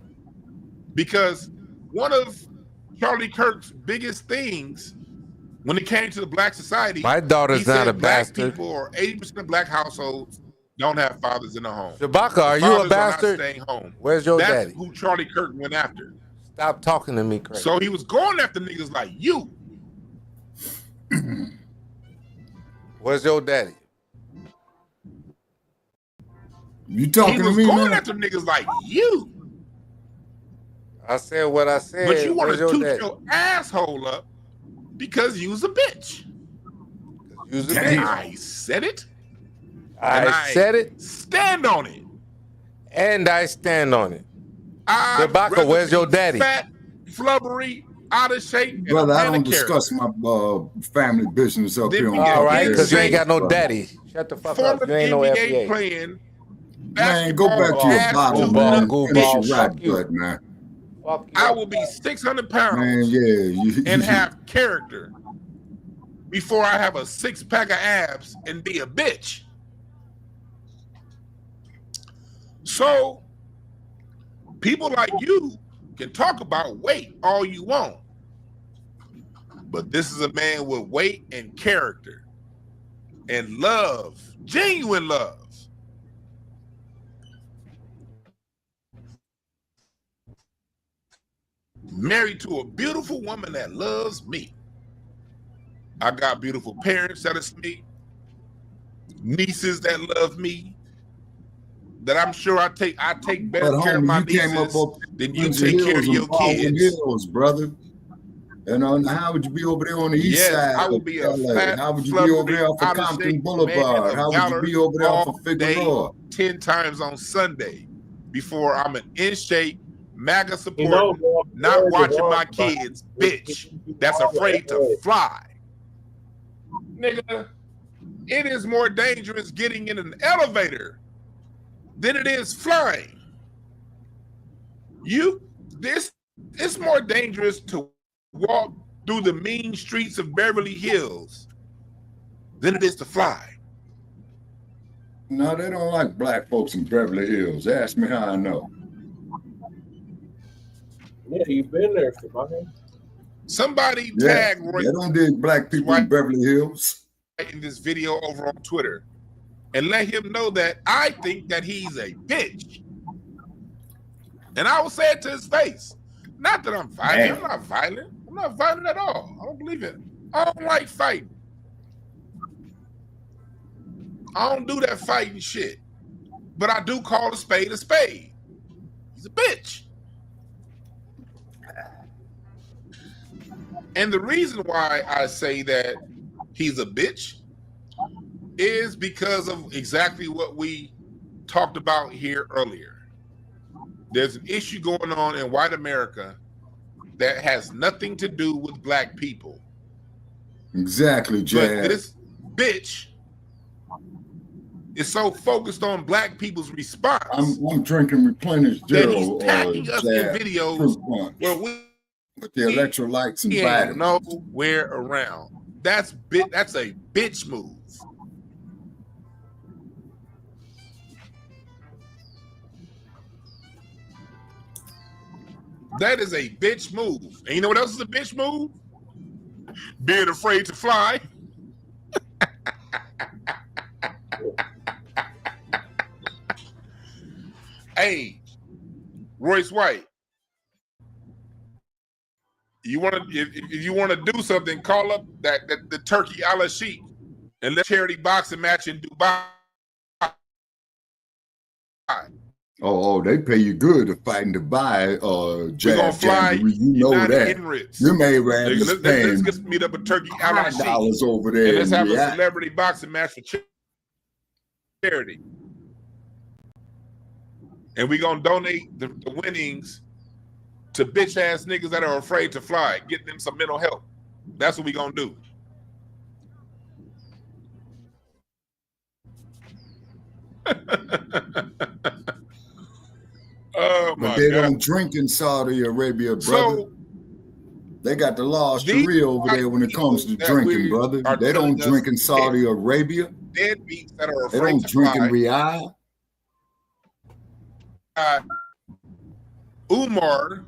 Because one of Charlie Kirk's biggest things when it came to the black society, my daughter's not a black bastard. People or 80% of black households don't have fathers in the home. Shabaka, are you a bastard? Are not staying home. Where's your That's daddy? who Charlie Kirk went after. Stop talking to me crazy. So he was going after niggas like you. Where's your daddy? You talking to me, man? He was going after niggas like you. I said what I said. But you want to toot your asshole up because you's a bitch. You's a bitch. I said it. I said it. Stand on it. And I stand on it. Shabaka, where's your daddy? Fat, flubbery, out of shape. Brother, I don't discuss my family business up here on all right, because you ain't got no daddy. Shut the fuck up. You ain't no FBA. Playing man, go back to your bottle, man. Finish your rap blood, man. I will be 600 pounds man, and have character before I have a 6-pack of abs and be a bitch. So people like you can talk about weight all you want, but this is a man with weight and character and love, genuine love. Married to a beautiful woman that loves me. I got beautiful parents that is me, nieces that love me, that I'm sure I take better care of my nieces than you take care of your kids. Hills, brother. And how would you be over there on the east side? I would be a fat, how would you be over there off of Compton Boulevard? How would you be over there off of Figueroa? 10 times on Sunday before I'm an in shape, MAGA support, not watching my kids, bitch, that's afraid to fly. Nigga, it is more dangerous getting in an elevator than it is flying. It's more dangerous to walk through the mean streets of Beverly Hills than it is to fly. No, they don't like black folks in Beverly Hills. Ask me how I know. Yeah, you've been there, Shabaka. Somebody tag Roy. They don't dig black people in Beverly Hills. In this video over on Twitter, and let him know that I think that he's a bitch. And I will say it to his face. Not that I'm violent. I'm not violent. I'm not violent at all. I don't believe it. I don't like fighting. I don't do that fighting shit. But I do call a spade a spade. He's a bitch. And the reason why I say that he's a bitch is because of exactly what we talked about here earlier. There's an issue going on in white America that has nothing to do with black people. Exactly, Jazz. But this bitch is so focused on black people's response. I'm drinking replenished Zero. He's tagging us in videos where we with the electrolytes and vitamins. Nowhere around. That's a bitch move. That is a bitch move. And you know what else is a bitch move? Being afraid to fly. Hey, Royce White. You want to if you want to do something, call up the Turkey a la Sheik and let charity boxing match in Dubai. Oh, they pay you good to fight in Dubai, Jazz Jamboree. You know that. Emirates. You may rather let's just meet up at Turkey a la Sheik $5 over there. And let's have a celebrity boxing match for charity. And we're gonna donate the winnings to bitch ass niggas that are afraid to fly, get them some mental help. That's what we gonna do. Oh my But they God. don't drink in Saudi Arabia, brother. So they got the law Sharia over there when it comes to drinking, brother. They don't drink in Saudi Arabia. Deadbeats that are They afraid don't to drink in fly. Riyadh. Umar,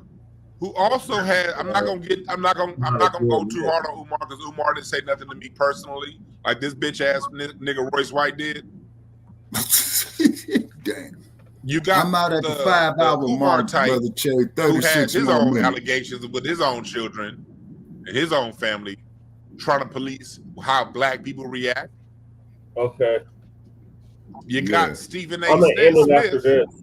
who also had, I'm not gonna go too hard on Umar because Umar didn't say nothing to me personally, like this bitch ass nigga Royce White did. Damn. You got I'm out at the 5-hour mark, type brother Cherry. who has 36 his more own minutes. allegations with his own children and his own family, trying to police how black people react. Okay. You got Stephen A. I'm gonna end it after Smith this.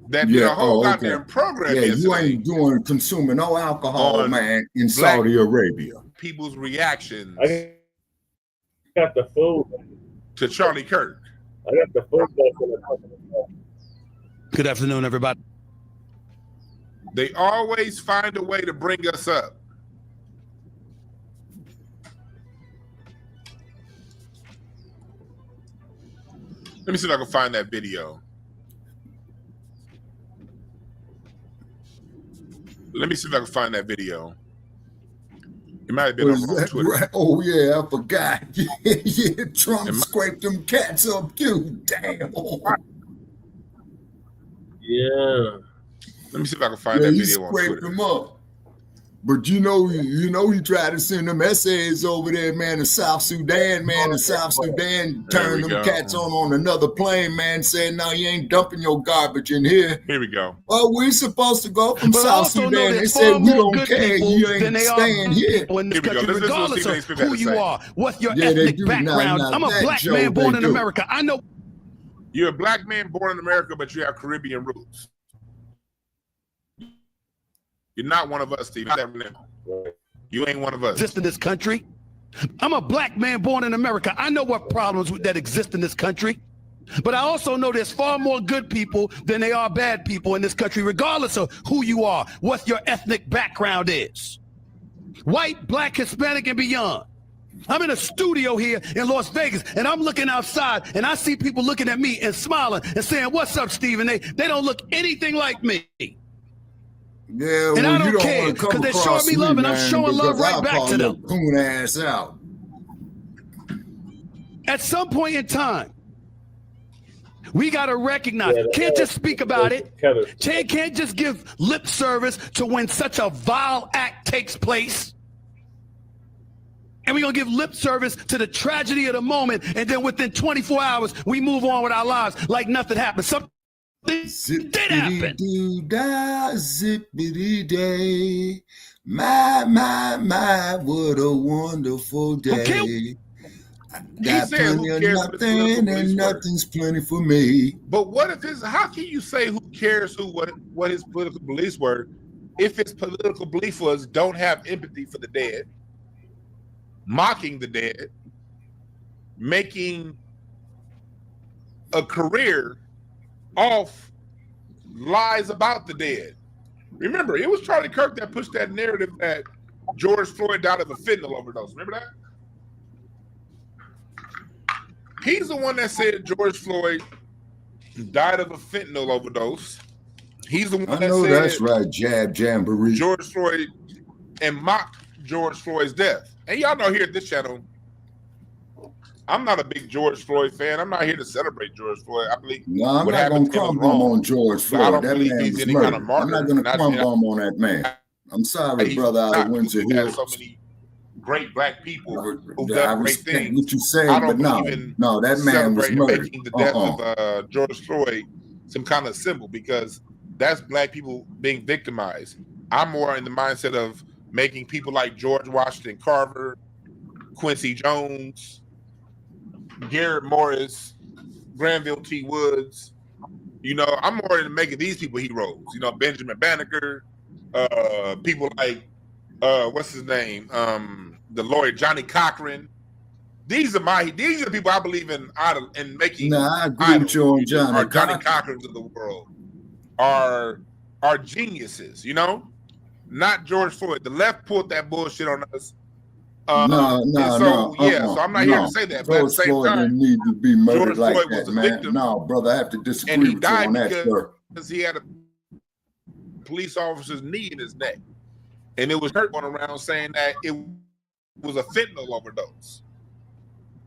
that did a whole goddamn program Yeah, yesterday you ain't doing consuming no alcohol, on man, in black Saudi Arabia. people's reactions I got the food to Charlie Kirk. I got the food. Good afternoon, everybody. They always find a way to bring us up. Let me see if I can find that video. Let me see if I can find that video. It might have been on Twitter. Right? Oh, yeah, I forgot. Yeah, Trump scraped them cats up, too. Damn. Yeah. Let me see if I can find that video on scraped Twitter. them up. But you know, he tried to send them essays over there, man, to South Sudan, man. And South Sudan turned them cats on another plane, man, saying, no, you ain't dumping your garbage in here. Here we go. Well, we're supposed to go from But I South also know Sudan. They there's said, far we more don't good care. people You than ain't they are staying here. people in this Here we go. country, This is what regardless Stephen A. of Smith who had to you say. are, what your Yeah, they ethnic do. background. Now, I'm a that black Joe, man born they in do. America. I know. You're a black man born in America, but you have Caribbean roots. You're not one of us, Steve. You ain't one of us. Exist in this country. I'm a black man born in America. I know what problems that exist in this country. But I also know there's far more good people than they are bad people in this country, regardless of who you are, what your ethnic background is. White, black, Hispanic, and beyond. I'm in a studio here in Las Vegas, and I'm looking outside, and I see people looking at me and smiling and saying, "What's up, Stephen?" They don't look anything like me. Yeah, And well, I don't you don't care, want to come 'cause they're across showing me love, and I'm man, showing love because right I'll back call to your them. coon ass out. At some point in time, we got to recognize, can't just speak about it. Can't just give lip service to when such a vile act takes place. And we're going to give lip service to the tragedy of the moment. And then within 24 hours, we move on with our lives like nothing happened. Something did happen. Zippity day. My, what a wonderful day. Got plenty of nothing and nothing's plenty for me. But what if his, how can you say who cares what his political beliefs were if his political belief was don't have empathy for the dead, mocking the dead, making a career off lies about the dead? Remember, it was Charlie Kirk that pushed that narrative that George Floyd died of a fentanyl overdose. Remember that? He's the one that said George Floyd died of a fentanyl overdose. He's the one that said that's right, Jab Jamboree. George Floyd and mocked George Floyd's death. And y'all know here at this channel, I'm not a big George Floyd fan. I'm not here to celebrate George Floyd. I believe I'm not going to crumb on George Floyd. I don't that believe man he's was any murdered. kind of martyr. I'm not going to crumb on that man. I'm sorry, brother, out of Windsor Hills. So many great black people who've I done great respect things. what you say, I don't but believe in no, that man was murdered. making the death of George Floyd some kind of symbol, because that's black people being victimized. I'm more in the mindset of making people like George Washington Carver, Quincy Jones, Garrett Morris, Granville T. Woods. You know, I'm more into making these people heroes. You know, Benjamin Banneker, people like what's his name? The lawyer Johnny Cochran. These are the people I believe in making. I agree with you on Johnny Cochrans of the world are geniuses, you know? Not George Floyd. The left pulled that bullshit on us No. So I'm not here to say that. But at the same Floyd time, didn't need to be murdered George like Floyd that, was a man. victim. No, brother, I have to disagree And he with you died on that, sir. because he had a police officer's knee in his neck. And it was Kirk going around saying that it was a fentanyl overdose.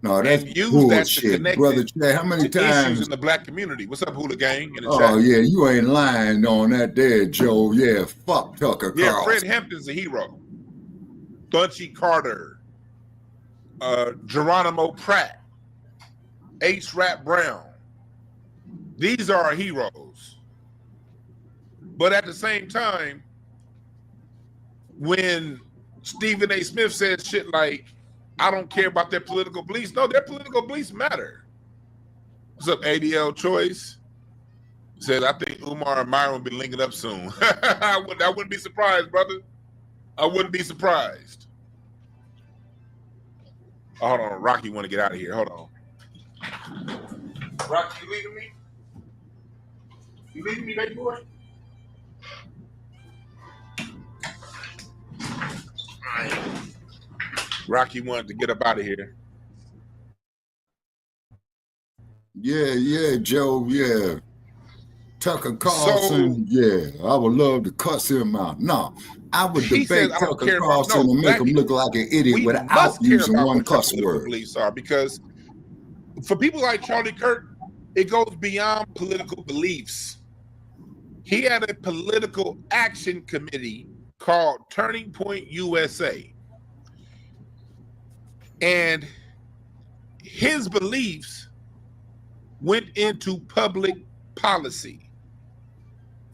No, that's and use bullshit, that to connect brother. How many times issues in the black community? What's up, Hula Gang? In the Oh chat? yeah, you ain't lying on that there, Joe. Yeah, fuck Tucker Yeah, Carlson. Fred Hampton's a hero. Bunchy Carter, Geronimo Pratt, H. Rap Brown. These are our heroes. But at the same time, when Stephen A. Smith says shit like, I don't care about their political beliefs. No, their political beliefs matter. What's up, ADL Choice? Says, I think Umar and Myron will be linking up soon. I wouldn't be surprised, brother. I wouldn't be surprised. Oh, hold on. Rocky want to get out of here. Hold on. Rocky, you leaving me? You leaving me, baby boy? Rocky wanted to get up out of here. Yeah, Joe, yeah. Tucker Carlson, yeah. I would love to cuss him out. No, I would debate Tucker Carlson and make him look like an idiot without using one cuss word. Beliefs are, because for people like Charlie Kirk, it goes beyond political beliefs. He had a political action committee called Turning Point USA. And his beliefs went into public policy,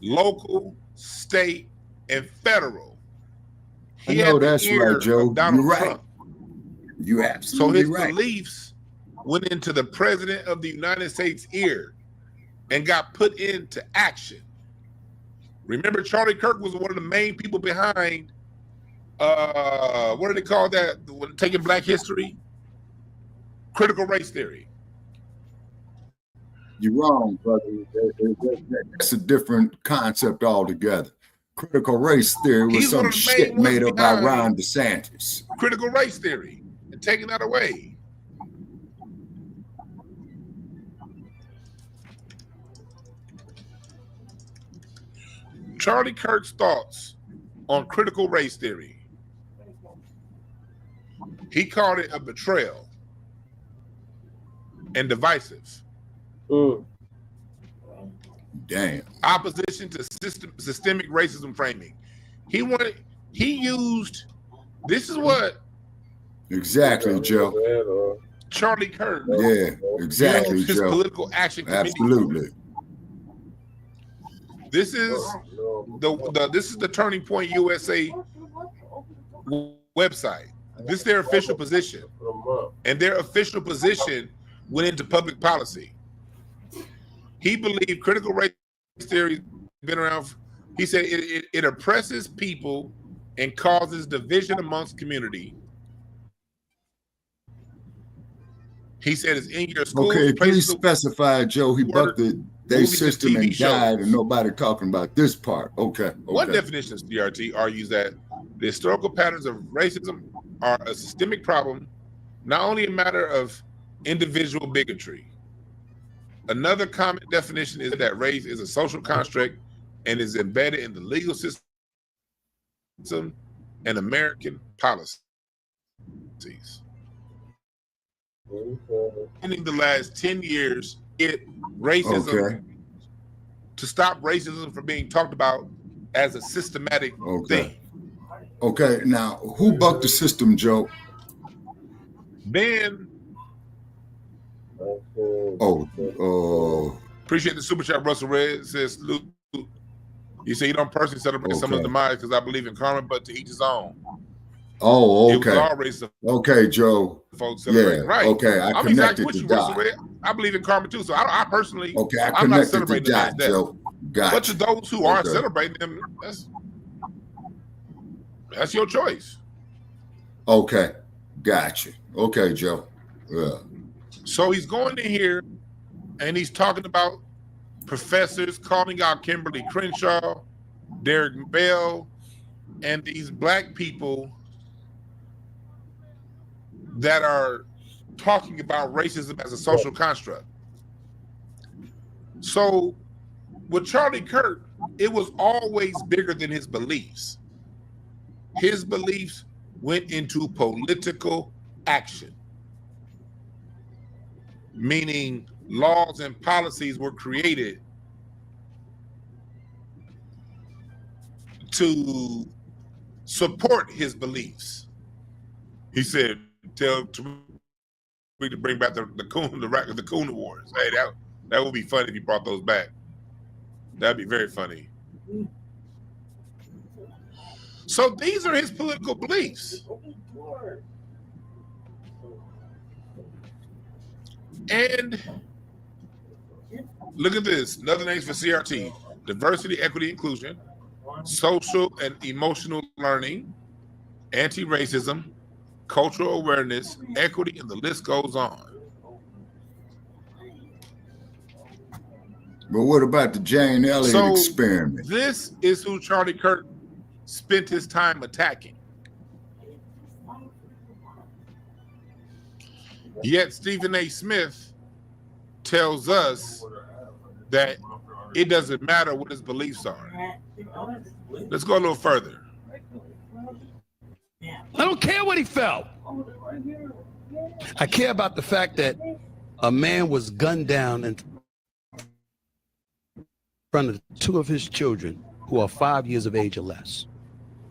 local, state, and federal. I know that's right, Joe. You're right. You're absolutely right. So his beliefs went into the president of the United States' ear and got put into action. Remember, Charlie Kirk was one of the main people behind what do they call that when taking Black history? Critical race theory. You're wrong, brother. That's a different concept altogether. Critical race theory was some shit made up by Ron DeSantis. Critical race theory and taking that away. Charlie Kirk's thoughts on critical race theory. He called it a betrayal and divisive. Damn. Opposition to systemic racism framing. He used, this is what exactly, Joe. Charlie Kirk. Yeah, exactly, his Joe. political action committee. Absolutely. This is the Turning Point USA website. This is their official position. And their official position went into public policy. He believed critical race theory has been around. He said it oppresses people and causes division amongst community. He said it's in your schools. Okay, please specify, Joe. He bucked their system and died, and nobody talking about this part. Okay. One definition of CRT argues that the historical patterns of racism are a systemic problem, not only a matter of individual bigotry. Another common definition is that race is a social construct and is embedded in the legal system and American policies. In the last 10 years, to stop racism from being talked about as a systematic thing. Okay, now who bucked the system, Joe? Ben. Appreciate the super chat. Russell Red says, salute. You say you don't personally celebrate someone's demise because I believe in karma, but to each his own. Oh, okay. It was all racist. Okay, Joe. Folks celebrate. Yeah, right. Okay, I I'm connected exactly with the you, dot. Russell Red. I believe in karma too, so I personally, I I'm not connected celebrating the the dot, man's death. Joe. Gotcha. But to those who aren't celebrating them, that's your choice. Okay, gotcha. Okay, Joe. Yeah. So he's going in here and he's talking about professors calling out Kimberly Crenshaw, Derek Bell, and these black people that are talking about racism as a social construct. So with Charlie Kirk, it was always bigger than his beliefs. His beliefs went into political action, meaning laws and policies were created to support his beliefs. He said, "Tell Tariq to bring back the Coon Awards." Hey, that would be funny if he brought those back. That'd be very funny. So these are his political beliefs. And look at this. Another names for CRT: diversity, equity, inclusion, social and emotional learning, anti-racism, cultural awareness, equity, and the list goes on. But what about the Jane Elliott experiment? This is who Charlie Kirk spent his time attacking. Yet Stephen A. Smith tells us that it doesn't matter what his beliefs are. Let's go a little further. I don't care what he felt. I care about the fact that a man was gunned down in front of two of his children who are 5 years of age or less.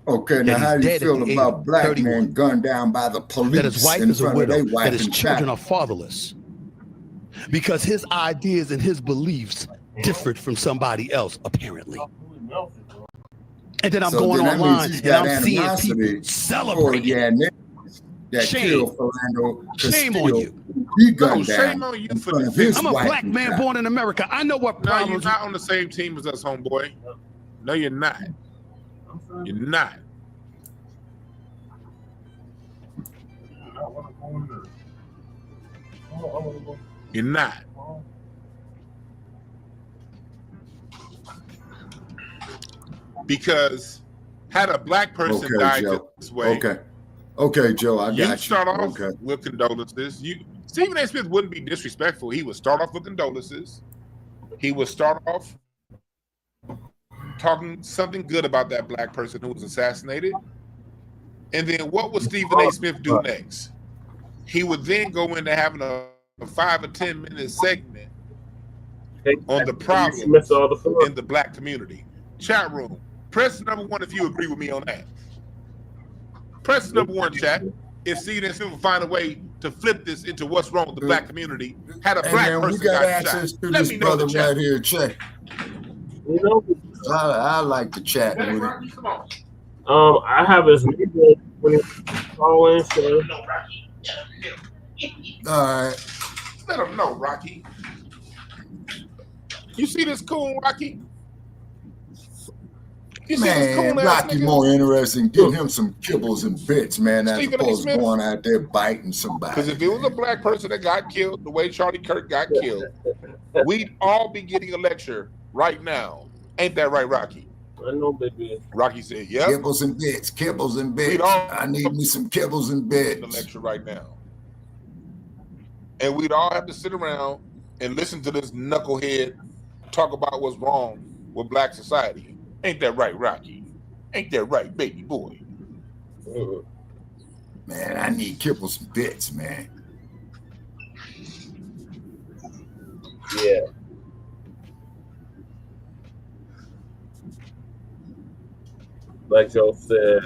Okay, now how do you feel about black men gunned down by the police? That his wife is a widow, that his children are fatherless. Because his ideas and his beliefs differed from somebody else, apparently. And then I'm going online and I'm seeing people celebrating. Shame on you. Shame on you for this. I'm a black man born in America. I know what problems. No, you're not on the same team as us, homeboy. No, you're not. You're not. You're not. Because had a black person died this way, okay, Joe, I got you. You start off with condolences. Stephen A. Smith wouldn't be disrespectful. He would start off with condolences. He would start off talking something good about that black person who was assassinated. And then what would Stephen A. Smith do next? He would then go into having a 5 or 10 minute segment on the problems in the black community. Chat room, press number 1 if you agree with me on that. Press number 1, chat. If Stephen A. Smith will find a way to flip this into what's wrong with the black community, had a black person got shot. Let me know the chat. Right here, chat. I like to chat with him. I have his name when he calling. So. All right. Let him know, Rocky. You see this coon, Rocky? Man, Rocky more interesting. Give him some kibbles and bits, man, as opposed to going out there biting somebody. Because if it was a black person that got killed the way Charlie Kirk got killed, we'd all be getting a lecture right now. Ain't that right, Rocky? I know, baby. Rocky said, "Yep." Kibbles and bits, kibbles and bits. I need me some kibbles and bits. The lecture right now, and we'd all have to sit around and listen to this knucklehead talk about what's wrong with black society. Ain't that right, Rocky? Ain't that right, baby boy? Man, I need kibbles and bits, man. Yeah. Like Joe said,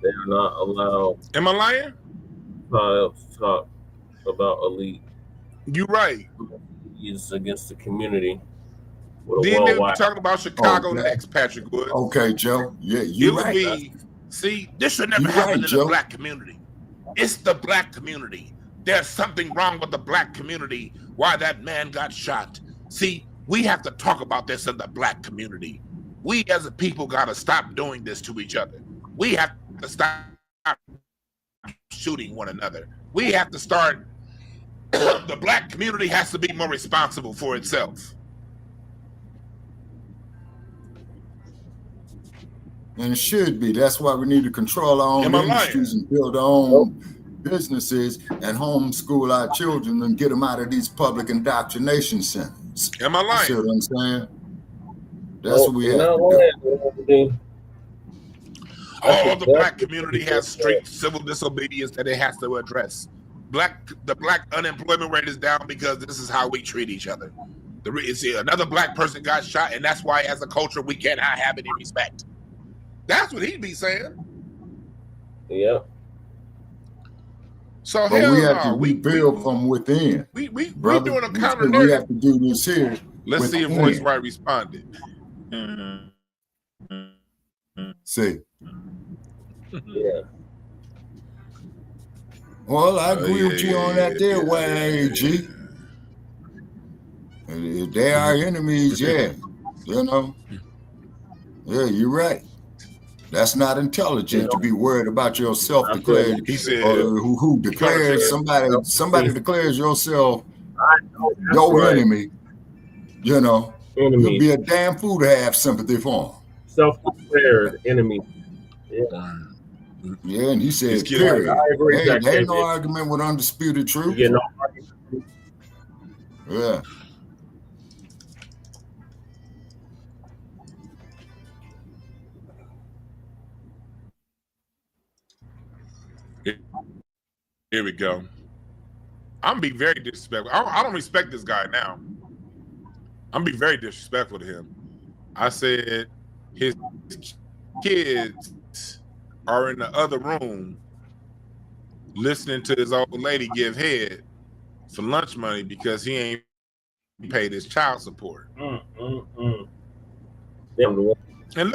they are not allowed. Am I lying? To talk about elite. You're right. It's against the community. Then they were talking about Chicago next, Patrick Wood. Okay, Joe. Yeah, you're right. See, this should never happen in the black community. It's the black community. There's something wrong with the black community. Why that man got shot. See, we have to talk about this in the black community. We as a people got to stop doing this to each other. We have to stop shooting one another. We have to start. The black community has to be more responsible for itself. And it should be. That's why we need to control our own industries and build our own businesses and homeschool our children and get them out of these public indoctrination centers. Am I lying? You see what I'm saying? That's what we have to do. All the Black community has strict civil disobedience that it has to address. The Black unemployment rate is down because this is how we treat each other. Another Black person got shot, and that's why, as a culture, we cannot have any respect. That's what he'd be saying. Yeah. So but we have to rebuild from within. We're doing a counter narrative. We have to do this here. Let's see if Voice Right responded. See. Yeah. Well, I agree with you on that there, YAG. If they are enemies, yeah. You know. Yeah, you're right. That's not intelligent to be worried about your self-declared. He said, who declares somebody declares yourself your enemy. You know, you'd be a damn fool to have sympathy for him. Self-declared enemy. Yeah. Yeah, and he said, period. Hey, there ain't no argument with undisputed truth. Yeah, no argument. Yeah. Here we go. I'm gonna be very disrespectful. I don't respect this guy now. I'm gonna be very disrespectful to him. I said his kids are in the other room listening to his old lady give head for lunch money because he ain't paid his child support. And look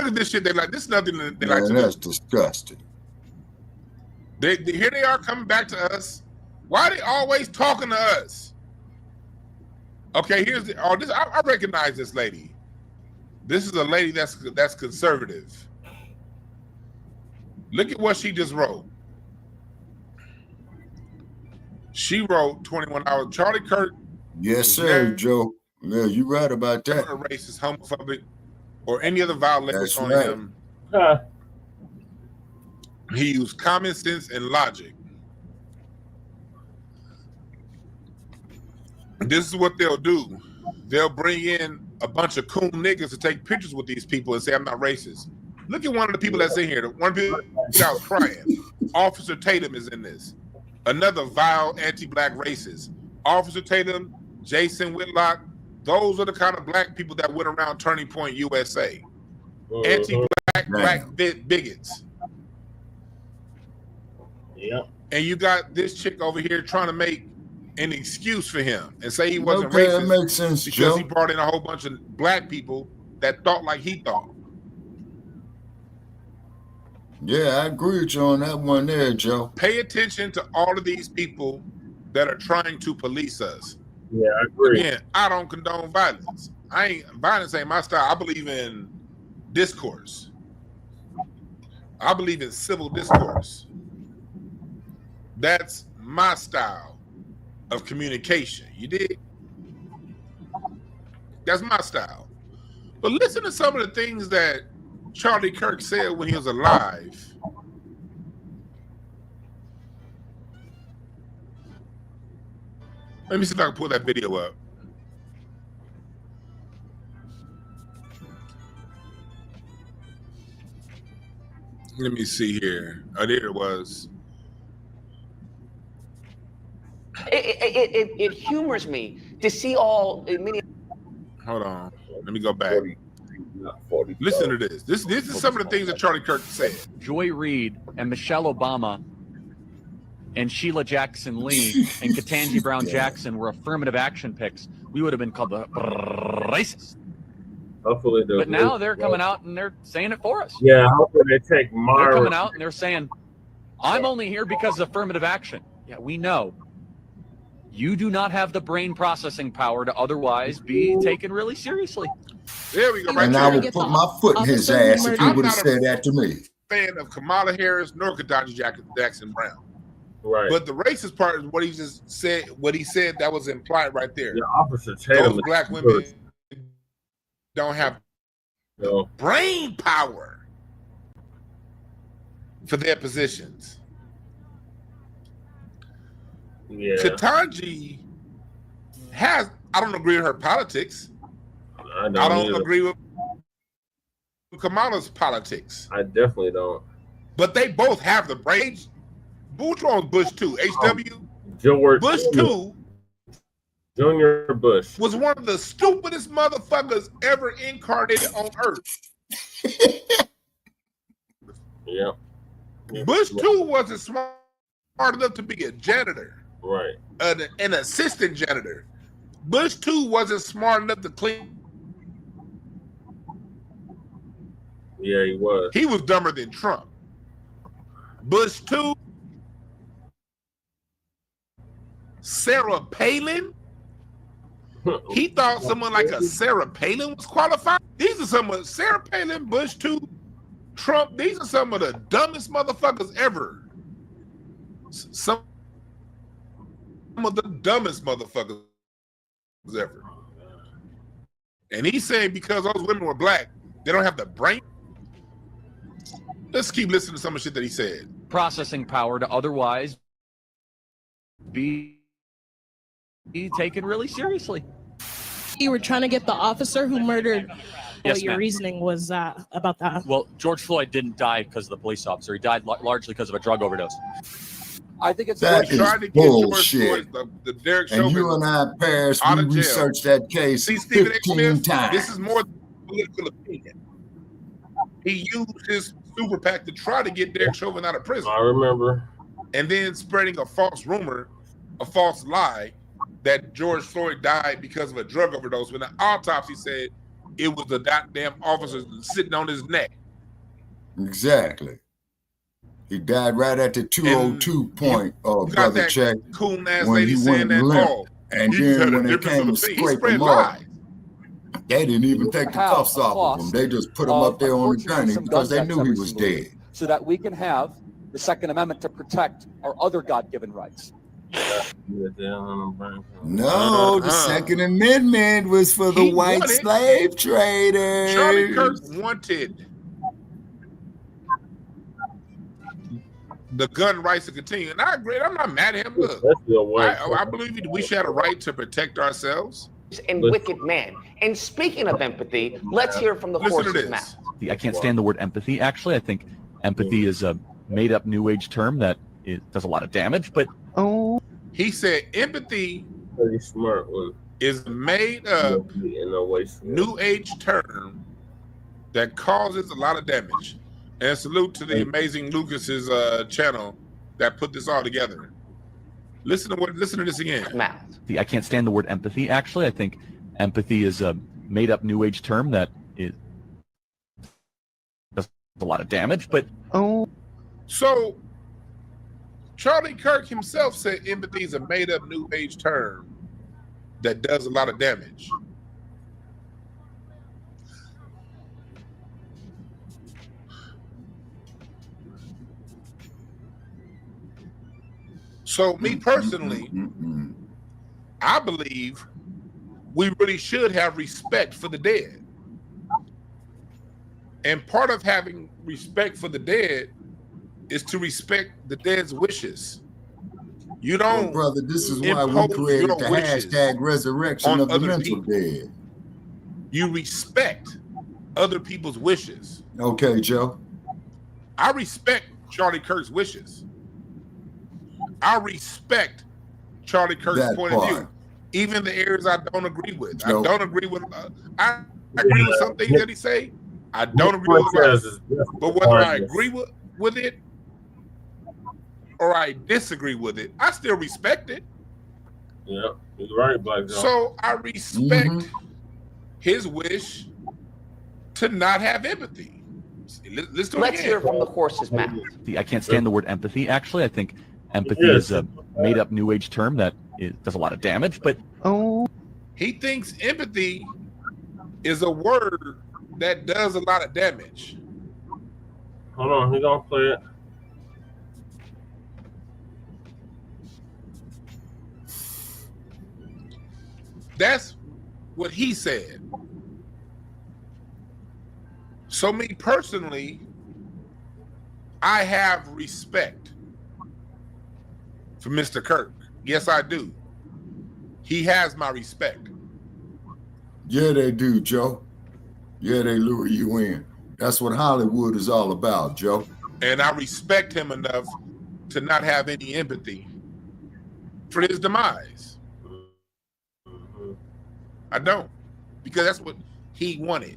at this shit. They like this is nothing that they like to do. That's disgusting. Here they are coming back to us. Why are they always talking to us? Okay, here's the I recognize this lady. This is a lady that's conservative. Look at what she just wrote. She wrote 21 hours. Charlie Kirk. Yes, sir, Joe. Yeah, you're right about that. Racist, homophobic, or any other violence on him. He used common sense and logic. This is what they'll do. They'll bring in a bunch of coon niggas to take pictures with these people and say, I'm not racist. Look at one of the people that's in here. One of the people that was crying. Officer Tatum is in this. Another vile anti-Black racist. Officer Tatum, Jason Whitlock, those are the kind of Black people that went around Turning Point USA. Anti-Black, Black bigots. Yep. And you got this chick over here trying to make an excuse for him and say he wasn't racist. That makes sense, because Joe. he brought in a whole bunch of Black people that thought like he thought. Yeah, I agree with you on that one there, Joe. Pay attention to all of these people that are trying to police us. Yeah, I agree. Again, I don't condone violence. Violence ain't my style. I believe in discourse. I believe in civil discourse. That's my style of communication. You dig? That's my style. But listen to some of the things that Charlie Kirk said when he was alive. Let me see if I can pull that video up. Let me see here. Oh, there it was. It humors me to see all many. Hold on. Let me go back. Listen to this. This is some of the things that Charlie Kirk said. Joy Reid and Michelle Obama and Sheila Jackson Lee and Ketanji Brown Jackson were affirmative action picks, we would have been called the racist. Hopefully, but now they're coming out and they're saying it for us. Yeah, hopefully they take Mara. They're coming out and they're saying, I'm only here because of affirmative action. Yeah, we know. You do not have the brain processing power to otherwise be taken really seriously. There we go. Right and there. I would put my foot in his ass if he would have said that to me. Fan of Kamala Harris nor Ketanji Jackson Brown. Right. But the racist part is what he just said. What he said that was implied right there. Yeah, Officer Tatum. Those Black women don't have the brain power for their positions. Yeah. Ketanji has. I don't agree with her politics. I don't agree with Kamala's politics. I definitely don't. But they both have the brains. Who's wrong? Bush 2, HW. George Bush 2. Junior Bush was one of the stupidest motherfuckers ever incarnated on Earth. Yeah. Bush 2 wasn't smart enough to be a janitor. Right. An assistant janitor. Bush 2 wasn't smart enough to clean. Yeah, he was. He was dumber than Trump. Bush 2. Sarah Palin. He thought someone like a Sarah Palin was qualified. These are some of Sarah Palin, Bush 2, Trump. These are some of the dumbest motherfuckers ever. Some of the dumbest motherfuckers ever. And he's saying because those women were black, they don't have the brain. Let's keep listening to some of the shit that he said. Processing power to otherwise be taken really seriously. You were trying to get the officer who murdered. Yes, what your ma'am. reasoning was about that? Well, George Floyd didn't die because of the police officer. He died largely because of a drug overdose. I think it's that is bullshit. The Derek and Chauvin you and I, Paris, we researched that case 15 times. This is more than political opinion. He used his super PAC to try to get Derek Chauvin out of prison. I remember. And then spreading a false rumor, a false lie, that George Floyd died because of a drug overdose when the autopsy said it was the goddamn officer sitting on his neck. Exactly. He died right at the 202 point, brother check. Cool ass when lady he saying went that limp. all. And then when they came to scrape him up, they didn't even take the cuffs off of him. They just put him up there on the gurney because they knew he was dead. So that we can have the Second Amendment to protect our other God-given rights. No, the Second Amendment was for the white slave traders. Charlie Kirk wanted the gun rights to continue. And I agree. I'm not mad at him. Look, I believe we should have a right to protect ourselves. And wicked man. And speaking of empathy, let's hear from the horse's mouth. I can't stand the word empathy. Actually, I think empathy is a made-up new age term that it does a lot of damage. But he said empathy pretty smart one. Is made up new age term that causes a lot of damage. And salute to the amazing Lucas's channel that put this all together. Listen to this again. I can't stand the word empathy. Actually, I think empathy is a made-up new age term that it does a lot of damage. But so Charlie Kirk himself said empathy is a made-up new age term that does a lot of damage. So me personally, I believe we really should have respect for the dead. And part of having respect for the dead is to respect the dead's wishes. You don't, brother, this is why we created the hashtag resurrection of the mental dead. You respect other people's wishes. Okay, Joe. I respect Charlie Kirk's wishes. I respect Charlie Kirk's point of view, even the areas I don't agree with. I don't agree with. I agree with some things that he say. I don't agree with others. But whether I agree with it or I disagree with it, I still respect it. Yeah, you're right, Black John. So I respect his wish to not have empathy. Let's hear from the horse's mouth. I can't stand the word empathy. Actually, I think empathy is a made-up new age term that it does a lot of damage. But he thinks empathy is a word that does a lot of damage. Hold on, he's gonna play it. That's what he said. So me personally, I have respect for Mr. Kirk. Yes, I do. He has my respect. Yeah, they do, Joe. Yeah, they lure you in. That's what Hollywood is all about, Joe. And I respect him enough to not have any empathy for his demise. I don't, because that's what he wanted.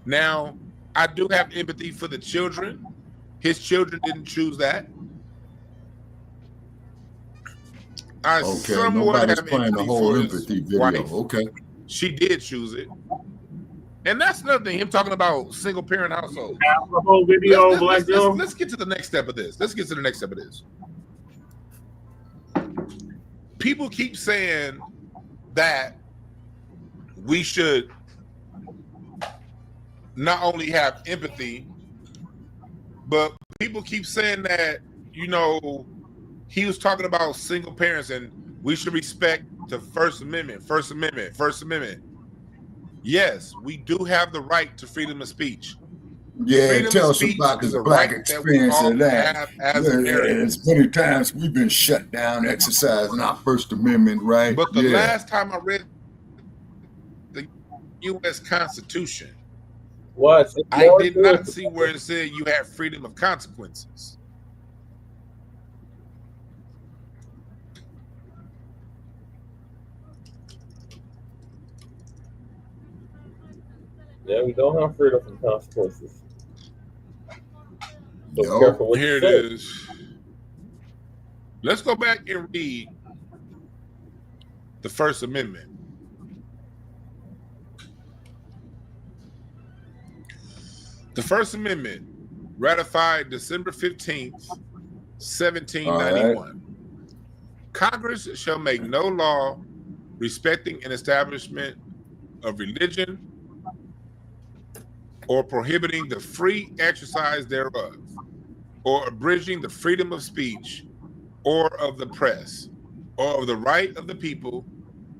Now, I do have empathy for the children. His children didn't choose that. I somewhat have playing the whole empathy video. Wife. Okay. She did choose it. And that's another thing, him talking about single parent households. The whole video, let's get to the next step of this. People keep saying that we should not only have empathy, but people keep saying that, you know, he was talking about single parents and we should respect the First Amendment. Yes, we do have the right to freedom of speech. Yeah, tell us about this Black experience of that. It's many times we've been shut down exercising our First Amendment right. But the last time I read the U.S. Constitution, I did not see where it said you had freedom of consequences. Yeah, we don't have freedom from consequences. So careful what Here you it say. is. Let's go back and read the First Amendment. The First Amendment, ratified December 15th, 1791. Right. Congress shall make no law respecting an establishment of religion or prohibiting the free exercise thereof, or abridging the freedom of speech, or of the press, or of the right of the people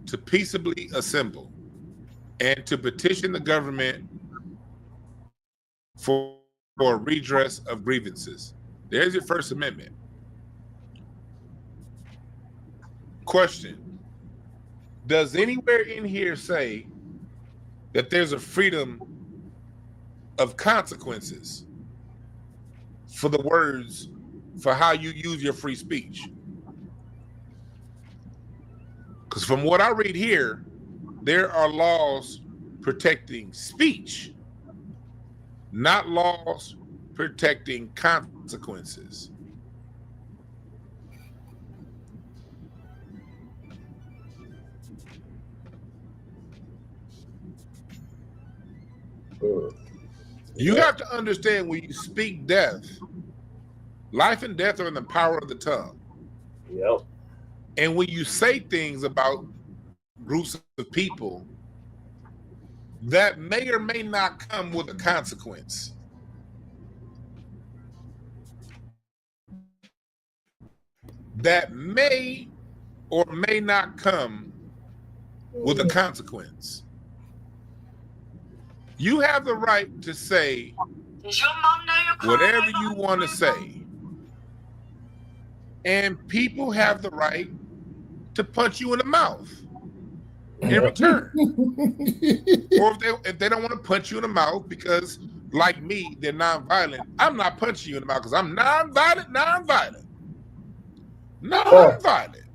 to peaceably assemble, and to petition the government for redress of grievances. There's your First Amendment. Question: does anywhere in here say that there's a freedom of consequences for the words, for how you use your free speech? Because from what I read here, there are laws protecting speech, not laws protecting consequences. You have to understand, when you speak death, life and death are in the power of the tongue. Yep. And when you say things about groups of people, that may or may not come with a consequence. That may or may not come with a consequence. You have the right to say whatever you want to say. And people have the right to punch you in the mouth in return. Or if they don't want to punch you in the mouth because, like me, they're nonviolent, I'm not punching you in the mouth because I'm nonviolent.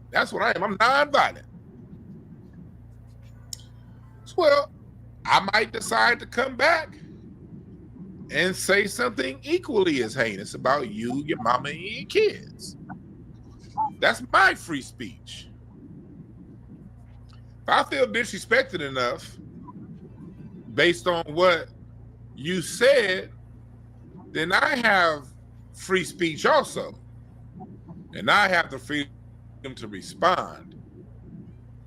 That's what I am. I'm nonviolent. Well, I might decide to come back and say something equally as heinous about you, your mama, and your kids. That's my free speech. If I feel disrespected enough based on what you said, then I have free speech also. And I have the freedom to respond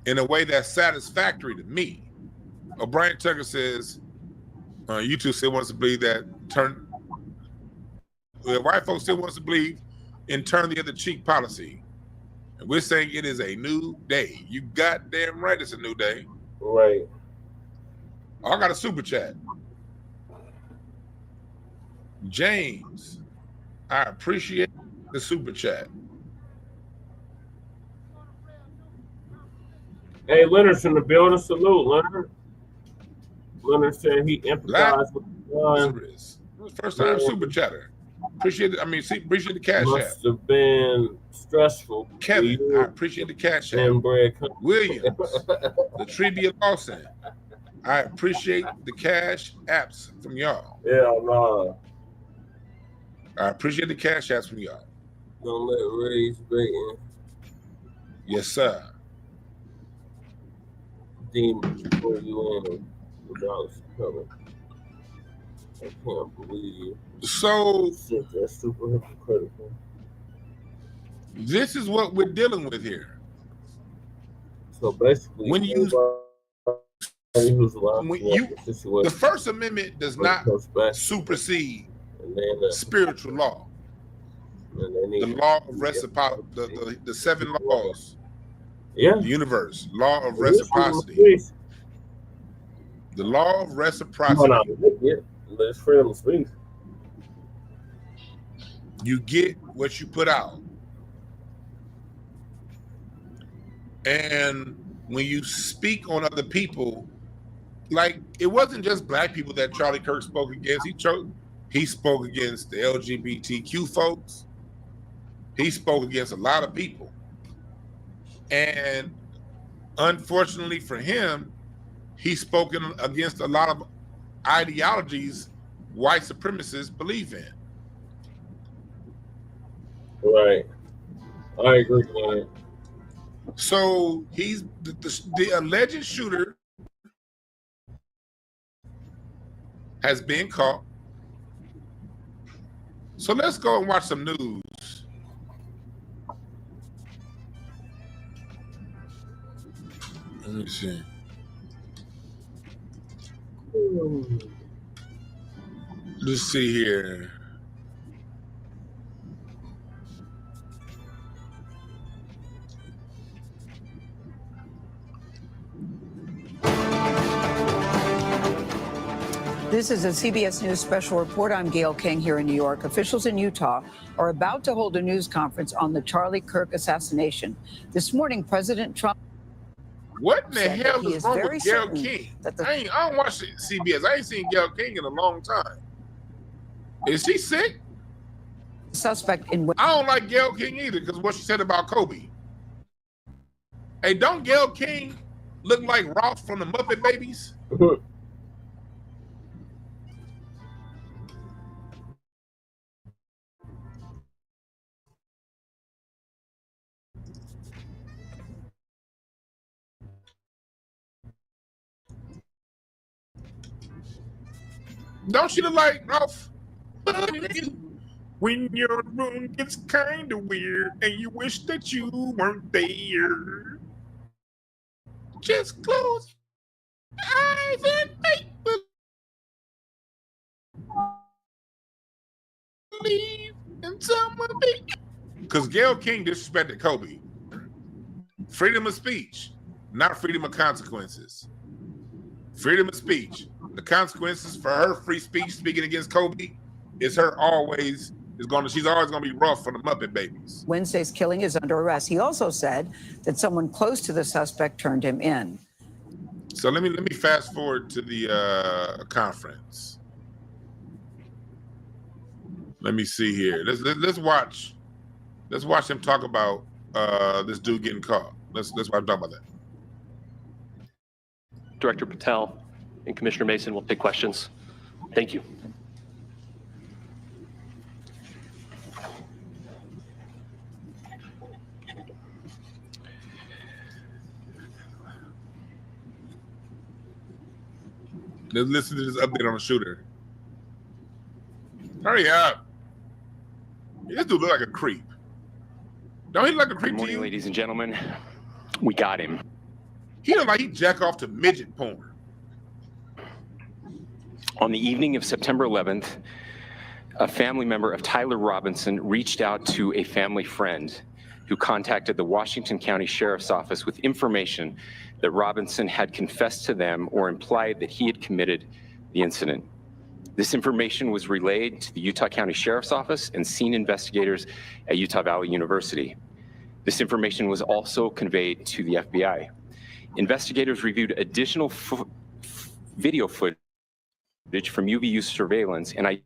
in a way that's satisfactory to me. O'Brien Tucker says, YouTube still wants to believe that white folks still wants to believe in turn the other cheek policy. And we're saying it is a new day. You goddamn right it's a new day. Right. I got a super chat. James, I appreciate the super chat. Hey, Leonard's in the building. Salute, Leonard. Leonard said he empathized with the gun. First time super chatter. Appreciate it. I mean, appreciate the cash app. Must have been stressful. Kevin, I appreciate the cash app. Williams, Latrivia Lawson, I appreciate the cash apps from y'all. Yeah, no. I appreciate the cash apps from y'all. Don't let Ray's bacon. Yes, sir. Demons pull you in without coming. I can't believe. So that's super hypocritical. This is what we're dealing with here. So basically, when you the First Amendment does not supersede spiritual law. The law of reciprocity, the 7 laws. Yeah. The universe, law of reciprocity. The law of reciprocity. There's freedom of speech. You get what you put out. And when you speak on other people, like it wasn't just black people that Charlie Kirk spoke against. He spoke against the LGBTQ folks. He spoke against a lot of people. And unfortunately for him, he's spoken against a lot of ideologies white supremacists believe in. Right. I agree with that. So he's the alleged shooter has been caught. So let's go and watch some news. Let me see. Let's see here. This is a CBS News special report. I'm Gail King here in New York. Officials in Utah are about to hold a news conference on the Charlie Kirk assassination. This morning, President Trump. What in the hell is wrong with Gail King? I don't watch CBS. I ain't seen Gail King in a long time. Is she sick? Suspect in. I don't like Gail King either because what she said about Kobe. Hey, don't Gail King look like Ralph from the Muppet Babies? Don't she look like Ralph? When your room gets kind of weird and you wish that you weren't there, just close your eyes and make believe in someone big. Because Gail King disrespected Kobe. Freedom of speech, not freedom of consequences. Freedom of speech. The consequences for her free speech speaking against Kobe is she's always gonna be rough for the Muppet Babies. Wednesday's killing is under arrest. He also said that someone close to the suspect turned him in. So let me fast forward to the conference. Let me see here. Let's watch him talk about this dude getting caught. Let's watch him talk about that. Director Patel and Commissioner Mason will take questions. Thank you. Let's listen to this update on the shooter. Hurry up. This dude look like a creep. Don't he look like a creep Good morning, to you? ladies and gentlemen. We got him. He look like he jack off to midget porn. On the evening of September 11th, a family member of Tyler Robinson reached out to a family friend who contacted the Washington County Sheriff's Office with information that Robinson had confessed to them or implied that he had committed the incident. This information was relayed to the Utah County Sheriff's Office and scene investigators at Utah Valley University. This information was also conveyed to the FBI. Investigators reviewed additional video footage from UVU surveillance and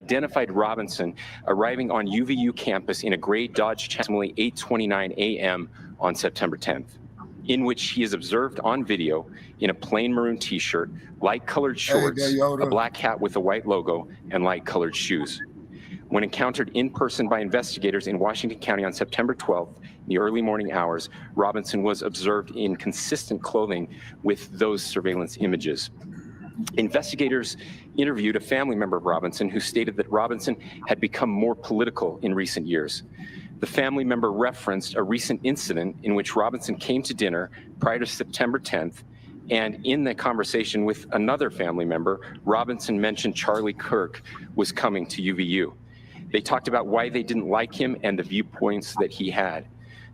identified Robinson arriving on UVU campus in a gray Dodge Challenger 8:29 a.m. on September 10th, in which he is observed on video in a plain maroon t-shirt, light-colored shorts, a black hat with a white logo, and light-colored shoes. When encountered in person by investigators in Washington County on September 12th, in the early morning hours, Robinson was observed in consistent clothing with those surveillance images. Investigators interviewed a family member of Robinson who stated that Robinson had become more political in recent years. The family member referenced a recent incident in which Robinson came to dinner prior to September 10th, and in the conversation with another family member, Robinson mentioned Charlie Kirk was coming to UVU. They talked about why they didn't like him and the viewpoints that he had.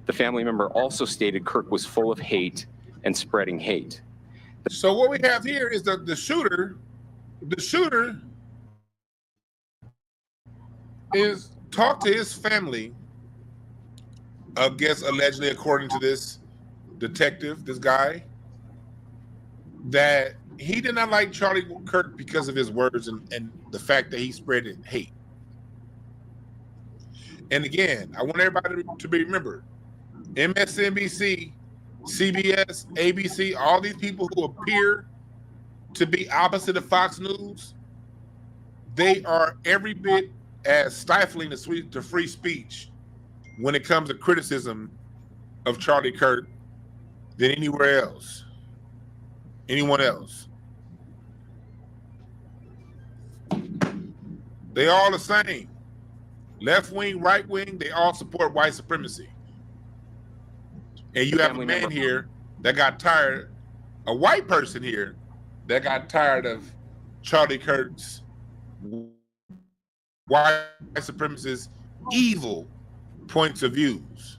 The family member also stated Kirk was full of hate and spreading hate. So what we have here is that the shooter is talked to his family, I guess allegedly according to this detective, this guy, that he did not like Charlie Kirk because of his words and the fact that he spread hate. And again, I want everybody to be remembered. MSNBC, CBS, ABC, all these people who appear to be opposite of Fox News, they are every bit as stifling to free speech when it comes to criticism of Charlie Kirk than anywhere else, anyone else. They all the same. Left wing, right wing, they all support white supremacy. And you have a man here that got tired, a white person here that got tired of Charlie Kirk's white supremacist evil points of views.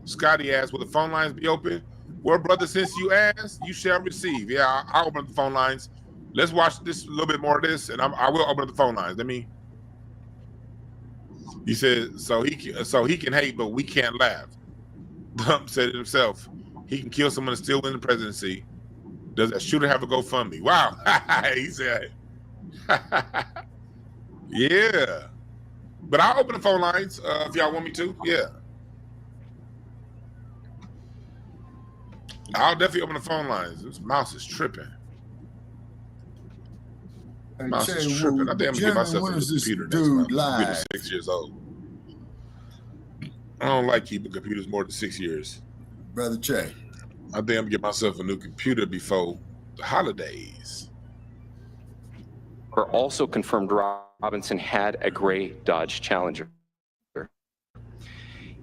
Scotty asked, will the phone lines be open? Well, brother, since you asked, you shall receive. Yeah, I'll open up the phone lines. Let's watch this a little bit more of this, and I will open up the phone lines. He said, so he can hate, but we can't laugh. Trump said it himself. He can kill someone and still win the presidency. Does that shooter have a GoFundMe? Wow. He said, yeah. But I'll open the phone lines if y'all want me to. Yeah. I'll definitely open the phone lines. This mouse is tripping. Mouse is tripping. I think I'm going to get myself a new computer next month. I'm 6 years old. I don't like keeping computers more than 6 years. Brother Che. I think I'm going to get myself a new computer before the holidays. Also confirmed Robinson had a gray Dodge Challenger.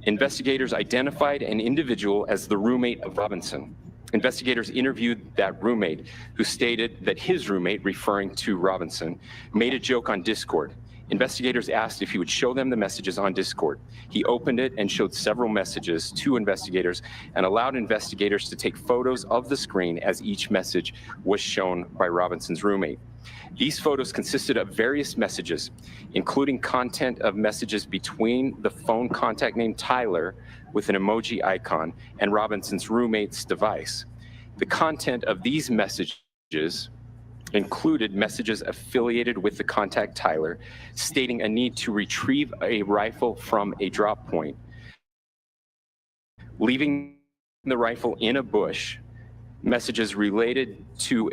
Investigators identified an individual as the roommate of Robinson. Investigators interviewed that roommate, who stated that his roommate, referring to Robinson, made a joke on Discord. Investigators asked if he would show them the messages on Discord. He opened it and showed several messages to investigators and allowed investigators to take photos of the screen as each message was shown by Robinson's roommate. These photos consisted of various messages, including content of messages between the phone contact named Tyler with an emoji icon and Robinson's roommate's device. The content of these messages included messages affiliated with the contact Tyler, stating a need to retrieve a rifle from a drop point, leaving the rifle in a bush, messages related to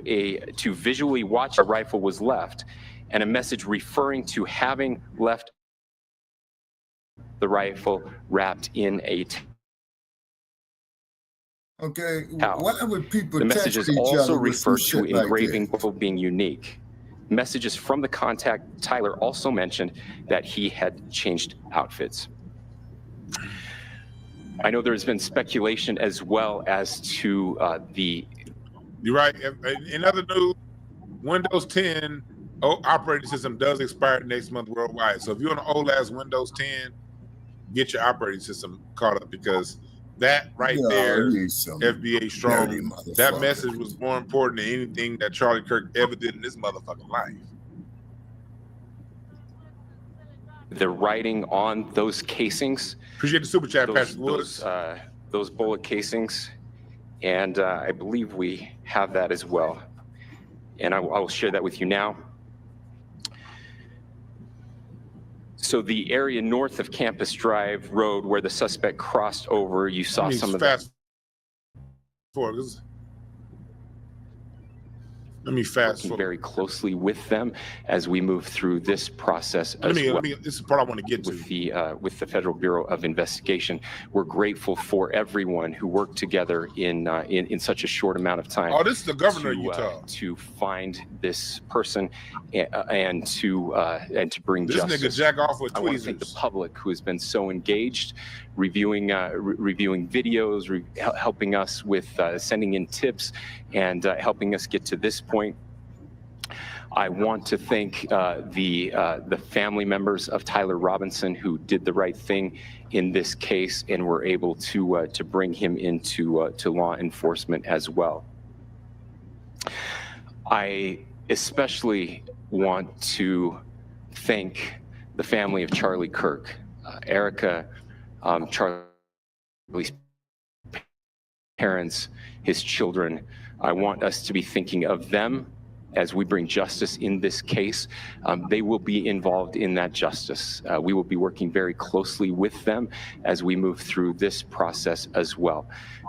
visually watch a rifle was left, and a message referring to having left the rifle wrapped in a Okay, towel. why would people The text messages each also other with some referred to shit like engraving this? being unique. Messages from the contact Tyler also mentioned that he had changed outfits. I know there's been speculation as well as to the... You're right. In other news, Windows 10 operating system does expire next month worldwide. So if you're on an old-ass Windows 10, get your operating system caught up, because that there, FBA strong, that message was more important than anything that Charlie Kirk ever did in his motherfucking life. The writing on those casings. Appreciate the super chat, Patrick Woods. those bullet casings, and I believe we have that as well. And I will share that with you now. So the area north of Campus Drive Road where the suspect crossed over, you saw some of that. Let me fast forward. Very closely with them as we move through this process. This is the part I want to get to. With the Federal Bureau of Investigation, we're grateful for everyone who worked together in such a short amount of time. Oh, this is the governor of Utah. To find this person and to bring this justice. This nigga jack off with tweezers. I want to thank the public who has been so engaged, reviewing videos, helping us with sending in tips, and helping us get to this point. I want to thank the family members of Tyler Robinson who did the right thing in this case and were able to bring him into to law enforcement as well. I especially want to thank the family of Charlie Kirk, Erica, Charlie's parents, his children. I want us to be thinking of them as we bring justice in this case. They will be involved in that justice. We will be working very closely with them as we move through this process as well.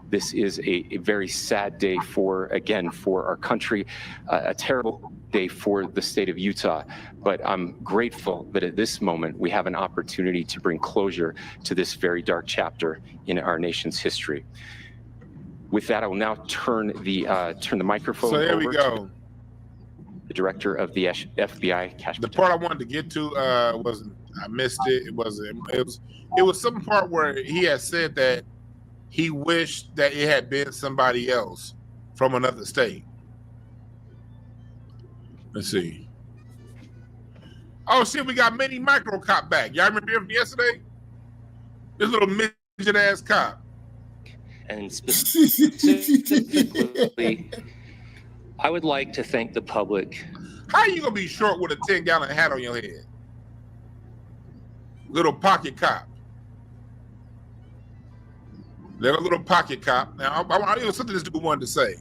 This is a very sad day for our country, a terrible day for the state of Utah. But I'm grateful that at this moment we have an opportunity to bring closure to this very dark chapter in our nation's history. With that, I will now turn the microphone over. So here we go. To the director of the FBI, Cash. The part I wanted to get to was I missed it. It was some part where he had said that he wished that it had been somebody else from another state. Let's see. Oh shit, we got Mini Micro Cop back. Y'all remember him from yesterday? This little midget ass cop. And specifically, I would like to thank the public. How are you gonna be short with a 10-gallon hat on your head? Little pocket cop. Little pocket cop. Now, I something this dude wanted to say.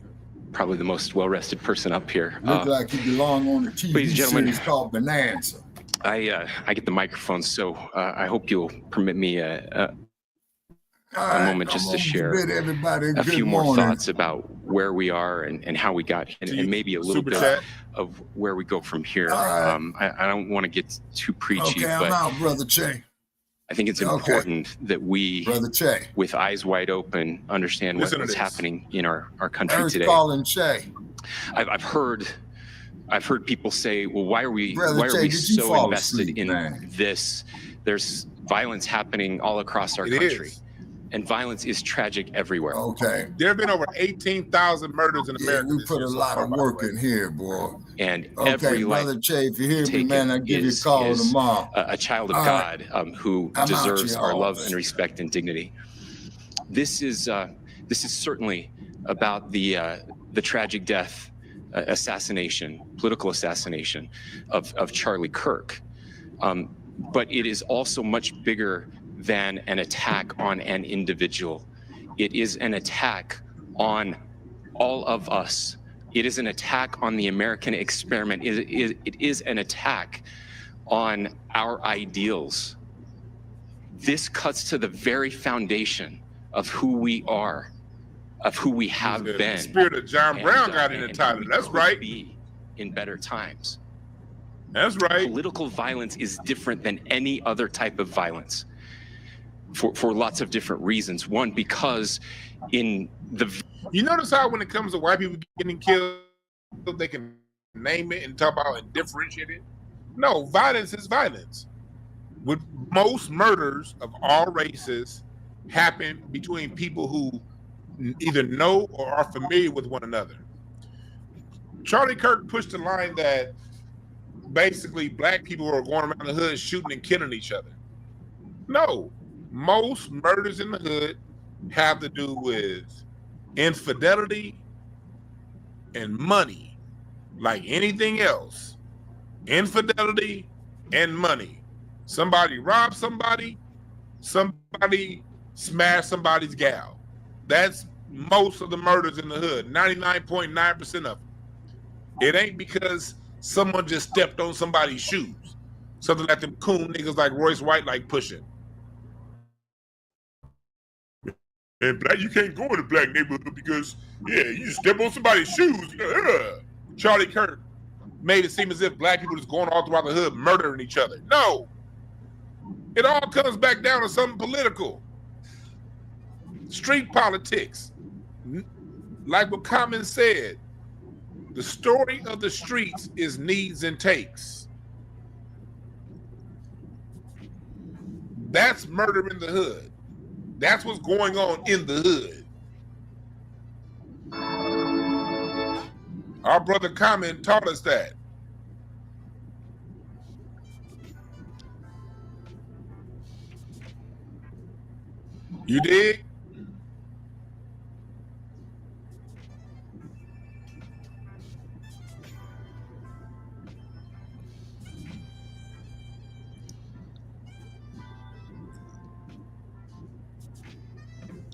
Probably the most well-rested person up here. Look like you belong on the TV series called Bonanza. I get the microphone, so I hope you'll permit me a moment just to share a few more thoughts about where we are and how we got here, and maybe a little bit of where we go from here. I don't want to get too preachy, but I'm out, Brother Che. I think it's important that we, with eyes wide open, understand what's happening in our country today. Che. I've heard people say, "Well, why are we so invested in this?" There's violence happening all across our country. And violence is tragic everywhere. Okay. There have been over 18,000 murders in America. We put a lot of work in here, boy. And every life, Brother Che, if you hear me, man, I'll give you a call tomorrow. A child of God who deserves our love and respect and dignity. This is certainly about the tragic death, political assassination of Charlie Kirk. But it is also much bigger than an attack on an individual. It is an attack on all of us. It is an attack on the American experiment. It is an attack on our ideals. This cuts to the very foundation of who we are, of who we have been. The spirit of John Brown got in the title. That's right. In better times. That's right. Political violence is different than any other type of violence. For lots of different reasons. One, because you notice how when it comes to white people getting killed, they can name it and talk about and differentiate it? No, violence is violence. With most murders of all races happen between people who either know or are familiar with one another. Charlie Kirk pushed the line that basically black people were going around the hood shooting and killing each other. No. Most murders in the hood have to do with infidelity and money, like anything else. Infidelity and money. Somebody robbed somebody, somebody smashed somebody's gal. That's most of the murders in the hood, 99.9% of them. It ain't because someone just stepped on somebody's shoes. Something like them coon niggas like Royce White like pushing. And black, you can't go in a black neighborhood because, yeah, you just step on somebody's shoes. Charlie Kirk made it seem as if black people just going all throughout the hood murdering each other. No. It all comes back down to something political. Street politics. Like what Common said, the story of the streets is needs and takes. That's murder in the hood. That's what's going on in the hood. Our brother Common taught us that. You dig?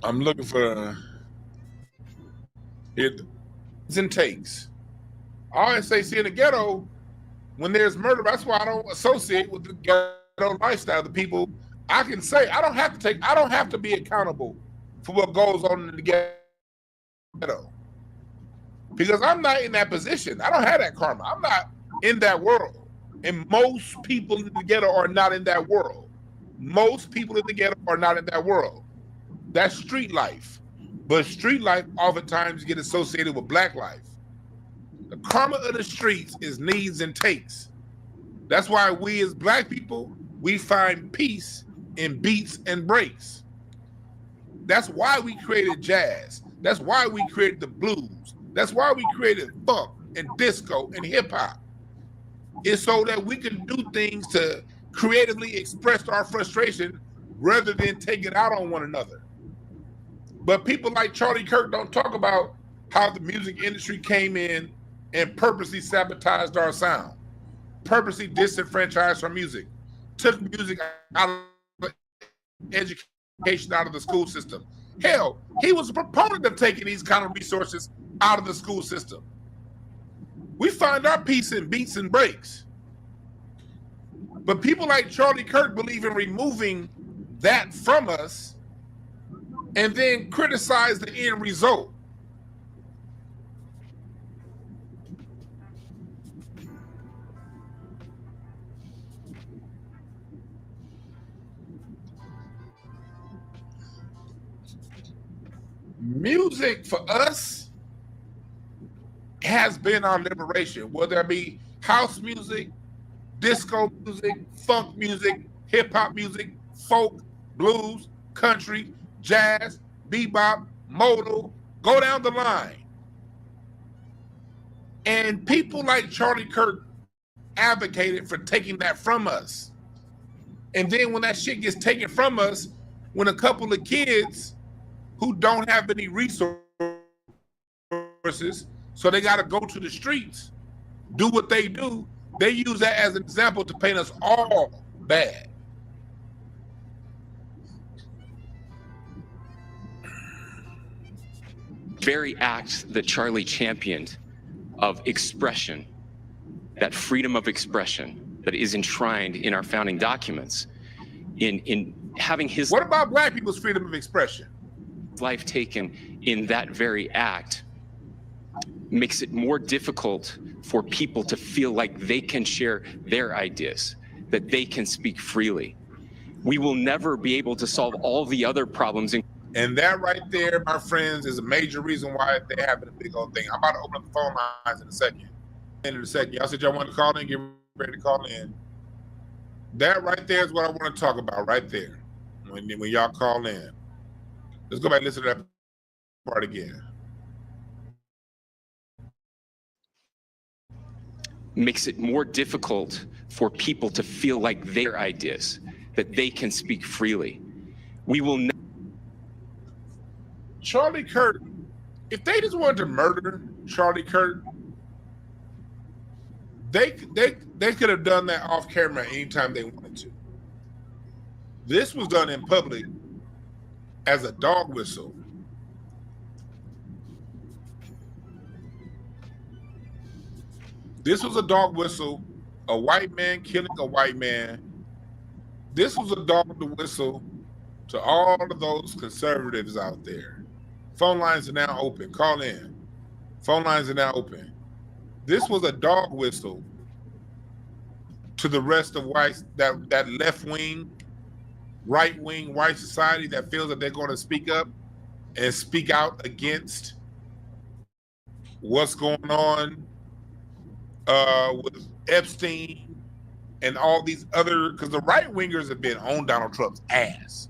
I'm looking for it and takes. I always say, see, in the ghetto, when there's murder, that's why I don't associate with the ghetto lifestyle. The people I can say I don't have to be accountable for what goes on in the ghetto. Because I'm not in that position. I don't have that karma. I'm not in that world. And most people in the ghetto are not in that world. Most people in the ghetto are not in that world. That's street life. But street life oftentimes get associated with black life. The karma of the streets is needs and takes. That's why we as black people, we find peace in beats and breaks. That's why we created jazz. That's why we created the blues. That's why we created funk and disco and hip hop. It's so that we can do things to creatively express our frustration rather than take it out on one another. But people like Charlie Kirk don't talk about how the music industry came in and purposely sabotaged our sound, purposely disenfranchised our music, took music out of education, out of the school system. Hell, he was a proponent of taking these kind of resources out of the school system. We find our peace in beats and breaks. But people like Charlie Kirk believe in removing that from us and then criticize the end result. Music for us has been our liberation, whether it be house music, disco music, funk music, hip hop music, folk, blues, country, jazz, bebop, modal, go down the line. And people like Charlie Kirk advocated for taking that from us. And then when that shit gets taken from us, when a couple of kids who don't have any resources, so they got to go to the streets, do what they do, they use that as an example to paint us all bad. Very act that Charlie championed of expression, that freedom of expression that is enshrined in our founding documents, in having his— What about black people's freedom of expression? Life taken in that very act makes it more difficult for people to feel like they can share their ideas, that they can speak freely. We will never be able to solve all the other problems. And that right there, my friends, is a major reason why they're having a big old thing. I'm about to open up the phone lines in a second. Y'all said y'all wanted to call in, get ready to call in. That right there is what I want to talk about right there when y'all call in. Let's go back and listen to that part again. Makes it more difficult for people to feel like their ideas, that they can speak freely. We will Charlie Kirk, if they just wanted to murder Charlie Kirk, they could have done that off camera anytime they wanted to. This was done in public as a dog whistle This was a dog whistle. A white man killing a white man. This was a dog whistle to all of those conservatives out there. Phone lines are now open. Call in. Phone lines are now open. This was a dog whistle to the rest of whites, that left wing, right wing white society that feels that they're going to speak up and speak out against what's going on with Epstein and all these other, because the right wingers have been on Donald Trump's ass.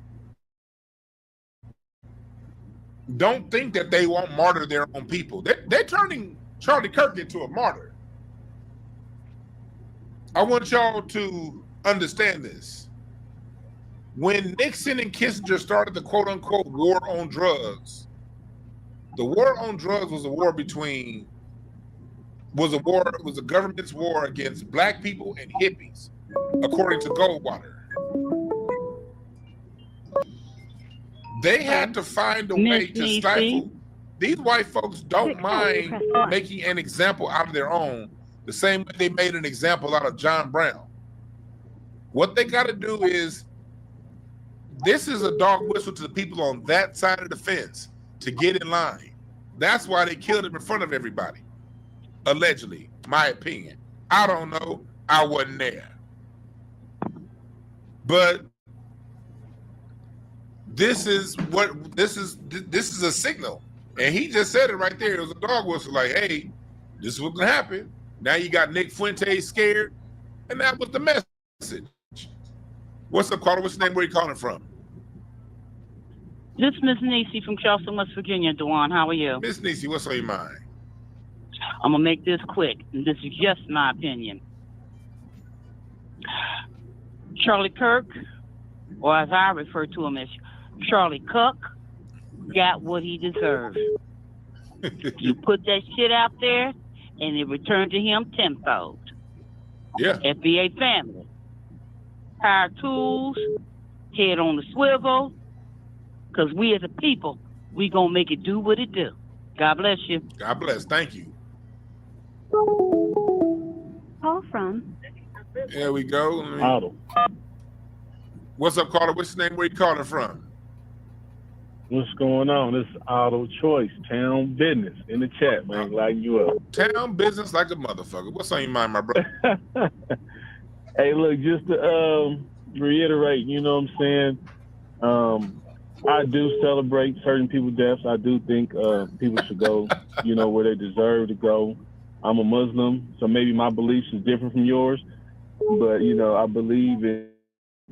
Don't think that they won't martyr their own people. They're turning Charlie Kirk into a martyr. I want y'all to understand this. When Nixon and Kissinger started the quote unquote war on drugs, the war on drugs was a war between, was a government's war against black people and hippies, according to Goldwater. They had to find a way to stifle. These white folks don't mind making an example out of their own, the same way they made an example out of John Brown. What they got to do is, this is a dog whistle to the people on that side of the fence to get in line. That's why they killed him in front of everybody. Allegedly, my opinion. I don't know. I wasn't there. But this is a signal. And he just said it right there. It was a dog whistle, like, hey, this is what's gonna happen. Now you got Nick Fuentes scared, and that was the message. What's up, caller? What's your name? Where you calling from? This is Miss Nisi from Charleston, West Virginia, Dewan. How are you? Miss Nisi, what's on your mind? I'm gonna make this quick. And this is just my opinion. Charlie Kirk, or as I refer to him as Charlie Cook, got what he deserved. You put that shit out there, and it returned to him tenfold. Yeah. FBA family. Power tools, head on the swivel, because we as a people, we gonna make it do what it do. God bless you. God bless. Thank you. Call from. There we go. Otto. What's up, caller? What's your name? Where you calling from? What's going on? This is Auto Choice, Town Business, in the chat, man. Glad you up. Town business like a motherfucker. What's on your mind, my brother? Hey, look, just to reiterate, you know what I'm saying? I do celebrate certain people's deaths. I do think people should go, you know, where they deserve to go. I'm a Muslim, so maybe my beliefs is different from yours, but, you know, I believe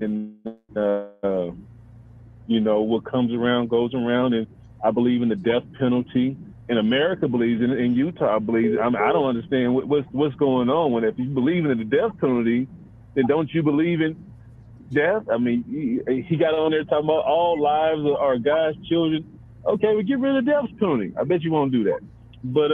in you know, what comes around goes around, and I believe in the death penalty. And America believes in Utah believes. I mean, I don't understand what's going on. When if you believe in the death penalty, then don't you believe in death? I mean, he got on there talking about all lives are God's children. Okay, well, get rid of the death penalty. I bet you won't do that. But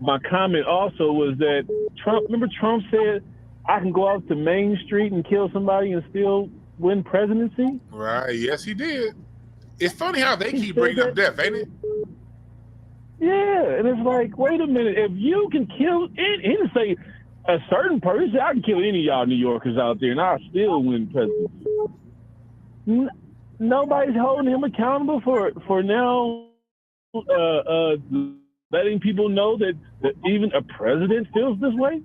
my comment also was that remember Trump said, I can go out to Main Street and kill somebody and still win presidency? Right. Yes, he did. It's funny how they keep bringing up death, ain't it? Yeah, and it's like, wait a minute. If you can kill, he didn't say a certain person. I can kill any of y'all New Yorkers out there, and I'll still win presidency. Nobody's holding him accountable for now letting people know that even a president feels this way.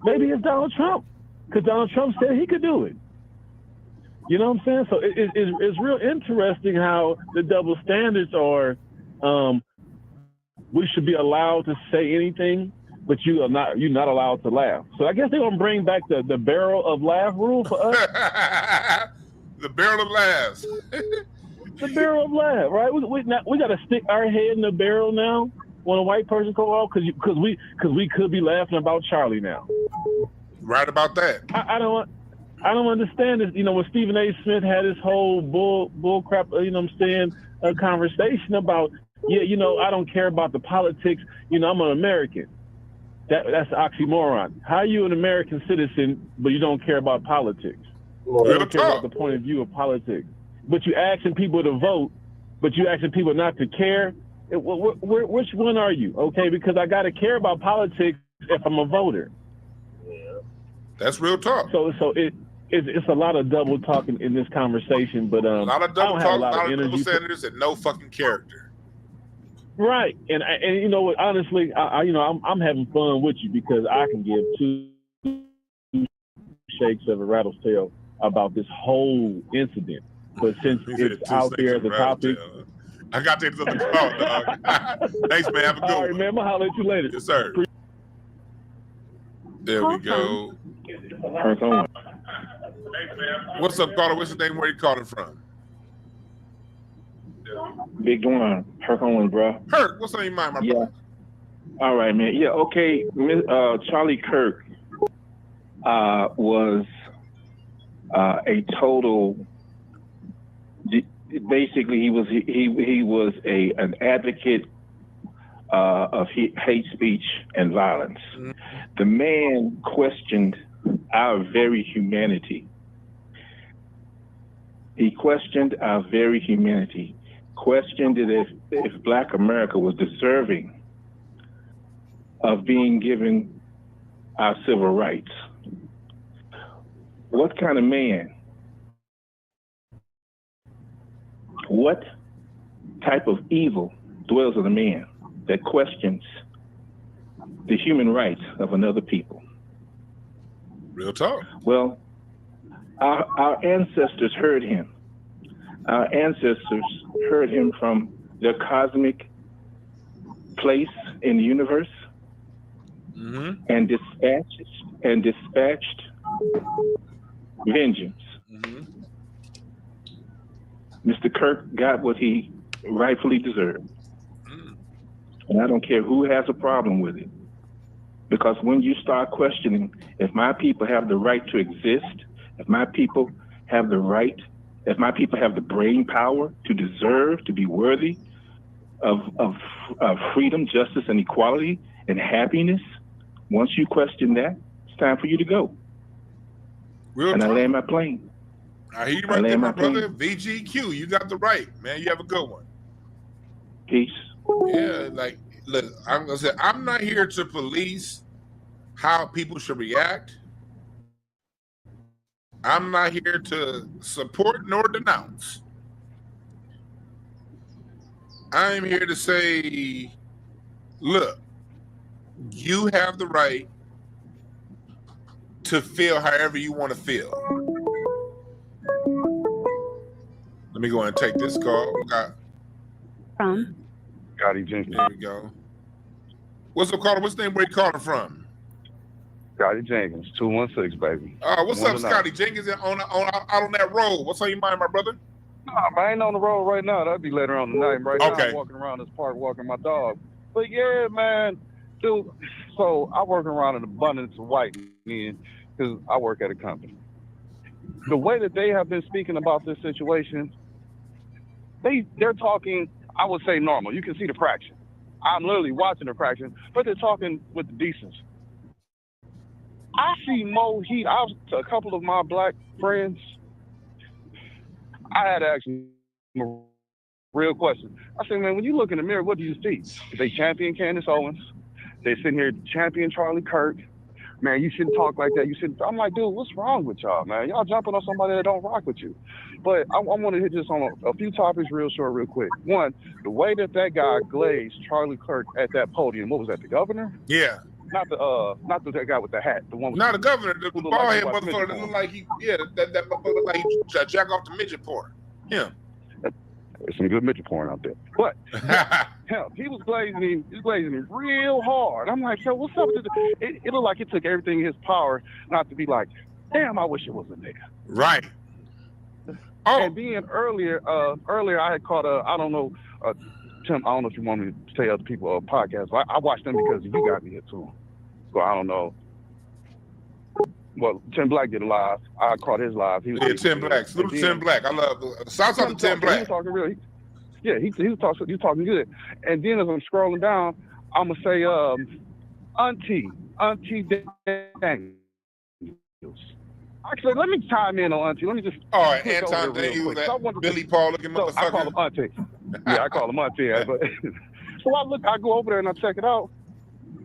Maybe it's Donald Trump, because Donald Trump said he could do it. You know what I'm saying? So it's real interesting how the double standards are. We should be allowed to say anything, but you're not allowed to laugh. So I guess they're gonna bring back the barrel of laugh rule for us. The barrel of laughs. The barrel of laugh, right? We got to stick our head in the barrel now when a white person go off because we could be laughing about Charlie now. Right about that. I don't understand this. You know, when Stephen A. Smith had his whole bull crap, you know what I'm saying, a conversation about, yeah, you know, I don't care about the politics. You know, I'm an American. That's an oxymoron. How are you an American citizen, but you don't care about politics? You don't care about the point of view of politics. But you asking people to vote, but you asking people not to care. Which one are you? Okay, because I got to care about politics if I'm a voter. That's real talk. So it's a lot of double talking in this conversation, but a lot of double talk, a lot of double energy senators and no fucking character. Right, and you know what? Honestly, I'm having fun with you because I can give two shakes of a rattle's tail about this whole incident. But since it's out there as a topic, I got to take this on the call, dog. Thanks, man. Have a good one. All right, man. I'm gonna holler at you later. Yes, sir. There we go. What's up, caller? What's your name? Where you calling from? Big one. Herc Owen, bro. Herc, what's on your mind, my brother? All right, man. Yeah, okay. Charlie Kirk was a total. Basically, he was an advocate of hate speech and violence. Mm-hmm. The man questioned our very humanity. He questioned our very humanity. Questioned it if Black America was deserving of being given our civil rights. What kind of man? What type of evil dwells in a man that questions the human rights of another people? Real talk. Well, our ancestors heard him. Our ancestors heard him from their cosmic place in the universe, mm-hmm. and dispatched vengeance. Mm-hmm. Mr. Kirk got what he rightfully deserved. Mm. And I don't care who has a problem with it. Because when you start questioning if my people have the right to exist, if my people have the right, if my people have the brain power to deserve, to be worthy of freedom, justice, and equality, and happiness, once you question that, it's time for you to go. Real and talk. I land my plane. I hear you right there, my brother. VGQ, you got the right, man. You have a good one. Peace. Yeah, like, look, I'm gonna say I'm not here to police how people should react. I'm not here to support nor denounce. I'm here to say, look, you have the right to feel however you want to feel. Let me go and take this call. We got from Scotty Jenkins. There we go. What's up, caller? What's the name? Where you calling from? Scotty Jenkins, 216, baby. What's up, Scotty Jenkins? Out on that road. What's on your mind, my brother? Nah, I ain't on the road right now. That'd be later on tonight. Right now, I'm walking around this park, walking my dog. But yeah, man, dude. So I work around an abundance of white men because I work at a company. The way that they have been speaking about this situation, they're talking, I would say normal. You can see the fraction. I'm literally watching the fraction, but they're talking with the decency. I see more heat. A couple of my black friends, I had to ask them a real question. I said, man, when you look in the mirror, what do you see? They champion Candace Owens. They sitting here champion Charlie Kirk. Man, you shouldn't talk like that. You shouldn't. I'm like, dude, what's wrong with y'all, man? Y'all jumping on somebody that don't rock with you. But I want to hit just on a few topics real short, real quick. One, the way that guy glazed Charlie Kirk at that podium. What was that, the governor? Yeah. Not the guy with the hat. The one with the governor, the bald head motherfucker that looked like that motherfucker like he jack off the midget porn. Yeah. There's some good midget porn out there. But hell, he was glazing him real hard. I'm like, yo, what's up? It looked like it took everything in his power not to be like, damn, I wish it wasn't there. Right. And being earlier I had caught I don't know, Tim, I don't know if you want me to tell other people a podcast, but I watched them because you got me here too. So I don't know. Well, Tim Blacc did a live. I caught his live. Tim Blacc. Salute to Tim Blacc. I love shout out to Tim Blacc. He was talking real. He was talking good. And then as I'm scrolling down, I'm gonna say Auntie Daniels. Actually, let me chime in on Auntie. Let me just. All right, Anton Daniels, Billy Paul looking motherfucker. I call him Auntie. Yeah, I call him Auntie. But so I go over there and I check it out.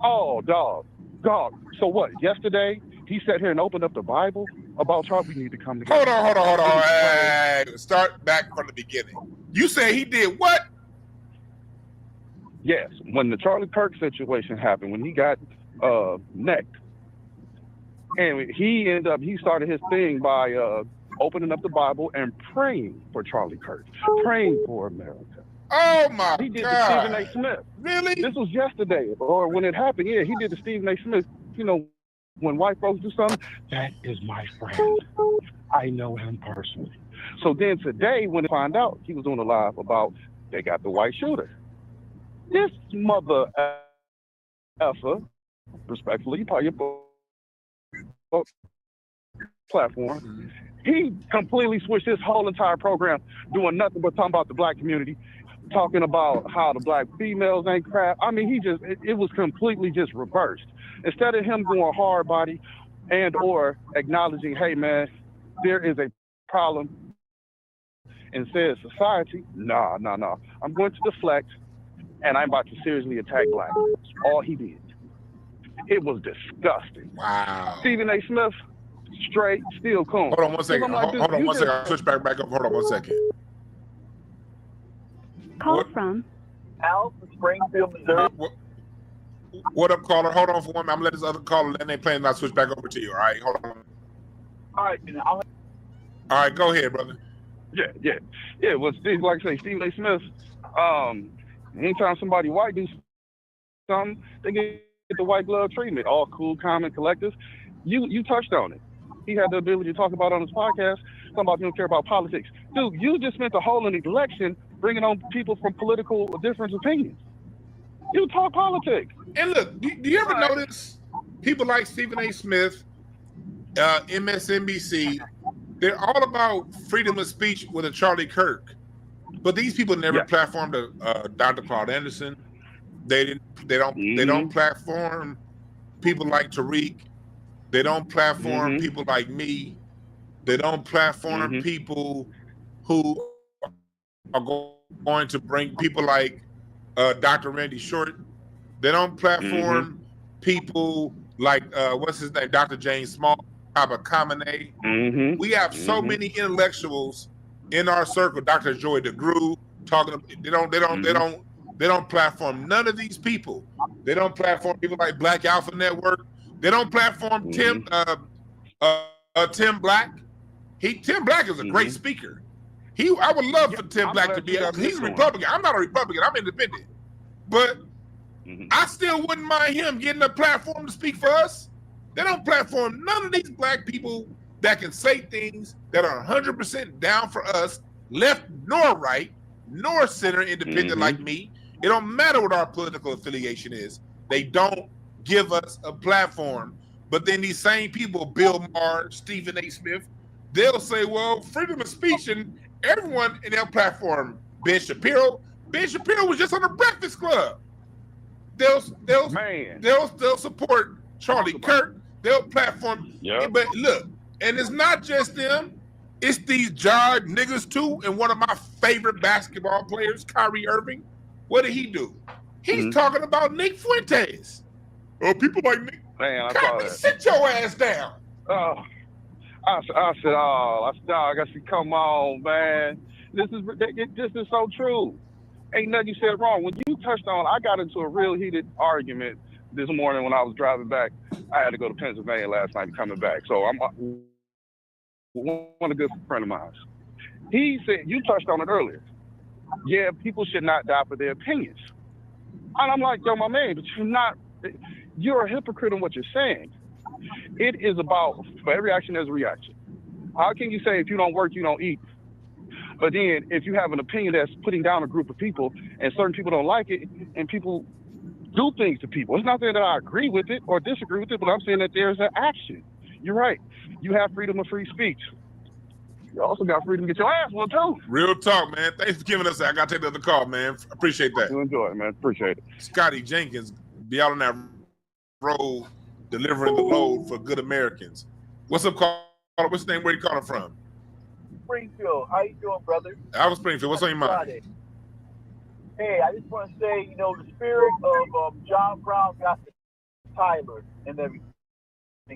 Oh, dog. God, so what? Yesterday, he sat here and opened up the Bible about Charlie. We need to come together. Hold on. Hey, start back from the beginning. You say he did what? Yes, when the Charlie Kirk situation happened, when he got necked, and he started his thing by opening up the Bible and praying for Charlie Kirk, praying for America. Oh my God! He did the Stephen A. Smith. Really? This was yesterday, or when it happened. Yeah, he did the Stephen A. Smith. You know, when white folks do something, that is my friend. I know him personally. So then today, when they find out, he was doing a live about they got the white shooter. This mother effer, respectfully, probably your platform, he completely switched his whole entire program, doing nothing but talking about the black community, talking about how the black females ain't crap. I mean, it was completely just reversed. Instead of him going hard body and or acknowledging, hey man, there is a problem in said society, nah. I'm going to deflect and I'm about to seriously attack black. That's all he did. It was disgusting. Wow. Stephen A. Smith, straight, still cool. Hold on one second. Hold on one second. I'll switch back up. Hold on one second. Call from Al from Springfield, Missouri. What up, caller? Hold on for one minute. I'm going to let this other caller, and they plan to switch back over to you, all right? Hold on. All right. All right, go ahead, brother. Yeah. Well, like I say, Stephen A. Smith, anytime somebody white do something, they get the white glove treatment. All cool, calm, and collective. You touched on it. He had the ability to talk about on his podcast, talking about he don't care about politics. Dude, you just spent the whole election bringing on people from political different opinions. You talk politics. And look, do you ever notice people like Stephen A. Smith, MSNBC, they're all about freedom of speech with a Charlie Kirk. But these people never platformed Dr. Claude Anderson. They don't platform people like Tariq. They don't platform people like me. They don't platform people who are going to bring people like Dr. Randy Short. They don't platform people like what's his name, Dr. James Small, Abba Khamenei. We have so many intellectuals in our circle. Dr. Joy DeGruy talking. They don't platform none of these people. They don't platform people like Black Alpha Network. They don't platform Tim Blacc. Tim Blacc is a great speaker. I would love for Tim Blacc to be. He's a Republican. I'm not a Republican. I'm independent. But I still wouldn't mind him getting a platform to speak for us. They don't platform none of these black people that can say things that are 100% down for us, left nor right, nor center independent like me. It don't matter what our political affiliation is. They don't give us a platform. But then these same people, Bill Maher, Stephen A. Smith, they'll say, well, freedom of speech, and everyone in their platform, Ben Shapiro was just on the Breakfast Club. They'll support Charlie Kirk. They'll platform. But look, and it's not just them. It's these jive niggas too. And one of my favorite basketball players, Kyrie Irving, what did he do? He's talking about Nick Fuentes. Oh, people like Nick. Man, Kyrie, sit your ass down. I said, I got to come on, man. This is so true. Ain't nothing you said wrong. When you touched on, I got into a real heated argument this morning when I was driving back. I had to go to Pennsylvania last night coming back. So I'm one a good friend of mine. He said, you touched on it earlier. Yeah, people should not die for their opinions. And I'm like, yo, my man, but you're a hypocrite in what you're saying. It is about, for every action, there's a reaction. How can you say if you don't work, you don't eat? But then if you have an opinion that's putting down a group of people and certain people don't like it and people do things to people, it's not saying that I agree with it or disagree with it, but I'm saying that there's an action. You're right. You have freedom of free speech. You also got freedom to get your ass one too. Real talk, man. Thanks for giving us that. I got to take the other call, man. Appreciate that. You enjoy it, man. Appreciate it. Scotty Jenkins be out on that road delivering the load for good Americans. What's up, caller? What's the name? Where you calling from? Springfield. How you doing, brother? I was Springfield. What's on your mind? Friday. Hey, I just want to say, the spirit of John Brown got to Tyler and everything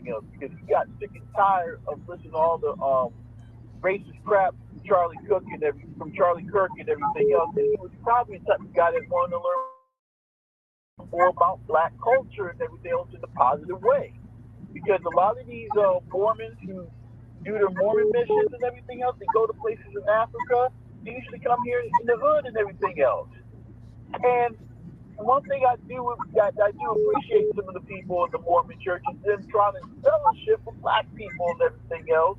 else because he got sick and tired of listening to all the racist crap from Charlie Kirk and everything else. And he was probably the type of guy that wanted to learn more about black culture and everything else in a positive way. Because a lot of these Mormons who do their Mormon missions and everything else, they go to places in Africa, they usually come here in the hood and everything else. And one thing I do appreciate some of the people in the Mormon church is them trying to fellowship with black people and everything else.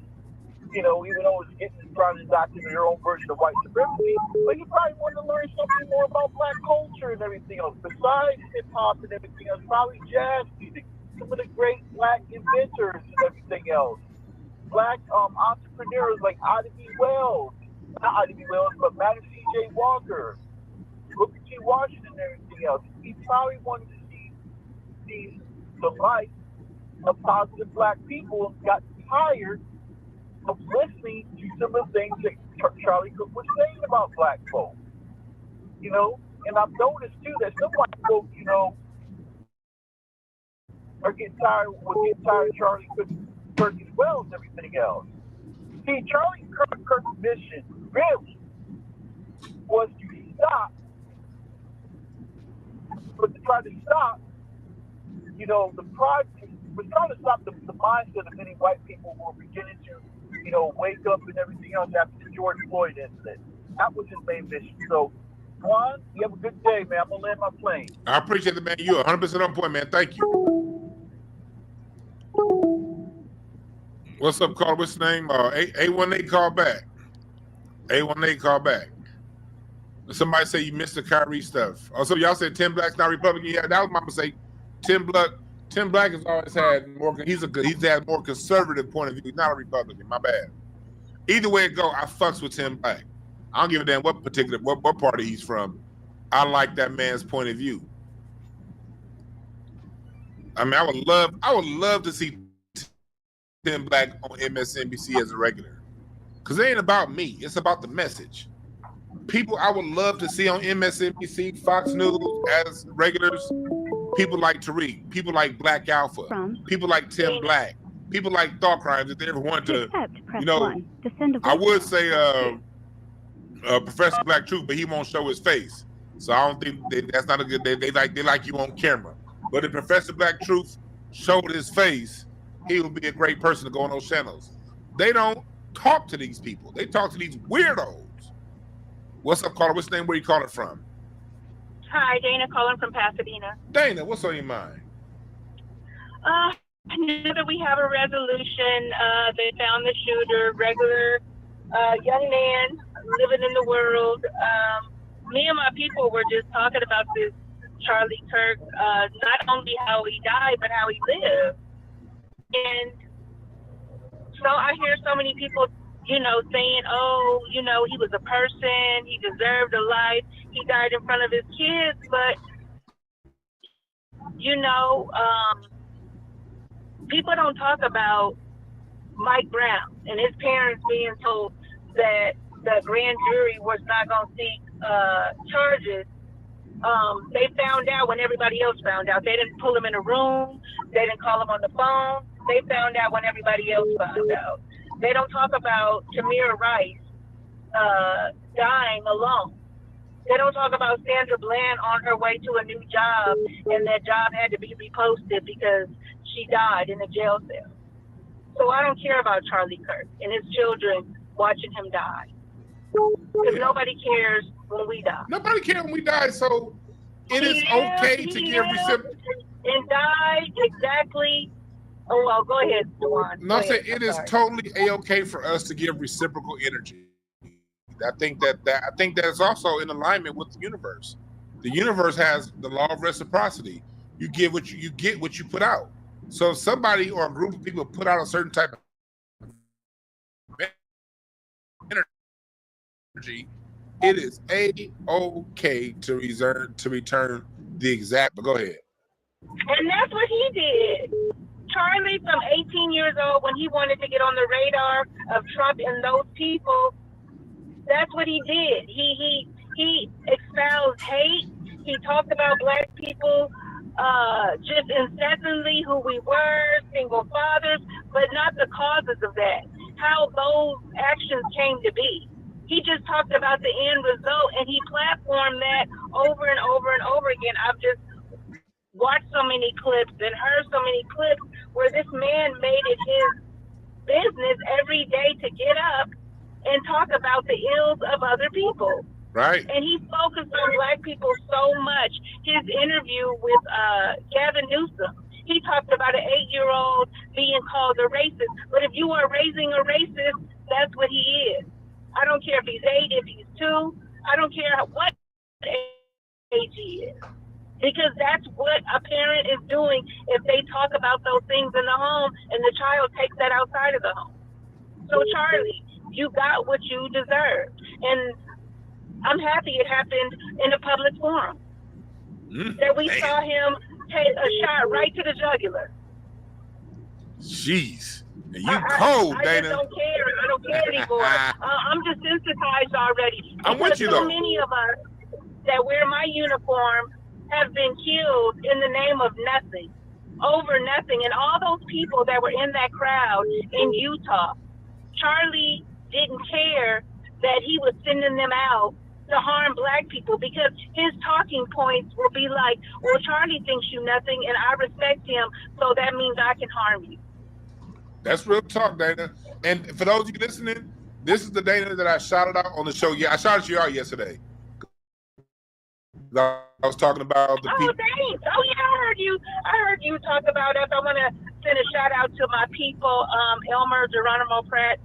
You know, even though it's trying to indoctrinate their own version of white supremacy, but you probably want to learn something more about black culture and everything else. Besides hip hop and everything else, probably jazz music, some of the great black inventors and everything else. Black entrepreneurs like Ida B. Wells, not Ida B. Wells, but Madam C.J. Walker, Booker T. Washington and everything else. He probably wanted to see the life of positive black people and got tired of listening to some of the things that Charlie Kirk was saying about black folk. You know, and I've noticed too that some white folk, you know, are getting tired of Charlie Kirk as well as everything else. See, Charlie Kirk's mission really was to stop, you know, was trying to stop the mindset of many white people who were beginning to, you know, wake up and everything else after the George Floyd incident. That was his main mission. So, Juan, you have a good day, man. I'm going to land my plane. I appreciate it, man. You're 100% on point, man. Thank you. What's up, caller? What's your name? 818 call back. 818 call back. Somebody say you missed the Kyrie stuff. Also, y'all said Tim Black's not Republican. Yeah, that was my mistake. Tim Black has always had more. He's had more conservative point of view. He's not a Republican. My bad. Either way it go, I fucks with Tim Black. I don't give a damn what party he's from. I like that man's point of view. I mean, I would love to see Tim Black on MSNBC as a regular, because it ain't about me. It's about the message. People I would love to see on MSNBC, Fox News as regulars. People like Tariq, people like Black Alpha, people like Tim Black, people like Thought Crimes. If they ever want to, you know, I would say Professor Black Truth, but he won't show his face. So I don't think that's not a good. They like you on camera. But if Professor Black Truth showed his face, he would be a great person to go on those channels. They don't talk to these people. They talk to these weirdos. What's up, caller? What's the name? Where you calling from? Hi, Dana calling from Pasadena. Dana, what's on your mind? Now that we have a resolution, they found the shooter, regular young man living in the world. Me and my people were just talking about this Charlie Kirk, not only how he died, but how he lived. And so I hear so many people, you know, saying, oh, you know, he was a person, he deserved a life, he died in front of his kids, but, you know, people don't talk about Mike Brown and his parents being told that the grand jury was not going to seek charges. They found out when everybody else found out. They didn't pull him in a room, they didn't call him on the phone, they found out when everybody else found out. They don't talk about Tamir Rice dying alone. They don't talk about Sandra Bland on her way to a new job, and that job had to be reposted because she died in a jail cell. So I don't care about Charlie Kirk and his children watching him die. Because nobody cares when we die. Nobody cares when we die, so it is okay to give reciprocal. And died exactly. Oh, well, go ahead, Juan. No, I'm saying it is totally a-okay for us to give reciprocal energy. I think that's also in alignment with the universe. The universe has the law of reciprocity. You get what you put out. So if somebody or a group of people put out a certain type of energy, it is a-okay to return the exact. But go ahead. And that's what he did. Charlie, from 18 years old, when he wanted to get on the radar of Trump and those people, that's what he did. He espoused hate. He talked about black people just incessantly who we were, single fathers, but not the causes of that, how those actions came to be. He just talked about the end result, and he platformed that over and over and over again. I've just watched so many clips and heard so many clips where this man made it his business every day to get up and talk about the ills of other people. Right. And he focused on Black people so much. His interview with Gavin Newsom, he talked about an 8-year-old being called a racist. But if you are raising a racist, that's what he is. I don't care if he's 8, if he's 2. I don't care what age he is. Because that's what a parent is doing if they talk about those things in the home and the child takes that outside of the home. So, Charlie, you got what you deserved. And I'm happy it happened in a public forum. That we saw him take a shot right to the jugular. Jeez. And you cold, I Dana. just don't care. I don't care anymore. I'm desensitized already. I'm with you, so though. Many of us that wear my uniform have been killed in the name of nothing, over nothing. And all those people that were in that crowd in Utah, Charlie didn't care that he was sending them out to harm Black people, because his talking points will be like, well, Charlie thinks you nothing and I respect him, so that means I can harm you. That's real talk, Dana. And for those of you listening, this is the Dana that I shouted out on the show. Yeah, I shouted you out yesterday. I was talking about the people. Thanks. Oh yeah, I heard you talk about us. I want to send a shout out to my people, Elmer Geronimo Pratt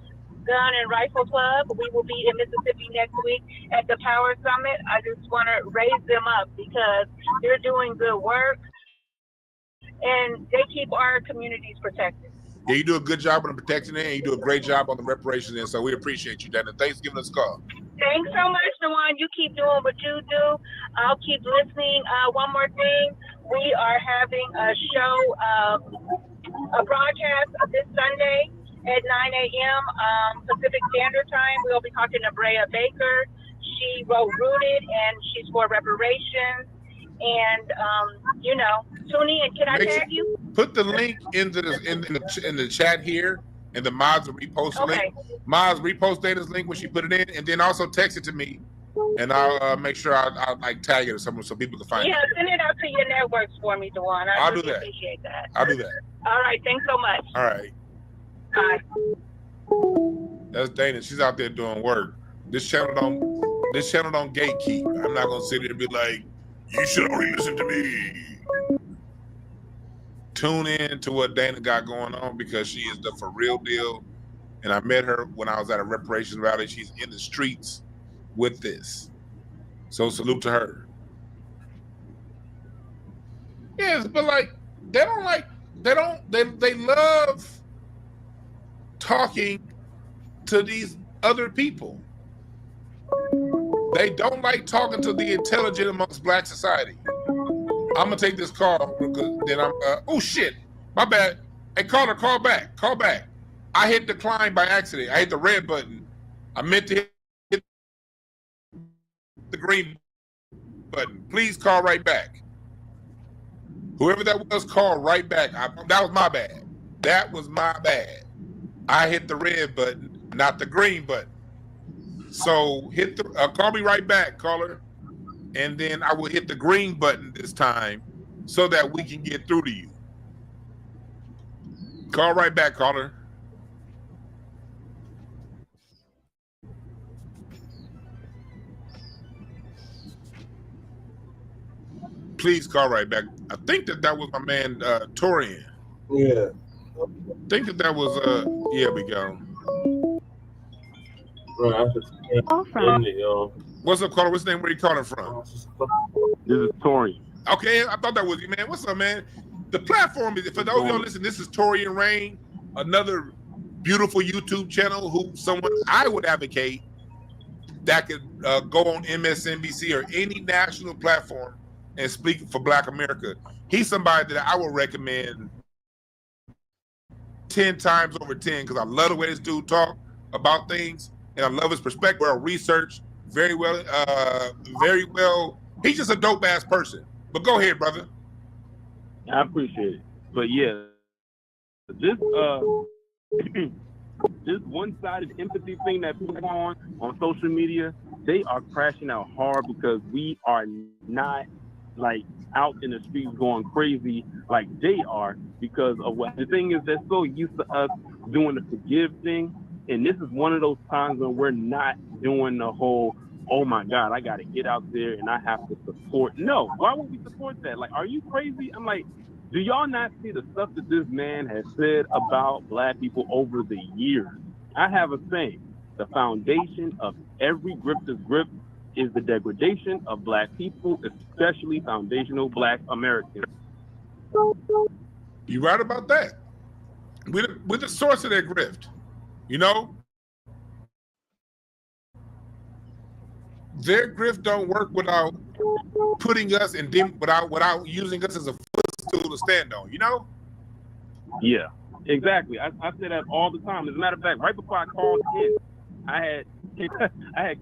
Gun and Rifle Club. We will be in Mississippi next week at the Power Summit. I just want to raise them up because they're doing good work and they keep our communities protected. Yeah, you do a good job on the protection end, and you do a great job on the reparations end. So we appreciate you, Dana. Thanks for giving us a call. Thanks so much, Dewan. You keep doing what you do. I'll keep listening. One more thing. We are having a show, a broadcast this Sunday at 9 a.m. Pacific Standard Time. We'll be talking to Brea Baker. She wrote Rooted, and she's for reparations. And, tune in. Can I tag you? Put the link into in the chat here, and the mods will repost the link. Mods repost Dana's link when she put it in, and then also text it to me, and I'll make sure I'll like tag it or something so people can find it. Yeah, send it out to your networks for me, Dewan. I'll really do that. Appreciate that. I'll do that. All right. Thanks so much. All right. Bye. That's Dana. She's out there doing work. This channel don't gatekeep. I'm not gonna sit there and be like, you should only listen to me. Tune in to what Dana got going on, because she is the for real deal. And I met her when I was at a reparations rally. She's in the streets with this. So salute to her. Yes, but they love talking to these other people. They don't like talking to the intelligent amongst Black society. I'm gonna take this call because then I'm oh shit, my bad. Hey caller, call back. I hit decline by accident. I hit the red button. I meant to hit the green button. Please call right back. Whoever that was, call right back. That was my bad. That was my bad. I hit the red button, not the green button. So hit the call me right back, caller, and then I will hit the green button this time so that we can get through to you. Call right back, caller. Please call right back. I think that was my man Torian. Yeah. I think that was yeah, we go. What's up, caller? What's the name? Where you calling from? This is Tori. Okay, I thought that was you, man. What's up, man? The platform is, for those of y'all listening, this is Tori and Rain, another beautiful YouTube channel who someone I would advocate that could go on MSNBC or any national platform and speak for Black America. He's somebody that I would recommend 10 times over 10 because I love the way this dude talk about things. And I love his perspective, well researched, very well. He's just a dope ass person. But go ahead, brother. I appreciate it. But yeah, this this one-sided empathy thing that people go on social media, they are crashing out hard because we are not like out in the streets going crazy like they are because of what the thing is. They're so used to us doing the forgive thing, and this is one of those times when we're not doing the whole, oh my God, I got to get out there and I have to support. No, why would we support that? Like, are you crazy? I'm like, do y'all not see the stuff that this man has said about Black people over the years? I have a saying, the foundation of every grifter's grift is the degradation of Black people, especially foundational Black Americans. You're right about that. We're the source of their grift, you know? Their grift don't work without putting us in without using us as a footstool to stand on, you know? Yeah, exactly. I say that all the time. As a matter of fact, right before I called in, I had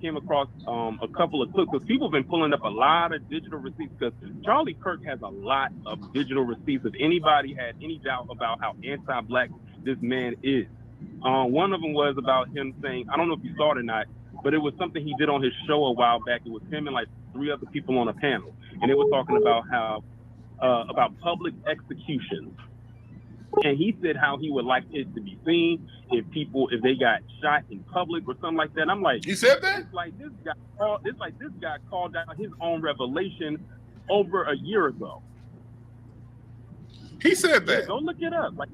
came across a couple of clips because people have been pulling up a lot of digital receipts because Charlie Kirk has a lot of digital receipts. If anybody had any doubt about how anti-Black this man is, one of them was about him saying, I don't know if you saw it or not, but it was something he did on his show a while back. It was him and like 3 other people on a panel, and they were talking about how about public executions. And he said how he would like it to be seen if they got shot in public or something like that. And I'm like, he said that? It's like this guy called out his own revelation over a year ago. He said that. Yeah, go look it up. Like,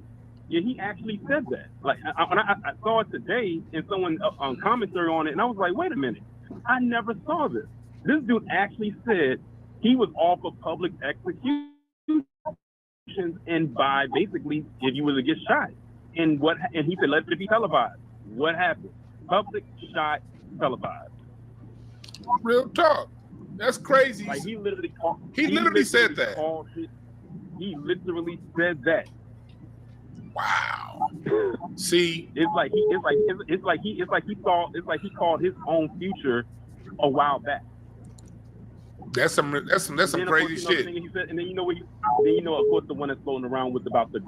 yeah, he actually said that. Like, I saw it today and someone on commentary on it, and I was like, wait a minute, I never saw this. This dude actually said he was all for public execution. And by basically, if you were to get shot, and he said, let it be televised. What happened? Public shot, televised. Real talk. That's crazy. Like he literally said that. He literally said that. Wow. See, it's like he called his own future a while back. That's some crazy shit. He said, and then of course the one that's floating around with about the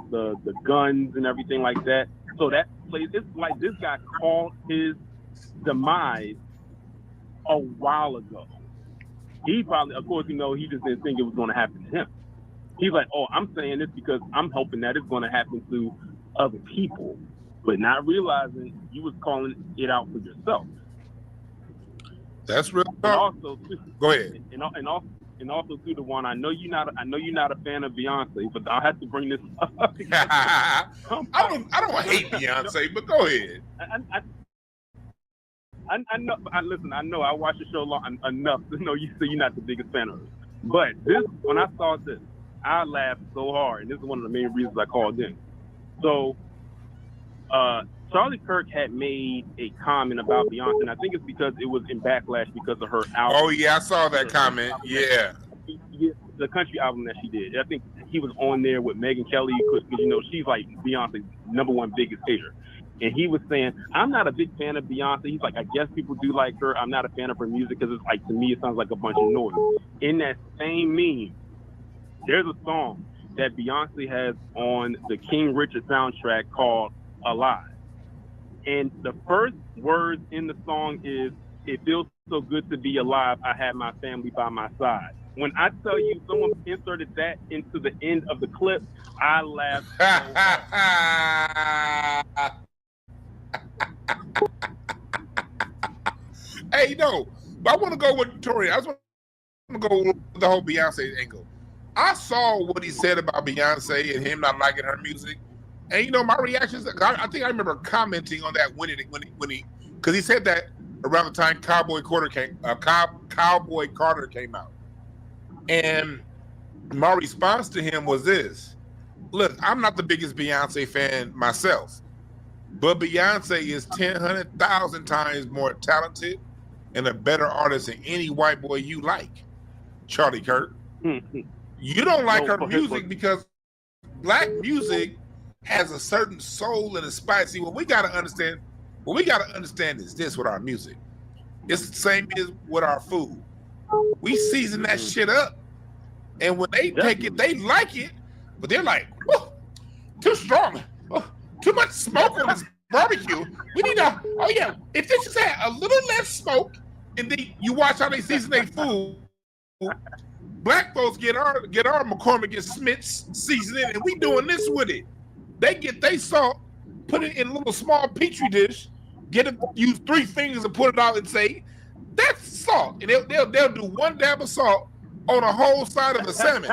guns and everything like that. So that plays. It's like this guy called his demise a while ago. He probably, of course, he just didn't think it was going to happen to him. He's like, oh, I'm saying this because I'm hoping that it's going to happen to other people, but not realizing you was calling it out for yourself. That's real. Also, go ahead. And also to the one, I know you're not a fan of Beyonce, but I have to bring this up. I don't hate Beyonce, but go ahead. I know. Listen, I know. I watch the show enough to know you're not the biggest fan of it. But when I saw this, I laughed so hard, and this is one of the main reasons I called in. So, Charlie Kirk had made a comment about Beyonce, and I think it's because it was in backlash because of her album. Oh yeah, I saw that comment. Yeah, the country album that she did. I think he was on there with Megyn Kelly because she's like Beyonce's #1 biggest hater, and he was saying, "I'm not a big fan of Beyonce." He's like, "I guess people do like her. I'm not a fan of her music because it's like to me it sounds like a bunch of noise." In that same meme, there's a song that Beyonce has on the King Richard soundtrack called "Alive." And the first words in the song is, "It feels so good to be alive. I have my family by my side." When I tell you someone inserted that into the end of the clip, I laughed so hard. Hey, but I want to go with Tori. I want to go with the whole Beyonce angle. I saw what he said about Beyonce and him not liking her music. And my reactions, I think I remember commenting on that when he, because he said that around the time Cowboy Carter came out. And my response to him was this: look, I'm not the biggest Beyonce fan myself, but Beyonce is 100,000 times more talented and a better artist than any white boy you like, Charlie Kirk. You don't like her music because Black music has a certain soul and a spice. See, what we gotta understand is this with our music. It's the same as with our food. We season that shit up. And when they take it, they like it, but they're like, oh, too strong, too much smoke on this barbecue. We need to, oh yeah, if they just had a little less smoke, and then you watch how they season their food. Black folks get our McCormick and Smith's seasoning, and we doing this with it. They get their salt, put it in a little small petri dish, use 3 fingers and put it out and say, that's salt. And they'll do 1 dab of salt on a whole side of the salmon.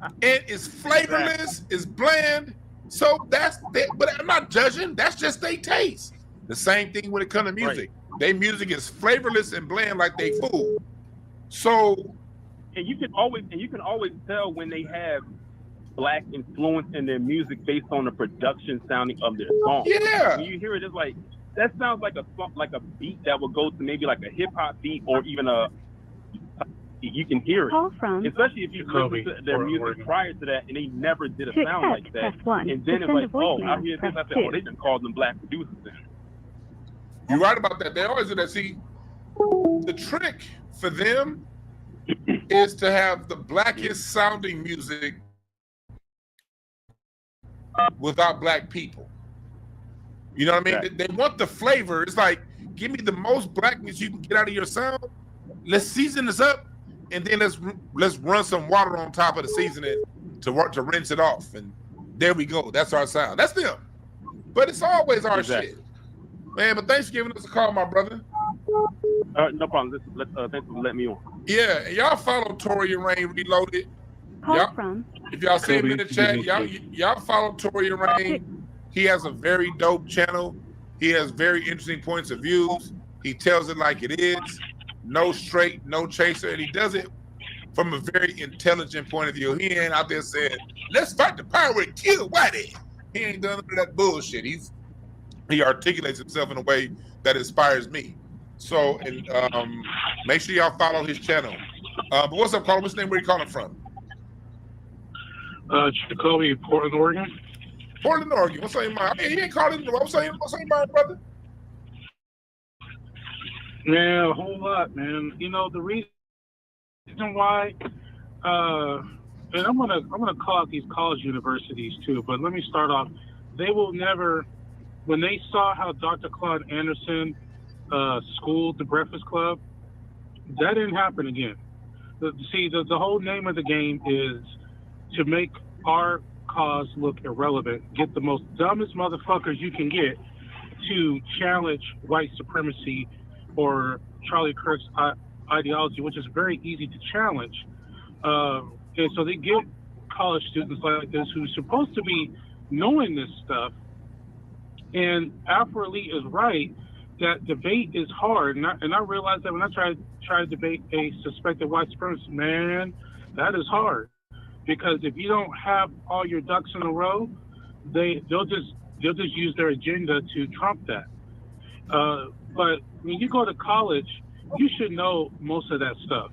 And it's flavorless, it's bland. So but I'm not judging, that's just their taste. The same thing when it comes to music. Right. Their music is flavorless and bland like they food. So and you can always tell when they have Black influence in their music based on the production sounding of their song. Yeah. When you hear it, it's like that sounds like a beat that would go to maybe like a hip hop beat or even you can hear it. Especially if you listen to their music prior to that and they never did a sound like that. And then it's like, oh, I hear this. I said, oh, they've been calling them Black producers then. You're right about that. They always do that. See, the trick for them is to have the blackest sounding music without Black people. You know what I mean? Right. They want the flavor. It's like, give me the most blackness you can get out of your sound. Let's season this up, and then let's run some water on top of the seasoning to rinse it off. And there we go. That's our sound. That's them. But it's always our shit. Man, but thanks for giving us a call, my brother. No problem. Thanks for letting me on. Yeah, and y'all follow Tory and Rain Reloaded. If y'all see him in the chat, y'all follow Tory and Rain. He has a very dope channel. He has very interesting points of views. He tells it like it is. No straight, no chaser, and he does it from a very intelligent point of view. He ain't out there saying, let's fight the pirate and kill Whitey. He ain't done none of that bullshit. He articulates himself in a way that inspires me. So, and make sure y'all follow his channel. But what's up, caller? What's the name? Where you calling from? Jacoby, Portland, Oregon. Portland, Oregon. What's on your mind? I mean, he ain't calling. What's on your mind, brother? Man, a whole lot, man. You know the reason why, and I'm gonna call out these college universities too. But let me start off. They will never, when they saw how Dr. Claude Anderson schooled the Breakfast Club, that didn't happen again. The whole name of the game is to make our cause look irrelevant. Get the most dumbest motherfuckers you can get to challenge white supremacy or Charlie Kirk's ideology, which is very easy to challenge. And so they get college students like this who's supposed to be knowing this stuff. And Afro Elite is right that debate is hard. And I realized that when I try to debate a suspected white supremacist, man, that is hard. Because if you don't have all your ducks in a row, they'll just use their agenda to trump that. But when you go to college, you should know most of that stuff.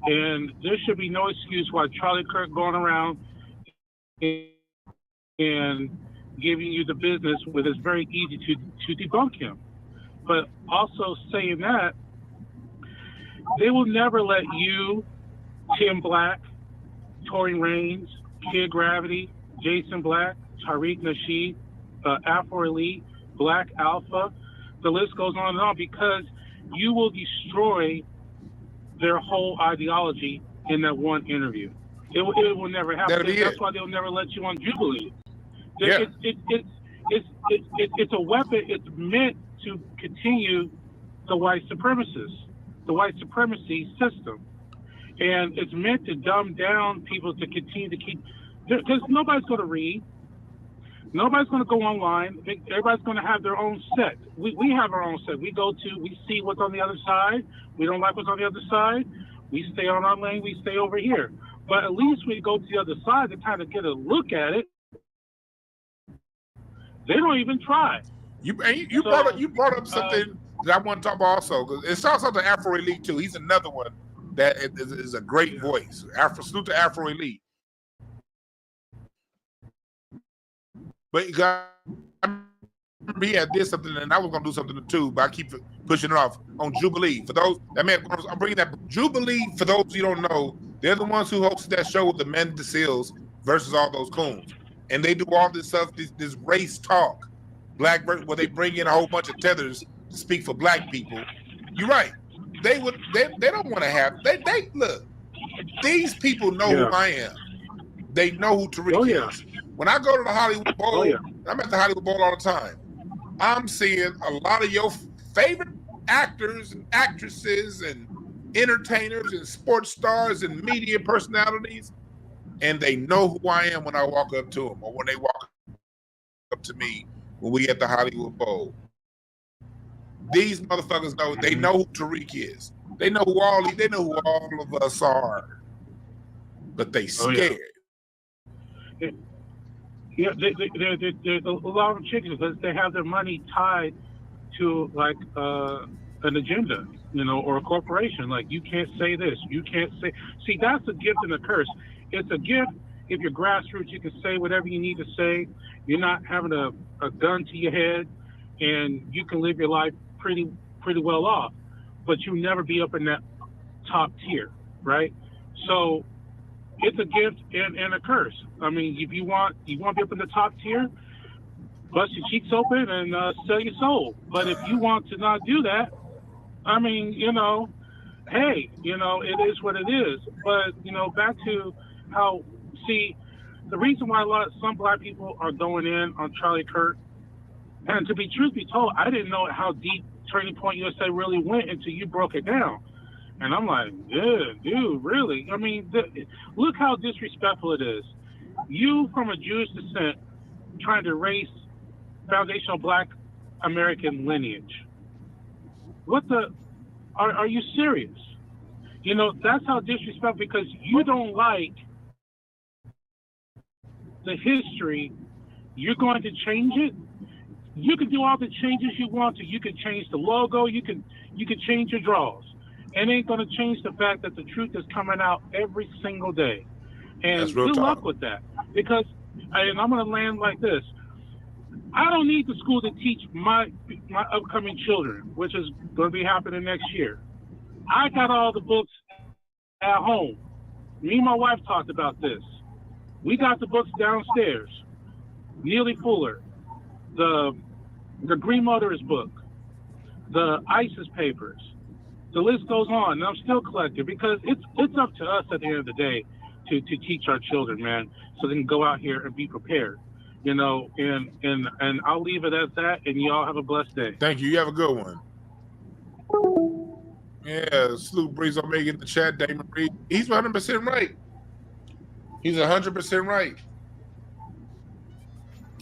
And there should be no excuse why Charlie Kirk going around and giving you the business when it's very easy to debunk him. But also saying that, they will never let you, Tim Blacc, Tory Lanez, Kid Gravity, Jason Blacc, Tariq Nasheed, Afro Elite, Black Alpha, the list goes on and on, because you will destroy their whole ideology in that one interview. It will never happen. That's why they'll never let you on Jubilee. Yeah. It's a weapon. It's meant to continue the white supremacists, the white supremacy system. And it's meant to dumb down people to continue to keep, because nobody's going to read. Nobody's going to go online. Everybody's going to have their own set. We have our own set. We see what's on the other side. We don't like what's on the other side. We stay on our lane. We stay over here. But at least we go to the other side to kind of get a look at it. They don't even try. You brought up something that I want to talk about also. Cause it sounds like the Afro Elite too. He's another one that is a great voice. Salute to Afro Elite. But he had did something, and I was gonna do something too, but I keep pushing it off on Jubilee. For those, I'm bringing that Jubilee. For those you don't know, they're the ones who hosted that show with the Men DeSeals versus all those coons. And they do all this stuff, this race talk, black versus, where they bring in a whole bunch of tethers to speak for black people. You're right. They don't want to have, they look, these people know who I am. They know who Tariq is. When I go to the Hollywood Bowl, I'm at the Hollywood Bowl all the time. I'm seeing a lot of your favorite actors and actresses and entertainers and sports stars and media personalities, and they know who I am when I walk up to them or when they walk up to me when we at the Hollywood Bowl. These motherfuckers know, they know who Tariq is. They know who all of us are, but they scared. Yeah, there's a lot of chickens because they have their money tied to like an agenda, or a corporation. Like, you can't say this, you can't say. See, that's a gift and a curse. It's a gift if you're grassroots, you can say whatever you need to say. You're not having a gun to your head, and you can live your life pretty well off. But you'll never be up in that top tier, right? So it's a gift and a curse. I mean, if you want to be up in the top tier, bust your cheeks open and sell your soul. But if you want to not do that, I mean, hey, it is what it is. But, back to how, see, the reason why some black people are going in on Charlie Kirk, and to be truth be told, I didn't know how deep Turning Point USA really went until you broke it down. And I'm like, yeah, dude, really? I mean, look how disrespectful it is. You, from a Jewish descent, trying to erase foundational Black American lineage. What the? Are you serious? That's how disrespectful, because you don't like the history. You're going to change it. You can do all the changes you want to. You can change the logo. You can change your draws. It ain't going to change the fact that the truth is coming out every single day. And good luck with that. Because, and I'm going to land like this. I don't need the school to teach my upcoming children, which is going to be happening next year. I got all the books at home. Me and my wife talked about this. We got the books downstairs. Neely Fuller, the Green Motorist book, the ISIS papers. The list goes on, and I'm still collecting, because it's up to us at the end of the day to teach our children, man, so they can go out here and be prepared, and I'll leave it at that, and y'all have a blessed day. Thank you. You have a good one. Yeah, Salute Breeze Omega in the chat, Damon Reed. He's 100% right. He's 100% right.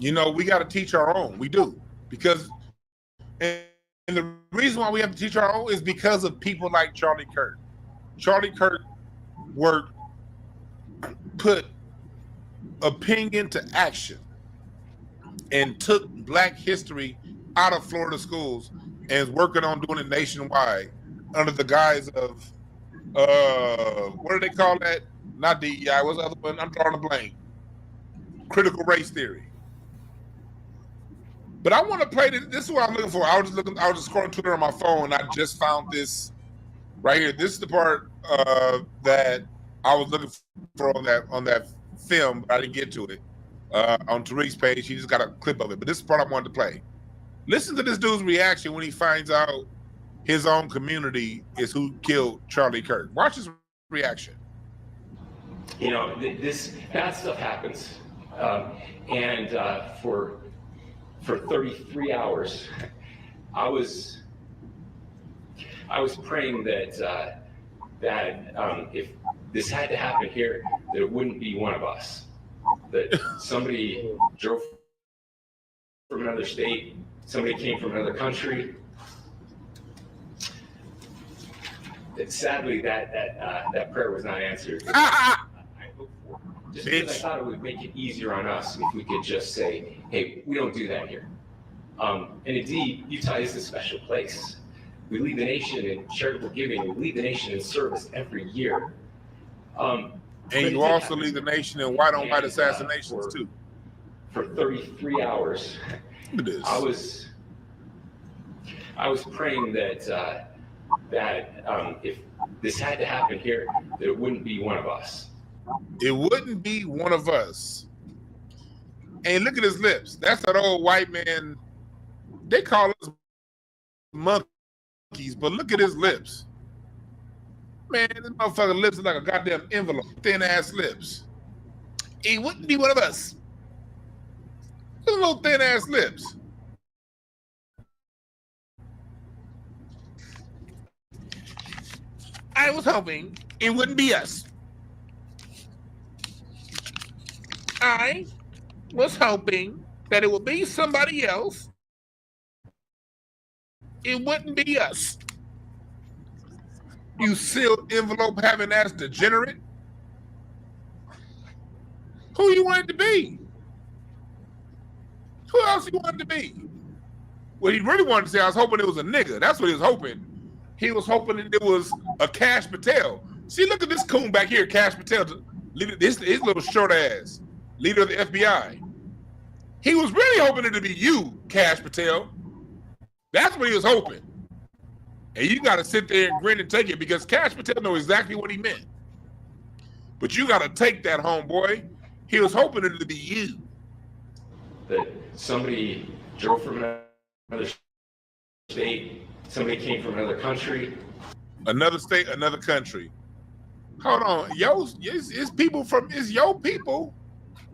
We got to teach our own. We do. Because, and the reason why we have to teach our own is because of people like Charlie Kirk. Charlie Kirk put opinion to action and took Black history out of Florida schools and is working on doing it nationwide under the guise of, what do they call that? Not DEI, what's the other one? I'm drawing a blank. Critical race theory. But I want to play this. This is what I'm looking for. I was just scrolling Twitter on my phone, and I just found this right here. This is the part that I was looking for on that film, but I didn't get to it. On Tariq's page, he just got a clip of it. But this is the part I wanted to play. Listen to this dude's reaction when he finds out his own community is who killed Charlie Kirk. Watch his reaction. This bad stuff happens, and for 33 hours, I was praying that if this had to happen here, that it wouldn't be one of us. That somebody drove from another state, somebody came from another country. Sadly, that prayer was not answered. Just because I thought it would make it easier on us if we could just say, hey, we don't do that here. And indeed, Utah is a special place. We lead the nation in charitable giving. We lead the nation in service every year. And you also lead the nation in white-on-white assassinations, too. For 33 hours, I was praying that if this had to happen here, that it wouldn't be one of us. it wouldn't be one of us. And look at his lips. That's that old white man. They call us monkeys, but look at his lips. Man, this motherfucker lips is like a goddamn envelope. Thin ass lips. It wouldn't be one of us. Look at little thin ass lips. I was hoping it wouldn't be us. I was hoping that it would be somebody else. It wouldn't be us. You sealed envelope having ass degenerate. Who you wanted to be? Who else you wanted to be? Well, he really wanted to say, I was hoping it was a nigga. That's what he was hoping. He was hoping that it was a Cash Patel. See, look at this coon back here, Cash Patel. His little short ass, leader of the FBI. He was really hoping it to be you, Cash Patel. That's what he was hoping. And you got to sit there and grin and take it because Cash Patel knows exactly what he meant. But you got to take that, homeboy. He was hoping it to be you. That somebody drove from another state, somebody came from another country. Another state, another country. Hold on. It's people from, it's your people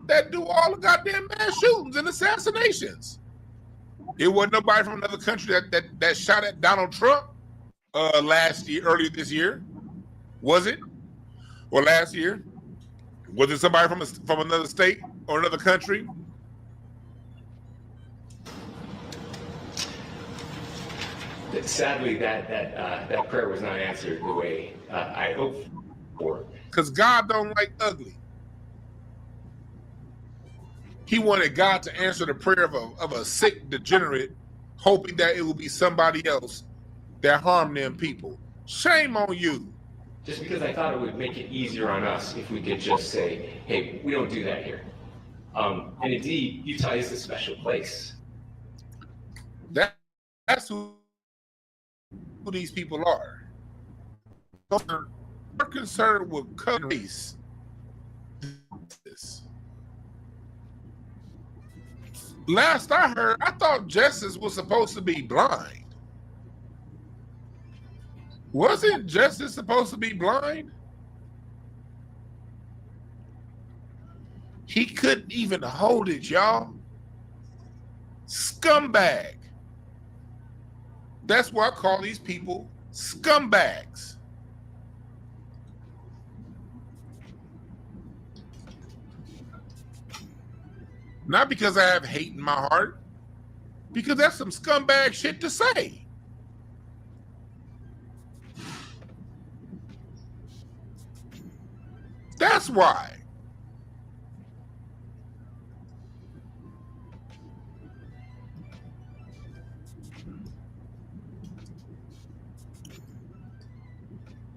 that do all the goddamn mass shootings and assassinations. It wasn't nobody from another country that shot at Donald Trump earlier this year. Was it? Or last year? Was it somebody from another state or another country? Sadly, that prayer was not answered the way I hoped for. Because God don't like ugly. He wanted God to answer the prayer of a sick degenerate, hoping that it will be somebody else that harmed them people. Shame on you. Just because I thought it would make it easier on us if we could just say, hey, we don't do that here. And indeed, Utah is a special place. That's who these people are. They're concerned with color race. Last I heard, I thought Justice was supposed to be blind. Wasn't Justice supposed to be blind? He couldn't even hold it, y'all. Scumbag. That's why I call these people scumbags. Not because I have hate in my heart, because that's some scumbag shit to say. That's why.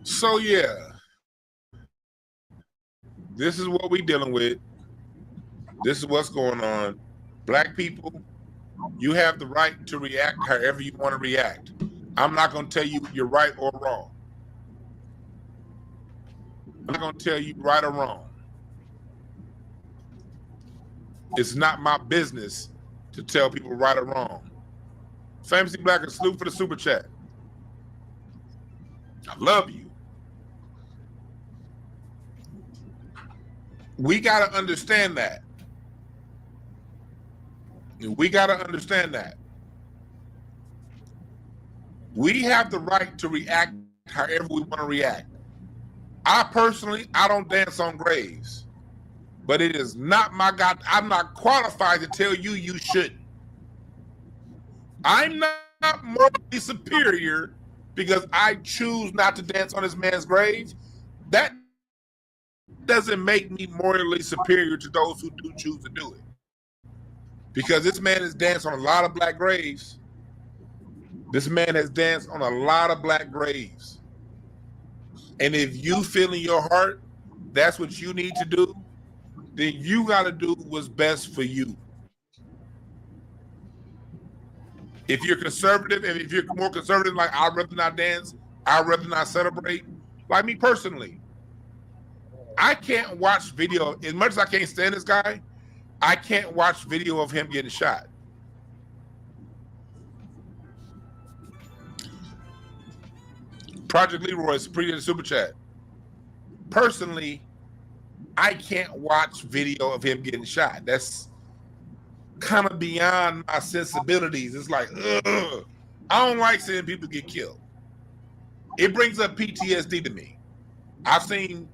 So yeah, this is what we're dealing with. This is what's going on. Black people, you have the right to react however you want to react. I'm not going to tell you you're right or wrong. I'm not going to tell you right or wrong. It's not my business to tell people right or wrong. Famously Black and salute for the super chat. I love you. We got to understand that. We got to understand that. We have the right to react however we want to react. I don't dance on graves, but it is not my God. I'm not qualified to tell you you shouldn't. I'm not morally superior because I choose not to dance on this man's grave. That doesn't make me morally superior to those who do choose to do it. Because this man has danced on a lot of black graves. This man has danced on a lot of black graves. And if you feel in your heart that's what you need to do, then you got to do what's best for you. If you're conservative, and if you're more conservative, like I'd rather not dance, I'd rather not celebrate, like me personally, I can't watch video as much as I can't stand this guy. I can't watch video of him getting shot. Project Leroy's pretty in the super chat. Personally, I can't watch video of him getting shot. That's kind of beyond my sensibilities. It's like, ugh. I don't like seeing people get killed. It brings up PTSD to me. I've seen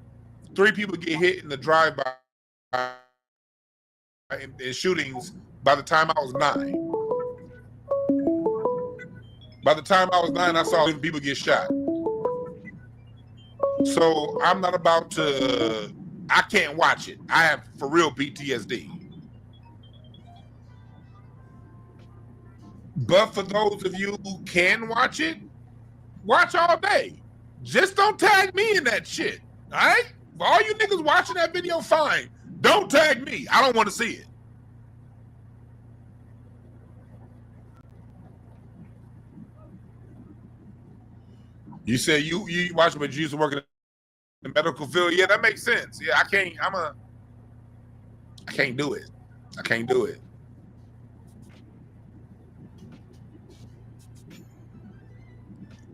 3 people get hit in the drive-by in shootings by the time I was 9. By the time I was 9, I saw people get shot. So I'm not about to, I can't watch it. I have for real PTSD. But for those of you who can watch it, watch all day. Just don't tag me in that shit. All right? For all you niggas watching that video, fine. Don't tag me. I don't want to see it. You say you watch it, but you used to work in the medical field. Yeah, that makes sense. Yeah, I can't do it. I can't do it.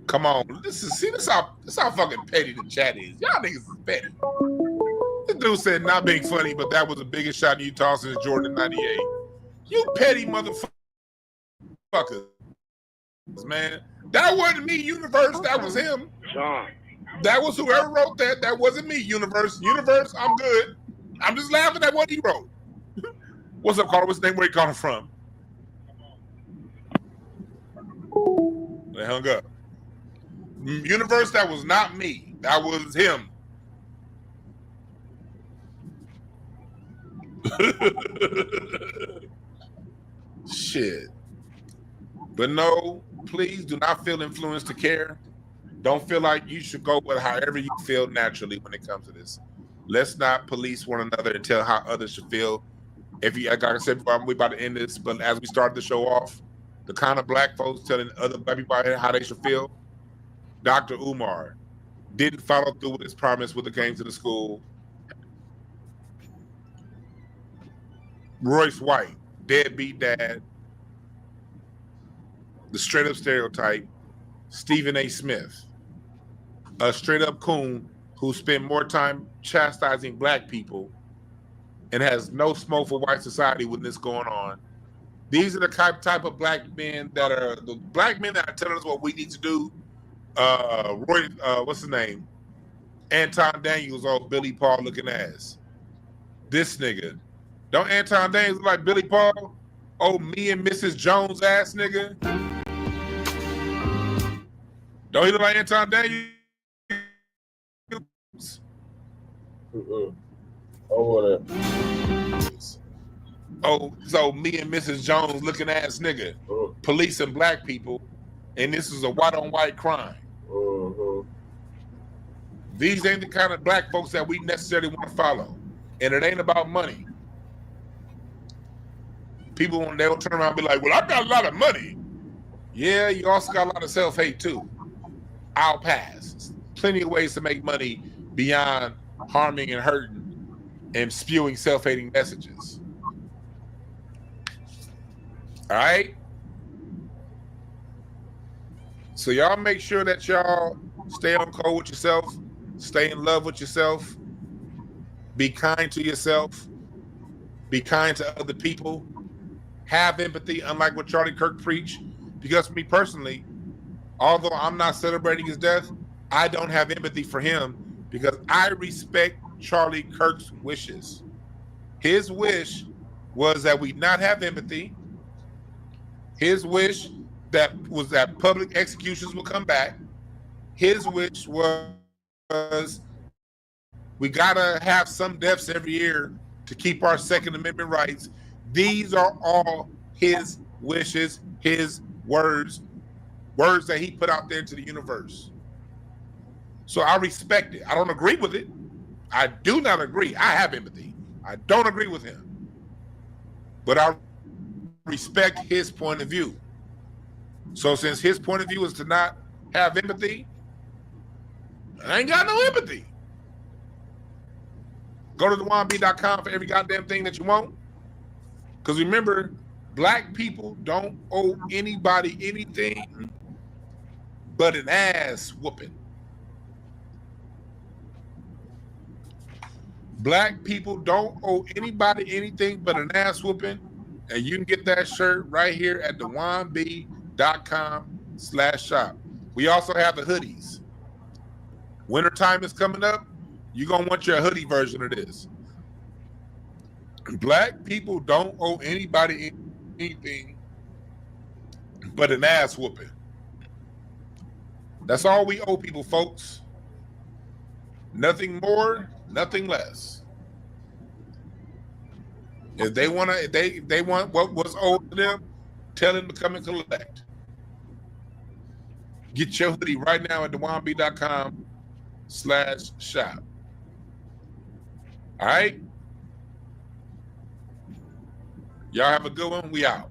Come on. This how fucking petty the chat is. Y'all niggas is petty. This dude said not being funny, but that was the biggest shot in Utah since Jordan 98. You petty motherfuckers, man. That wasn't me, Universe. That was him. Sean. That was whoever wrote that. That wasn't me, Universe. Universe, I'm good. I'm just laughing at what he wrote. What's up, Carter? What's the name? Where he calling from? They hung up. Universe, that was not me. That was him. Shit. But no, please do not feel influenced to care. Don't feel like you should go with however you feel naturally when it comes to this. Let's not police one another and tell how others should feel. If you, like I said, we're about to end this, but as we start the show off, the kind of black folks telling other black people how they should feel, Dr. Umar didn't follow through with his promise when it came to the school. Royce White, deadbeat dad. The straight up stereotype. Stephen A. Smith, a straight up coon who spent more time chastising black people and has no smoke for white society when this going on. These are the type of black men that are the black men that are telling us what we need to do. What's his name? Anton Daniels, old Billy Paul looking ass. This nigga. Don't Anton Daniels look like Billy Paul? Oh, me and Mrs. Jones ass nigga. Don't he look like Anton Daniels? Oh, so me and Mrs. Jones looking ass nigga. Policing black people, and this is a white on white crime. These ain't the kind of black folks that we necessarily want to follow. And it ain't about money. People, when they'll turn around and be like, well, I got a lot of money. Yeah, you also got a lot of self-hate too. I'll pass. Plenty of ways to make money beyond harming and hurting and spewing self-hating messages. All right? So y'all make sure that y'all stay on code with yourself, stay in love with yourself, be kind to yourself, be kind to other people, have empathy, unlike what Charlie Kirk preached. Because for me personally, although I'm not celebrating his death, I don't have empathy for him because I respect Charlie Kirk's wishes. His wish was that we not have empathy. His wish was that public executions will come back. His wish was we gotta have some deaths every year to keep our Second Amendment rights. These are all his wishes, his words that he put out there into the universe. So I respect it. I don't agree with it. I do not agree. I have empathy. I don't agree with him. But I respect his point of view. So since his point of view is to not have empathy, I ain't got no empathy. Go to thewannab.com for every goddamn thing that you want. Because remember, black people don't owe anybody anything but an ass whooping. Black people don't owe anybody anything but an ass whooping. And you can get that shirt right here at thewannab.com/shop. We also have the hoodies. Wintertime is coming up. You're going to want your hoodie version of this. Black people don't owe anybody anything but an ass whooping. That's all we owe people, folks. Nothing more, nothing less. If they want what was owed to them, tell them to come and collect. Get your hoodie right now at thewannab.com/shop. All right? Y'all have a good one. We out.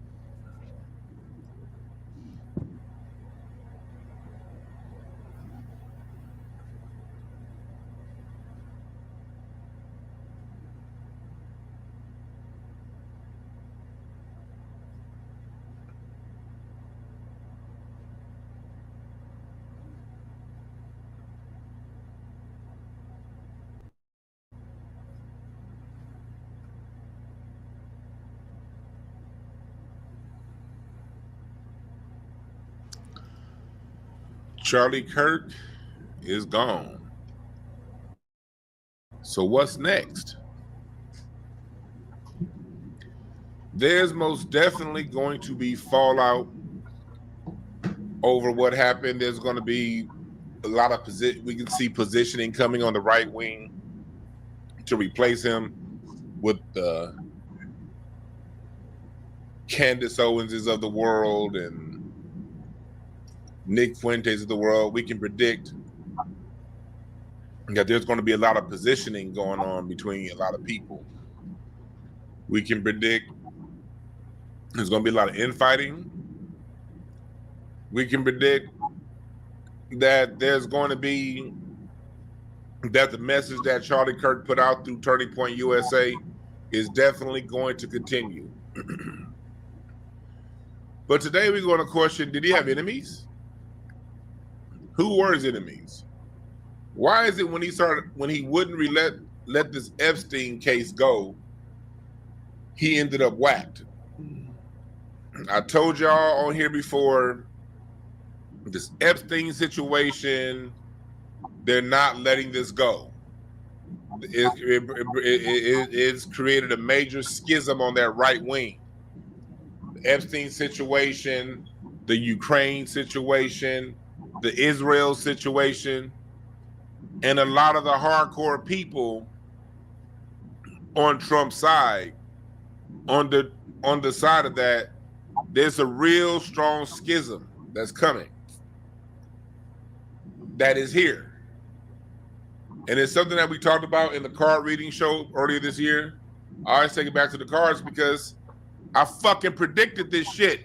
Charlie Kirk is gone. So what's next? There's most definitely going to be fallout over what happened. There's going to be a lot of we can see positioning coming on the right wing to replace him with the Candace Owenses of the world and Nick Fuentes of the world. We can predict that there's going to be a lot of positioning going on between a lot of people. We can predict there's going to be a lot of infighting. We can predict that there's going to be that the message that Charlie Kirk put out through Turning Point USA is definitely going to continue. But today we're going to question, did he have enemies? Who were his enemies? Why is it when he wouldn't let this Epstein case go, he ended up whacked? I told y'all on here before, this Epstein situation, they're not letting this go. It's created a major schism on that right wing. The Epstein situation, the Ukraine situation, the Israel situation, and a lot of the hardcore people on Trump's side, on the side of that, there's a real strong schism that's coming, that is here. And it's something that we talked about in the card reading show earlier this year. I always take it back to the cards because I fucking predicted this shit.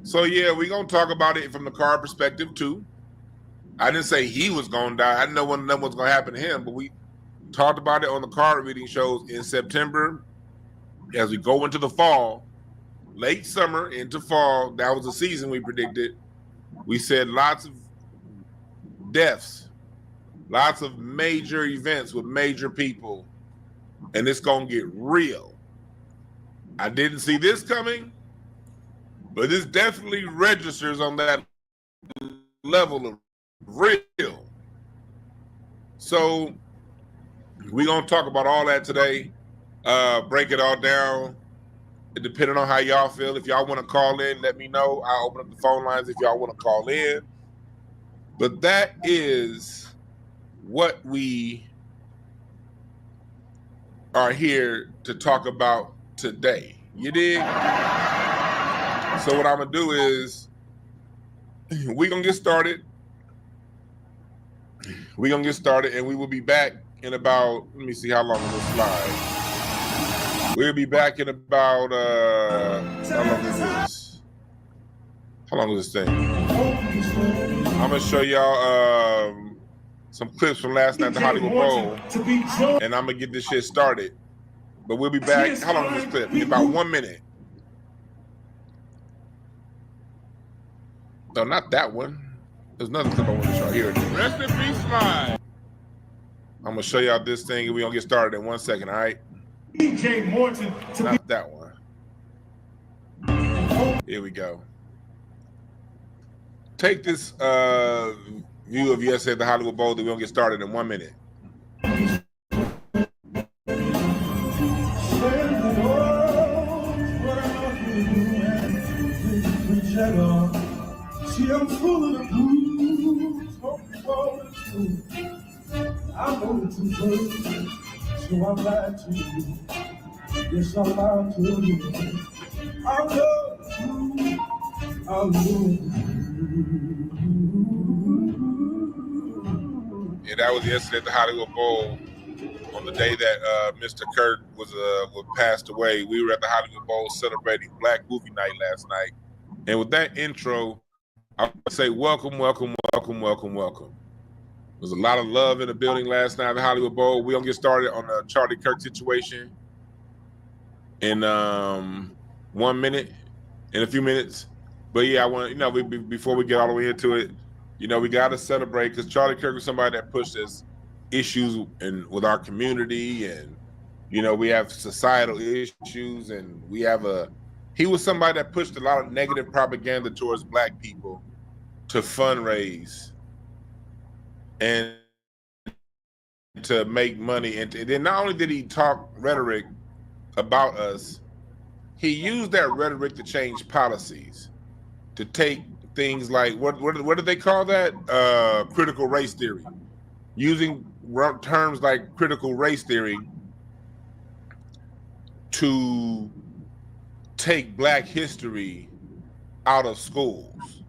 So yeah, we're going to talk about it from the card perspective too. I didn't say he was going to die. I didn't know when that was going to happen to him, but we talked about it on the card reading shows in September. As we go into the fall, late summer into fall, that was the season we predicted. We said lots of deaths, lots of major events with major people, and it's going to get real. I didn't see this coming, but this definitely registers on that level of real. So we're going to talk about all that today, break it all down, depending on how y'all feel. If y'all want to call in, let me know. I'll open up the phone lines if y'all want to call in. But that is what we are here to talk about today. You dig? So what I'm going to do is we're going to get started. We're going to get started, and we will be back in about, let me see how long this slide. We'll be back in about, how long is this? How long is this thing? I'm going to show y'all some clips from last night at the Hollywood Bowl, and I'm gonna get this shit started. But we'll be back. How long is this clip? In about 1 minute. No, not that one. There's another clip I want to show. Here it is. Rest in peace, Slide. I'm gonna show y'all this thing, and we're gonna get started in 1 second. All right. DJ Morton. Not that one. Here we go. Take this view of yesterday at the Hollywood Bowl. That we're gonna get started in 1 minute. See, I'm full of the blues, I'm only too good, so I'm back to you. Yes, I'm back to you. I love you, I love you. Yeah, that was yesterday at the Hollywood Bowl on the day that Mr. Kirk was passed away. We were at the Hollywood Bowl celebrating Black Movie Night last night. And with that intro, I would say welcome, welcome, welcome, welcome, welcome. There's a lot of love in the building last night at the Hollywood Bowl. We're gonna get started on the Charlie Kirk situation in 1 minute, in a few minutes. But yeah, I want before we get all the way into it, we gotta celebrate because Charlie Kirk was somebody that pushed us issues with our community, and we have societal issues, and he was somebody that pushed a lot of negative propaganda towards Black people to fundraise and to make money. And then not only did he talk rhetoric about us, he used that rhetoric to change policies, to take things like, what do they call that? Critical race theory. Using terms like critical race theory to take Black history out of schools.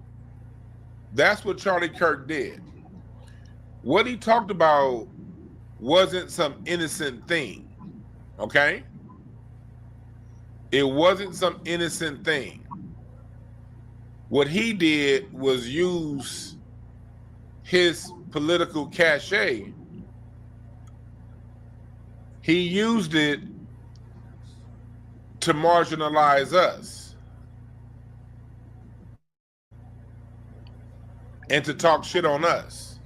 That's what Charlie Kirk did. What he talked about wasn't some innocent thing, okay? It wasn't some innocent thing. What he did was use his political cachet. He used it to marginalize us and to talk shit on us.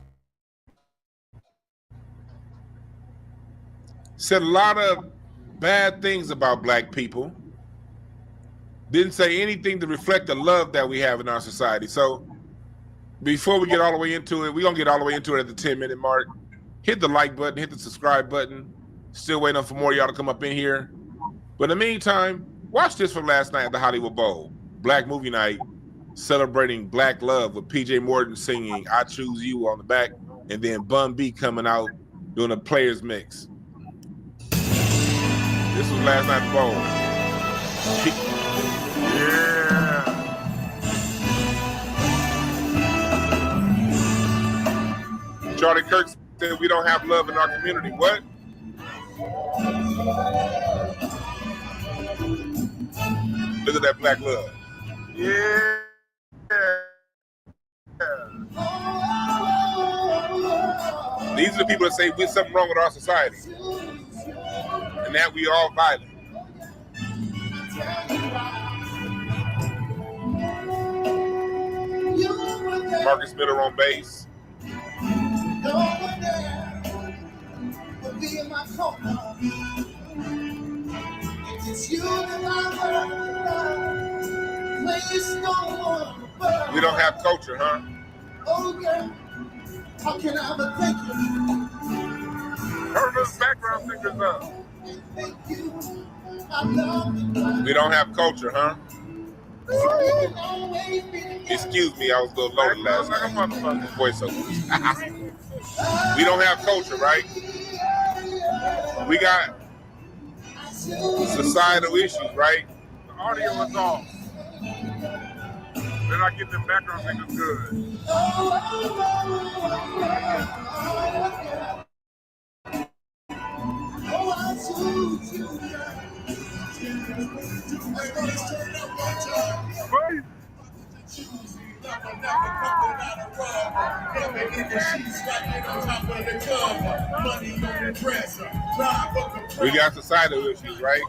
Said a lot of bad things about Black people. Didn't say anything to reflect the love that we have in our society. So before we get all the way into it, we're going to get all the way into it at the 10-minute mark. Hit the like button, hit the subscribe button. Still waiting for more of y'all to come up in here. But in the meantime, watch this from last night at the Hollywood Bowl. Black Movie Night, celebrating Black love with PJ Morton singing I Choose You on the back, and then Bun B coming out doing a players mix. This was last night at the Bowl. Yeah. Charlie Kirk said we don't have love in our community. What? Look at that Black love. Yeah. These are the people that say there's something wrong with our society and that we all violent. Marcus Miller on bass. We don't have culture, huh? Oh yeah. How can I ever thank you? Turn those background singers up. We don't have culture, huh? Excuse me, I was a little loaded last night. Voiceovers. We don't have culture, right? We got societal issues, right? The audio is off. They're not getting the background singers good. We got societal issues, right?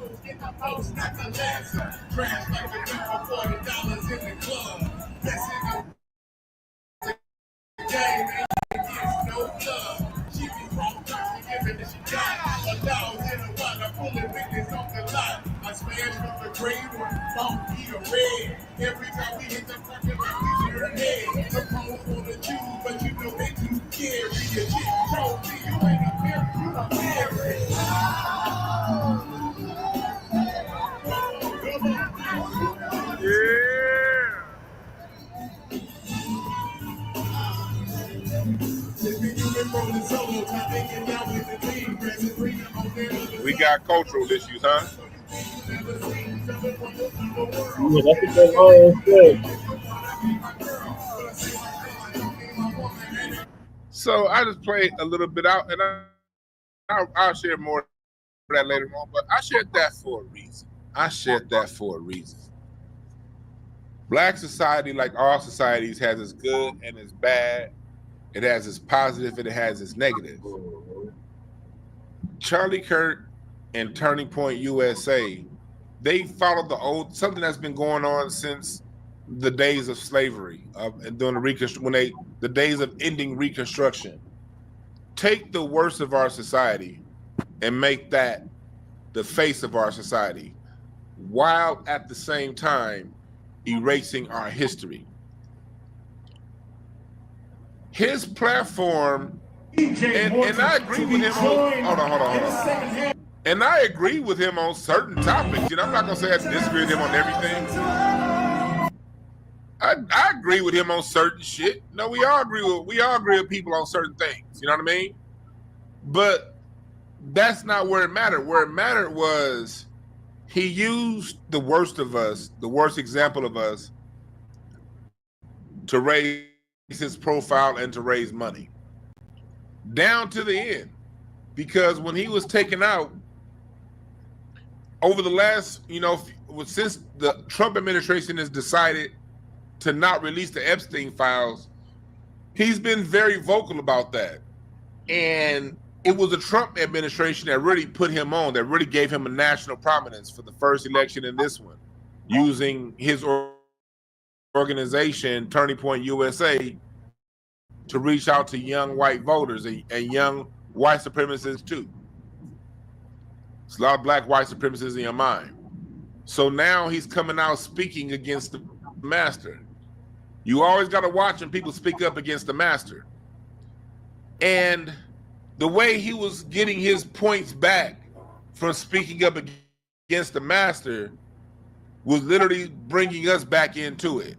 I smash from the green one, funky or red. Every time we hit the fucking rock, we turn head. The pros wanna choose, but you know they too scary. Your shit told me you ain't a parent, you a parent. We got cultural issues, huh? Yeah, that's what they always say. So I just played a little bit out, and I'll share more of that later on. But I shared that for a reason. Black society, like all societies, has its good and its bad. It has its positive and it has its negative. Charlie Kirk and Turning Point USA, they followed something that's been going on since the days of slavery and during the days of ending Reconstruction. Take the worst of our society and make that the face of our society, while at the same time erasing our history. His platform, and I agree with him on, hold on. And I agree with him on certain topics. You know, I'm not gonna say I disagree with him on everything. I agree with him on certain shit. No, we all agree with people on certain things. You know what I mean? But that's not where it mattered. Where it mattered was he used the worst of us, the worst example of us, to raise his profile and to raise money. Down to the end. Because when he was taken out, over the last, since the Trump administration has decided to not release the Epstein files, he's been very vocal about that. And it was the Trump administration that really put him on, that really gave him a national prominence for the first election and this one, using his organization, Turning Point USA, to reach out to young white voters and young white supremacists too. There's a lot of black white supremacists in your mind. So now he's coming out speaking against the master. You always got to watch when people speak up against the master. And the way he was getting his points back from speaking up against the master was literally bringing us back into it.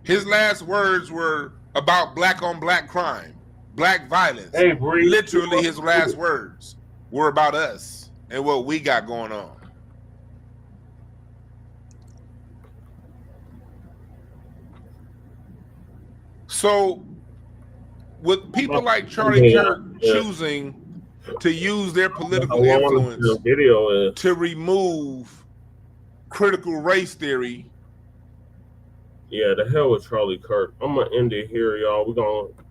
His last words were about black on black crime, black violence. Hey, Bree. Literally his last words were about us and what we got going on. So with people like Charlie Kirk choosing to use their political influence to remove critical race theory. Yeah, the hell with Charlie Kirk. I'm going to end it here, y'all. We're going to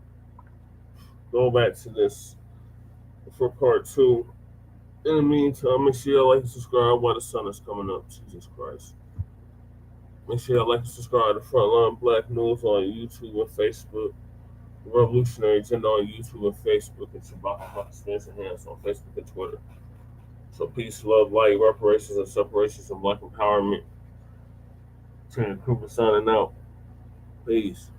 go back to this for part 2. In the meantime, make sure you like and subscribe while the sun is coming up. Jesus Christ. Make sure you like and subscribe to Front Line Blacc News on YouTube and Facebook. Revolutionary Agenda on YouTube and Facebook, and Shabbat Spencer Hands on Facebook and Twitter. So peace, love, light, reparations, and separations, and black empowerment. Tariq signing out. Peace.